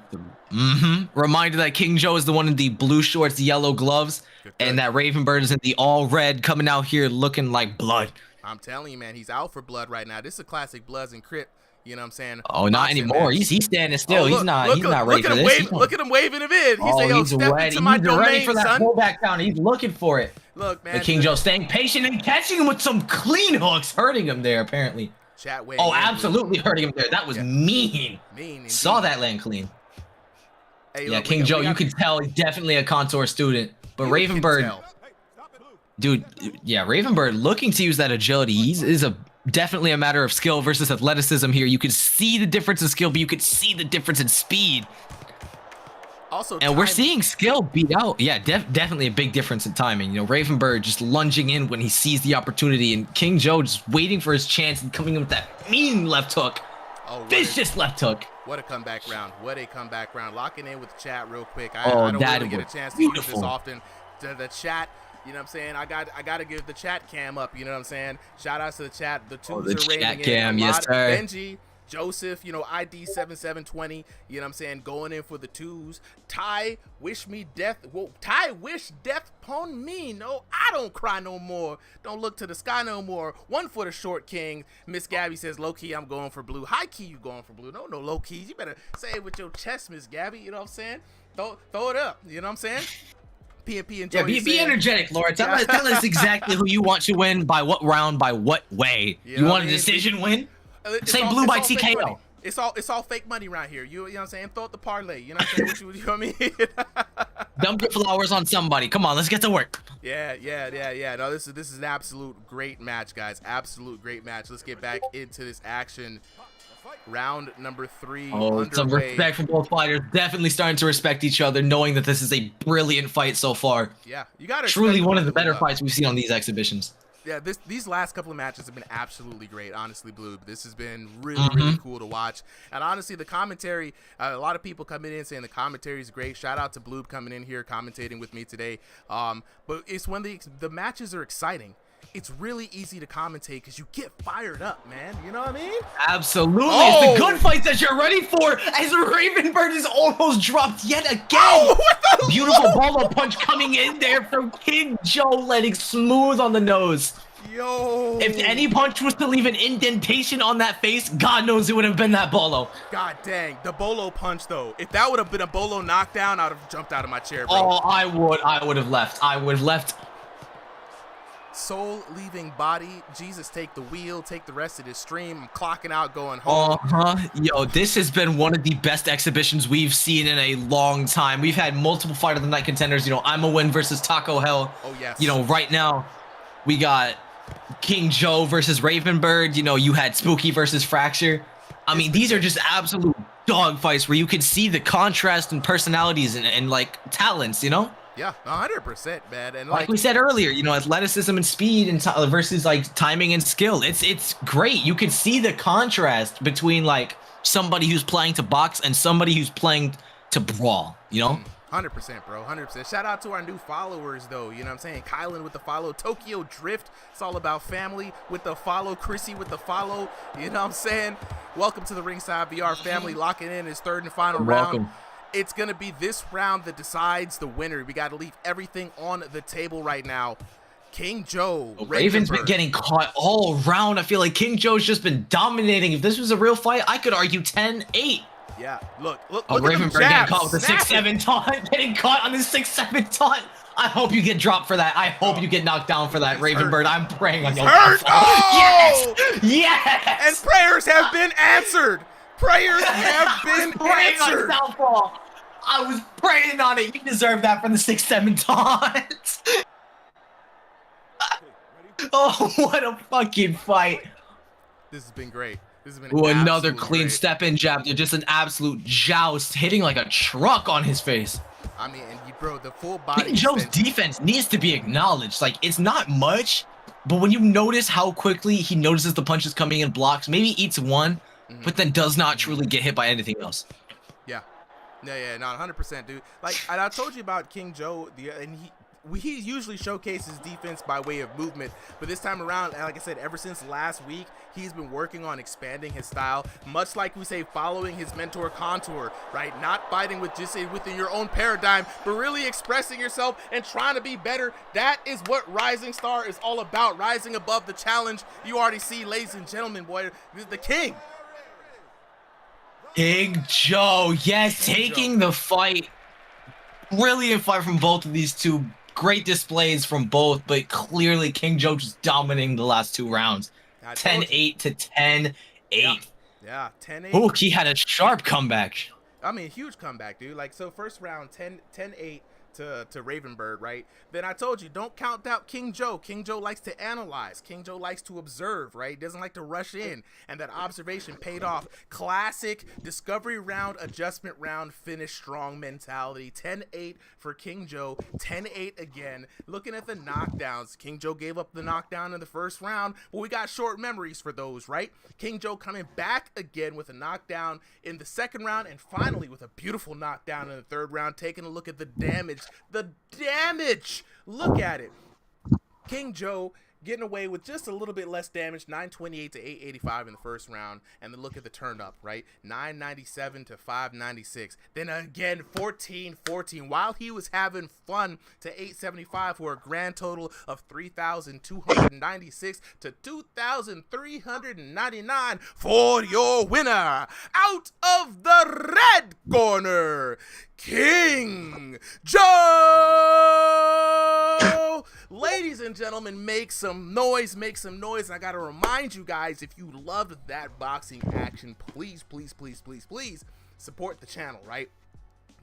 forth. Reminder that King Joe is the one in the blue shorts, yellow gloves, and that Ravenbird is in the all red, coming out here looking like blood. I'm telling you, man, he's out for blood right now. This is a classic Bloods and Crip. You know what I'm saying? Oh, not Boxing anymore. match. He's standing still. Oh, he's not ready for this. Look at him waving him in. He said, yo, he's step ready. into my He's domain, ready for that son. pullback down. He's looking for it. Look, man. But King Joe staying patient and catching him with some clean hooks, hurting him there, apparently. Chat way. Oh, absolutely hurting him there. That was mean. Mean. Saw that land clean. Hey, Yeah, look, King Joe, you can tell he's definitely a Contour student. But Ravenbird, dude, yeah, Ravenbird looking to use that agility. Is definitely a matter of skill versus athleticism here. You can see the difference in skill, but you can see the difference in speed. Also, and we're seeing skill beat out. Yeah, definitely a big difference in timing. You know, Ravenbird just lunging in when he sees the opportunity, and King Joe just waiting for his chance and coming in with that mean left hook. Oh, vicious left hook. What a comeback round. What a comeback round. Locking in with the chat real quick. I Oh, don't that really get a was chance to use this beautiful. often. the chat. You know what I'm saying? I got to give the chat cam up. You know what I'm saying? Shout outs to the chat. The twos the are rating chat in. cam, A yes, lot. sir. Benji, Joseph, you know, ID 7720. You know what I'm saying? Going in for the twos. Ty, wish me death. Whoa, Ty, wish death upon me. No, I don't cry no more. Don't look to the sky no more. One for the short king. Miss Gabby says, low key, I'm going for blue. High key, you going for blue. No low keys. You better say it with your chest, Miss Gabby. You know what I'm saying? Throw it up. You know what I'm saying? PNP and Yeah, be energetic, Laura. Tell us exactly who you want to win by what round, by what way. You want a decision win? Say blue by TKO. It's all fake money around here. You know what I'm saying? Throw it the parlay. You know what I'm saying? You know what I mean? Dump your flowers on somebody. Come on, let's get to work. Yeah. No, this is an absolute great match, guys. Absolute great match. Let's get back into this action. Round number 3. Some respect from both fighters. Definitely starting to respect each other, knowing that this is a brilliant fight so far. Yeah, you got to truly one of the better fights we've seen on these exhibitions. Yeah, these last couple of matches have been absolutely great. Honestly, Blue, this has been really cool to watch. And honestly, the commentary, a lot of people coming in saying the commentary is great. Shout out to Blue coming in here commentating with me today. But it's when the matches are exciting. It's really easy to commentate because you get fired up, man. You know what I mean? Absolutely. It's the good fights that you're ready for as Ravenbird is almost dropped yet again. Beautiful bolo punch coming in there from King Joe, letting smooth on the nose. Yo. If any punch was to leave an indentation on that face, God knows it would have been that bolo. God dang. The bolo punch, though. If that would have been a bolo knockdown, I would have jumped out of my chair, bro. Oh, I would have left. I would have left. Soul leaving body. Jesus, take the wheel, take the rest of this stream. I'm clocking out, going home. Yo, this has been one of the best exhibitions we've seen in a long time. We've had multiple Fight of the Night contenders. You know, I'm a win versus Taco Hell. Oh, yes. You know, right now we got King Joe versus Ravenbird. You know, you had Spooky versus Fracture. I mean, these are just absolute dog fights where you can see the contrast in personalities and like talents, you know? Yeah, 100%, man. And like we said earlier, you know, athleticism and speed and versus like timing and skill. It's great. You can see the contrast between like somebody who's playing to box and somebody who's playing to brawl, you know? 100%, bro. 100%. Shout out to our new followers, though. You know what I'm saying? Kylan with the follow. Tokyo Drift. It's all about family with the follow. Chrissy with the follow. You know what I'm saying? Welcome to the Ringside VR family. Locking in his third and final round. It's going to be this round that decides the winner. We got to leave everything on the table right now. King Joe. Raven's been getting caught all around. I feel like King Joe's just been dominating. If this was a real fight, I could argue 10-8. Yeah, look Ravenbird getting caught with the 6-7 taunt. Getting caught on the 6-7 taunt. I hope you get dropped for that. I hope you get knocked down for that, Ravenbird. I'm praying on your hurt. Oh! Yes! And prayers have been answered. Prayers have been answered. I was praying on it. You deserve that for the 6-7 taunt. Oh, what a fucking fight. This has been great. This has been another clean step-in jab. They're just an absolute joust, hitting like a truck on his face. I mean, and bro, the full body. King Joe's defense needs to be acknowledged. Like, it's not much, but when you notice how quickly he notices the punches coming in blocks, maybe eats one, but then does not truly get hit by anything else. Yeah, not 100%, dude. Like, and I told you about King Joe, and he usually showcases defense by way of movement, but this time around, like I said, ever since last week, he's been working on expanding his style, much like we say, following his mentor Contour, right? Not fighting with just within your own paradigm, but really expressing yourself and trying to be better. That is what Rising Star is all about, rising above the challenge. You already see, ladies and gentlemen, boy, the king. King Joe, yes, taking the fight. Brilliant fight from both of these two. Great displays from both, but clearly King Joe just dominating the last 2 rounds. 10-8 to 10-8. Yeah, 10-8. Oh, he had a sharp comeback. I mean, huge comeback, dude. Like, so first round, 10-8 to Ravenbird, right? Then I told you, don't count out King Joe. King Joe likes to analyze. King Joe likes to observe, right? He doesn't like to rush in. And that observation paid off. Classic discovery round, adjustment round, finish strong mentality. 10-8 for King Joe. 10-8 again. Looking at the knockdowns, King Joe gave up the knockdown in the first round, but we got short memories for those, right? King Joe coming back again with a knockdown in the second round, and finally with a beautiful knockdown in the third round. Taking a look at the damage The damage. Look at it. King Joe getting away with just a little bit less damage, 928 to 885 in the first round. And then look at the turn up, right? 997 to 596. Then again, 1414 while he was having fun to 875 for a grand total of 3,296 to 2,399 for your winner. Out of the red corner, King Joe. Ladies and gentlemen, make some noise, make some noise. And I gotta remind you guys, if you loved that boxing action, please, please, please, please, please support the channel, right?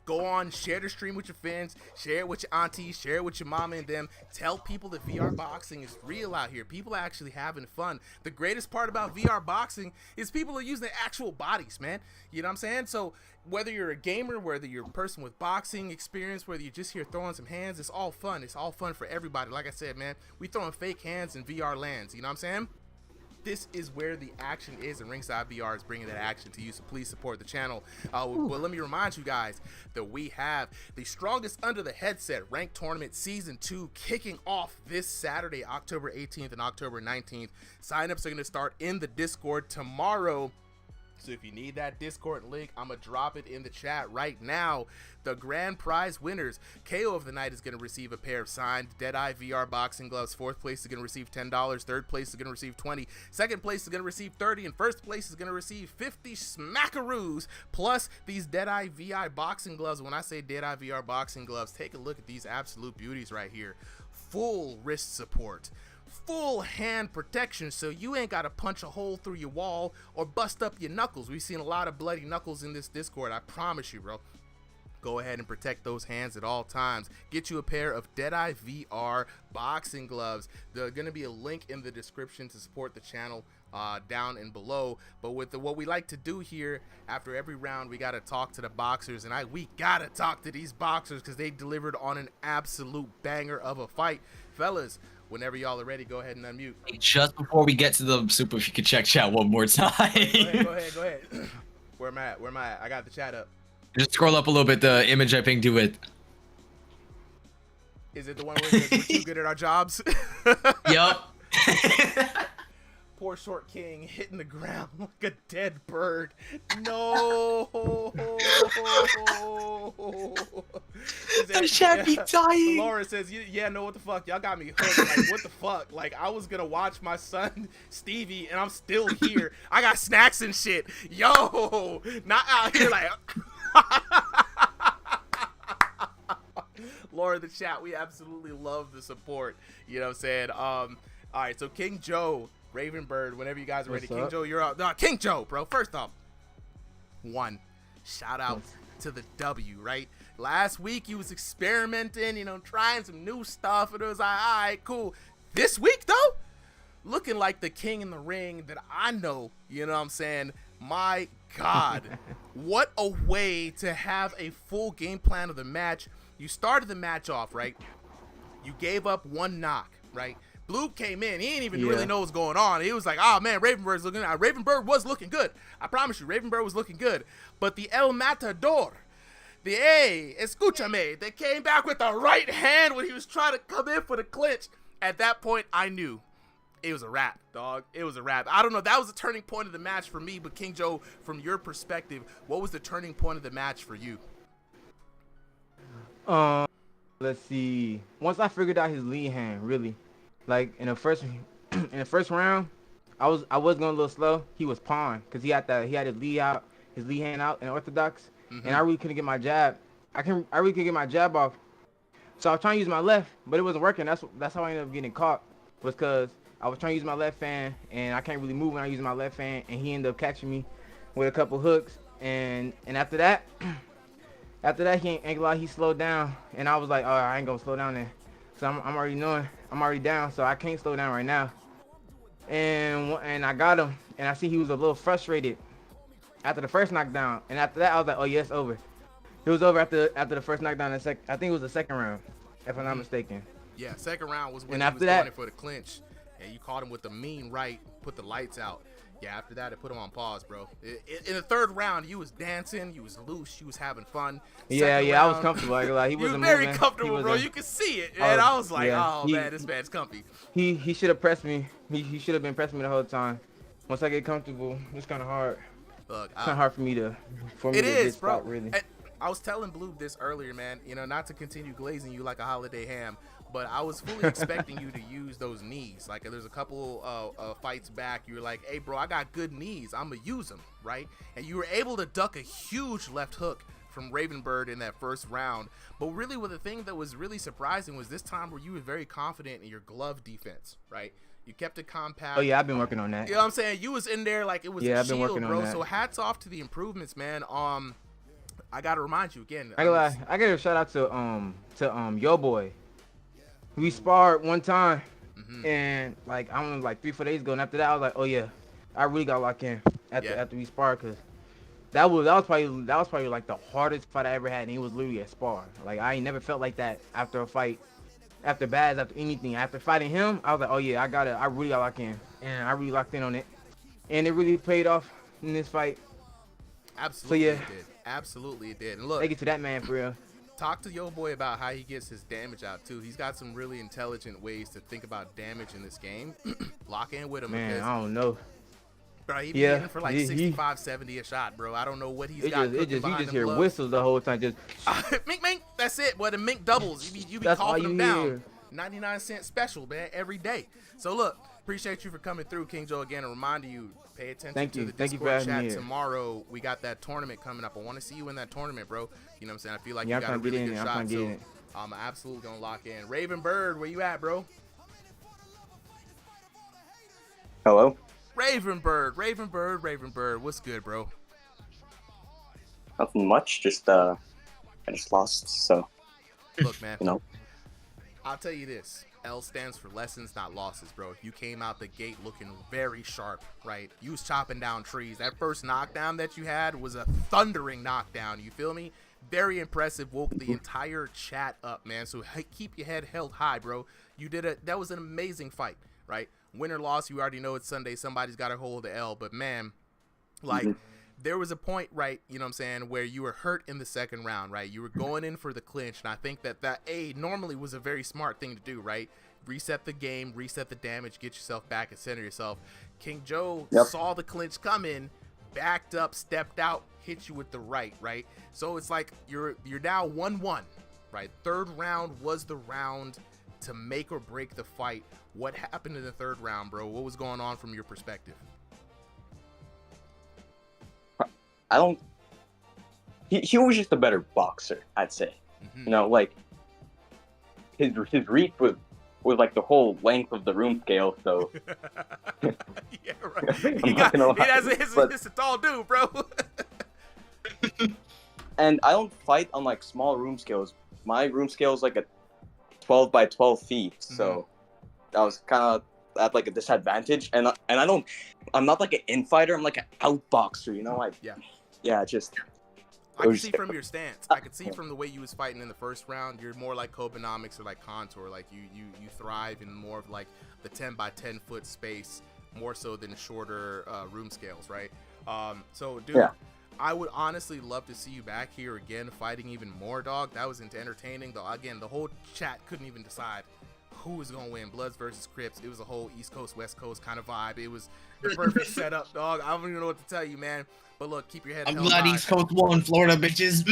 Go on, share the stream with your friends, share it with your aunties, share it with your mama and them. Tell people that VR boxing is real out here. People are actually having fun. The greatest part about VR boxing is people are using their actual bodies, man. You know what I'm saying? So whether you're a gamer, whether you're a person with boxing experience, whether you're just here throwing some hands, it's all fun. It's all fun for everybody. Like I said, man, we throwing fake hands in VR lands. You know what I'm saying? This is where the action is, and RingsideVR is bringing that action to you, so please support the channel. Well, let me remind you guys that we have the Strongest Under the Headset Ranked Tournament Season 2 kicking off this Saturday, October 18th and October 19th. Sign-ups are going to start in the Discord tomorrow. So if you need that Discord link, I'm going to drop it in the chat right now. The grand prize winners, KO of the night is going to receive a pair of signed Deadeye VR boxing gloves. Fourth place is going to receive $10. Third place is going to receive $20. Second place is going to receive $30. And first place is going to receive 50 smackaroos plus these Deadeye VR boxing gloves. When I say Deadeye VR boxing gloves, take a look at these absolute beauties right here. Full wrist support. Full hand protection, so you ain't got to punch a hole through your wall or bust up your knuckles. We've seen a lot of bloody knuckles in this Discord, I promise you, bro. Go ahead and protect those hands at all times. Get you a pair of Deadeye VR boxing gloves. There's going to be a link in the description to support the channel down and below. But with what we like to do here, after every round, we got to talk to the boxers. And we got to talk to these boxers because they delivered on an absolute banger of a fight. Fellas, whenever y'all are ready, go ahead and unmute. Just before we get to the super, if you could check chat one more time. Go ahead. Where am I at? I got the chat up. Just scroll up a little bit, the image I pinged you with. Is it the one where it says we're too good at our jobs? Yup. Poor short king hitting the ground like a dead bird. No. That chat be dying. Laura says, yeah, no, what the fuck? Y'all got me hooked. Like, what the fuck? Like, I was gonna watch my son, Stevie, and I'm still here. I got snacks and shit. Yo, not out here like... Laura, the chat, we absolutely love the support. You know what I'm saying? All right, so King Joe, Ravenbird, whenever you guys are ready. King Joe, you're up. No, King Joe, bro. First off, shout out to the W, right? Last week you was experimenting, you know, trying some new stuff, and it was like, all right, cool. This week, though, looking like the king in the ring that I know, you know what I'm saying? My God, what a way to have a full game plan of the match. You started the match off, right? You gave up one knock, right? Blue came in. He didn't even really know what's going on. He was like, oh, man, Ravenbird's looking good. Ravenbird was looking good. I promise you, Ravenbird was looking good. But the El Matador, escúchame, they came back with the right hand when he was trying to come in for the clinch. At that point, I knew it was a wrap, dog. It was a wrap. I don't know. That was the turning point of the match for me. But King Joe, from your perspective, what was the turning point of the match for you? Let's see. Once I figured out his lead hand, really, like in the first round, I was going a little slow. He was pawn because he had his lead hand out in orthodox, and I really couldn't get my jab. I really couldn't get my jab off. So I was trying to use my left, but it wasn't working. That's how I ended up getting caught, was because I was trying to use my left hand, and I can't really move when I use my left hand, and he ended up catching me with a couple hooks, and after that, he ain't gonna lie, he slowed down, and I was like, oh, I ain't gonna slow down then. So I'm already down, so I can't slow down right now. And I got him, and I see he was a little frustrated after the first knockdown, and after that I was like, oh yeah, it's over. It was over after the first knockdown. I think it was the second round, if I'm not mistaken. Yeah, second round was when he was going for the clinch, and you caught him with the mean right, put the lights out. Yeah, after that, it put him on pause, bro. In the third round, you was dancing, you was loose, you was having fun. Yeah, Second yeah, I was round, comfortable. Like, he you was wasn't very moving. comfortable, bro. You could see it, and I was like, yeah, oh man, this man's comfy. He should have pressed me. He should have been pressing me the whole time. Once I get comfortable, it's kind of hard. Look, it's kind of hard for me to It is, get bro. stopped, really. And I was telling Blue this earlier, man. You know, not to continue glazing you like a holiday ham, but I was fully expecting you to use those knees. Like, there's a couple fights back, you were like, hey, bro, I got good knees. I'm going to use them, right? And you were able to duck a huge left hook from Ravenbird in that first round. But really, the thing that was really surprising was this time where you were very confident in your glove defense, right? You kept it compact. Oh, yeah, I've been working on that. You know what I'm saying? You was in there like it was a I've been shield, working on bro. that. So hats off to the improvements, man. I got to remind you again. I got a shout out to Yo Boy. We sparred one time, and like I don't know, like 3-4 days ago, and after that I was like, oh yeah, I really got locked in after we sparred, cause that was probably like the hardest fight I ever had, and it was literally a spar. Like I ain't never felt like that after a fight, after Baz, after anything. After fighting him, I was like, oh yeah, I really got locked in, and I really locked in on it, and it really paid off in this fight. Absolutely, so, yeah. It did. Absolutely, it did. And look, take it to that man for real. Talk to Yo Boy about how he gets his damage out too. He's got some really intelligent ways to think about damage in this game. Lock in with him. Man, because, I don't know. Bro, he be hitting for like 65, 70 a shot, bro. I don't know what he's got. You just hear whistles the whole time. Just mink, mink. That's it. Boy, the mink doubles. You be coughing them down. 99-cent special, man, every day. So look, appreciate you for coming through, King Joe. Again, a reminder you. Pay attention to the Discord chat tomorrow. We got that tournament coming up. I want to see you in that tournament, bro. You know what I'm saying? I feel like you got a really good shot. So I'm absolutely going to lock in. Raven Bird, where you at, bro? Hello? Raven Bird. What's good, bro? Nothing much. Just, I just lost, so. Look, man. You know. I'll tell you this. L stands for lessons, not losses, bro. You came out the gate looking very sharp, right? You was chopping down trees. That first knockdown that you had was a thundering knockdown. You feel me? Very impressive. Woke the entire chat up, man. So keep your head held high, bro. You did it. That was an amazing fight, right? Win or loss, you already know it's Sunday. Somebody's got to hold the L. But, man, like, there was a point, right, you know what I'm saying, where you were hurt in the second round, right? You were going in for the clinch, and I think that normally was a very smart thing to do, right? Reset the game, reset the damage, get yourself back and center yourself. King Joe saw the clinch come in, backed up, stepped out, hit you with the right? So it's like you're now 1-1, right? Third round was the round to make or break the fight. What happened in the third round, bro? What was going on from your perspective? He was just a better boxer, I'd say. You know, like his reach was like the whole length of the room scale, so yeah, right. He's a tall dude, bro. And I don't fight on like small room scales. My room scale is like a 12 by 12 feet, so that was kind of at like a disadvantage. And I'm not like an infighter. I'm like an outboxer, you know, like just. I can see from your stance. I could see from the way you was fighting in the first round. You're more like Kobenomics or like Contour. Like you thrive in more of like the 10 by 10 foot space, more so than shorter room scales, right? So, dude, I would honestly love to see you back here again, fighting even more, dog. That was entertaining, though. Again, the whole chat couldn't even decide who was gonna win, Bloods versus Crips. It was a whole East Coast, West Coast kind of vibe. It was the perfect setup, dog. I don't even know what to tell you, man. But look, keep your head held high. I'm glad East Coast won, Florida, bitches.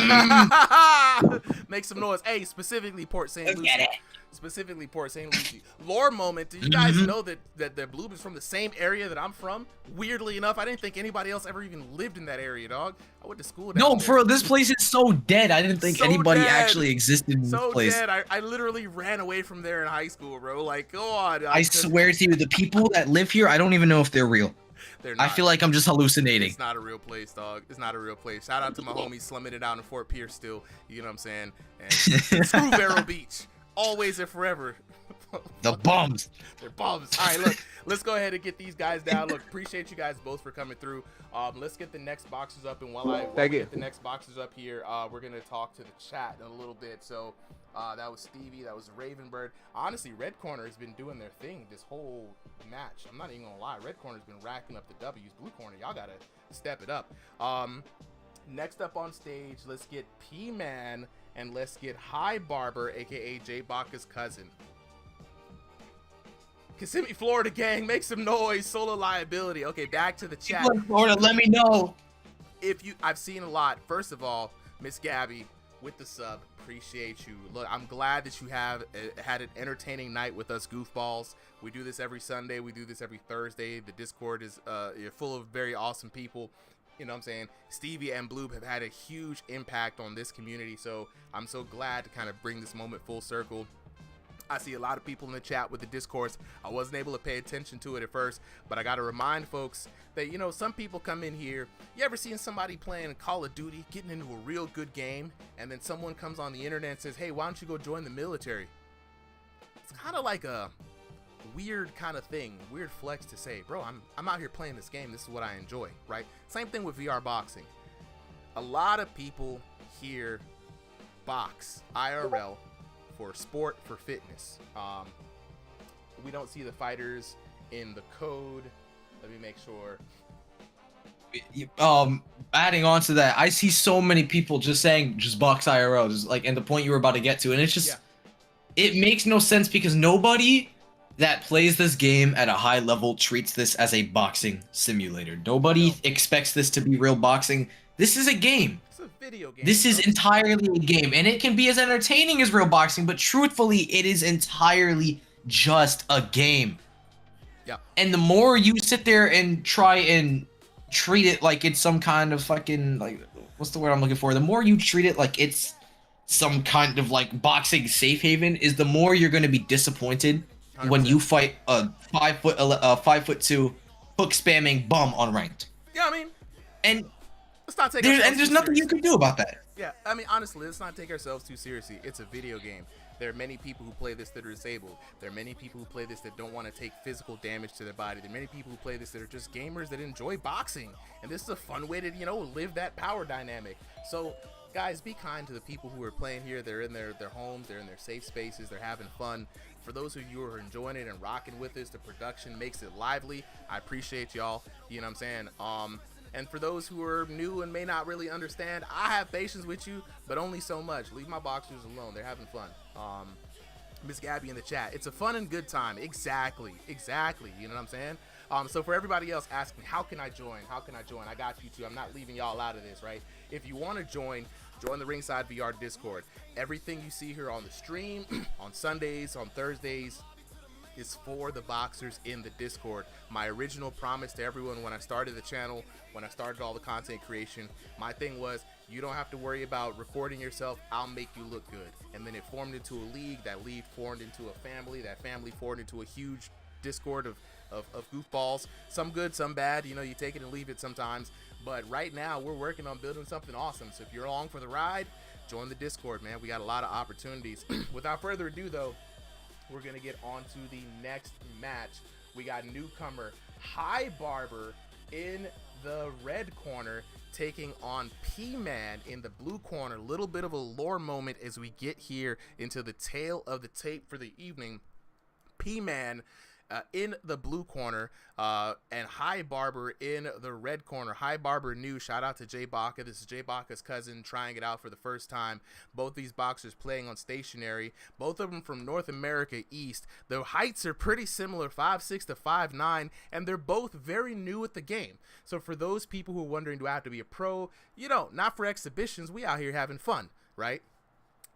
Make some noise. Hey, specifically Port St. Lucie. Specifically Port St. Lucie. Lore moment. Did you guys know that the Blue is from the same area that I'm from? Weirdly enough, I didn't think anybody else ever even lived in that area, dog. I went to school down No, there. bro, this place is so dead. I didn't think anybody actually existed in this place. So dead. I literally ran away from there in high school, bro. Like, go on. I swear to you, the people that live here, I don't even know if they're real. I feel like I'm just hallucinating. It's not a real place, dog. It's not a real place. Shout out to my homies slumming it out in Fort Pierce still. You know what I'm saying? And screw Vero Beach. Always and forever. The bums. They're bums. All right, look. Let's go ahead and get these guys down. Look, appreciate you guys both for coming through. Let's get the next boxers up. And while we get the next boxers up here, we're going to talk to the chat in a little bit. So That was Stevie. That was Ravenbird. Honestly, Red Corner has been doing their thing this whole match. I'm not even gonna lie. Red Corner's been racking up the W's. Blue Corner, y'all gotta step it up. Next up on stage, let's get P-Man and let's get High Barber, aka J Baca's cousin. Kissimmee, Florida gang, make some noise. Solo liability. Okay, back to the chat. People in Florida, let me know. I've seen a lot. First of all, Miss Gabby with the sub, appreciate you. Look, I'm glad that you have had an entertaining night with us goofballs. We do this every Sunday. We do this every Thursday. The Discord is full of very awesome people. You know what I'm saying? Stevie and Bloop have had a huge impact on this community, so I'm so glad to kind of bring this moment full circle. I see a lot of people in the chat with the discourse. I wasn't able to pay attention to it at first, but I got to remind folks that, you know, some people come in here. You ever seen somebody playing Call of Duty, getting into a real good game, and then someone comes on the internet and says, hey, why don't you go join the military? It's kind of like a weird kind of thing, weird flex to say, bro, I'm out here playing this game. This is what I enjoy, right? Same thing with VR boxing. A lot of people here box IRL for sport, for fitness. We don't see the fighters in the code. Let me make sure. Adding on to that, I see so many people just saying just box IRL, just like, and the point you were about to get to, and it's just it makes no sense because nobody that plays this game at a high level treats this as a boxing simulator. Nobody expects this to be real boxing. This is a game. It's a video game. This is entirely a game, and it can be as entertaining as real boxing, but truthfully, it is entirely just a game. Yeah. And the more you sit there and try and treat it like it's some kind of fucking, like, what's the word I'm looking for? The more you treat it like it's some kind of like boxing safe haven, is the more you're going to be disappointed 100%. When you fight a 5'2" hook spamming bum on ranked. Yeah, I mean, and let's not take there's nothing you can do about that. Yeah, I mean, honestly, let's not take ourselves too seriously. It's a video game. There are many people who play this that are disabled. There are many people who play this that don't want to take physical damage to their body. There are many people who play this that are just gamers that enjoy boxing. And this is a fun way to, you know, live that power dynamic. So, guys, be kind to the people who are playing here. They're in their homes. They're in their safe spaces. They're having fun. For those of you who are enjoying it and rocking with us, the production makes it lively. I appreciate y'all. You know what I'm saying? And for those who are new and may not really understand, I have patience with you, but only so much. Leave my boxers alone. They're having fun. Miss Gabby in the chat. It's a fun and good time. Exactly. You know what I'm saying? So for everybody else asking, how can I join? I got you too. I'm not leaving y'all out of this, right? If you want to join the Ringside VR Discord. Everything you see here on the stream, on Sundays, on Thursdays, is for the boxers in the Discord. My original promise to everyone when I started the channel, when I started all the content creation, my thing was, you don't have to worry about recording yourself. I'll make you look good. And then it formed into a league. That league formed into a family. That family formed into a huge Discord of goofballs. Some good, some bad. You know, you take it and leave it sometimes. But right now, we're working on building something awesome. So if you're along for the ride, join the Discord, man. We got a lot of opportunities. Without further ado, though, we're going to get on to the next match. We got newcomer High Barber in the red corner taking on P-Man in the blue corner. Little bit of a lore moment as we get here into the tail of the tape for the evening. P-Man in the blue corner and High Barber in the red corner. High Barber new. Shout out to J Baca. This is J Baca's cousin trying it out for the first time. Both these boxers playing on stationary. Both of them from North America East. Their heights are pretty similar, 5'6" to 5'9", and they're both very new at the game. So for those people who are wondering, do I have to be a pro? You know, not for exhibitions. We out here having fun, right?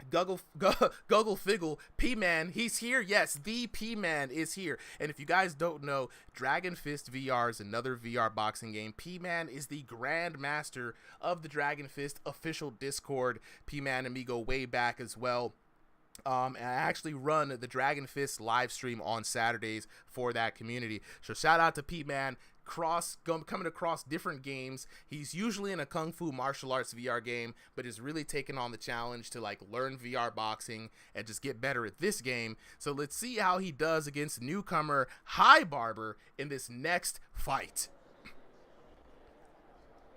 Guggle Figgle, P-Man, he's here. Yes, the P-Man is here. And if you guys don't know, Dragon Fist VR is another VR boxing game. P-Man is the Grand Master of the Dragon Fist official Discord. P-Man and me go way back as well. And I actually run the Dragon Fist live stream on Saturdays for that community. So shout out to P-Man. Coming across different games. He's usually in a Kung Fu martial arts VR game, but is really taking on the challenge to like learn VR boxing and just get better at this game. So let's see how he does against newcomer High Barber in this next fight.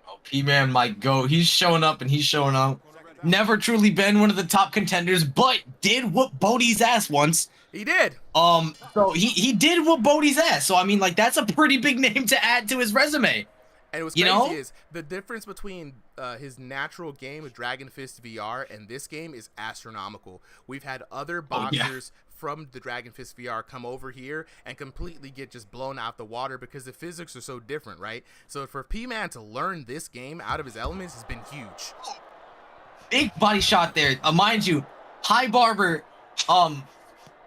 Oh, P-Man might go. He's showing up and he's showing out. Never truly been one of the top contenders, but did whoop Bodie's ass once. He did. So he did whoop Bodie's ass. So I mean, like, that's a pretty big name to add to his resume. And what's You crazy know? is the difference between his natural game of Dragon Fist VR and this game is astronomical. We've had other boxers from the Dragon Fist VR come over here and completely get just blown out the water because the physics are so different, right? So for P-Man to learn this game out of his elements has been huge. Big body shot there. Mind you, High Barber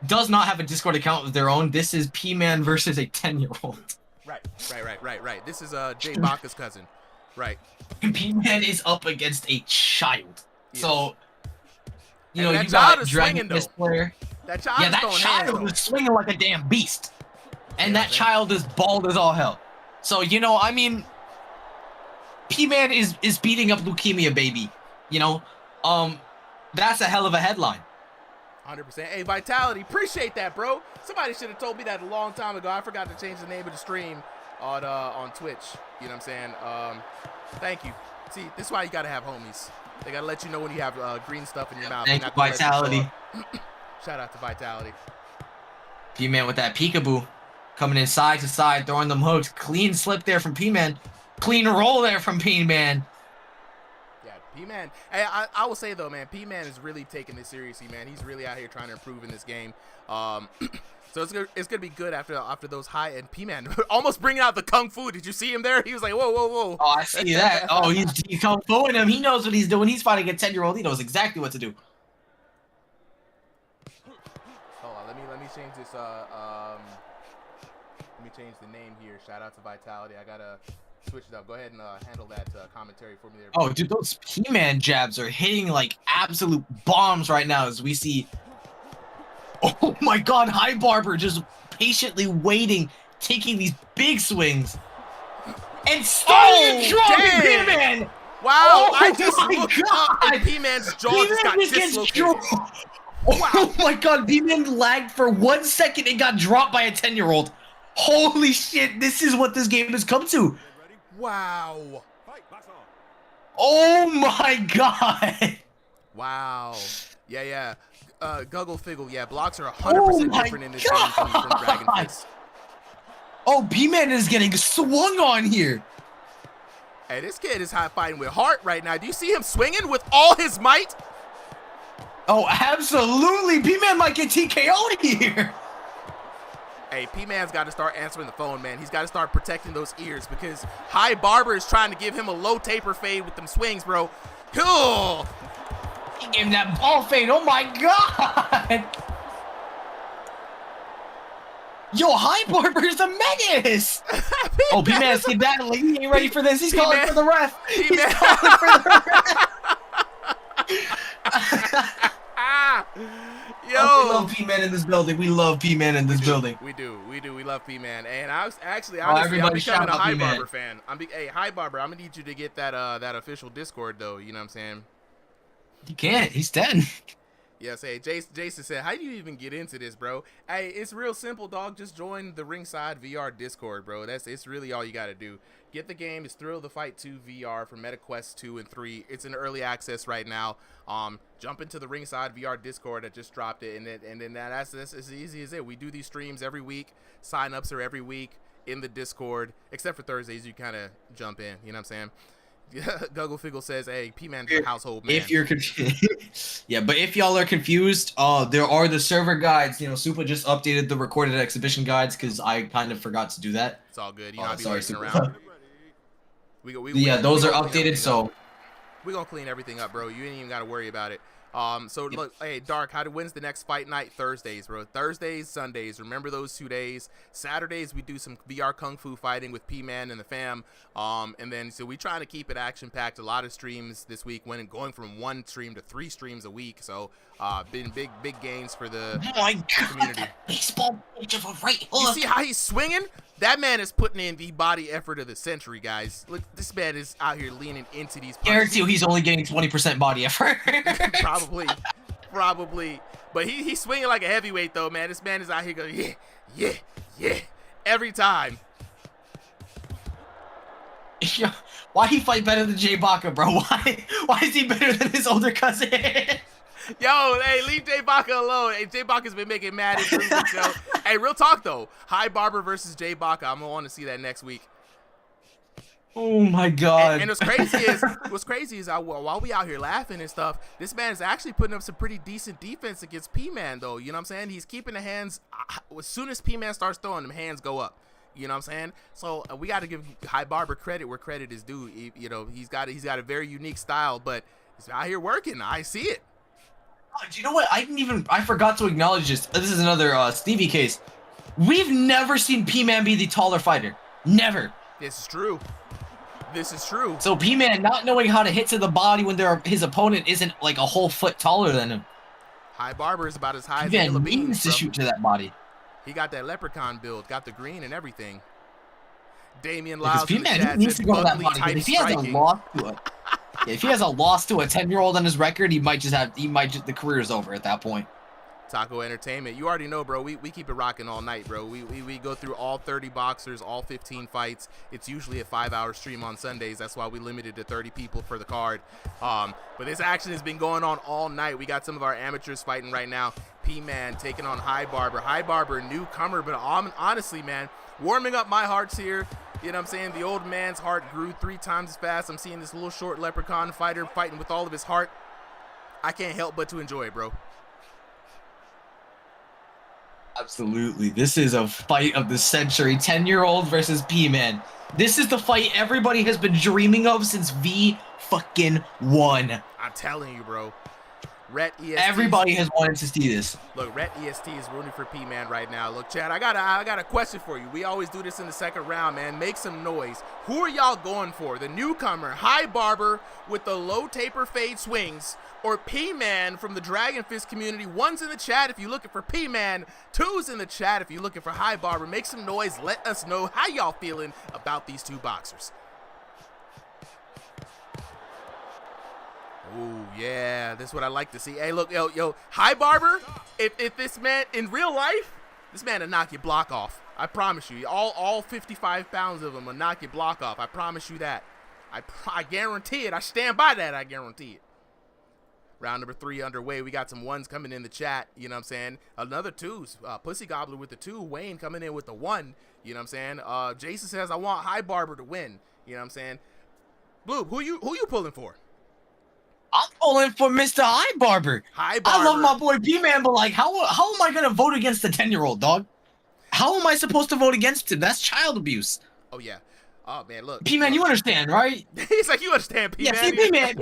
does not have a Discord account of their own. This is P-Man versus a 10-year-old. Right. This is Jay Baca's cousin. Right. P-Man is up against a child. Yes. So, you And know, that you child got is Dragon swinging, Fist though. player. That child Yeah, is that throwing child hands, is swinging like a damn beast. And that child is bald as all hell. So, you know, I mean, P-Man is beating up Leukemia Baby. You know? That's a hell of a headline. 100%. Hey, Vitality, appreciate that, bro. Somebody should have told me that a long time ago. I forgot to change the name of the stream on Twitch. You know what I'm saying? Thank you. See, this is why you gotta have homies. They gotta let you know when you have green stuff in your mouth. Thank you, Vitality. Shout out to Vitality. P-Man with that peekaboo. Coming in side to side, throwing them hooks. Clean slip there from P-Man. Clean roll there from P-Man. Yeah, P-Man. Hey, I will say, though, man, P-Man is really taking this seriously, man. He's really out here trying to improve in this game. So it's gonna be good after those high and P-Man almost bringing out the kung fu. Did you see him there? He was like, whoa. Oh, I see that. Oh, he's kung fuing him. He knows what he's doing. He's fighting a 10-year-old. He knows exactly what to do. Hold on, let me change this. Let me change the name here. Shout out to Vitality. I gotta switch it up. Go ahead and handle that commentary for me there. Oh, dude, those P-Man jabs are hitting like absolute bombs right now as we see. Oh my God, High Barber just patiently waiting, taking these big swings, and starting to drop P-Man. Wow, Oh I just my looked God. up and P-Man's jaw just got dislocated. Oh my God, P-Man lagged for 1 second and got dropped by a 10-year-old. Holy shit, this is what this game has come to. Wow. Oh my God. Wow. Yeah. Guggle Figgle, yeah, blocks are 100% different in this game from Dragon Fist. Oh, P-Man is getting swung on here. Hey, this kid is high fighting with heart right now. Do you see him swinging with all his might? Oh, absolutely. P-Man might get TKO'd here. Hey, P-Man's got to start answering the phone, man. He's got to start protecting those ears because High Barber is trying to give him a low taper fade with them swings, bro. Cool. He gave him that ball fade. Oh my God. Yo, High Barber's a menace. Oh, P-Man, see that? Like, he ain't ready for this. He's calling for the ref. He's calling for the ref. Yo, oh, we love P-Man in this building. We love P-Man in this building. We do. We love P-Man. And I was honestly, everybody I'm becoming shout a out High P-Man. Barber fan. Hey, High Barber, I'm gonna need you to get that official Discord though. You know what I'm saying? He can't. He's 10. Yes, hey, Jason said, how do you even get into this, bro? Hey, it's real simple, dog. Just join the Ringside VR Discord, bro. It's really all you got to do. Get the game. It's Thrill the Fight 2 VR for MetaQuest 2 and 3. It's in early access right now. Jump into the Ringside VR Discord that just dropped it, and then that's as easy as it. We do these streams every week. Sign-ups are every week in the Discord, except for Thursdays. You kind of jump in. You know what I'm saying? Guggle Figgle says, hey, P-Man's a household man. If you're confused, yeah, but if y'all are confused, there are the server guides. You know, Super just updated the recorded exhibition guides because I kind of forgot to do that. It's all good. You know, I'll be sorry, waiting Super. around. Yeah, those are updated, so we're gonna clean everything up, bro. You ain't even gotta worry about it. So look, hey, Dark, when's the next fight night? Thursdays, bro. Thursdays, Sundays. Remember those 2 days. Saturdays we do some VR Kung Fu fighting with P-Man and the fam. And then so we trying to keep it action packed. A lot of streams this week, going from 1 stream to 3 streams a week. So been big gains for the community. Baseball pitch of a right hook. You see how he's swinging? That man is putting in the body effort of the century, guys. Look, this man is out here leaning into these punches. Guarantee you he's only getting 20% body effort. Probably. But he's swinging like a heavyweight, though, man. This man is out here going, yeah, yeah, yeah, every time. Yeah, why he fight better than Jay Baca, bro? Why is he better than his older cousin? Yo, hey, leave Jay Baca alone. Hey, Jay Baca's been making mad improvements, yo. Hey, real talk though. Hi Barber versus Jay Baca. I'm gonna want to see that next week. Oh my god. And what's crazy is while we out here laughing and stuff, this man is actually putting up some pretty decent defense against P-Man though. You know what I'm saying? He's keeping the hands. As soon as P-Man starts throwing, them hands go up. You know what I'm saying? So we got to give High Barber credit where credit is due. You know, he's got a very unique style, but he's out here working. I see it. Do you know what? I forgot to acknowledge this. This is another Stevie case. We've never seen P-Man be the taller fighter. Never. This is true. This is true. So P-Man not knowing how to hit to the body when his opponent isn't like a whole foot taller than him. High Barber is about as high as P-Man needs to shoot to that body. He got that leprechaun build, got the green and everything. Damian Because Lyles in the P-Man chat needs said to go to that Buckley body. type If he has a striking. loss to it, if he has a loss to a 10-year-old on his record, the career is over at that point. Taco Entertainment, you already know, bro. We keep it rocking all night, bro. We go through all 30 boxers, all 15 fights. It's usually a 5-hour stream on Sundays. That's why we limited to 30 people for the card. But this action has been going on all night. We got some of our amateurs fighting right now. P-Man taking on High Barber. High Barber, newcomer, but honestly, man, warming up my hearts here. You know what I'm saying? The old man's heart grew 3 times as fast. I'm seeing this little short leprechaun fighter fighting with all of his heart. I can't help but to enjoy it, bro. Absolutely. This is a fight of the century. 10-year-old versus P-Man. This is the fight everybody has been dreaming of since V-fucking-1. I'm telling you, bro. Rhett EST. Everybody has wanted to see this. Look, Rhett EST is rooting for P-Man right now. Look, Chad, I got a question for you. We always do this in the second round, man. Make some noise. Who are y'all going for? The newcomer, High Barber with the low taper fade swings, or P-Man from the Dragon Fist community? 1's in the chat if you're looking for P-Man. 2's in the chat if you're looking for High Barber. Make some noise. Let us know how y'all feeling about these two boxers. Ooh, yeah, this is what I like to see. Hey, look, yo, High Barber, if this man, in real life, this man will knock your block off. I promise you. All 55 pounds of him will knock your block off. I promise you that. I guarantee it. I stand by that. I guarantee it. Round number 3 underway. We got some 1s coming in the chat. You know what I'm saying? Another 2s. Pussy Gobbler with the 2. Wayne coming in with the 1. You know what I'm saying? Jason says, I want High Barber to win. You know what I'm saying? Blue, who you pulling for? I'm pulling for Mr. High Barber. High Barber. I love my boy P-Man, but like, how am I gonna vote against the 10-year-old, dog? How am I supposed to vote against him? That's child abuse. Oh yeah. Oh man, look. P-Man, you understand, right? He's like, you understand, P-Man. Yeah, see, P-Man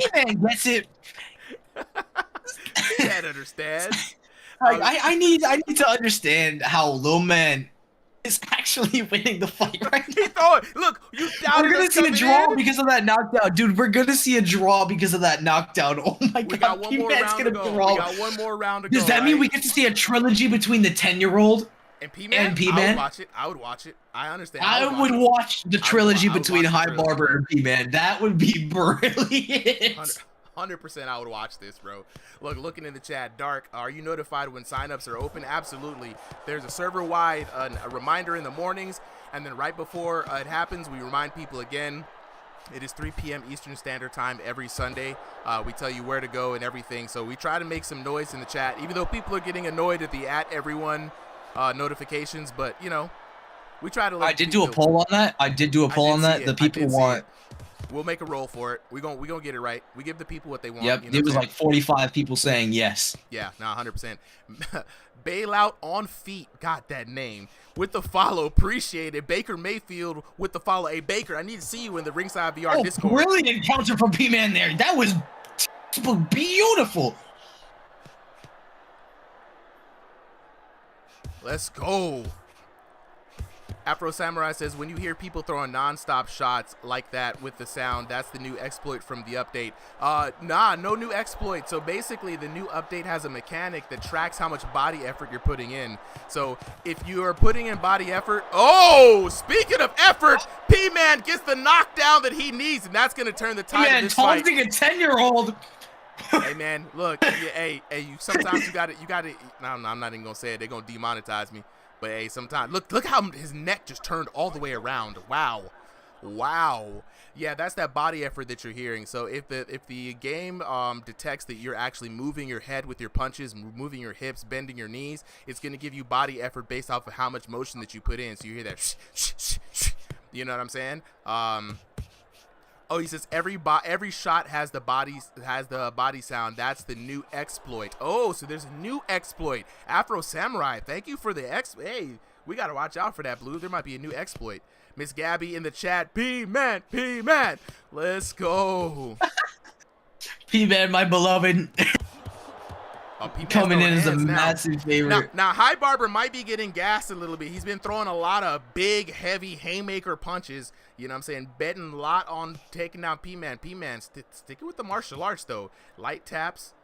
gets it. You can't understand. Like, I need to understand how Lil Man is actually winning the fight right now. Look, you doubted We're gonna us see a coming draw in. because of that knockdown, dude. We're gonna see a draw because of that knockdown. Oh my god, We got one more P-Man's round to gonna go. draw. We got one more round to go. Does that mean right? we get to see a trilogy between the 10-year-old and P-Man? I P-Man? would watch it. I would watch it. I understand. I would watch the trilogy between High Barber and P-Man. That would be brilliant. 100% I would watch this, bro. Look, looking in the chat, Dark, are you notified when signups are open? Absolutely. There's a server-wide a reminder in the mornings, and then right before it happens, we remind people again. It is 3 p.m. Eastern Standard Time every Sunday. We tell you where to go and everything, so we try to make some noise in the chat, even though people are getting annoyed at the @everyone notifications, but, you know, we try to let I did do a poll on that. The people want... We'll make a roll for it. We gonna get it right. We give the people what they want. Yep, you know it was like 45 people saying yes. Yeah, no, 100%. Bailout on feet, got that name. With the follow, appreciate it. Baker Mayfield with the follow. Hey, Baker, I need to see you in the Ringside VR Discord. Brilliant counter from P-Man there. That was beautiful. Let's go. Afro Samurai says, when you hear people throwing non-stop shots like that with the sound, that's the new exploit from the update. Nah, no new exploit. So basically, the new update has a mechanic that tracks how much body effort you're putting in. So if you are putting in body effort... Oh, speaking of effort, P-Man gets the knockdown that he needs, and that's going to turn the tide of this fight. Taunting a 10-year-old. Hey, man, look. Hey, sometimes you got to... No, I'm not even going to say it. They're going to demonetize me. But hey, sometimes look how his neck just turned all the way around. Wow. Wow. Yeah, that's that body effort that you're hearing. So if the game detects that you're actually moving your head with your punches, moving your hips, bending your knees, it's going to give you body effort based off of how much motion that you put in. So you hear that you know what I'm saying? Oh, he says every shot has the body sound. That's the new exploit. Oh, so there's a new exploit. Afro Samurai, thank you for the Hey, we got to watch out for that, Blue. There might be a new exploit. Miss Gabby in the chat. P-Man. Let's go. P-Man, my beloved. Coming in as a massive favorite. Now, High Barber might be getting gassed a little bit. He's been throwing a lot of big, heavy haymaker punches. You know what I'm saying? Betting a lot on taking down P-Man. P-Man, sticking with the martial arts, though. Light taps.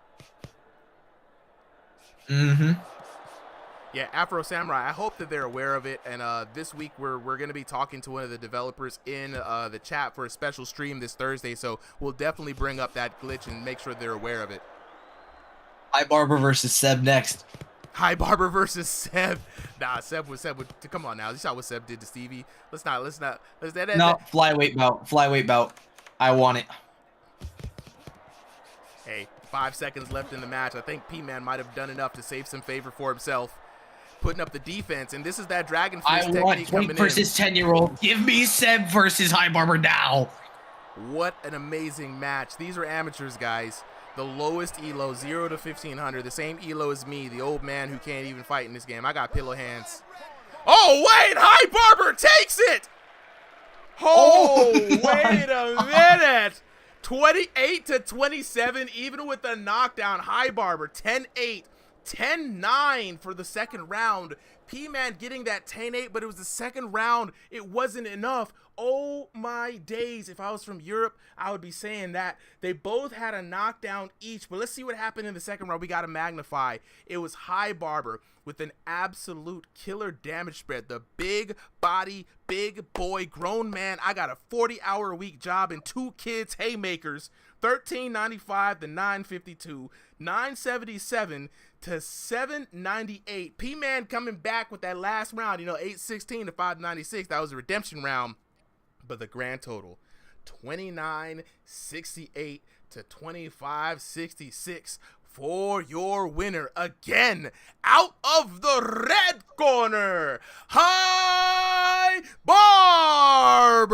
Mm-hmm. Yeah, Afro Samurai, I hope that they're aware of it. And this week, we're going to be talking to one of the developers in the chat for a special stream this Thursday. So we'll definitely bring up that glitch and make sure they're aware of it. High Barber versus Seb next. High Barber versus Seb. Nah, Seb would come on now. You saw what Seb did to Stevie. Let's not. No, flyweight bout. I want it. Hey, 5 seconds left in the match. I think P-Man might have done enough to save some favor for himself, putting up the defense. And this is that Dragon Fist technique coming in. I want 20 versus 10-year-old. Give me Seb versus High Barber now. What an amazing match. These are amateurs, guys. The lowest elo, 0 to 1500. The same elo as me, the old man who can't even fight in this game. I got pillow hands. Oh, wait! High Barber takes it! Oh, wait a minute! 28 to 27, even with the knockdown. High Barber, 10-8. 10-9 for the second round. P-Man getting that 10-8, but it was the second round. It wasn't enough. Oh my days. If I was from Europe, I would be saying that. They both had a knockdown each, but let's see what happened in the second round. We got to magnify. It was High Barber with an absolute killer damage spread. The big body, big boy, grown man. I got a 40-hour-a-week job and 2 kids, haymakers. 1395 to 952, 977 to 798. P-Man coming back with that last round, 816 to 596. That was a redemption round. But the grand total, 2968 to 2566 for your winner. Again, out of the red corner, High Barber.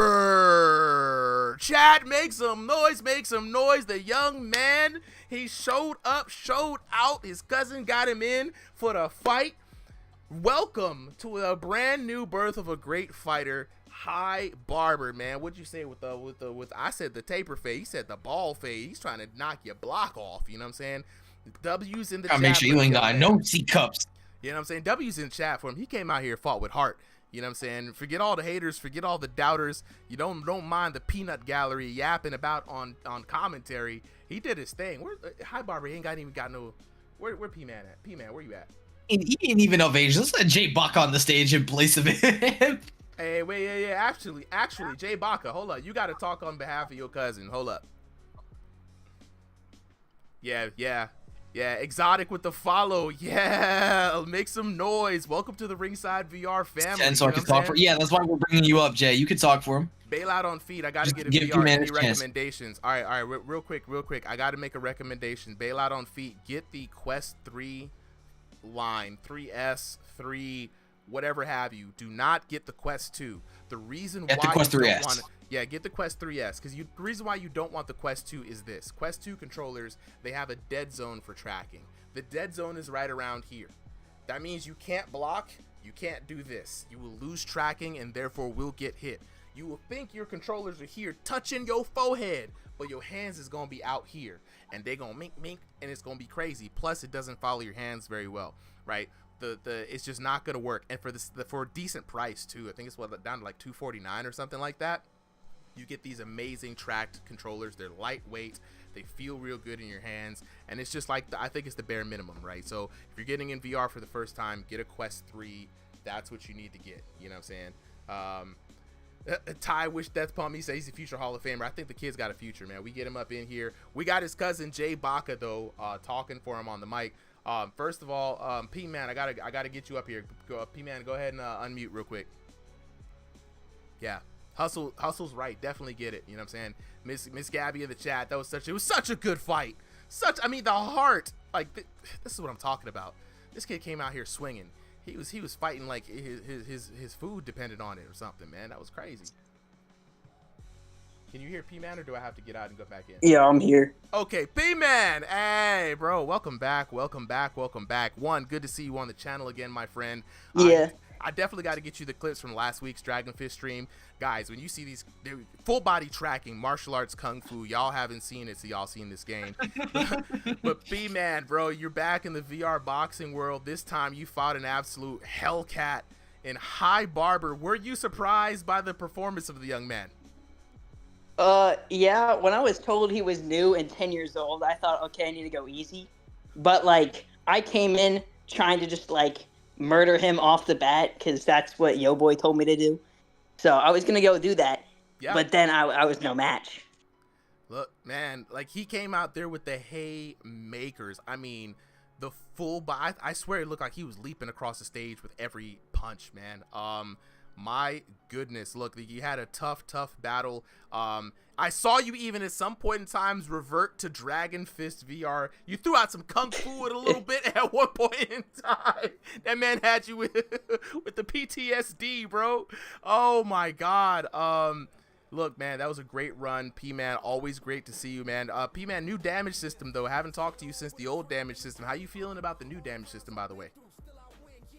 Chat, make some noise, The young man, he showed up, showed out. His cousin got him in for the fight. Welcome to a brand new birth of a great fighter, High Barber, man. What'd you say with I said the taper fade, he said the ball fade. He's trying to knock your block off, you know what I'm saying? W's in the chat. Make sure you ain't got no C-cups. You know what I'm saying? W's in chat for him. He came out here, fought with heart. You know what I'm saying? Forget all the haters, forget all the doubters. You don't mind the peanut gallery yapping about on commentary. He did his thing. High Barber, he ain't even got no. Where P-Man at? P-Man, where you at? He ain't even of age. Let's let Jay Buck on the stage in place of him. Hey, wait, yeah. Actually, Jay Baca, hold up. You got to talk on behalf of your cousin. Hold up. Yeah. Exotic with the follow. Yeah, make some noise. Welcome to the Ringside VR family. And so I can talk for. Yeah, that's why we're bringing you up, Jay. You can talk for him. Bail out on feet. I got to get a VR. Any recommendations? All right. Real quick. I got to make a recommendation. Bail out on feet. Get the Quest 3 line, 3S, 3. Whatever have you. Do not get the Quest 2. The reason get why the Quest you 3S. Don't want get the Quest 3S, because the reason why you don't want the Quest 2 is this. Quest 2 controllers, they have a dead zone for tracking. The dead zone is right around here. That means you can't block, you can't do this. You will lose tracking and therefore will get hit. You will think your controllers are here touching your forehead, but your hands is going to be out here. And they're going to mink, and it's going to be crazy. Plus, it doesn't follow your hands very well, right? It's just not going to work. And for a decent price, too. I think it's down to like $249 or something like that. You get these amazing tracked controllers. They're lightweight. They feel real good in your hands. And it's just like, I think it's the bare minimum, right? So if you're getting in VR for the first time, get a Quest 3. That's what you need to get. You know what I'm saying? Ty wish death upon me. Says he's a future Hall of Famer. I think the kid's got a future, man. We get him up in here. We got his cousin Jay Baca, though, talking for him on the mic. First of all, P-Man, I gotta get you up here. P-Man, go ahead and unmute real quick. Yeah. Hustle's right. Definitely get it. You know what I'm saying? Miss Gabby in the chat. It was such a good fight. The heart. Like this is what I'm talking about. This kid came out here swinging. He was fighting like his food depended on it or something, man. That was crazy. Can you hear P-Man, or do I have to get out and go back in? Yeah, I'm here. Okay, P-Man. Hey, bro. Welcome back. One, good to see you on the channel again, my friend. Yeah. I definitely got to get you the clips from last week's Dragonfish stream. Guys, when you see these full body tracking, martial arts, kung fu, y'all haven't seen it, so y'all seen this game. But P-Man, bro, you're back in the VR boxing world. This time you fought an absolute Hellcat in High Barber. Were you surprised by the performance of the young man? Yeah, when I was told he was new and 10 years old, I thought, okay, I need to go easy. But, like, I came in trying to just, like, murder him off the bat, because that's what Yo Boy told me to do. So I was going to go do that, but then I was no match. Look, man, like, he came out there with the haymakers. I mean, the full body, I swear it looked like he was leaping across the stage with every punch, man. My goodness, look, you had a tough battle. I saw you even at some point in times revert to Dragon Fist VR. You threw out some kung fu a little bit at one point in time. That man had you with the PTSD, bro. Oh my God. Look, man, that was a great run. P-Man, always great to see you, man. P-Man, new damage system, though. Haven't talked to you since the old damage system. How you feeling about the new damage system, by the way?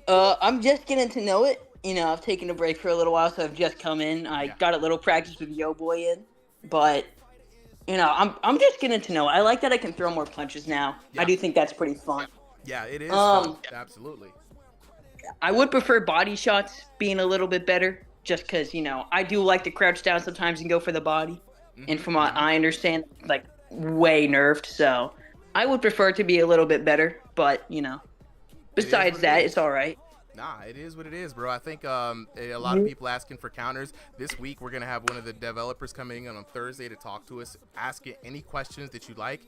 I'm just getting to know it. You know, I've taken a break for a little while, so I've just come in. I got a little practice with Yo Boy in, but you know, I'm just getting to know it. I like that I can throw more punches now. I do think that's pretty fun. Yeah, it is fun. Absolutely. I would prefer body shots being a little bit better, just because, you know, I do like to crouch down sometimes and go for the body. And from what I understand, like, way nerfed, so I would prefer it to be a little bit better, but, you know, besides that, it's all right. Nah, it is what it is, bro. I think a lot of people asking for counters. This week, we're going to have one of the developers coming in on Thursday to talk to us, ask it any questions that you like.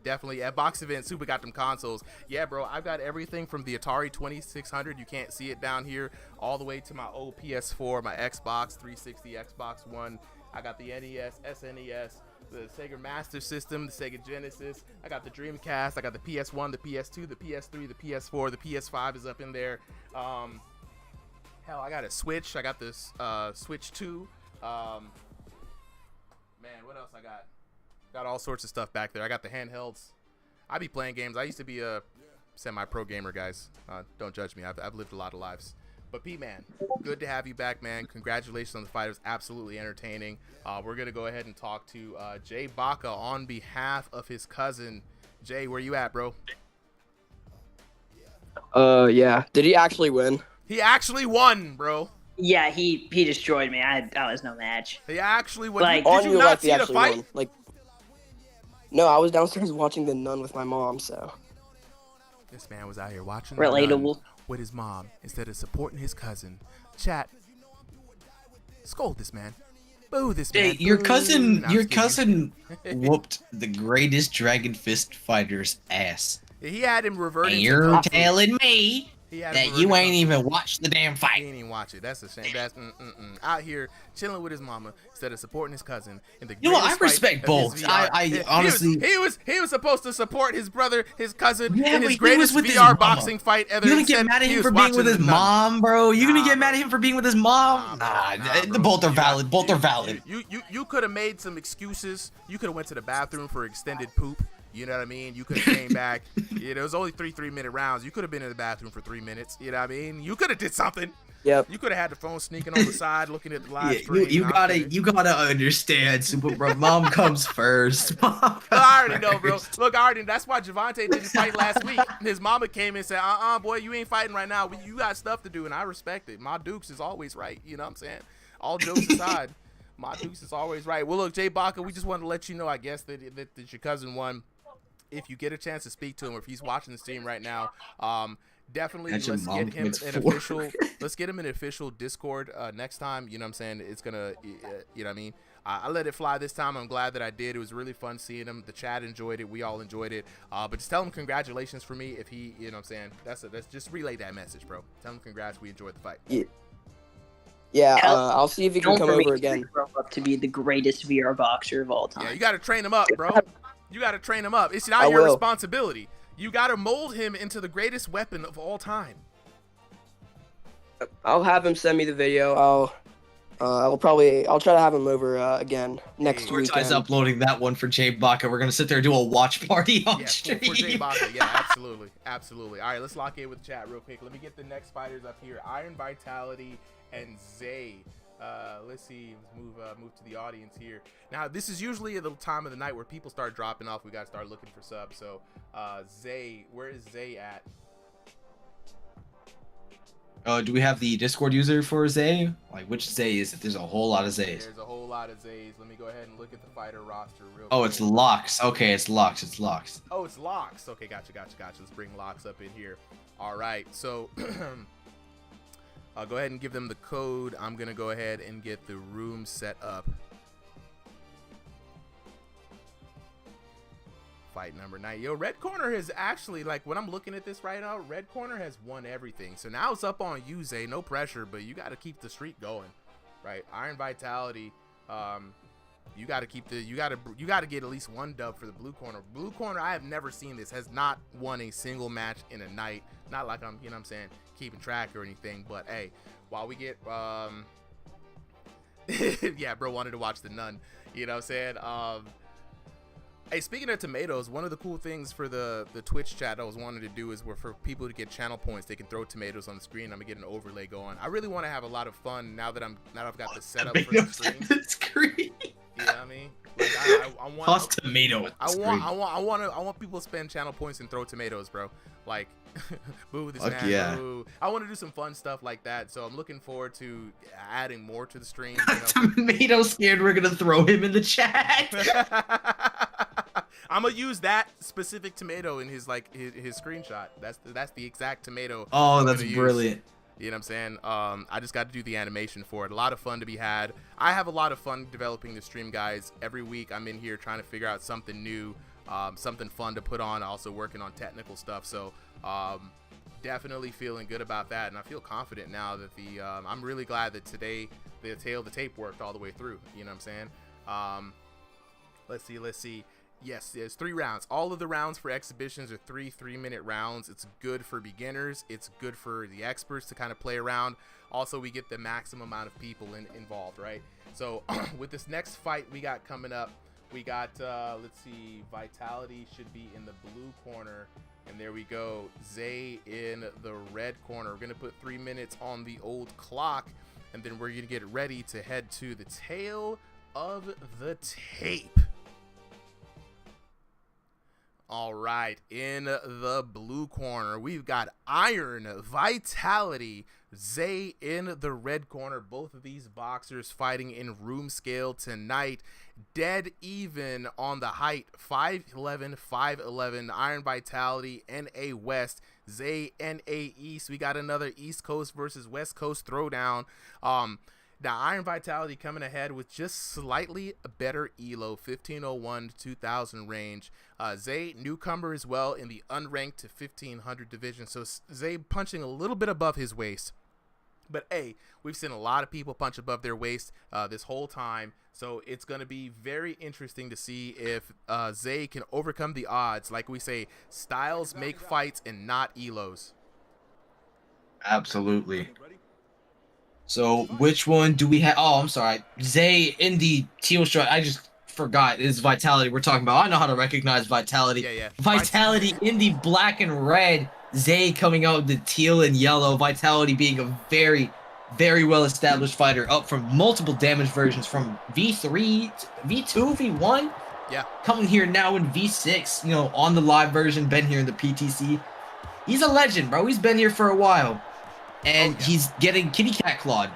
Definitely at Box Event, Super got them consoles. Yeah, bro, I've got everything from the Atari 2600. You can't see it down here, all the way to my old PS4, my Xbox 360, Xbox One. I got the NES, SNES, the Sega Master System, the Sega Genesis. I got the Dreamcast. I got the PS1, the PS2, the PS3, the PS4, the PS5 is up in there. Hell, I got a Switch. I got this Switch 2. Man, what else I got? Got all sorts of stuff back there. I got the handhelds. I be playing games. I used to be a semi-pro gamer, guys. Don't judge me. I've lived a lot of lives. But P-Man, good to have you back, man. Congratulations on the fight. It was absolutely entertaining. We're going to go ahead and talk to Jay Baca on behalf of his cousin. Jay, where you at, bro? Yeah. Did he actually win? He actually won, bro. Yeah, he destroyed me. I was no match. He actually won. Like, did you not see the fight? Won. Like, no, I was downstairs watching The Nun with my mom, so. This man was out here watching Relatable. The Nun with his mom instead of supporting his cousin. Chat. Scold this man. Boo this man. Hey, your Boo. cousin, No, your I'm just kidding. cousin whooped the greatest Dragon Fist fighter's ass. He had him reverting. And you're telling me that you ain't even watched the damn fight. He ain't even watch it. That's a shame. That's out here chilling with his mama instead of supporting his cousin in the. You know, I greatest respect fight of his both. VR. I honestly, he was supposed to support his brother, his cousin, yeah, in his but he was greatest with his VR mama. boxing fight ever. You gonna get mad at him for being with his mom, bro? You gonna get mad at him for being with his mom? Nah, both are valid. Both are valid. You could have made some excuses. You could have went to the bathroom for extended poop. You know what I mean? You could have came back. You know, it was only 3-minute rounds. You could have been in the bathroom for 3 minutes. You know what I mean? You could have did something. Yep. You could have had the phone sneaking on the side, looking at the live stream. You gotta understand, Super Bro. Mom comes first. I already know, bro. Look, that's why Javante didn't fight last week. His mama came and said, boy, you ain't fighting right now. You got stuff to do, and I respect it. My Dukes is always right. You know what I'm saying? All jokes aside, my Dukes is always right. Well, look, Jay Baca, we just wanted to let you know, I guess, that your cousin won. If you get a chance to speak to him, or if he's watching the stream right now, definitely let's get him an official Discord next time. You know what I'm saying? It's gonna, you know what I mean? I let it fly this time. I'm glad that I did. It was really fun seeing him. The chat enjoyed it. We all enjoyed it. But just tell him congratulations for me if he, you know what I'm saying? That's just relay that message, bro. Tell him congrats. We enjoyed the fight. Yeah. Yeah, Hell, I'll see if he can known come for me over to again. grow up to be the greatest VR boxer of all time. Yeah, you got to train him up, bro. You got to train him up. It's I not your will. responsibility. You got to mold him into the greatest weapon of all time. I'll have him send me the video. I'll try to have him over again next Torchi's weekend. uploading that one for Jay Baca. We're gonna sit there and do a watch party on stream. For Jay Baca. Yeah, absolutely. Absolutely. All right, let's lock in with the chat real quick. Let me get the next fighters up here. Iron Vitality and Zay. Let's see. Let's move to the audience here. Now, this is usually the time of the night where people start dropping off. We got to start looking for subs. So, Zay, where is Zay at? Do we have the Discord user for Zay? Like, which Zay is it? There's a whole lot of Zays. There's a whole lot of Zays. Let me go ahead and look at the fighter roster real quick. Oh, it's Locks. Okay, it's Locks. It's Locks. Oh, it's Locks. Okay, gotcha. Let's bring Locks up in here. All right, so I'll go ahead and give them the code. I'm going to go ahead and get the room set up. Fight number 9. Yo, Red Corner has actually, like, when I'm looking at this right now, Red Corner has won everything. So now it's up on you, Zay. No pressure, but you got to keep the streak going, right? Iron Vitality, you got to keep the, you got to get at least one dub for the Blue Corner. Blue Corner, I have never seen this, has not won a single match in a night. Not like I'm, you know what I'm saying, keeping track or anything, but hey, while we get, yeah, bro wanted to watch the Nun, you know what I'm saying? Hey, speaking of tomatoes, one of the cool things for the Twitch chat I was wanting to do is where for people to get channel points, they can throw tomatoes on the screen. I'm gonna get an overlay going. I really want to have a lot of fun now that I've got the setup for the stream. You know what I mean? Like I want Toss tomato. I want people to spend channel points and throw tomatoes, bro. Like, boo this man. Yeah. Boo. I want to do some fun stuff like that. So I'm looking forward to adding more to the stream. You know? Tomato scared we're gonna throw him in the chat. I'm gonna use that specific tomato in his screenshot. That's the exact tomato. Oh, that's brilliant. You know what I'm saying? I just got to do the animation for it. A lot of fun to be had. I have a lot of fun developing the stream, guys. Every week I'm in here trying to figure out something new, something fun to put on. Also working on technical stuff. So definitely feeling good about that, and I feel confident now that I'm really glad that today the tail of the tape worked all the way through. You know what I'm saying? Let's see. Yes, there's 3 rounds. All of the rounds for exhibitions are 3-minute rounds. It's good for beginners. It's good for the experts to kind of play around. Also, we get the maximum amount of people involved, right? So with this next fight we got coming up, we got, let's see, Vitality should be in the blue corner. And there we go. Zay in the red corner. We're going to put 3 minutes on the old clock. And then we're going to get ready to head to the tail of the tape. All right, in the blue corner, we've got Iron Vitality, Zay in the red corner. Both of these boxers fighting in room scale tonight. Dead even on the height, 5'11", 5'11". Iron Vitality, NA West, Zay, NA East. We got another East Coast versus West Coast throwdown. Now, Iron Vitality coming ahead with just slightly better elo, 1501 to 2000 range. Zay, newcomer as well in the unranked to 1500 division. So Zay punching a little bit above his waist. But, hey, we've seen a lot of people punch above their waist this whole time. So it's going to be very interesting to see if Zay can overcome the odds. Like we say, styles make fights and not elos. Absolutely. So which one do we have? Oh, I'm sorry. Zay in the teal stripe. I just forgot. It's Vitality we're talking about. I know how to recognize Vitality. Yeah. Vitality in the black and red. Zay coming out with the teal and yellow. Vitality being a very, very well-established fighter, up from multiple damage versions from V3, V2, V1. Yeah. Coming here now in V6, you know, on the live version, been here in the PTC. He's a legend, bro. He's been here for a while. And he's getting kitty cat clawed.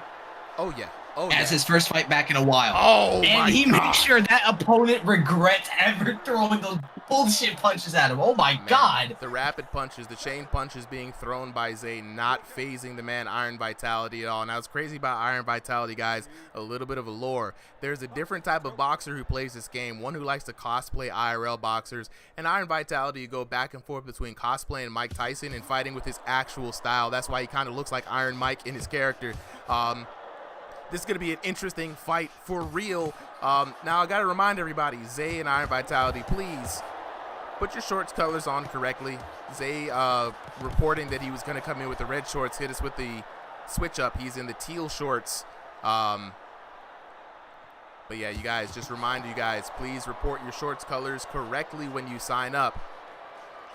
Oh, yeah. As his first fight back in a while. Oh, and he makes sure that opponent regrets ever throwing those bullshit punches at him. Oh my God. The rapid punches, the chain punches being thrown by Zay, not phasing the man Iron Vitality at all. Now, it's crazy about Iron Vitality, guys. A little bit of a lore. There's a different type of boxer who plays this game. One who likes to cosplay IRL boxers. And Iron Vitality, you go back and forth between cosplaying Mike Tyson and fighting with his actual style. That's why he kind of looks like Iron Mike in his character. This is going to be an interesting fight for real. Now, I got to remind everybody, Zay and Iron Vitality, please put your shorts colors on correctly. Zay reporting that he was going to come in with the red shorts, hit us with the switch up. He's in the teal shorts. But yeah, you guys, just remind you guys, please report your shorts colors correctly when you sign up.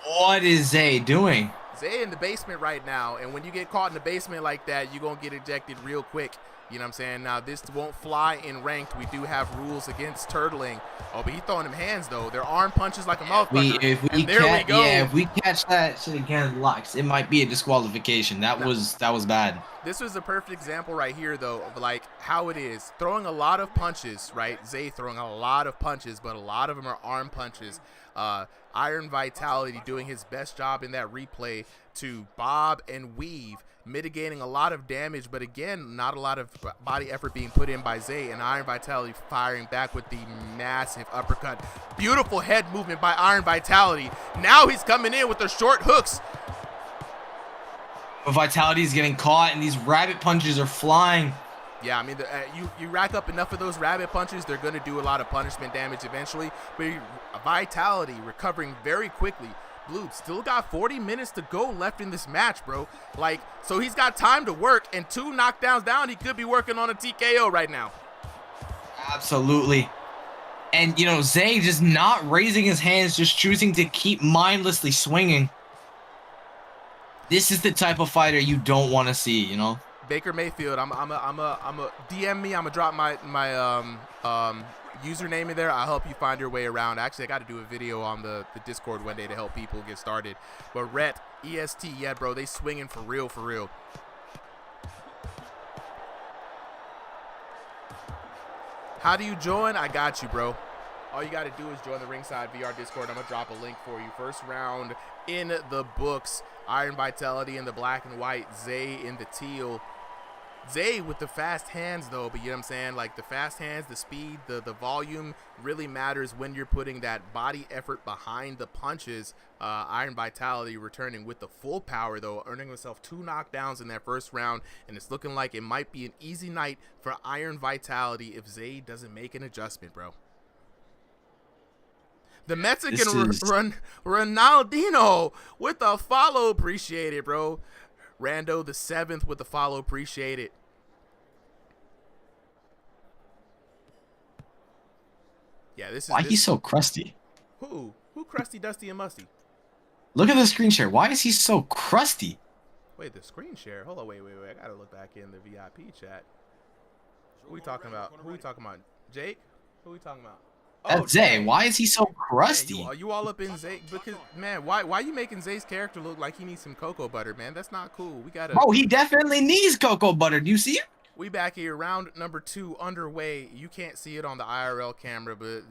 What is Zay doing? Zay in the basement right now, and when you get caught in the basement like that, you're going to get ejected real quick. You know what I'm saying? Now, this won't fly in ranked. We do have rules against turtling. Oh, but he's throwing them hands, though. They're arm punches like a motherfucker. If we catch that shit again, locks, it might be a disqualification. That was bad. This was a perfect example right here, though, of like how it is. Throwing a lot of punches, right? Zay throwing a lot of punches, but a lot of them are arm punches. Iron Vitality doing his best job in that replay to bob and weave, mitigating a lot of damage, but again, not a lot of body effort being put in by Zay, and Iron Vitality firing back with the massive uppercut. Beautiful head movement by Iron Vitality. Now he's coming in with the short hooks. But Vitality is getting caught, and these rabbit punches are flying. Yeah, I mean, you rack up enough of those rabbit punches, they're going to do a lot of punishment damage eventually. But Vitality recovering very quickly. Blue still got 40 minutes to go left in this match, bro. Like, so he's got time to work, and 2 knockdowns down, he could be working on a TKO right now. Absolutely. And, you know, Zay just not raising his hands, just choosing to keep mindlessly swinging. This is the type of fighter you don't want to see, you know? Baker Mayfield, I'm a DM me. I'm gonna drop my username in there. I'll help you find your way around. Actually, I got to do a video on the Discord one day to help people get started. But Rhett, EST, yeah, bro, they swinging for real, for real. How do you join? I got you, bro. All you got to do is join the Ringside VR Discord. I'm going to drop a link for you. First round in the books. Iron Vitality in the black and white. Zay in the teal. Zay with the fast hands, though. But you know what I'm saying? Like, the fast hands, the speed, the volume really matters when you're putting that body effort behind the punches. Iron Vitality returning with the full power, though, earning himself 2 knockdowns in that first round. And it's looking like it might be an easy night for Iron Vitality if Zay doesn't make an adjustment, bro. The Mexican Ronaldinho with a follow. Appreciate it, bro. Rando the 7th with the follow. Appreciate it. Yeah, this is... Why he's so crusty? Who crusty, dusty, and musty? Look at the screen share. Why is he so crusty? Wait, the screen share? Hold on, wait. I gotta look back in the VIP chat. Who we talking about? Jake? Who we talking about? That's Zay. Why is he so crusty? Man, you all up in Zay? Because, man, why you making Zay's character look like he needs some cocoa butter, man? That's not cool. We gotta... Oh, he definitely needs cocoa butter. Do you see it? We back here, round number 2 underway. You can't see it on the IRL camera, but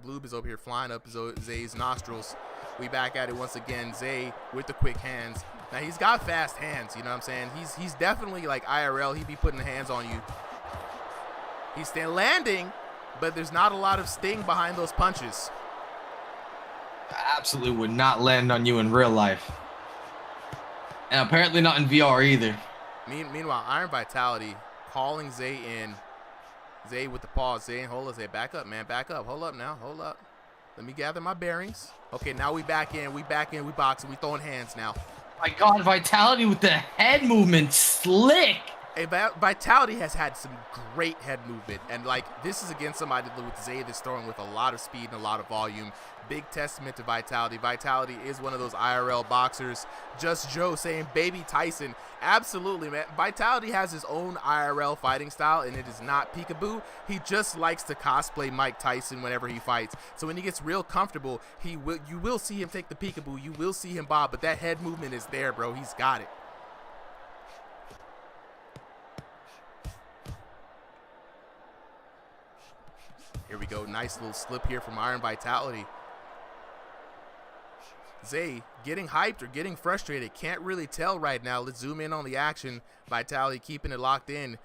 Bloob is over here flying up Zay's nostrils. We back at it once again. Zay with the quick hands. Now, he's got fast hands, you know what I'm saying? He's definitely like IRL. He be putting the hands on you. He's still landing, but there's not a lot of sting behind those punches. Absolutely would not land on you in real life. And apparently not in VR either. Meanwhile, Iron Vitality calling Zay in. Zay with the pause. Zay, hold up. Zay, back up, man. Back up. Hold up now. Hold up. Let me gather my bearings. Okay, now we back in. We boxing. We throwing hands now. My God, Vitality with the head movement. Slick. Hey, Vitality has had some great head movement, and like this is against somebody with Zay that's throwing with a lot of speed and a lot of volume. Big testament to Vitality. Vitality is one of those IRL boxers. Just Joe saying baby Tyson. Absolutely, man. Vitality has his own IRL fighting style, and it is not peekaboo. He just likes to cosplay Mike Tyson whenever he fights. So when he gets real comfortable, you will see him take the peekaboo. You will see him bob, but that head movement is there, bro. He's got it. Here we go. Nice little slip here from Iron Vitality. Zay getting hyped or getting frustrated. Can't really tell right now. Let's zoom in on the action. Vitality keeping it locked in.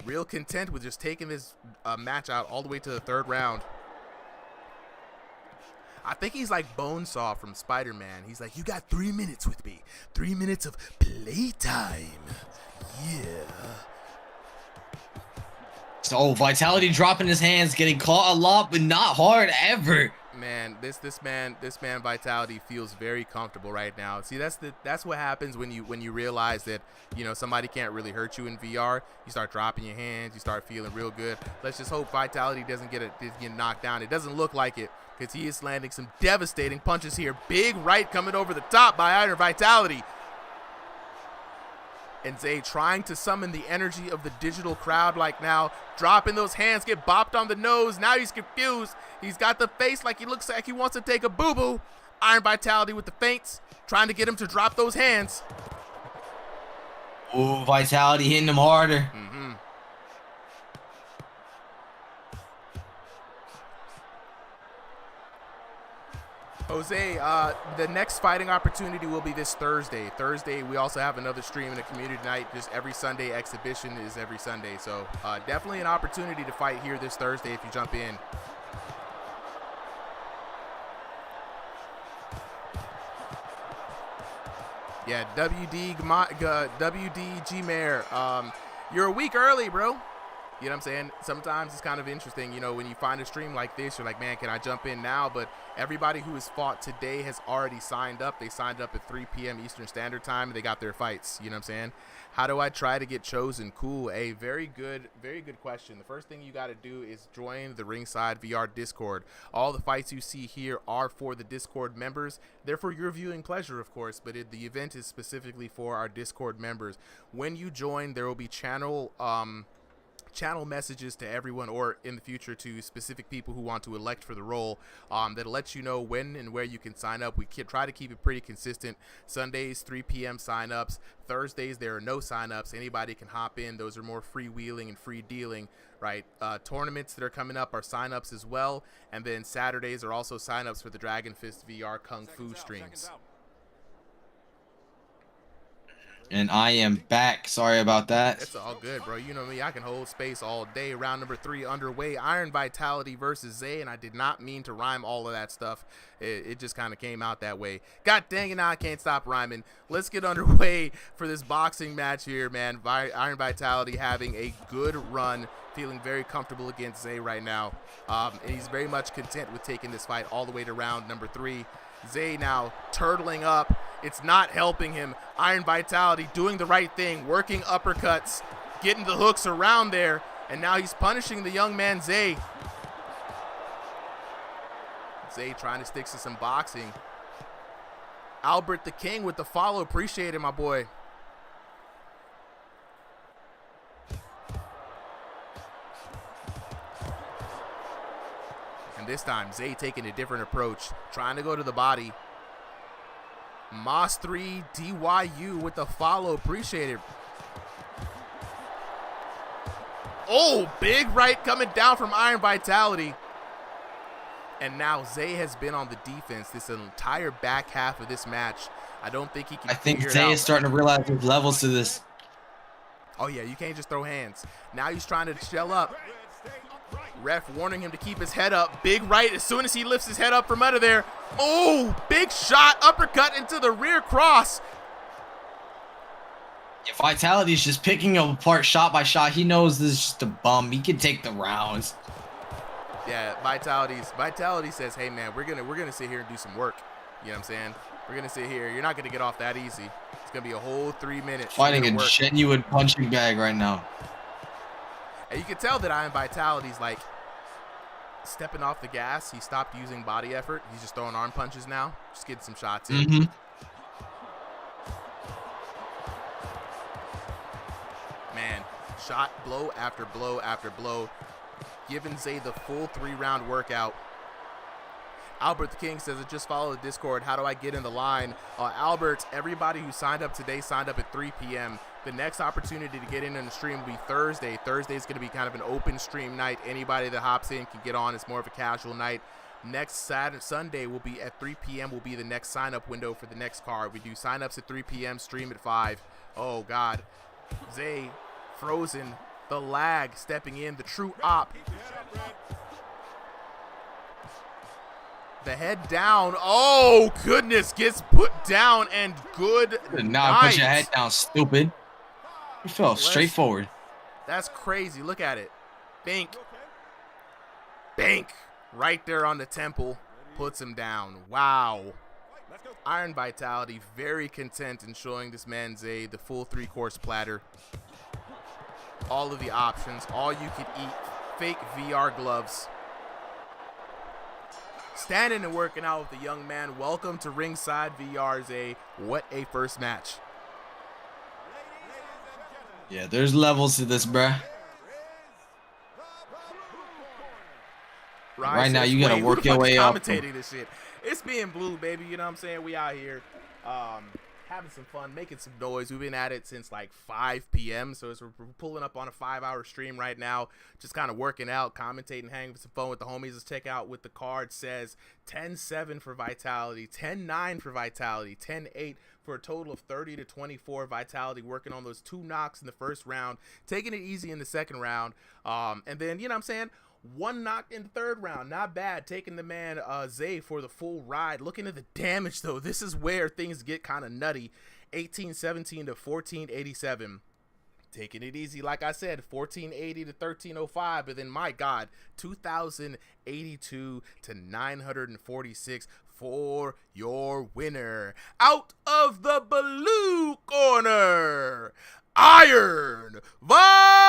Real content with just taking this match out all the way to the 3rd round. I think he's like Bonesaw from Spider-Man. He's like, you got 3 minutes with me. 3 minutes of playtime. Yeah. So Vitality dropping his hands, getting caught a lot, but not hard ever. Man, this man Vitality feels very comfortable right now. See, that's what happens when you realize that, you know, somebody can't really hurt you in VR. You start dropping your hands, you start feeling real good. Let's just hope Vitality doesn't get knocked down. It doesn't look like it, because he is landing some devastating punches here. Big right coming over the top by Iron Vitality. And Zay trying to summon the energy of the digital crowd like now. Dropping those hands, get bopped on the nose. Now he's confused. He's got the face like he looks like he wants to take a boo-boo. Iron Vitality with the feints, trying to get him to drop those hands. Ooh, Vitality hitting him harder. Mm-hmm. Jose, the next fighting opportunity will be this Thursday. We also have another stream in a community night. Just every Sunday exhibition is every Sunday. So definitely an opportunity to fight here this Thursday if you jump in. Yeah, WD Gmaire, you're a week early, bro. You know what I'm saying? Sometimes it's kind of interesting, you know, when you find a stream like this, you're like, man, can I jump in now? But everybody who has fought today has already signed up. They signed up at 3 p.m. Eastern Standard Time, and they got their fights. You know what I'm saying? How do I try to get chosen? Cool. A very good question. The first thing you got to do is join the Ringside VR Discord. All the fights you see here are for the Discord members. They're for your viewing pleasure, of course, but the event is specifically for our Discord members. When you join, there will be channel messages to everyone, or in the future to specific people who want to elect for the role, that'll let you know when and where you can sign up. We try to keep it pretty consistent. Sundays 3 p.m. sign-ups. Thursdays there are no sign-ups. Anybody can hop in. Those are more freewheeling and free dealing, right? Tournaments that are coming up are sign-ups as well, and then Saturdays are also sign-ups for the Dragon Fist VR Kung Fu streams. And I am back. Sorry about that. It's all good, bro. You know me. I can hold space all day. Round number 3 underway. Iron Vitality versus Zay, and I did not mean to rhyme all of that stuff. It just kind of came out that way. God dang it, now I can't stop rhyming. Let's get underway for this boxing match here, man. Iron Vitality having a good run, feeling very comfortable against Zay right now. And he's very much content with taking this fight all the way to round number 3. Zay now turtling up. It's not helping him. Iron Vitality doing the right thing, working uppercuts, getting the hooks around there, and now he's punishing the young man Zay. Zay trying to stick to some boxing. Albert the King with the follow. Appreciate it, my boy. This time, Zay taking a different approach, trying to go to the body. Moss 3 DYU with the follow. Appreciate it. Oh, big right coming down from Iron Vitality. And now Zay has been on the defense this entire back half of this match. I don't think he can. I think Zay is starting to realize there's levels to this. Oh, yeah, you can't just throw hands. Now he's trying to shell up. Ref warning him to keep his head up. Big right as soon as he lifts his head up from under there. Oh, big shot, uppercut into the rear cross. If Vitality's just picking him apart shot by shot, he knows this is just a bum. He can take the rounds. Yeah, Vitality says, hey man, we're gonna sit here and do some work. You know what I'm saying? We're gonna sit here. You're not gonna get off that easy. It's gonna be a whole 3 minutes. Fighting a genuine punching bag right now. And you can tell that Iron Vitality's like stepping off the gas. He stopped using body effort. He's just throwing arm punches now. Just getting some shots in. Man, shot blow after blow after blow. Giving Zay the full 3-round workout. Albert the King says, I just follow the Discord. How do I get in the line? Albert, everybody who signed up today signed up at 3 p.m. The next opportunity to get in on the stream will be Thursday. Thursday is going to be kind of an open stream night. Anybody that hops in can get on. It's more of a casual night. Next Sunday will be at 3 p.m. will be the next sign-up window for the next card. We do sign-ups at 3 p.m., stream at 5. Oh, God. Zay frozen. The lag stepping in. The true op. The head down. Oh, goodness. Gets put down and good Nah, put your head down, stupid. You fell straight forward. That's crazy. Look at it. Think. Bank. Right there on the temple. Puts him down. Wow. Iron Vitality very content in showing this man Zay the full 3-course platter. All of the options. All you can eat. Fake VR gloves. Standing and working out with the young man. Welcome to Ringside VR, Zay. What a first match. Yeah, there's levels to this, bruh. Right now, you gotta work your way up. Commentating this shit. It's being blue, baby. You know what I'm saying? We out here having some fun, making some noise. We've been at it since like 5 p.m. So we're pulling up on a 5-hour stream right now. Just kind of working out, commentating, hanging some fun with the homies. Let's check out what the card says. 10-7 for Vitality, 10-9 for Vitality, 10-8 for a total of 30-24. Vitality working on those 2 knocks in the first round, taking it easy in the second round. And then, you know what I'm saying? 1 knock in the third round. Not bad. Taking the man Zay for the full ride. Looking at the damage, though. This is where things get kind of nutty. 1817 to 1487. Taking it easy, like I said, 1480 to 1305. But then, my God, 2082 to 946 for your winner. Out of the blue corner, Iron Vitality.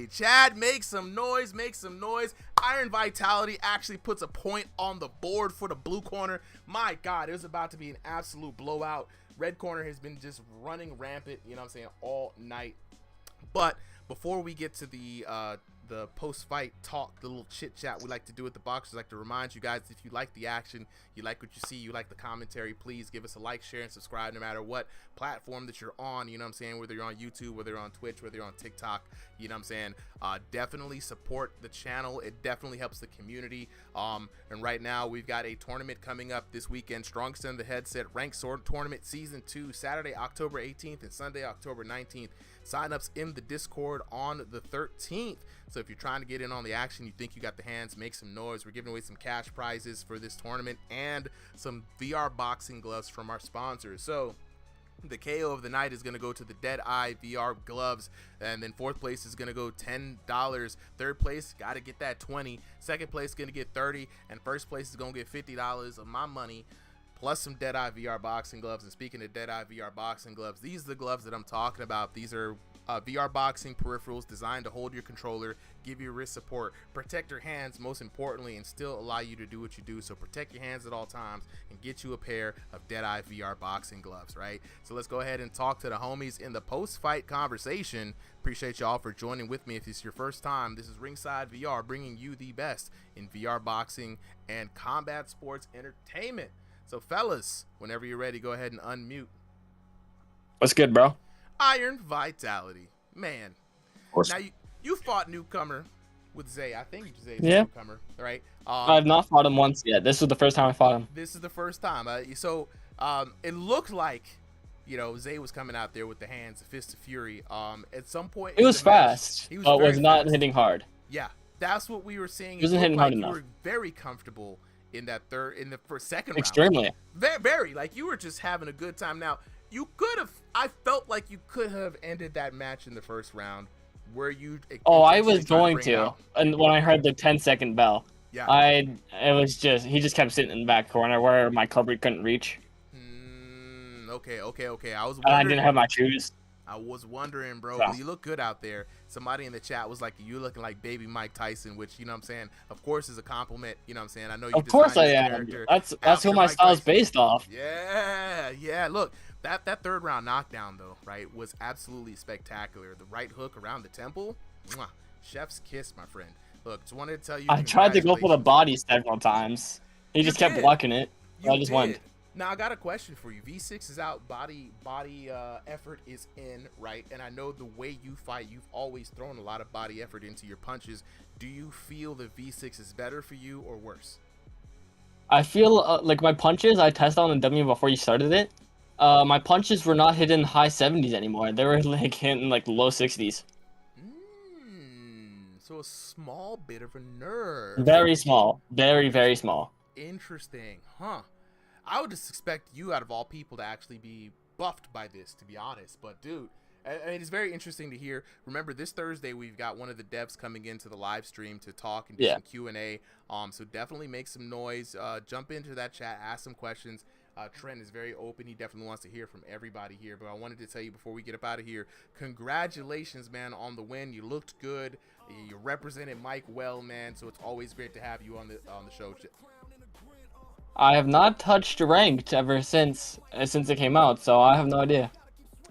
Chad, make some noise, make some noise. Iron Vitality actually puts a point on the board for the blue corner. My God, it was about to be an absolute blowout. Red corner has been just running rampant, you know what I'm saying, all night. But before we get to the post-fight talk, the little chit-chat we like to do with the boxers, I'd like to remind you guys, if you like the action, you like what you see, you like the commentary, please give us a like, share, and subscribe no matter what platform that you're on, you know what I'm saying, whether you're on YouTube, whether you're on Twitch, whether you're on TikTok, you know what I'm saying. Definitely support the channel. It definitely helps the community. And right now, we've got a tournament coming up this weekend, Strongest in the Headset Ranked Sword Tournament Season 2, Saturday, October 18th and Sunday, October 19th. Sign-ups in the Discord on the 13th. So if you're trying to get in on the action, you think you got the hands, make some noise. We're giving away some cash prizes for this tournament and some VR boxing gloves from our sponsors. So the KO of the night is going to go to the Dead Eye VR gloves, and then 4th place is going to go $10. 3rd place, got to get that 20. 2nd place going to get 30, and 1st place is going to get $50 of my money, plus some Dead Eye VR boxing gloves. And speaking of Dead Eye VR boxing gloves, these are the gloves that I'm talking about. These are VR boxing peripherals designed to hold your controller, give you wrist support, protect your hands most importantly, and still allow you to do what you do. So protect your hands at all times and get you a pair of Dead Eye VR boxing gloves, right? So let's go ahead and talk to the homies in the post-fight conversation. Appreciate y'all for joining with me. If it's your first time, this is Ringside VR, bringing you the best in VR boxing and combat sports entertainment. So fellas, whenever you're ready, go ahead and unmute. What's good, bro? Iron Vitality, man. Now you fought newcomer with Zay. I think Zay's newcomer, right? I've not fought him once yet. This was the first time I fought him. This is the first time. It looked like, you know, Zay was coming out there with the hands, the fist of fury. At some point, it was fast, but was not hitting hard. Yeah, that's what we were seeing. It wasn't hitting hard enough. You were very comfortable in that second round. Extremely. Very, like you were just having a good time. Now, you could have, I felt like you could have ended that match in the first round where you. Oh, I was going to. And when I heard the 10-second bell, yeah, it was just, he just kept sitting in the back corner where my cover couldn't reach. Okay. I was wondering. And I didn't have my shoes. I was wondering, bro. So. You look good out there. Somebody in the chat was like, you looking like baby Mike Tyson, which, you know what I'm saying, of course is a compliment. You know what I'm saying? I know you. Of course I am. That's who my style is based off. Yeah. Look, that third round knockdown though, right, was absolutely spectacular. The right hook around the temple, mwah, chef's kiss, my friend. Look, just wanted to tell you. I tried to go for the body several times. He just kept blocking it. So I just went. Now I got a question for you. V6 is out, body effort is in, right? And I know the way you fight, you've always thrown a lot of body effort into your punches. Do you feel the V6 is better for you or worse? I feel like my punches, I tested on the W before you started it. My punches were not hitting high 70s anymore. They were like hitting like low 60s. So a small bit of a nerve. Very small. Very, very small. Interesting, huh? I would just expect you, out of all people, to actually be buffed by this, to be honest. But dude, And it's very interesting to hear. Remember, this Thursday we've got one of the devs coming into the live stream to talk and do some Q&A. So definitely make some noise. Jump into that chat, ask some questions. Trent is very open. He definitely wants to hear from everybody here. But I wanted to tell you before we get up out of here, congratulations, man, on the win. You looked good. You represented Mike well, man. So it's always great to have you on the show. I have not touched ranked ever since it came out, so I have no idea.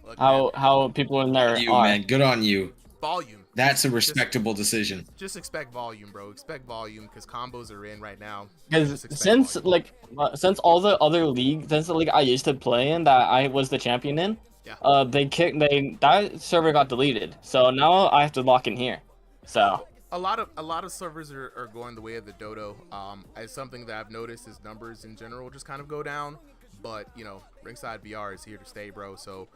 Look, how people in there you, are. man. Good on you. Volume. That's a respectable decision. Just expect volume, bro. Expect volume because combos are in right now. Because since all the other leagues, since the league I used to play in that I was the champion in, that server got deleted. So now I have to lock in here. So a lot of servers are going the way of the dodo. As something that I've noticed is numbers in general just kind of go down. But, you know, Ringside VR is here to stay, bro. So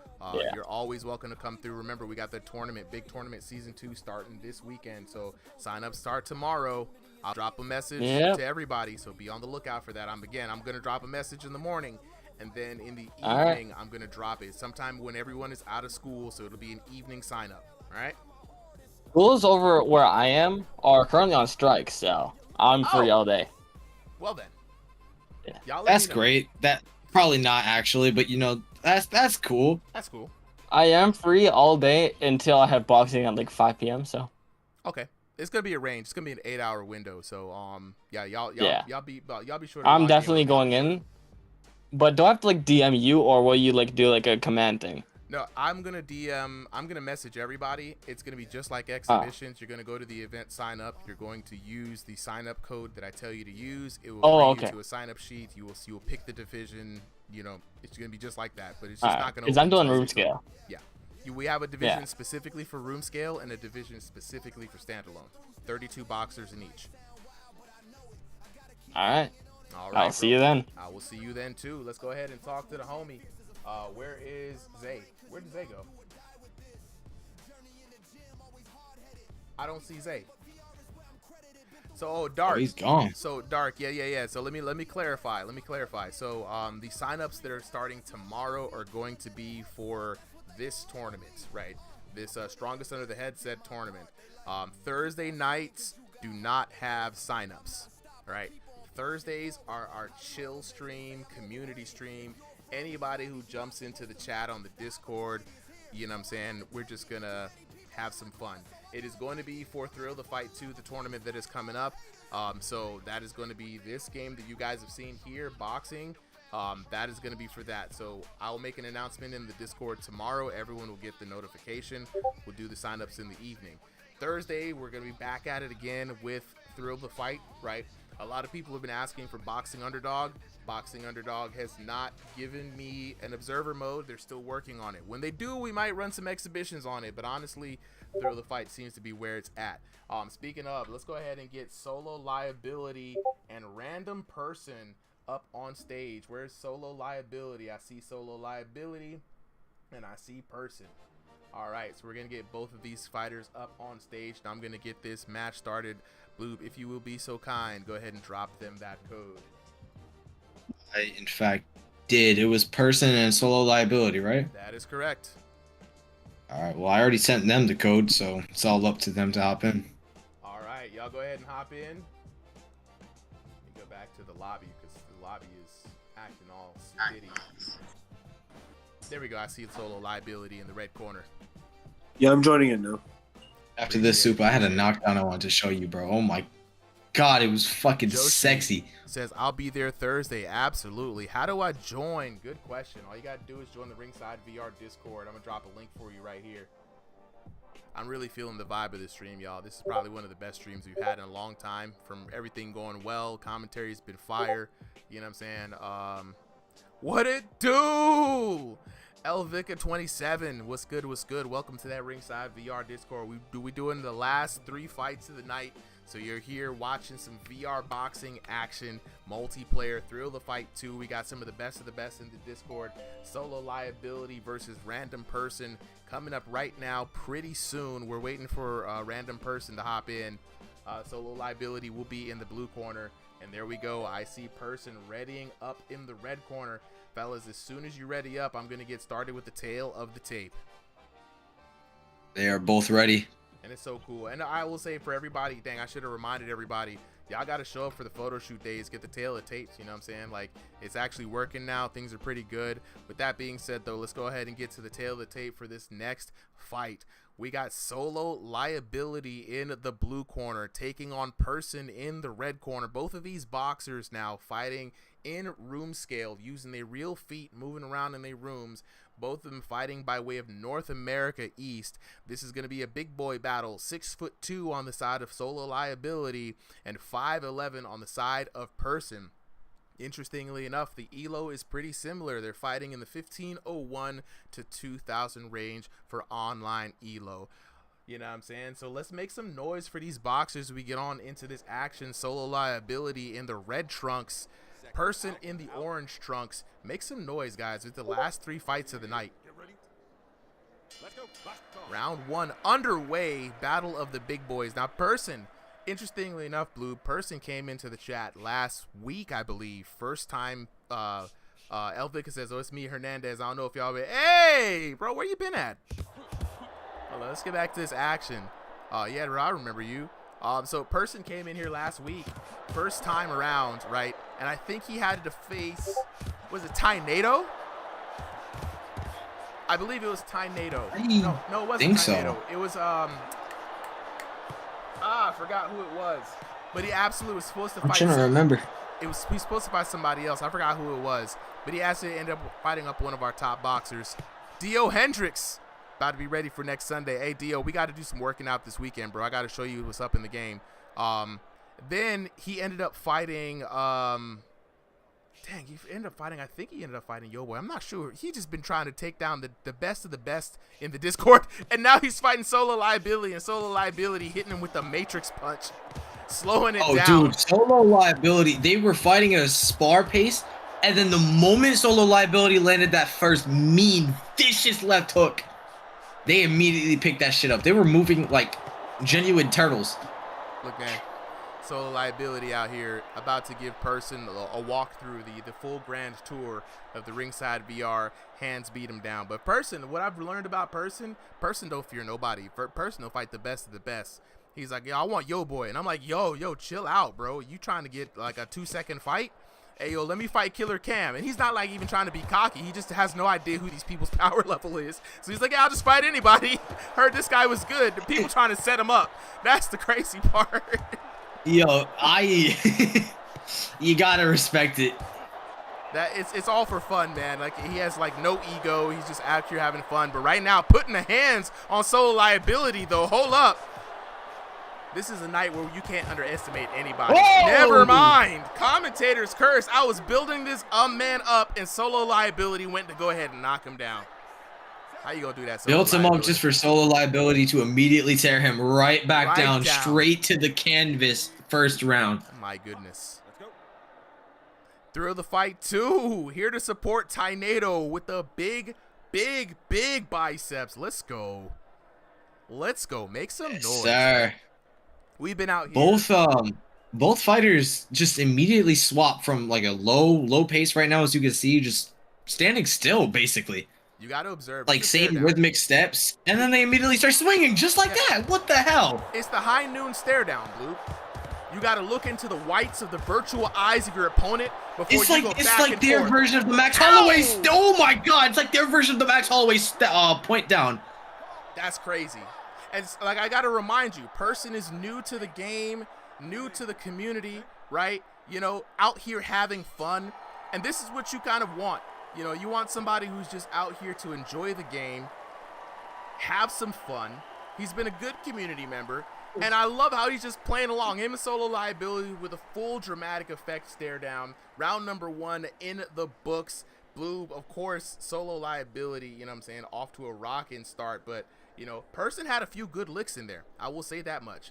you're always welcome to come through. Remember, we got the tournament, big tournament season 2 starting this weekend. So sign-ups start tomorrow. I'll drop a message to everybody. So be on the lookout for that. I'm going to drop a message in the morning. And then in the evening, I'm going to drop it sometime when everyone is out of school. So it'll be an evening sign-up. All right? Schools over where I am are currently on strike. So I'm free all day. Well, then. Yeah. That's great. That... Probably not actually, but you know, that's cool. That's cool. I am free all day until I have boxing at like 5 p.m. So. Okay, it's gonna be a range. It's gonna be an 8-hour window. So y'all be sure. I'm definitely going in, but do I have to like DM you or will you like do like a command thing? No, I'm gonna DM. I'm gonna message everybody. It's gonna be just like exhibitions. You're gonna go to the event, sign up. You're going to use the sign up code that I tell you to use. It will bring you to a sign up sheet. You will pick the division. You know, it's gonna be just like that. But it's just not gonna. Because I'm doing room scale. Yeah, we have a division specifically for room scale and a division specifically for standalone. 32 boxers in each. All right. All right. I'll see you then. I will see you then too. Let's go ahead and talk to the homie. Where is Zay? Where did Zay go? I don't see Zay. So Dark. Oh, he's gone. So Dark, yeah. So let me clarify. So the signups that are starting tomorrow are going to be for this tournament, right? This Strongest Under the Headset tournament. Thursday nights do not have signups, right? Thursdays are our chill stream, community stream. Anybody who jumps into the chat on the Discord, you know what I'm saying, we're just gonna have some fun. It is going to be for Thrill the Fight 2, the tournament that is coming up. So that is going to be this game that you guys have seen here, boxing. That is going to be for that. So I'll make an announcement in the Discord tomorrow. Everyone will get the notification. We'll do the signups in the evening. Thursday, we're going to be back at it again with Thrill the Fight, right? A lot of people have been asking for Boxing Underdog. Boxing Underdog has not given me an observer mode. They're still working on it. When they do, we might run some exhibitions on it. But honestly, Thrill the Fight seems to be where it's at. Speaking of, let's go ahead and get Solo Liability and Random Person up on stage. Where's Solo Liability? I see Solo Liability and I see Person. All right, so we're going to get both of these fighters up on stage. Now I'm going to get this match started. Bloob, if you will be so kind, go ahead and drop them that code. I, in fact, did. It was Person and Solo Liability, right? That is correct. All right, well, I already sent them the code, so it's all up to them to hop in. All right, y'all go ahead and hop in. Let me go back to the lobby because the lobby is acting all shitty. There we go. I see Solo Liability in the red corner. Yeah, I'm joining in now. After this soup, I had a knockdown I wanted to show you, bro. Oh my god, it was fucking Joshi sexy. Says, I'll be there Thursday. Absolutely. How do I join? Good question. All you got to do is join the Ringside VR Discord. I'm going to drop a link for you right here. I'm really feeling the vibe of this stream, y'all. This is probably one of the best streams we've had in a long time. From everything going well, commentary's been fire. You know what I'm saying? What it do? Elvika 27, what's good? Welcome to that Ringside VR Discord. We doing the last 3 fights of the night. So you're here watching some VR boxing action, multiplayer, Thrill the Fight 2. We got some of the best in the Discord. Solo Liability versus Random Person coming up right now pretty soon. We're waiting for Random Person to hop in. Solo Liability will be in the blue corner. And there we go. I see Person readying up in the red corner. Fellas, as soon as you ready up, I'm going to get started with the tail of the tape. They are both ready. And it's so cool. And I will say for everybody, dang, I should have reminded everybody, y'all got to show up for the photo shoot days, get the tail of tapes, you know what I'm saying? Like, it's actually working now. Things are pretty good. With that being said, though, let's go ahead and get to the tail of the tape for this next fight. We got Solo Liability in the blue corner taking on Person in the red corner. Both of these boxers now fighting in room scale, using their real feet, moving around in their rooms. Both of them fighting by way of North America East. This is going to be a big boy battle. 6'2" on the side of Solo Liability and 5'11" on the side of Person. Interestingly enough, the ELO is pretty similar. They're fighting in the 1501 to 2000 range for online ELO. You know what I'm saying? So let's make some noise for these boxers as we get on into this action. Solo Liability in the red trunks, Person in the orange trunks. Make some noise, guys, with the last 3 fights of the night. Round 1 underway. Battle of the big boys. Now, Person, interestingly enough, Blue, Person came into the chat last week, I believe. First time, Elvika says, oh, it's me, Hernandez. I don't know if y'all been, hey, bro, where you been at? Hold on, let's get back to this action. Yeah, bro, I remember you. So Person came in here last week, first time around, right? And I think he had to face, was it Tornado? I believe it was Tornado. No, it wasn't Tornado. So. It was I forgot who it was. But he absolutely was supposed to fight. I'm trying to remember. He was supposed to fight somebody else. I forgot who it was. But he actually ended up fighting up one of our top boxers, Dio Hendricks. About to be ready for next Sunday. Hey, Dio, we got to do some working out this weekend, bro. I got to show you what's up in the game. Then he ended up fighting, dang, he ended up fighting, I think he ended up fighting Yo Boy. I'm not sure. He just been trying to take down the best of the best in the Discord. And now he's fighting Solo Liability, and Solo Liability hitting him with the Matrix punch, slowing it down. Oh, dude, Solo Liability, they were fighting at a spar pace. And then the moment Solo Liability landed that first mean, vicious left hook, they immediately picked that shit up. They were moving like genuine turtles. Look, man, Solo Liability out here about to give Person a walk through the full grand tour of the Ringside VR. Hands beat him down. But Person, what I've learned about Person don't fear nobody. Person will fight the best of the best. He's like, yo, I want Yo Boy. And I'm like, yo, chill out, bro. You trying to get like a 2-second fight? Hey, yo, let me fight Killer Cam. And he's not like even trying to be cocky. He just has no idea who these people's power level is. So he's like, yeah, I'll just fight anybody. Heard this guy was good. The people trying to set him up. That's the crazy part. Yo, you gotta respect it. That it's all for fun, man. Like, he has like no ego. He's just out here having fun. But right now, putting the hands on Solo Liability, though. Hold up. This is a night where you can't underestimate anybody. Whoa! Never mind. Commentators curse. I was building this man up, and Solo Liability went to go ahead and knock him down. How you gonna do that? Built him up just for Solo Liability to immediately tear him right back down, straight to the canvas first round. My goodness. Let's go. Thrill the fight too. Here to support Tornado with the big biceps. Let's go. Let's go. Make some noise. Sir. We've been out here. Both fighters just immediately swap from like a low pace right now, as you can see, just standing still basically. You got to observe. Like same rhythmic steps, and then they immediately start swinging just like that. What the hell? It's the high noon stare down, Blue. You got to look into the whites of the virtual eyes of your opponent before you go back and forth. It's like their version of the Max Holloway. Oh my God! It's like their version of the Max Holloway point down. That's crazy. And like, I got to remind you, Person is new to the game, new to the community, right? You know, out here having fun. And this is what you kind of want. You know, you want somebody who's just out here to enjoy the game, have some fun. He's been a good community member. And I love how he's just playing along. Him and Solo Liability with a full dramatic effect stare down. Round number 1 in the books. Blue, of course, Solo Liability, you know what I'm saying, off to a rocking start. But, you know, Person had a few good licks in there. I will say that much.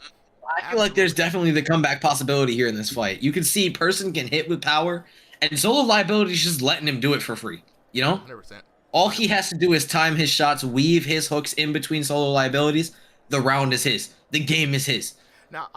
I feel like there's definitely the comeback possibility here in this fight. You can see Person can hit with power, and Solo Liability is just letting him do it for free. You know? 100%. All he has to do is time his shots, weave his hooks in between Solo Liabilities. The round is his. The game is his. Now,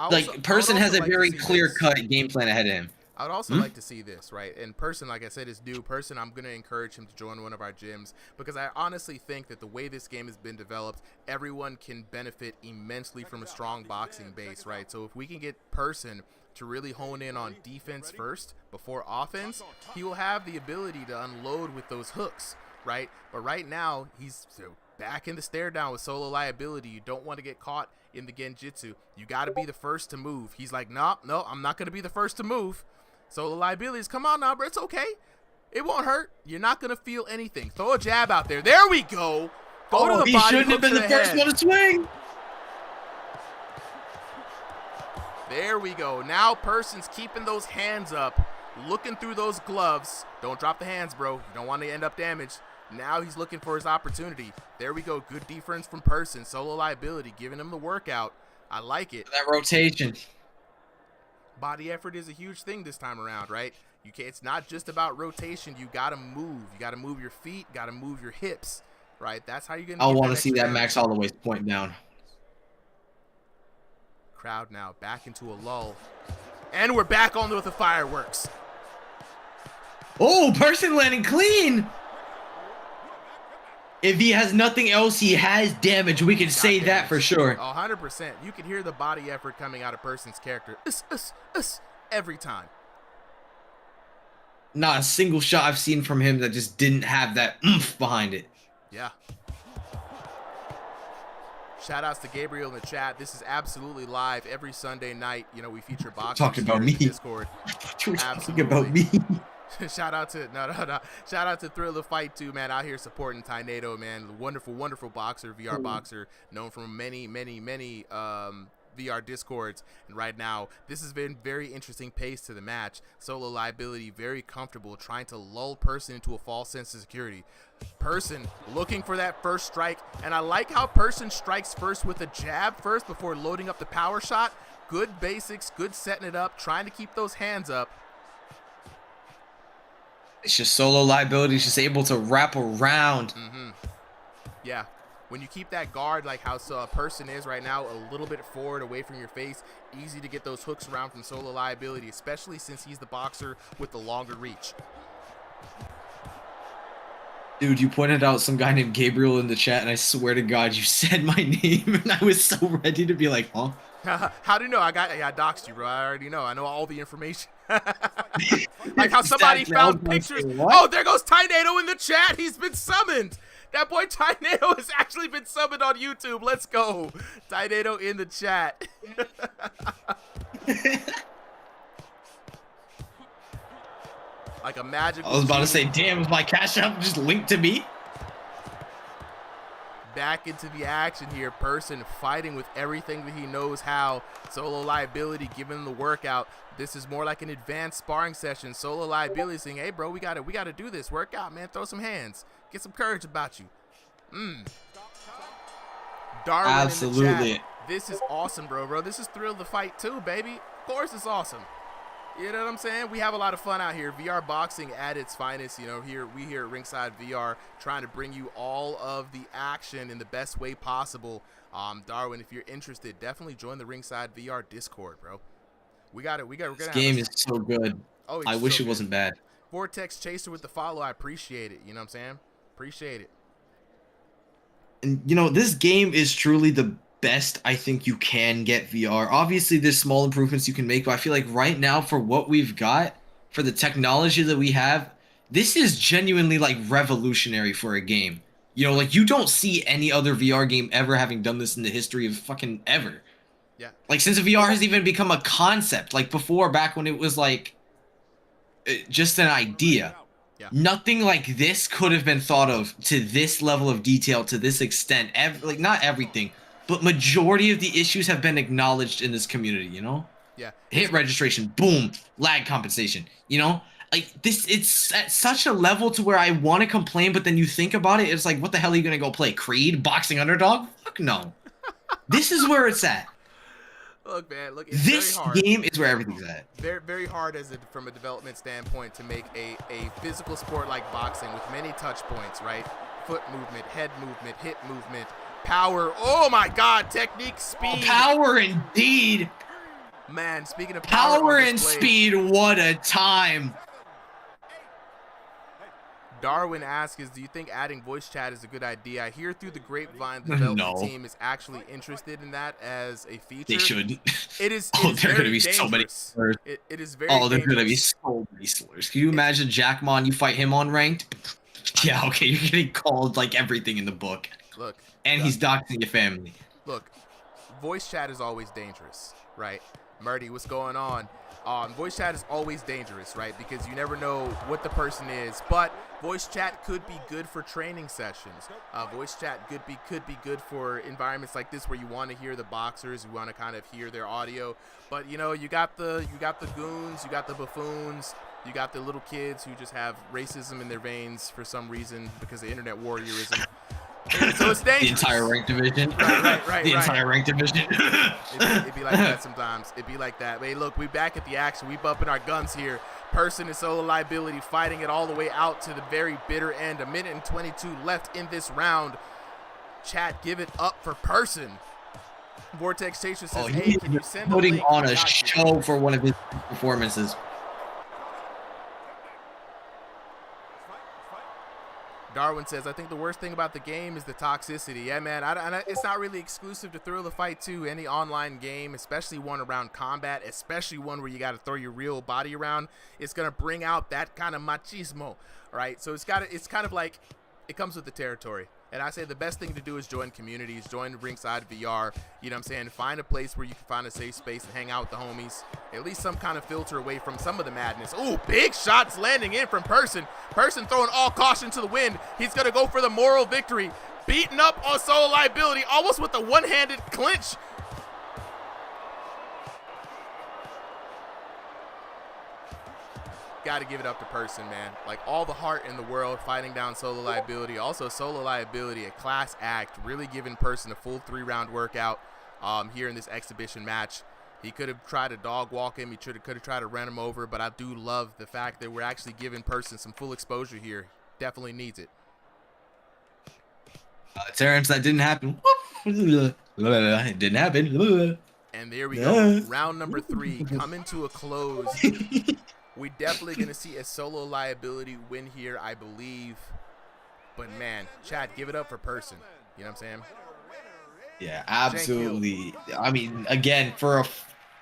Person has a very clear-cut game plan ahead of him. I would also like to see this, right? And Person, like I said, is new. Person, I'm going to encourage him to join one of our gyms because I honestly think that the way this game has been developed, everyone can benefit immensely from a strong boxing base, right? So if we can get Person to really hone in on defense first before offense, he will have the ability to unload with those hooks, right? But right now, he's back in the stare down with solo liability. You don't want to get caught in the genjutsu. You got to be the first to move. He's like, no, I'm not going to be the first to move. Solo liabilities, come on now, bro. It's okay. It won't hurt. You're not going to feel anything. Throw a jab out there. There we go. Go to the he body. shouldn't have been the first one to swing. There we go. Now Person's keeping those hands up, looking through those gloves. Don't drop the hands, bro. You don't want to end up damaged. Now he's looking for his opportunity. There we go. Good defense from Person. Solo liability, giving him the workout. I like it. That rotation. Body effort is a huge thing this time around, right? It's not just about rotation. You got to move. You got to move your feet. Got to move your hips, right? That's how you're going to I want to see that Max Holloway point down. Crowd now back into a lull. And we're back on with the fireworks. Oh, Person landing clean. If he has nothing else, he has damage. We can say that for sure. 100%. You can hear the body effort coming out of Person's character. Every time. Not a single shot I've seen from him that just didn't have that oomph behind it. Yeah. Shout outs to Gabriel in the chat. This is absolutely live every Sunday night. You know, we feature boxing. Talking about me. Discord. Talking about me. Shout out to Shout out to Thrill of Fight too, man. Out here supporting Tainado, man. Wonderful boxer, VR boxer, known from many VR discords. And right now, this has been very interesting pace to the match. Solo liability, very comfortable, trying to lull Person into a false sense of security. Person looking for that first strike, and I like how Person strikes first with a jab first before loading up the power shot. Good basics, good setting it up, trying to keep those hands up. It's just solo liability. It's just able to wrap around. Yeah. When you keep that guard like how Person is right now, a little bit forward away from your face, easy to get those hooks around from solo liability, especially since he's the boxer with the longer reach. Dude, you pointed out some guy named Gabriel in the chat, and I swear to God, you said my name, and I was so ready to be like, huh? How do you know? I doxed you, bro. I already know. I know all the information. Like how somebody found pictures. Oh, there goes Tainado in the chat. He's been summoned. That boy Tainado has actually been summoned on YouTube. Let's go. Tainado in the chat. Like a magical. I was about to say, damn, is my cash app just linked to me? Back into the action here. Person fighting with everything that he knows how. Solo liability giving him the workout. This is more like an advanced sparring session. Solo liability saying, hey, bro, we gotta do this. Work out, man. Throw some hands. Get some courage about you. Darwin Absolutely. in the chat. This is awesome, bro. This is Thrill the Fight too, baby. Of course it's awesome. You know what I'm saying? We have a lot of fun out here. VR boxing at its finest. You know, we here at Ringside VR trying to bring you all of the action in the best way possible. Darwin, if you're interested, definitely join the Ringside VR Discord, bro. We're gonna. This game is so good. Oh, I wish it wasn't bad. Vortex Chaser with the follow. I appreciate it. You know what I'm saying? Appreciate it. And you know, this game is truly the best I think you can get VR. Obviously, there's small improvements you can make, but I feel like right now, for what we've got, for the technology that we have, this is genuinely like revolutionary for a game. You know, like you don't see any other VR game ever having done this in the history of fucking ever. Yeah. Like since VR has even become a concept, like before, back when it was like just an idea. Yeah. Nothing like this could have been thought of to this level of detail, to this extent. Like not everything, but majority of the issues have been acknowledged in this community, you know? Yeah. Hit registration, boom, lag compensation, you know? Like this, it's at such a level to where I want to complain, but then you think about it, it's like, what the hell are you going to go play? Creed? Boxing Underdog? Fuck no. This is where it's at. Look, man, look, it's this very hard. game is where everything's at. Very, very hard from a development standpoint to make a physical sport like boxing with many touch points, right? Foot movement, head movement, hip movement, power. Oh my God, technique, speed. Oh, power indeed. Man, speaking of Power on and display, speed, what a time. Darwin asks, do you think adding voice chat is a good idea? I hear through the grapevine the development team is actually interested in that as a feature. They should. It is. Oh, it is there are very gonna be so many dangerous. slurs. It is very. Oh, there are gonna be dangerous. so many slurs. Can you imagine Jackmon? You fight him on ranked? Yeah, okay, you're getting called like everything in the book. Look. And he's doxing your family. Look, voice chat is always dangerous, right? Murdy, what's going on? Voice chat is always dangerous, right? Because you never know what the person is. But voice chat could be good for training sessions. Voice chat could be good for environments like this where you want to hear the boxers, you want to kind of hear their audio. But you know, you got the goons, you got the buffoons, you got the little kids who just have racism in their veins for some reason because of internet warriorism. So it's dangerous. The entire ranked division. Right. The entire ranked division. It'd be like that sometimes. It'd be like that. Hey, look, we back at the action. We bumping our guns here. Person and solo liability fighting it all the way out to the very bitter end. 1:22 left in this round. Chat, give it up for Person. Vortex Chaser says, hey, can you send putting link? on a show for one of his performances. Darwin says, I think the worst thing about the game is the toxicity. Yeah, man, it's not really exclusive to Thrill of Fight 2. Any online game, especially one around combat, especially one where you got to throw your real body around, it's going to bring out that kind of machismo, right? So it's kind of like it comes with the territory. And I say the best thing to do is join communities, join Ringside VR, you know what I'm saying? Find a place where you can find a safe space and hang out with the homies. At least some kind of filter away from some of the madness. Ooh, big shots landing in from Person. Person throwing all caution to the wind. He's going to go for the moral victory. Beaten up on solo liability, almost with a one-handed clinch. Got to give it up to Person, man. Like, all the heart in the world fighting down solo liability. Also, solo liability, a class act, really giving Person a full 3-round workout here in this exhibition match. He could have tried to dog walk him. He could have tried to run him over, but I do love the fact that we're actually giving Person some full exposure here. Definitely needs it. Terrence, that didn't happen. It didn't happen. And there we go. Round number 3 coming to a close. We definitely going to see a solo liability win here, I believe. But, man, Chad, give it up for Person. You know what I'm saying? Yeah, absolutely. I mean, again, for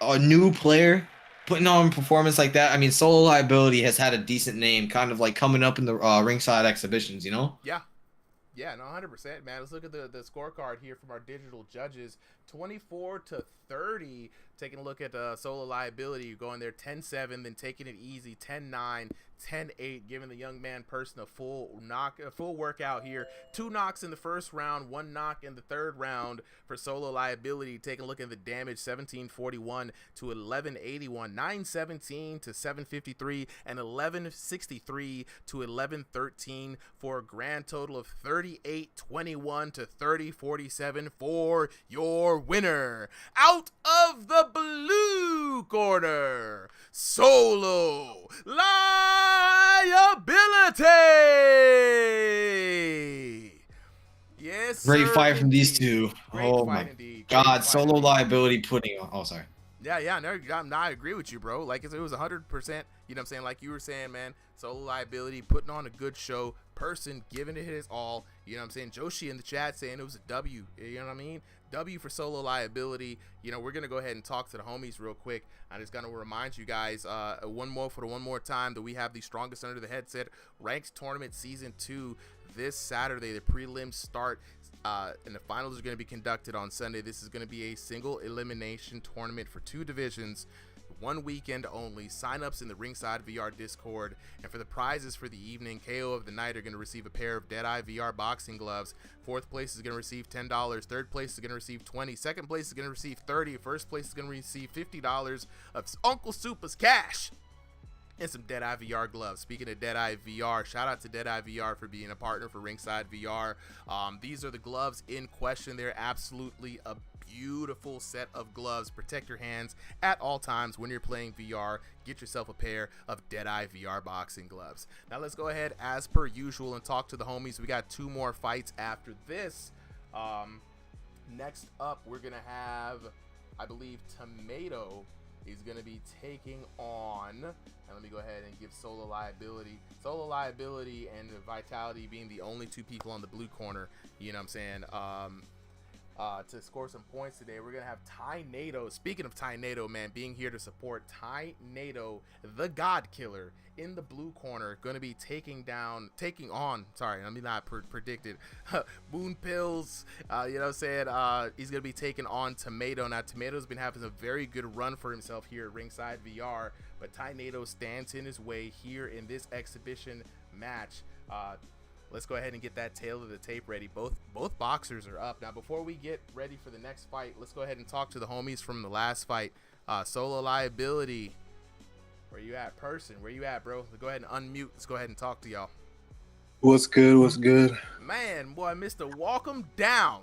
a new player, putting on a performance like that, I mean, solo liability has had a decent name, kind of like coming up in the ringside exhibitions, you know? Yeah. Yeah, no, 100%, man. Let's look at the scorecard here from our digital judges. 24-30, taking a look at solo liability, going there 10-7, then taking it easy 10-9, 10-8, giving the young man Person a full workout here. 2 knocks in the first round, 1 knock in the third round for solo liability. Taking a look at the damage, 1741 to 1181, 917 to 753, and 1163 to 1113 for a grand total of 3821 to 3047 for your winner. Out of the blue corner, solo liability. Yes, Great sir, fight from indeed. these two. Great Oh fight my indeed. God, solo liability putting on. Oh, sorry. Yeah, no, I agree with you, bro. Like, it was 100%, you know what I'm saying? Like you were saying, man, solo liability, putting on a good show, Person giving it his all, you know what I'm saying? Joshi in the chat saying it was a W, you know what I mean? W for solo liability. You know, we're going to go ahead and talk to the homies real quick. I'm just going to remind you guys one more time that we have the Strongest Under the Headset Ranked Tournament Season 2 this Saturday. The prelims start and the finals are going to be conducted on Sunday. This is going to be a single elimination tournament for 2 divisions, 1 weekend only. Sign-ups in the Ringside VR Discord. And for the prizes for the evening, KO of the night are going to receive a pair of Deadeye VR boxing gloves. 4th place is going to receive $10. 3rd place is going to receive $20. 2nd place is going to receive $30. 1st place is going to receive $50 of Uncle Supa's cash and some Deadeye VR gloves. Speaking of Deadeye VR, shout out to Deadeye VR for being a partner for Ringside VR. These are the gloves in question. They're absolutely a beautiful set of gloves. Protect your hands at all times when you're playing VR. Get yourself a pair of Deadeye VR boxing gloves. Now let's go ahead as per usual and talk to the homies. We got 2 more fights after this. Next up, we're gonna have, I believe, Tomato He's going to be taking on, and let me go ahead and give Solo Liability. Solo Liability and Vitality being the only two people on the blue corner, you know what I'm saying, to score some points today. We're going to have Ty Nato. Speaking of Ty Nato, man, being here to support Ty Nato, the God Killer, in the blue corner, going to be taking on, let me not predicted, Moon Pills, you know what I'm saying, he's going to be taking on Tomato. Now, Tomato's been having a very good run for himself here at Ringside VR, but Ty Nato stands in his way here in this exhibition match. Let's go ahead and get that tail of the tape ready. Both boxers are up. Now, before we get ready for the next fight, let's go ahead and talk to the homies from the last fight. Solo Liability, where you at? Person, where you at, bro? Go ahead and unmute. Let's go ahead and talk to y'all. What's good? What's good? Man, boy, Mr. Walk 'em down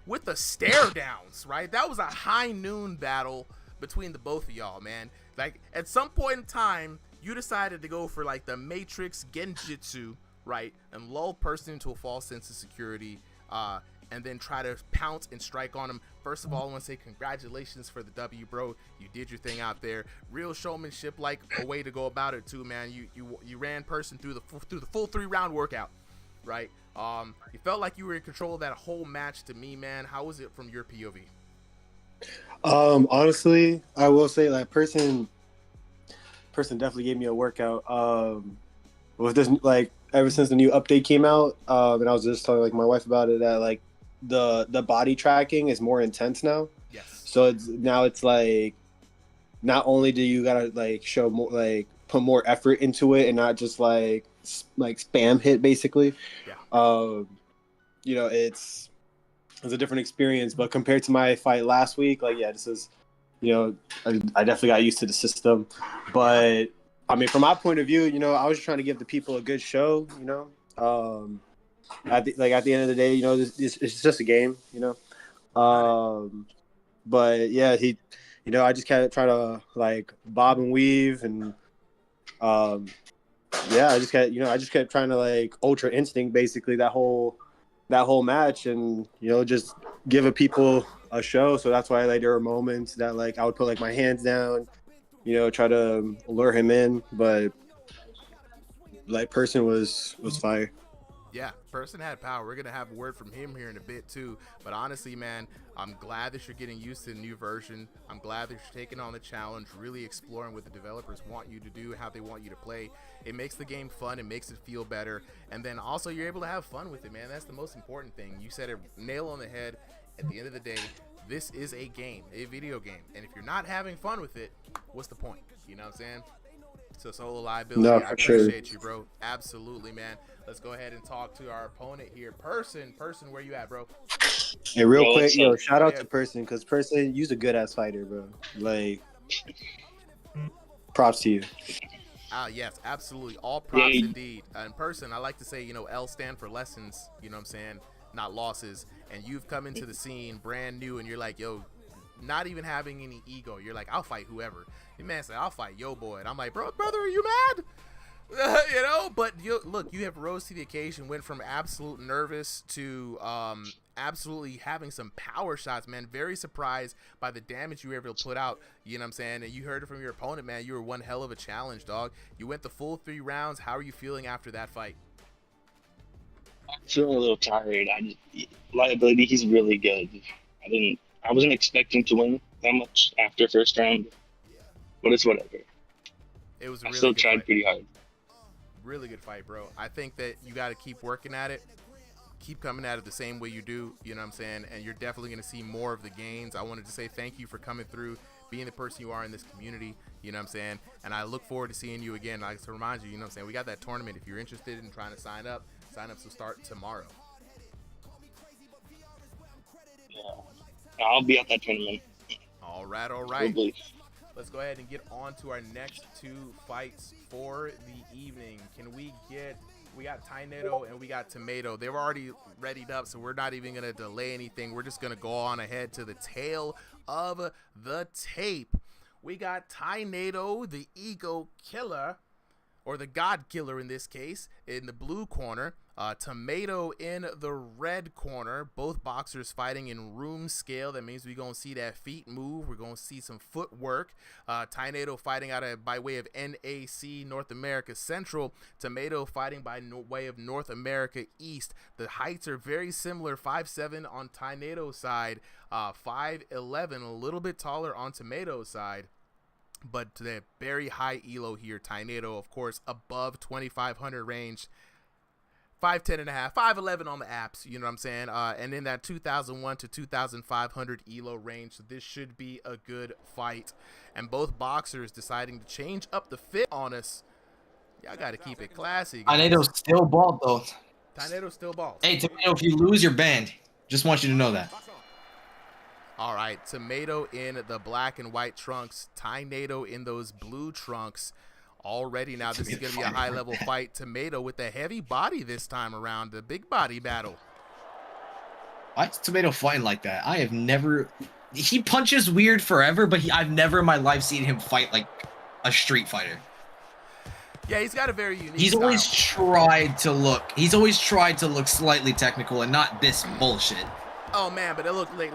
with the stare downs, right? That was a high noon battle between the both of y'all, man. Like, at some point in time, you decided to go for, like, the Matrix Genjutsu, right, and lull person into a false sense of security, and then try to pounce and strike on him. First of all, I want to say congratulations for the W, bro. You did your thing out there. Real showmanship, like a way to go about it too, man. You ran person through the full 3-round workout, right? You felt like you were in control of that whole match to me, man. How was it from your POV? Honestly, I will say, like, person definitely gave me a workout. With this, like, ever since the new update came out, and I was just telling, like, my wife about it, that, like, the body tracking is more intense now. Yes. So it's like, not only do you gotta, like, show more, like, put more effort into it and not just like spam hit, basically. Yeah. You know, it's a different experience. But compared to my fight last week, like, yeah, this is, you know, I definitely got used to the system. But I mean, from my point of view, you know, I was just trying to give the people a good show, you know. At the end of the day, you know, it's just a game, you know. But yeah, you know, I just kept trying to, like, bob and weave, and yeah, I just kept trying to, like, ultra instinct basically that whole match, and, you know, just give a people a show. So that's why, like, there were moments that, like, I would put, like, my hands down, you know, try to lure him in, but, like, person was fire. Yeah, person had power. We're going to have a word from him here in a bit too. But honestly, man, I'm glad that you're getting used to the new version. I'm glad that you're taking on the challenge, really exploring what the developers want you to do, how they want you to play. It makes the game fun. It makes it feel better. And then also you're able to have fun with it, man. That's the most important thing. You said it, nail on the head. At the end of the day, this is a game, a video game. And if you're not having fun with it, what's the point? You know what I'm saying? So Solo Liability, No, I for appreciate sure. you, bro. Absolutely, man. Let's go ahead and talk to our opponent here. Person, where you at, bro? Hey, real Bro, quick, what's yo, up? shout out Yeah. to Person, because Person, you's a good ass fighter, bro. Like, props to you. Yes, absolutely. All props indeed. In Person, I like to say, you know, L stand for lessons, you know what I'm saying, not losses. And you've come into the scene brand new, and you're like, yo, not even having any ego. You're like, I'll fight whoever. Your man said, I'll fight yo boy. And I'm like, brother, are you mad? You know, but look, you have rose to the occasion, went from absolute nervous to absolutely having some power shots, man. Very surprised by the damage you were able to put out, you know what I'm saying? And you heard it from your opponent, man. You were one hell of a challenge, dog. You went the full 3 rounds. How are you feeling after that fight? I'm feeling a little tired. Liability, he's really good. I wasn't expecting to win that much after first round, but it's whatever. It was a I really still good tried fight. pretty hard. Really good fight, bro. I think that you got to keep working at it. Keep coming at it the same way you do, you know what I'm saying? And you're definitely going to see more of the gains. I wanted to say thank you for coming through, being the person you are in this community, you know what I'm saying? And I look forward to seeing you again. Like to remind you, you know what I'm saying? We got that tournament. If you're interested in trying to sign up will start tomorrow. Yeah, I'll be at that tournament. All right. Probably. Let's go ahead and get on to our next 2 fights for the evening. We got Ty Nato and we got Tomato. They're already readied up, so we're not even going to delay anything. We're just going to go on ahead to the tail of the tape. We got Ty Nato, the ego killer, or the God Killer in this case, in the blue corner. Tomato in the red corner. Both boxers fighting in room scale. That means we're going to see that feet move. We're going to see some footwork. Tornado fighting by way of NAC, North America Central. Tomato fighting by way of North America East. The heights are very similar. 5'7" on Tornado's side. 5'11", a little bit taller on Tomato's side. But the very high elo here. Tornado, of course, above 2,500 range. 5'10 and a half, 5'11 on the apps, you know what I'm saying? And in that 2001 to 2,500 elo range. So this should be a good fight. And both boxers deciding to change up the fit on us. Y'all got to keep it classy, guys. Tornado's still bald, though. Tornado still bald. Hey, Tomato, if you lose your band, just want you to know that. All right, Tomato in the black and white trunks. Tornado in those blue trunks. Already now, this is going to be a high-level fight. Tomato with the heavy body this time around, the big body battle. Why is Tomato fighting like that? I have never... He punches weird forever, but I've never in my life seen him fight like a street fighter. Yeah, he's got a very unique He's style. always tried to look slightly technical and not this bullshit. Oh man, but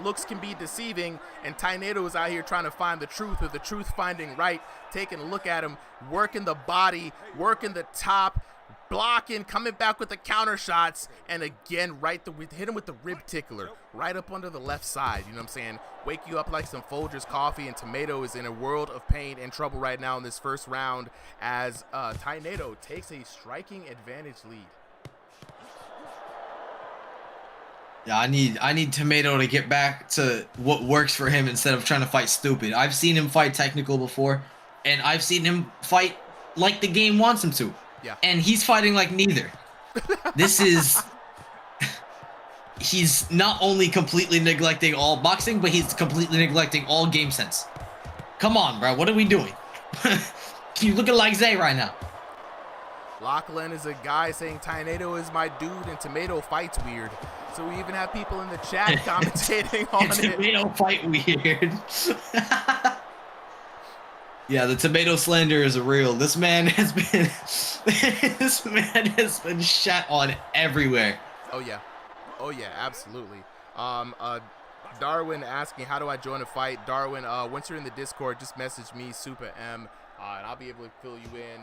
looks can be deceiving, and Tornado is out here trying to find the truth, or the truth finding right. Taking a look at him, working the body, working the top, blocking, coming back with the counter shots, and again, hit him with the rib tickler, right up under the left side. You know what I'm saying? Wake you up like some Folgers coffee, and Tomato is in a world of pain and trouble right now in this first round as Tornado takes a striking advantage lead. Yeah, I need Tomato to get back to what works for him instead of trying to fight stupid. I've seen him fight technical before, and I've seen him fight like the game wants him to. Yeah. And he's fighting like neither. This is... He's not only completely neglecting all boxing, but he's completely neglecting all game sense. Come on, bro. What are we doing? You looking like Zay right now. Lachlan is a guy saying Tornado is my dude and Tomato fights weird. So we even have people in the chat commentating on it. Tomato fight weird. Yeah, the Tomato slander is real. This man has been shat on everywhere. Oh yeah. Oh yeah, absolutely. Darwin asking, how do I join a fight? Darwin, once you're in the Discord, just message me, Super M, and I'll be able to fill you in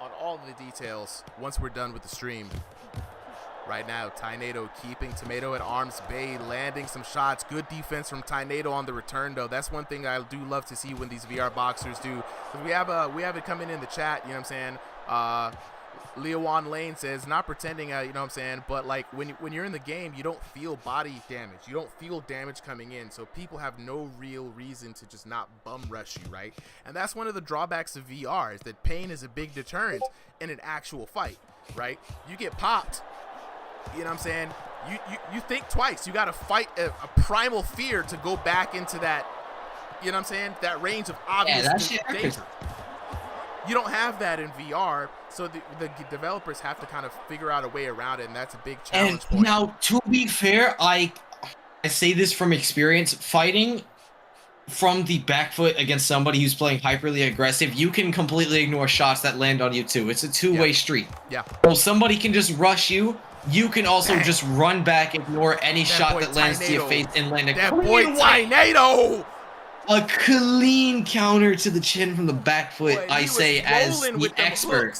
on all the details once we're done with the stream. Right now, Tornado keeping Tomato at arm's bay, landing some shots. Good defense from Tornado on the return, though. That's one thing I do love to see when these VR boxers do. We have it coming in the chat, you know what I'm saying? Leowan Lane says, not pretending, you know what I'm saying, but like when you're in the game, you don't feel body damage. You don't feel damage coming in, so people have no real reason to just not bum rush you, right? And that's one of the drawbacks of VR, is that pain is a big deterrent in an actual fight, right? You get popped, you know what I'm saying? You think twice. You got to fight a primal fear to go back into that, you know what I'm saying, that range of obvious danger. You don't have that in VR, so the developers have to kind of figure out a way around it, and that's a big challenge point. Now, to be fair, I say this from experience, fighting from the back foot against somebody who's playing hyperly aggressive, you can completely ignore shots that land on you too. It's a two-way street. Yeah. So somebody can just rush you. You can also just run back, ignore any shot that lands to your face, and land a clean Tornado! A clean counter to the chin from the back foot, I say, as the expert.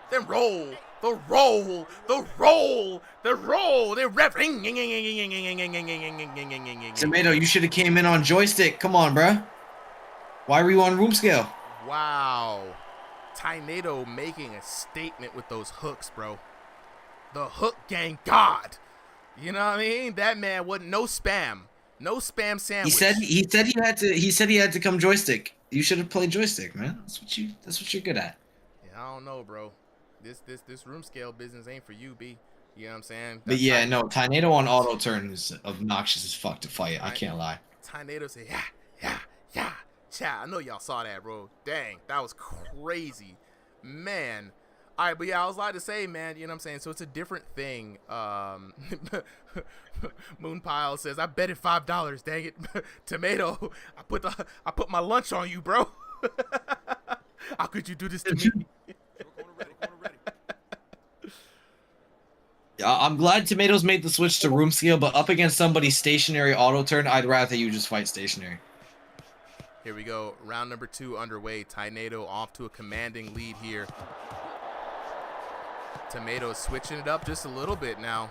Then roll, the roll, the roll, the roll, the rep. Tomato, you should have came in on joystick. Come on, bruh. Why were you on room scale? Wow. Tornado making a statement with those hooks, bro. The hook gang god. You know what I mean? That man wasn't no spam. No spam sandwich. He said he had to come joystick. You should have played joystick, man. That's what you're good at. Yeah, I don't know, bro. This room scale business ain't for you, B. You know what I'm saying? But yeah, no, Tornado on auto turn is obnoxious as fuck to fight. I can't lie. Tornado say, yeah. Chat, I know y'all saw that, bro. Dang, that was crazy. Man. All right, but yeah, I was allowed to say, man, you know what I'm saying? So it's a different thing. Moonpile says, I bet it $5, dang it. Tomato, I put my lunch on you, bro. How could you do this to me? I'm glad Tomatoes made the switch to room scale, but up against somebody's stationary auto turn, I'd rather you just fight stationary. Here we go. Round number 2 underway. Tornado off to a commanding lead here. Tomatoes switching it up just a little bit now.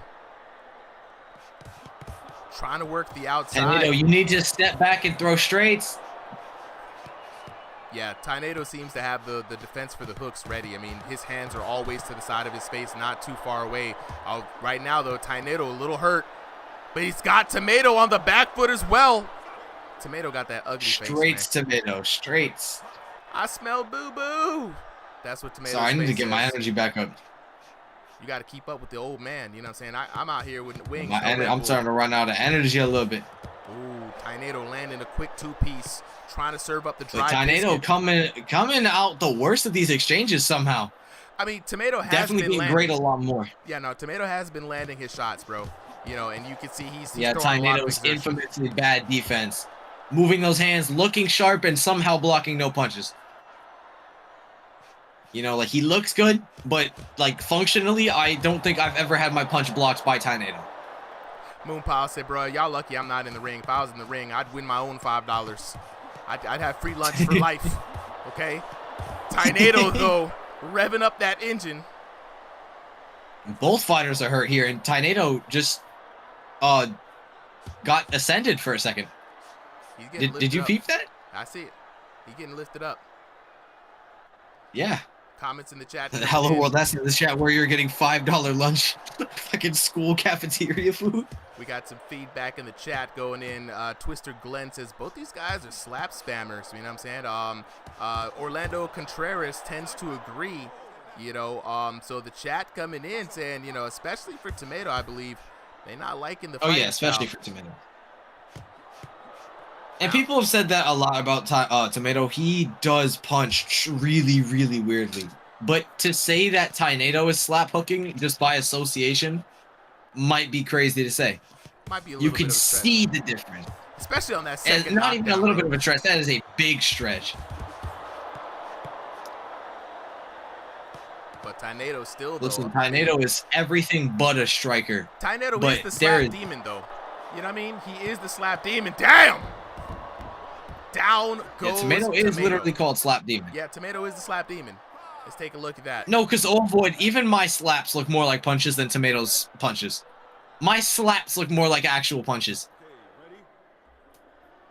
Trying to work the outside. Tornado, you need to step back and throw straights. Yeah, Tornado seems to have the defense for the hooks ready. I mean, his hands are always to the side of his face, not too far away. Right now, though, Tornado a little hurt, but he's got Tomato on the back foot as well. Tomato got that ugly Straights, face, man. Tomato, straights. I smell boo-boo. That's what Tomato. Sorry, I need to get my energy back up. You got to keep up with the old man. You know what I'm saying? I'm out here with wings. I'm starting to run out of energy a little bit. Ooh, Tornado landing a quick 2-piece. Trying to serve up the dry Tornado coming out the worst of these exchanges somehow. I mean, Tomato has definitely been being great a lot more. Yeah, no, Tomato has been landing his shots, bro. You know, and you can see he's yeah, throwing Tornado's infamously bad defense, moving those hands, looking sharp, and somehow blocking no punches. You know, like he looks good, but like functionally, I don't think I've ever had my punch blocked by Tornado. Moonpile said, bro, y'all lucky I'm not in the ring. If I was in the ring, I'd win my own $5. I'd have free lunch for life, okay? Tornado, though, revving up that engine. Both fighters are hurt here, and Tornado just got ascended for a second. Did you peep that? I see it. He's getting lifted up. Yeah. Comments in the chat. Hello world, that's in the chat where you're getting $5 lunch, fucking school cafeteria food. We got some feedback in the chat going in. Twister Glenn says both these guys are slap spammers. You know what I'm saying? Orlando Contreras tends to agree. You know, so the chat coming in saying, you know, especially for Tomato, I believe they're not liking the. Oh yeah, especially for Tomato. And people have said that a lot about Tomato. He does punch really, really weirdly. But to say that Tornado is slap hooking just by association might be crazy to say. Might be a little you can bit of a stretch. see the difference. Especially on that second. And not even a little bit of a stretch. That is a big stretch. But Tornado still, though. Listen, Tornado is everything but a striker. Tornado is the slap demon, though. You know what I mean? He is the slap demon. Damn! Down goes Tomato is literally called Slap Demon. Yeah, Tomato is the Slap Demon. Let's take a look at that. No, because Void, even my slaps look more like punches than Tomato's punches. My slaps look more like actual punches.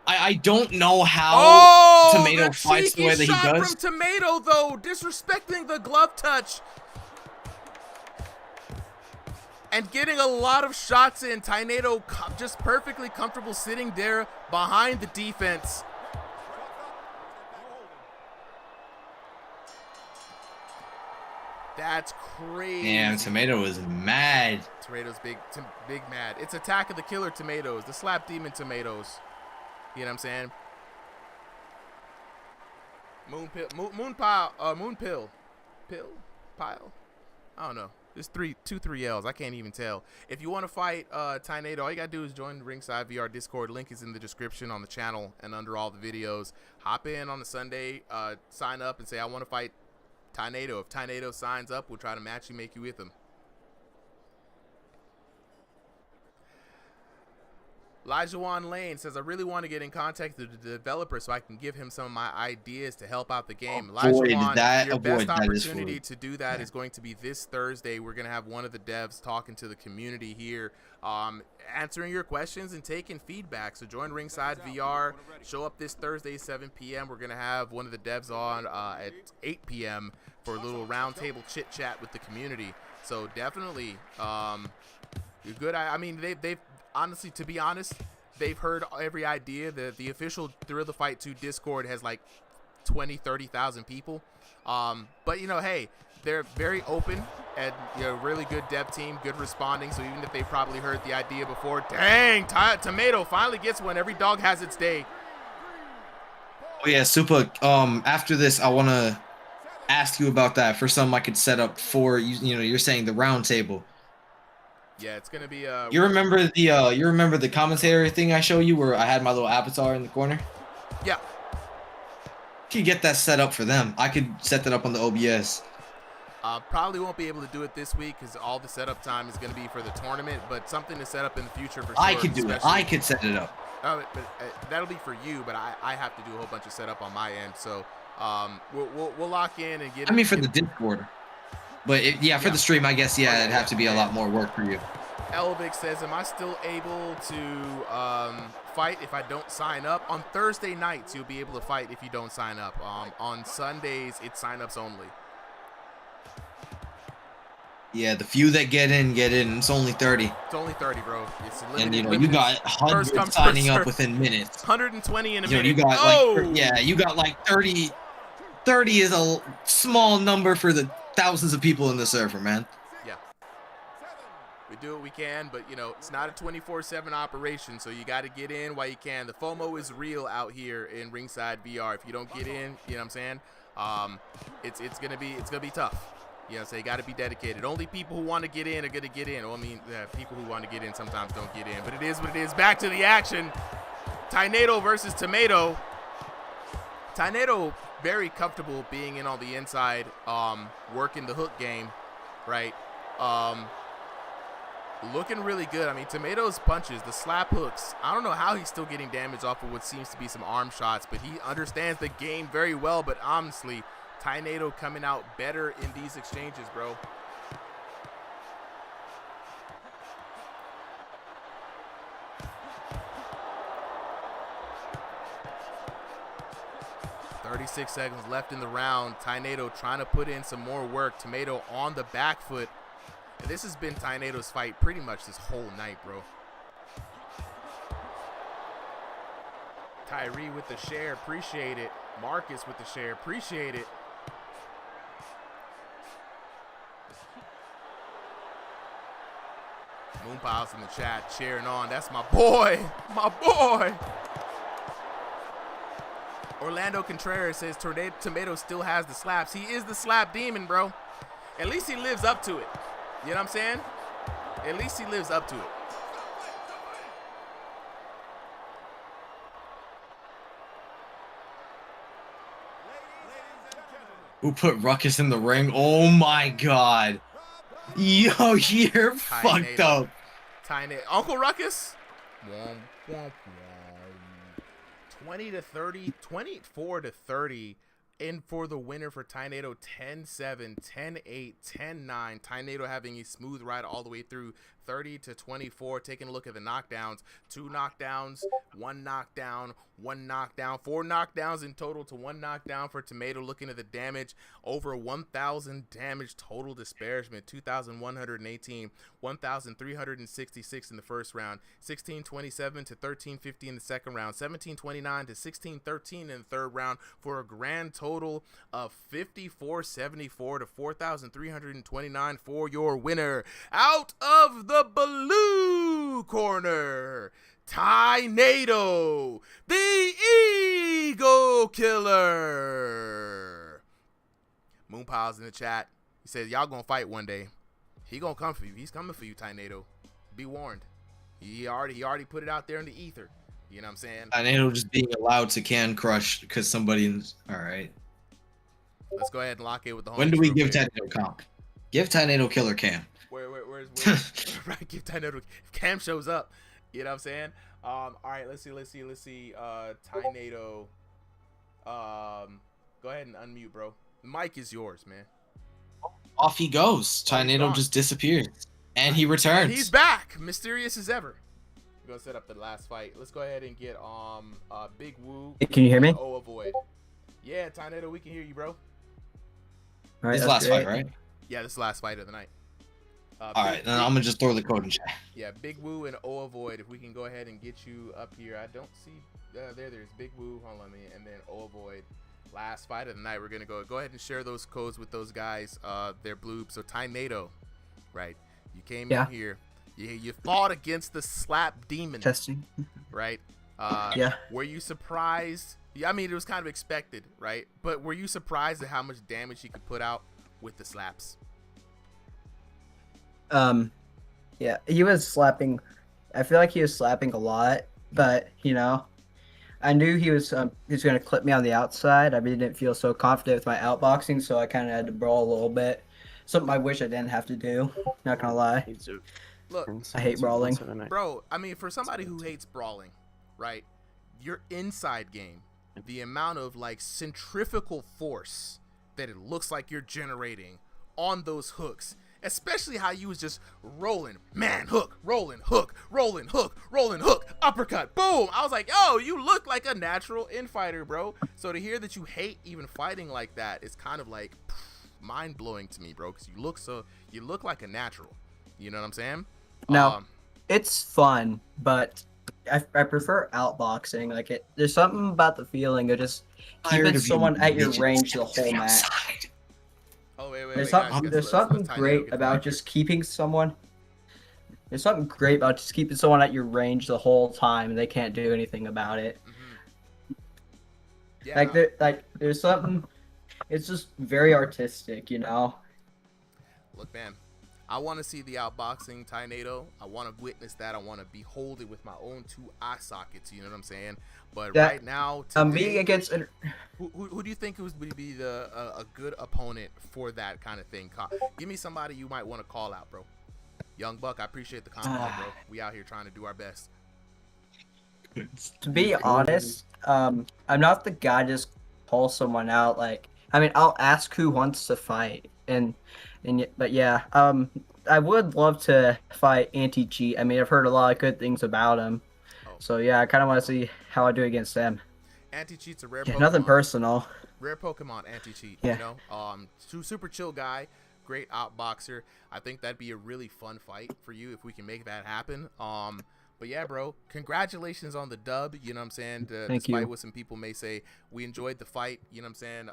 I don't know how Tomato fights the way that he does. From Tomato, though, disrespecting the glove touch. And getting a lot of shots in. Tornado just perfectly comfortable sitting there behind the defense. That's crazy. Damn, Tomato is mad. Tomato's big mad. It's Attack of the Killer Tomatoes, the Slap Demon Tomatoes. You know what I'm saying? Moonpill. Pile. I don't know. There's 3 L's. I can't even tell. If you want to fight Tornado, all you gotta do is join the Ringside VR Discord. Link is in the description on the channel and under all the videos. Hop in on the Sunday, sign up and say I want to fight Tornado. If Tornado signs up, we'll try to match you, make you with him. Elijah Lane says, I really want to get in contact with the developer so I can give him some of my ideas to help out the game. Elijah, your best opportunity to do that is going to be this Thursday. We're going to have one of the devs talking to the community here, answering your questions and taking feedback. So join Ringside VR. Show up this Thursday, 7 p.m. We're going to have one of the devs on at 8 p.m. for a little roundtable chit-chat with the community. So definitely, you're good. I mean, they've honestly, to be honest, they've heard every idea. The official Thrill the Fight 2 Discord has like 30,000 people. But you know, hey, they're very open and really good dev team, good responding. So even if they probably heard the idea before, dang, Tomato finally gets one. Every dog has its day. Oh yeah, Super. After this, I want to ask you about that for something I could set up for you. You know, you're saying the round table. Yeah, it's gonna be. You remember the commentator thing I showed you where I had my little avatar in the corner? Yeah. You could get that set up for them. I could set that up on the OBS. Probably won't be able to do it this week because all the setup time is going to be for the tournament, but something to set up in the future for sure. I could do it. I could set it up. Oh, but that'll be for you, but I have to do a whole bunch of setup on my end. So we'll lock in and get. I mean, for the Discord, but for the stream, I guess it'd have to be a lot more work for you. Elvic says, "Am I still able to fight if I don't sign up on Thursday nights? You'll be able to fight if you don't sign up. On Sundays, it's sign-ups only." Yeah, the few that get in. It's only 30. It's only 30, bro. It's limited, and you got hundreds signing up within minutes. 120 in a minute. You got you got like 30. 30 is a small number for the thousands of people in the server, man. Yeah. We do what we can, but it's not a 24/7 operation, so you got to get in while you can. The FOMO is real out here in Ringside VR. If you don't get in, you know what I'm saying? It's gonna be tough. So you got to be dedicated. Only people who want to get in are going to get in. Well, I mean, people who want to get in sometimes don't get in. But it is what it is. Back to the action. Tynado versus Tomato. Tynado very comfortable being in on the inside, working the hook game, right? Looking really good. I mean, Tomato's punches, the slap hooks, I don't know how he's still getting damage off of what seems to be some arm shots, but he understands the game very well. But honestly, Tynado coming out better in these exchanges, bro. $36 seconds left in the round. Tynado trying to put in some more work. Tomato on the back foot. And this has been Tynado's fight pretty much this whole night, bro. Tyree with the share, appreciate it. Marcus with the share, appreciate it. Moonpiles in the chat, cheering on. That's my boy, my boy. Orlando Contreras says Tomato still has the slaps. He is the slap demon, bro. At least he lives up to it. You know what I'm saying? At least he lives up to it. Who put Ruckus in the ring? Oh my god. Yo, you're fucked up. Uncle Ruckus? 20 to 30, 24 to 30. In for the winner for Tynado, 10-7, 10-8, 10-9. Tynado having a smooth ride all the way through, 30 to 24. Taking a look at the knockdowns. 2 knockdowns, 1 knockdown, 1 knockdown. 4 knockdowns in total to 1 knockdown for Tomato. Looking at the damage, over 1,000 damage total disparagement. 2,118, 1,366 in the first round. 1,627 to 1,350 in the second round. 1,729 to 1,613 in the third round for a grand total of 5,474 to 4,329 for your winner. Out of the blue corner, Tynado, the Ego Killer. Moonpiles in the chat. He says, y'all gonna fight one day. He gonna come for you. He's coming for you, Tynado. Be warned. He already put it out there in the ether. You know what I'm saying? Tynado just being allowed to can crush because somebody. All right. Let's go ahead and lock it with the. When do we give Tynado comp? Give Tynado Killer Cam. Where's right? Give Tynado. If Cam shows up, you know what I'm saying? All right. Let's see. Tynado. Go ahead and unmute, bro. The mic is yours, man. Off he goes. Tynado just disappears, and he returns. And he's back, mysterious as ever. We're gonna set up the last fight. Let's go ahead and get Big Woo. Can you hear me? Oh, avoid. Yeah, Tynado, we can hear you, bro. All right, this last fight, right? Yeah, this is the last fight of the night. All right, then I'm gonna just throw the code in chat. Yeah, Big Woo and O Avoid. If we can go ahead and get you up here. I don't see there's Big Woo. Hold on, and then O Avoid. Last fight of the night. We're gonna go ahead and share those codes with those guys. They're blue. So Tynado, right? You came in here. You fought against the slap demon. Testing. Right? Yeah. Were you surprised? Yeah, I mean, it was kind of expected, right? But were you surprised at how much damage he could put out with the slaps? Yeah, he was slapping. I feel like he was slapping a lot, but I knew he was going to clip me on the outside. I really didn't feel so confident with my outboxing, so I kind of had to brawl a little bit. something I wish I didn't have to do. Not gonna lie. Look, I hate brawling. bro. I mean, for somebody who hates brawling, right? Your inside game, the amount of like centrifugal force that it looks like you're generating on those hooks, especially how you was just rolling, man, hook, rolling, hook, rolling, hook, rolling, hook, uppercut, boom. I was like, yo, you look like a natural infighter, bro. So to hear that you hate even fighting like that is kind of like mind blowing to me, bro. Because you look like a natural. You know what I'm saying? No, it's fun, but I prefer outboxing. Like there's something about the feeling of just keeping someone at your range the whole match. Oh wait, There's guys, something let's great about just keeping someone. There's something great about just keeping someone at your range the whole time, and they can't do anything about it. Yeah, There's something. It's just very artistic, you know. Look, man, I want to see the outboxing tornado. I want to witness that. I want to behold it with my own 2 eye sockets. You know what I'm saying? But right now, today, being against. Who do you think would be a good opponent for that kind of thing? Give me somebody you might want to call out, bro. Young Buck, I appreciate the compliment, bro. We out here trying to do our best. To be honest, I'm not the guy to just call someone out. Like, I mean, I'll ask who wants to fight, but yeah, I would love to fight Anti-Cheat. I mean, I've heard a lot of good things about him. So yeah, I kind of want to see how I do against them. Anti-Cheat's a rare Yeah, Pokemon. nothing personal. Rare Pokemon, Anti-Cheat. Yeah. You know, super chill guy, great outboxer. I think that'd be a really fun fight for you if we can make that happen. But yeah, bro, congratulations on the dub. You know what I'm saying? Thank despite you. what some people may say, we enjoyed the fight. You know what I'm saying?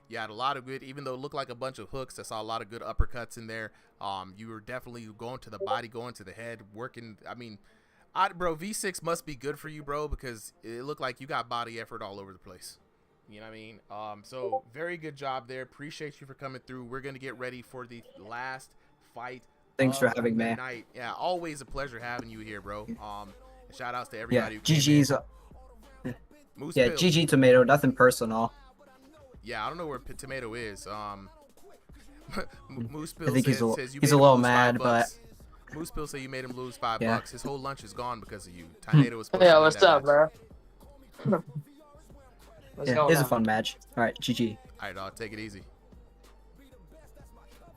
You had a lot of good, even though it looked like a bunch of hooks, I saw a lot of good uppercuts in there. You were definitely going to the body, going to the head, working. I mean, bro, V6 must be good for you, bro, because it looked like you got body effort all over the place. You know what I mean? So very good job there. Appreciate you for coming through. We're going to get ready for the last fight. Thanks for having me. Night. Yeah, always a pleasure having you here, bro. Shout outs to everybody. Yeah, who came GG's. in. Moose Yeah, Pill. GG Tomato. Nothing personal. Yeah, I don't know where Tomato is. Moose Pill I think says you he's made a him little lose mad, $5. but Moose Pill say you made him lose $5. Yeah. His whole lunch is gone because of you. Tornado was supposed to Yeah, win what's that up, match. bro? What's yeah, going it's a on? fun match. All right, GG. All right, dog, take it easy.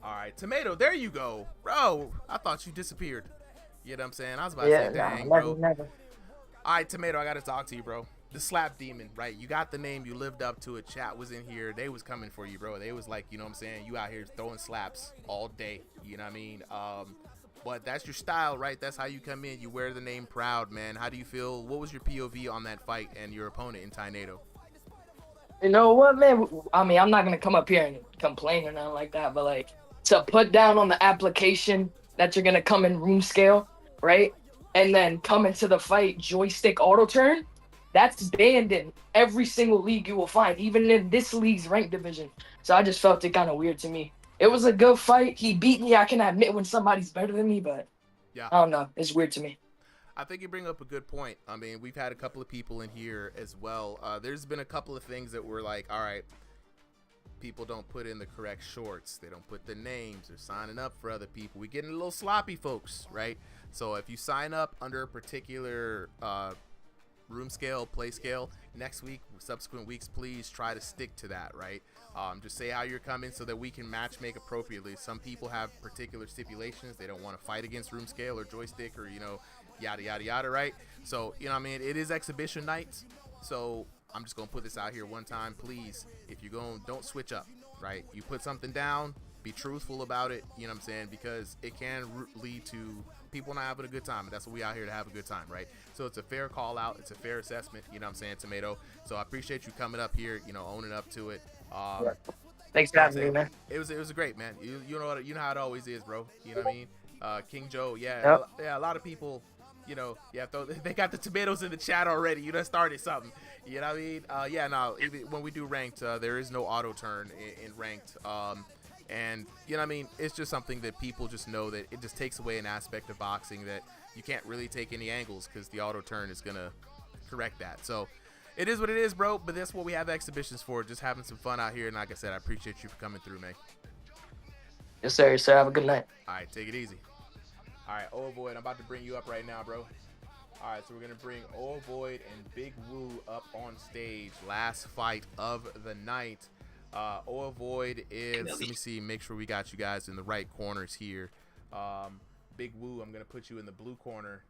All right, Tomato, there you go. Bro, I thought you disappeared. You know what I'm saying? I was about to say, dang, bro. Never. All right, Tomato, I got to talk to you, bro. The Slap Demon, right? You got the name. You lived up to it. Chat was in here. They was coming for you, bro. They was like, you know what I'm saying? You out here throwing slaps all day. You know what I mean? But that's your style, right? That's how you come in. You wear the name proud, man. How do you feel? What was your POV on that fight and your opponent in Tornado? You know what, man? I mean, I'm not gonna come up here and complain or nothing like that, but like to put down on the application that you're gonna come in room scale, right? And then come into the fight joystick auto turn. That's banned in every single league you will find, even in this league's ranked division. So I just felt it kind of weird to me. It was a good fight. He beat me. I can admit when somebody's better than me, but yeah, I don't know. It's weird to me. I think you bring up a good point. I mean, we've had a couple of people in here as well. There's been a couple of things that were like, all right, people don't put in the correct shorts. They don't put the names. They're signing up for other people. We're getting a little sloppy, folks, right? So if you sign up under a particular room scale, play scale, next week, subsequent weeks, please try to stick to that, right? Just say how you're coming so that we can match make appropriately. Some people have particular stipulations. They don't want to fight against room scale or joystick or, you know, yada, yada, yada, right? So, you know what I mean? It is exhibition nights. So I'm just going to put this out here one time. Please, if you're going, don't switch up, right? You put something down, be truthful about it, you know what I'm saying? Because it can lead to people not having a good time, and that's what we out here to have a good time, right? So it's a fair call out, it's a fair assessment, you know what I'm saying, Tomato? So I appreciate you coming up here, you know, owning up to it. Thanks for having me, man. It was great, man. You know how it always is, bro. You know what I mean? King Joe, yeah, Yep. yeah. A lot of people, you know, yeah, they got the tomatoes in the chat already. You done started something. You know what I mean? Yeah, no. Even when we do ranked, there is no auto turn in ranked. And you know what I mean? It's just something that people just know that it just takes away an aspect of boxing that you can't really take any angles because the auto turn is gonna correct that. So it is what it is, bro. But that's what we have exhibitions for, just having some fun out here. And like I said, I appreciate you for coming through, man. Yes, sir. Yes, sir. Have a good night. All right, take it easy. All right, Void, I'm about to bring you up right now, bro. All right, so we're going to bring Void and Big Woo up on stage. Last fight of the night. Void is, let me see, make sure we got you guys in the right corners here. Big Woo, I'm going to put you in the blue corner.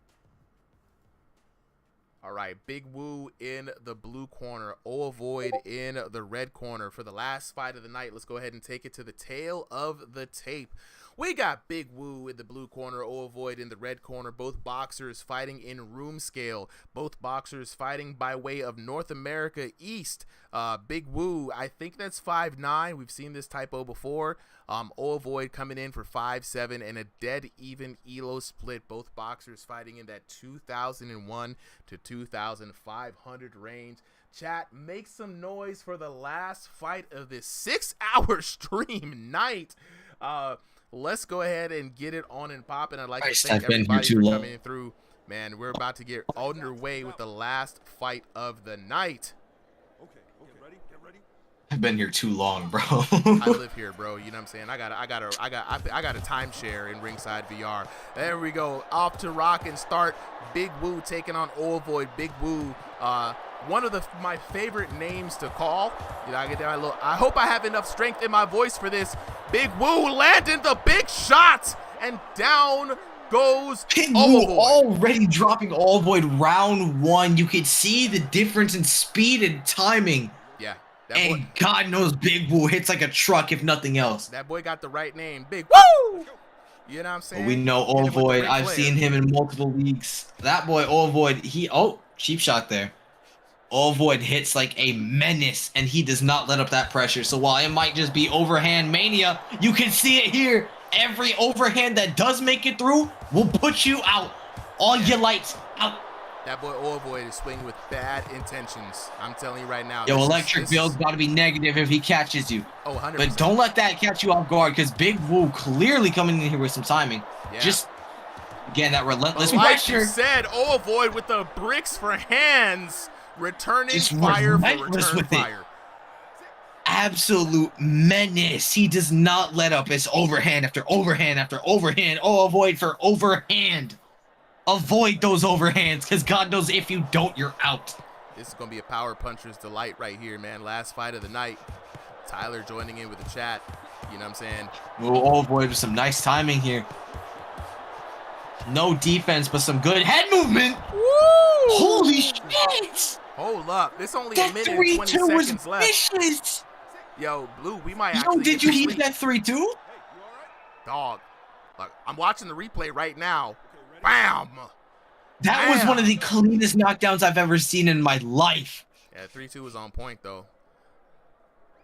All right, Big Woo in the blue corner, Void in the red corner. For the last fight of the night, let's go ahead and take it to the tail of the tape. We got Big Woo in the blue corner, Void in the red corner. Both boxers fighting in room scale. Both boxers fighting by way of North America East. Big Woo, I think that's 5'9". We've seen this typo before. Void coming in for 5'7", and a dead even ELO split. Both boxers fighting in that 2,001 to 2,500 range. Chat, make some noise for the last fight of this 6-hour stream night. Let's go ahead and get it on and popping. I'd like to thank everybody for coming through. Man, we're about to get underway with the last fight of the night. I've been here too long, bro. I live here, bro. You know what I'm saying? I got a timeshare in Ringside VR. There we go. Off to rock and start. Big Woo taking on Void. Big Woo, one of my favorite names to call. You know, I hope I have enough strength in my voice for this. Big Woo landing the big shot, and down goes Big Woo already dropping Void round one. You could see the difference in speed and timing. Yeah. And God knows Big Woo hits like a truck, if nothing else. That boy got the right name, Big Woo. You know what I'm saying? We know Void. I've seen him in multiple leagues. That boy Void, cheap shot there. Void hits like a menace, and he does not let up that pressure. So while it might just be overhand mania, you can see it here. Every overhand that does make it through will put you out. All your lights out. That boy Void is swinging with bad intentions. I'm telling you right now. Yo, electric bill's got to be negative if he catches you. Oh, 100%. But don't let that catch you off guard, because Big Woo clearly coming in here with some timing. Yeah. Just, again, that relentless like pressure. You said, Void with the bricks for hands. Returning fire for return fire. Absolute menace. He does not let up. It's overhand after overhand after overhand. Void for overhand. Avoid those overhands, because God knows if you don't, you're out. This is going to be a power puncher's delight right here, man. Last fight of the night. Tyler joining in with the chat. You know what I'm saying? Void with some nice timing here. No defense, but some good head movement. Woo! Holy shit! Hold up. There's only a minute and 20 seconds left. Vicious. Yo, Blue, we might actually did you heat that 3-2? Dog. Look, I'm watching the replay right now. Bam! That was one of the cleanest knockdowns I've ever seen in my life. Yeah, 3-2 was on point, though.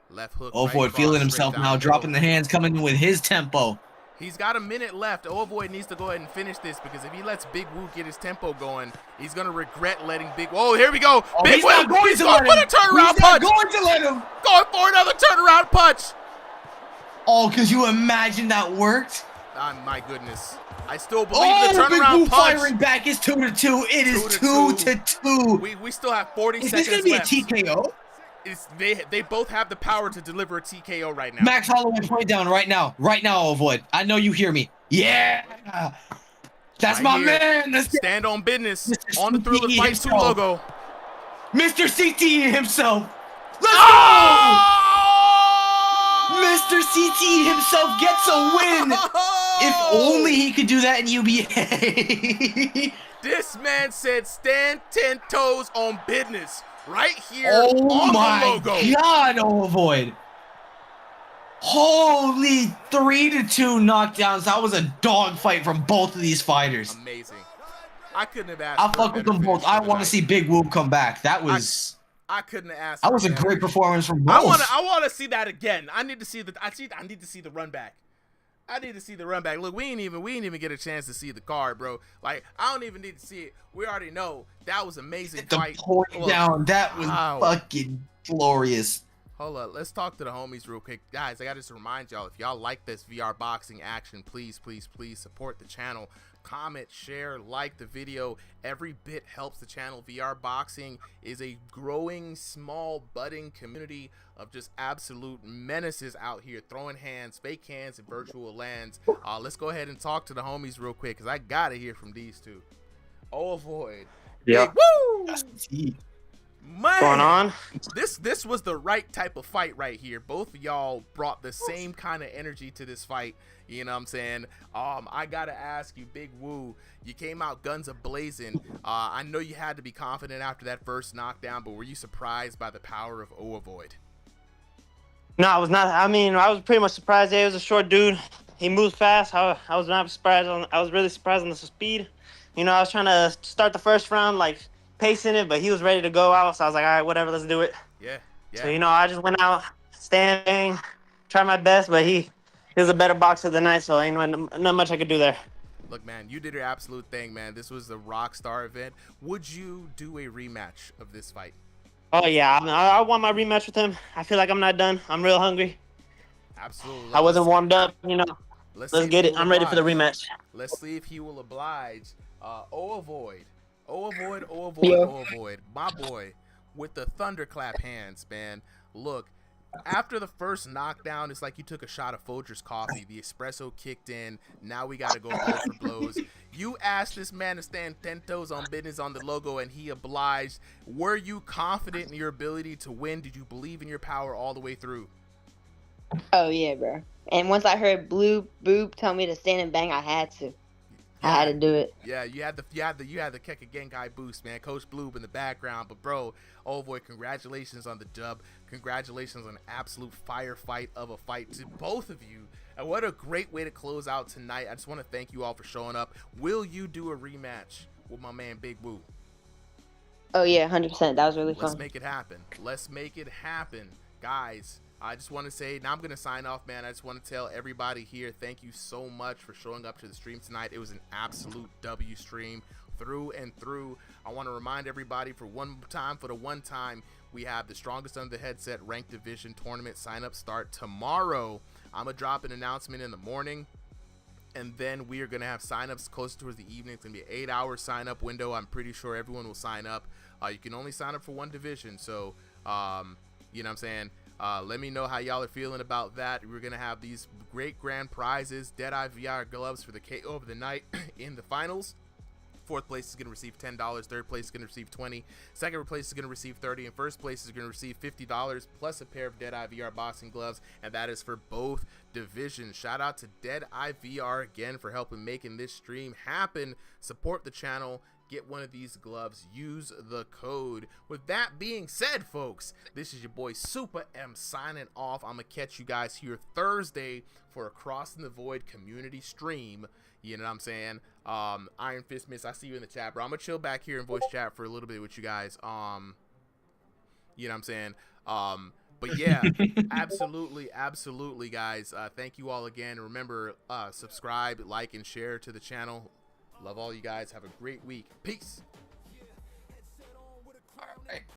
Left hook. Void feeling himself now, dropping the hands, coming in with his tempo. He's got a minute left. Void needs to go ahead and finish this, because if he lets Big Woo get his tempo going, he's going to regret letting Big Woo. Oh, here we go. Big Woo. He's going for a turnaround punch. He's not going to let him. Going for another turnaround punch. Oh, could you imagine that worked? My goodness. I still believe the turnaround Big Woo punch. Firing back is 2-2. It is 2-2. We still have 40 seconds left. Is this going to be a TKO? They both have the power to deliver a TKO right now. Max Holloway, point down right now. Right now, Void. I know you hear me. Yeah. That's my man. Stand on business. On the Thriller Fights 2 logo. Mr. CTE himself. Let's go! Mr. CTE himself gets a win. If only he could do that in UBA. This man said stand 10 toes on business. Right here on the logo. Oh my God, Void. Holy 3-2 knockdowns. That was a dogfight from both of these fighters. Amazing. I couldn't have asked. I'll fuck with them both. I want to see Big Woo come back. That was. I couldn't have asked. That was a great performance from both. I want to see that again. I need to see the. I need to see the run back. I need to see the run back. Look, we ain't even get a chance to see the card, bro. Like, I don't even need to see it. We already know that was amazing fight. Point down. That was fucking glorious. Hold up. Let's talk to the homies real quick. Guys, I got to just remind y'all, if y'all like this VR boxing action, please, please, please support the channel. comment, share, like the video. Every bit helps the channel. VR Boxing is a growing, small, budding community of just absolute menaces out here, throwing hands, fake hands, and virtual lands. Let's go ahead and talk to the homies real quick, because I gotta hear from these two. Avoid. Yeah. Big woo! Man, What's going on? This was the right type of fight right here. Both of y'all brought the same kind of energy to this fight. You know what I'm saying? I gotta ask you, Big Woo, you came out guns a-blazing. I know you had to be confident after that first knockdown, but were you surprised by the power of Avoid? No, I was not. I mean, I was pretty much surprised. Yeah, he was a short dude. He moved fast. I was not surprised. I was really surprised on the speed. You know, I was trying to start the first round, like, pacing it, but he was ready to go out, so I was like, all right, whatever, let's do it. Yeah. So, you know, I just went out, standing, tried my best, but he was a better boxer than I, so ain't not much I could do there. Look, man, you did your absolute thing, man. This was the Rockstar event. Would you do a rematch of this fight? Oh, yeah, I want my rematch with him. I feel like I'm not done. I'm real hungry. Absolutely. I wasn't warmed up, you know. Let's get it. I'm ready for the rematch. Let's see if he will oblige. Avoid, my boy, with the thunderclap hands, man. Look, after the first knockdown, it's like you took a shot of Folgers coffee. The espresso kicked in. Now we got to go blow for blows. You asked this man to stand 10 toes on business on the logo, and he obliged. Were you confident in your ability to win? Did you believe in your power all the way through? Oh, yeah, bro. And once I heard Blue Boop tell me to stand and bang, I had to. I had to do it. Yeah, you had the Keka Genkai boost, man. Coach Bloob in the background. But bro, oh boy, congratulations on the dub. Congratulations on an absolute firefight of a fight to both of you. And what a great way to close out tonight. I just want to thank you all for showing up. Will you do a rematch with my man Big Woo? Oh yeah, 100%. That was really fun. Let's make it happen. Let's make it happen, guys. I just want to say, now I'm going to sign off, man. I just want to tell everybody here, thank you so much for showing up to the stream tonight. It was an absolute W stream through and through. I want to remind everybody for the one time, we have the Strongest Under the Headset Ranked Division Tournament sign-up start tomorrow. I'm going to drop an announcement in the morning, and then we are going to have sign-ups closer towards the evening. It's going to be an 8-hour sign-up window. I'm pretty sure everyone will sign up. You can only sign up for one division, so, you know what I'm saying? Let me know how y'all are feeling about that. We're going to have these great grand prizes, Deadeye VR gloves for the KO of the night in the finals. Fourth place is going to receive $10. Third place is going to receive $20. Second place is going to receive $30. And first place is going to receive $50 plus a pair of Deadeye VR boxing gloves. And that is for both divisions. Shout out to Deadeye VR again for helping making this stream happen. Support the channel. Get one of these gloves. Use the code. With that being said, folks, this is your boy Super M signing off. I'm going to catch you guys here Thursday for a Crossing the Void community stream. You know what I'm saying? Iron Fist Miss, I see you in the chat, bro. I'm going to chill back here in voice chat for a little bit with you guys. You know what I'm saying? But yeah, absolutely, guys. Thank you all again. Remember, subscribe, like, and share to the channel. Love all you guys. Have a great week. Peace. All right.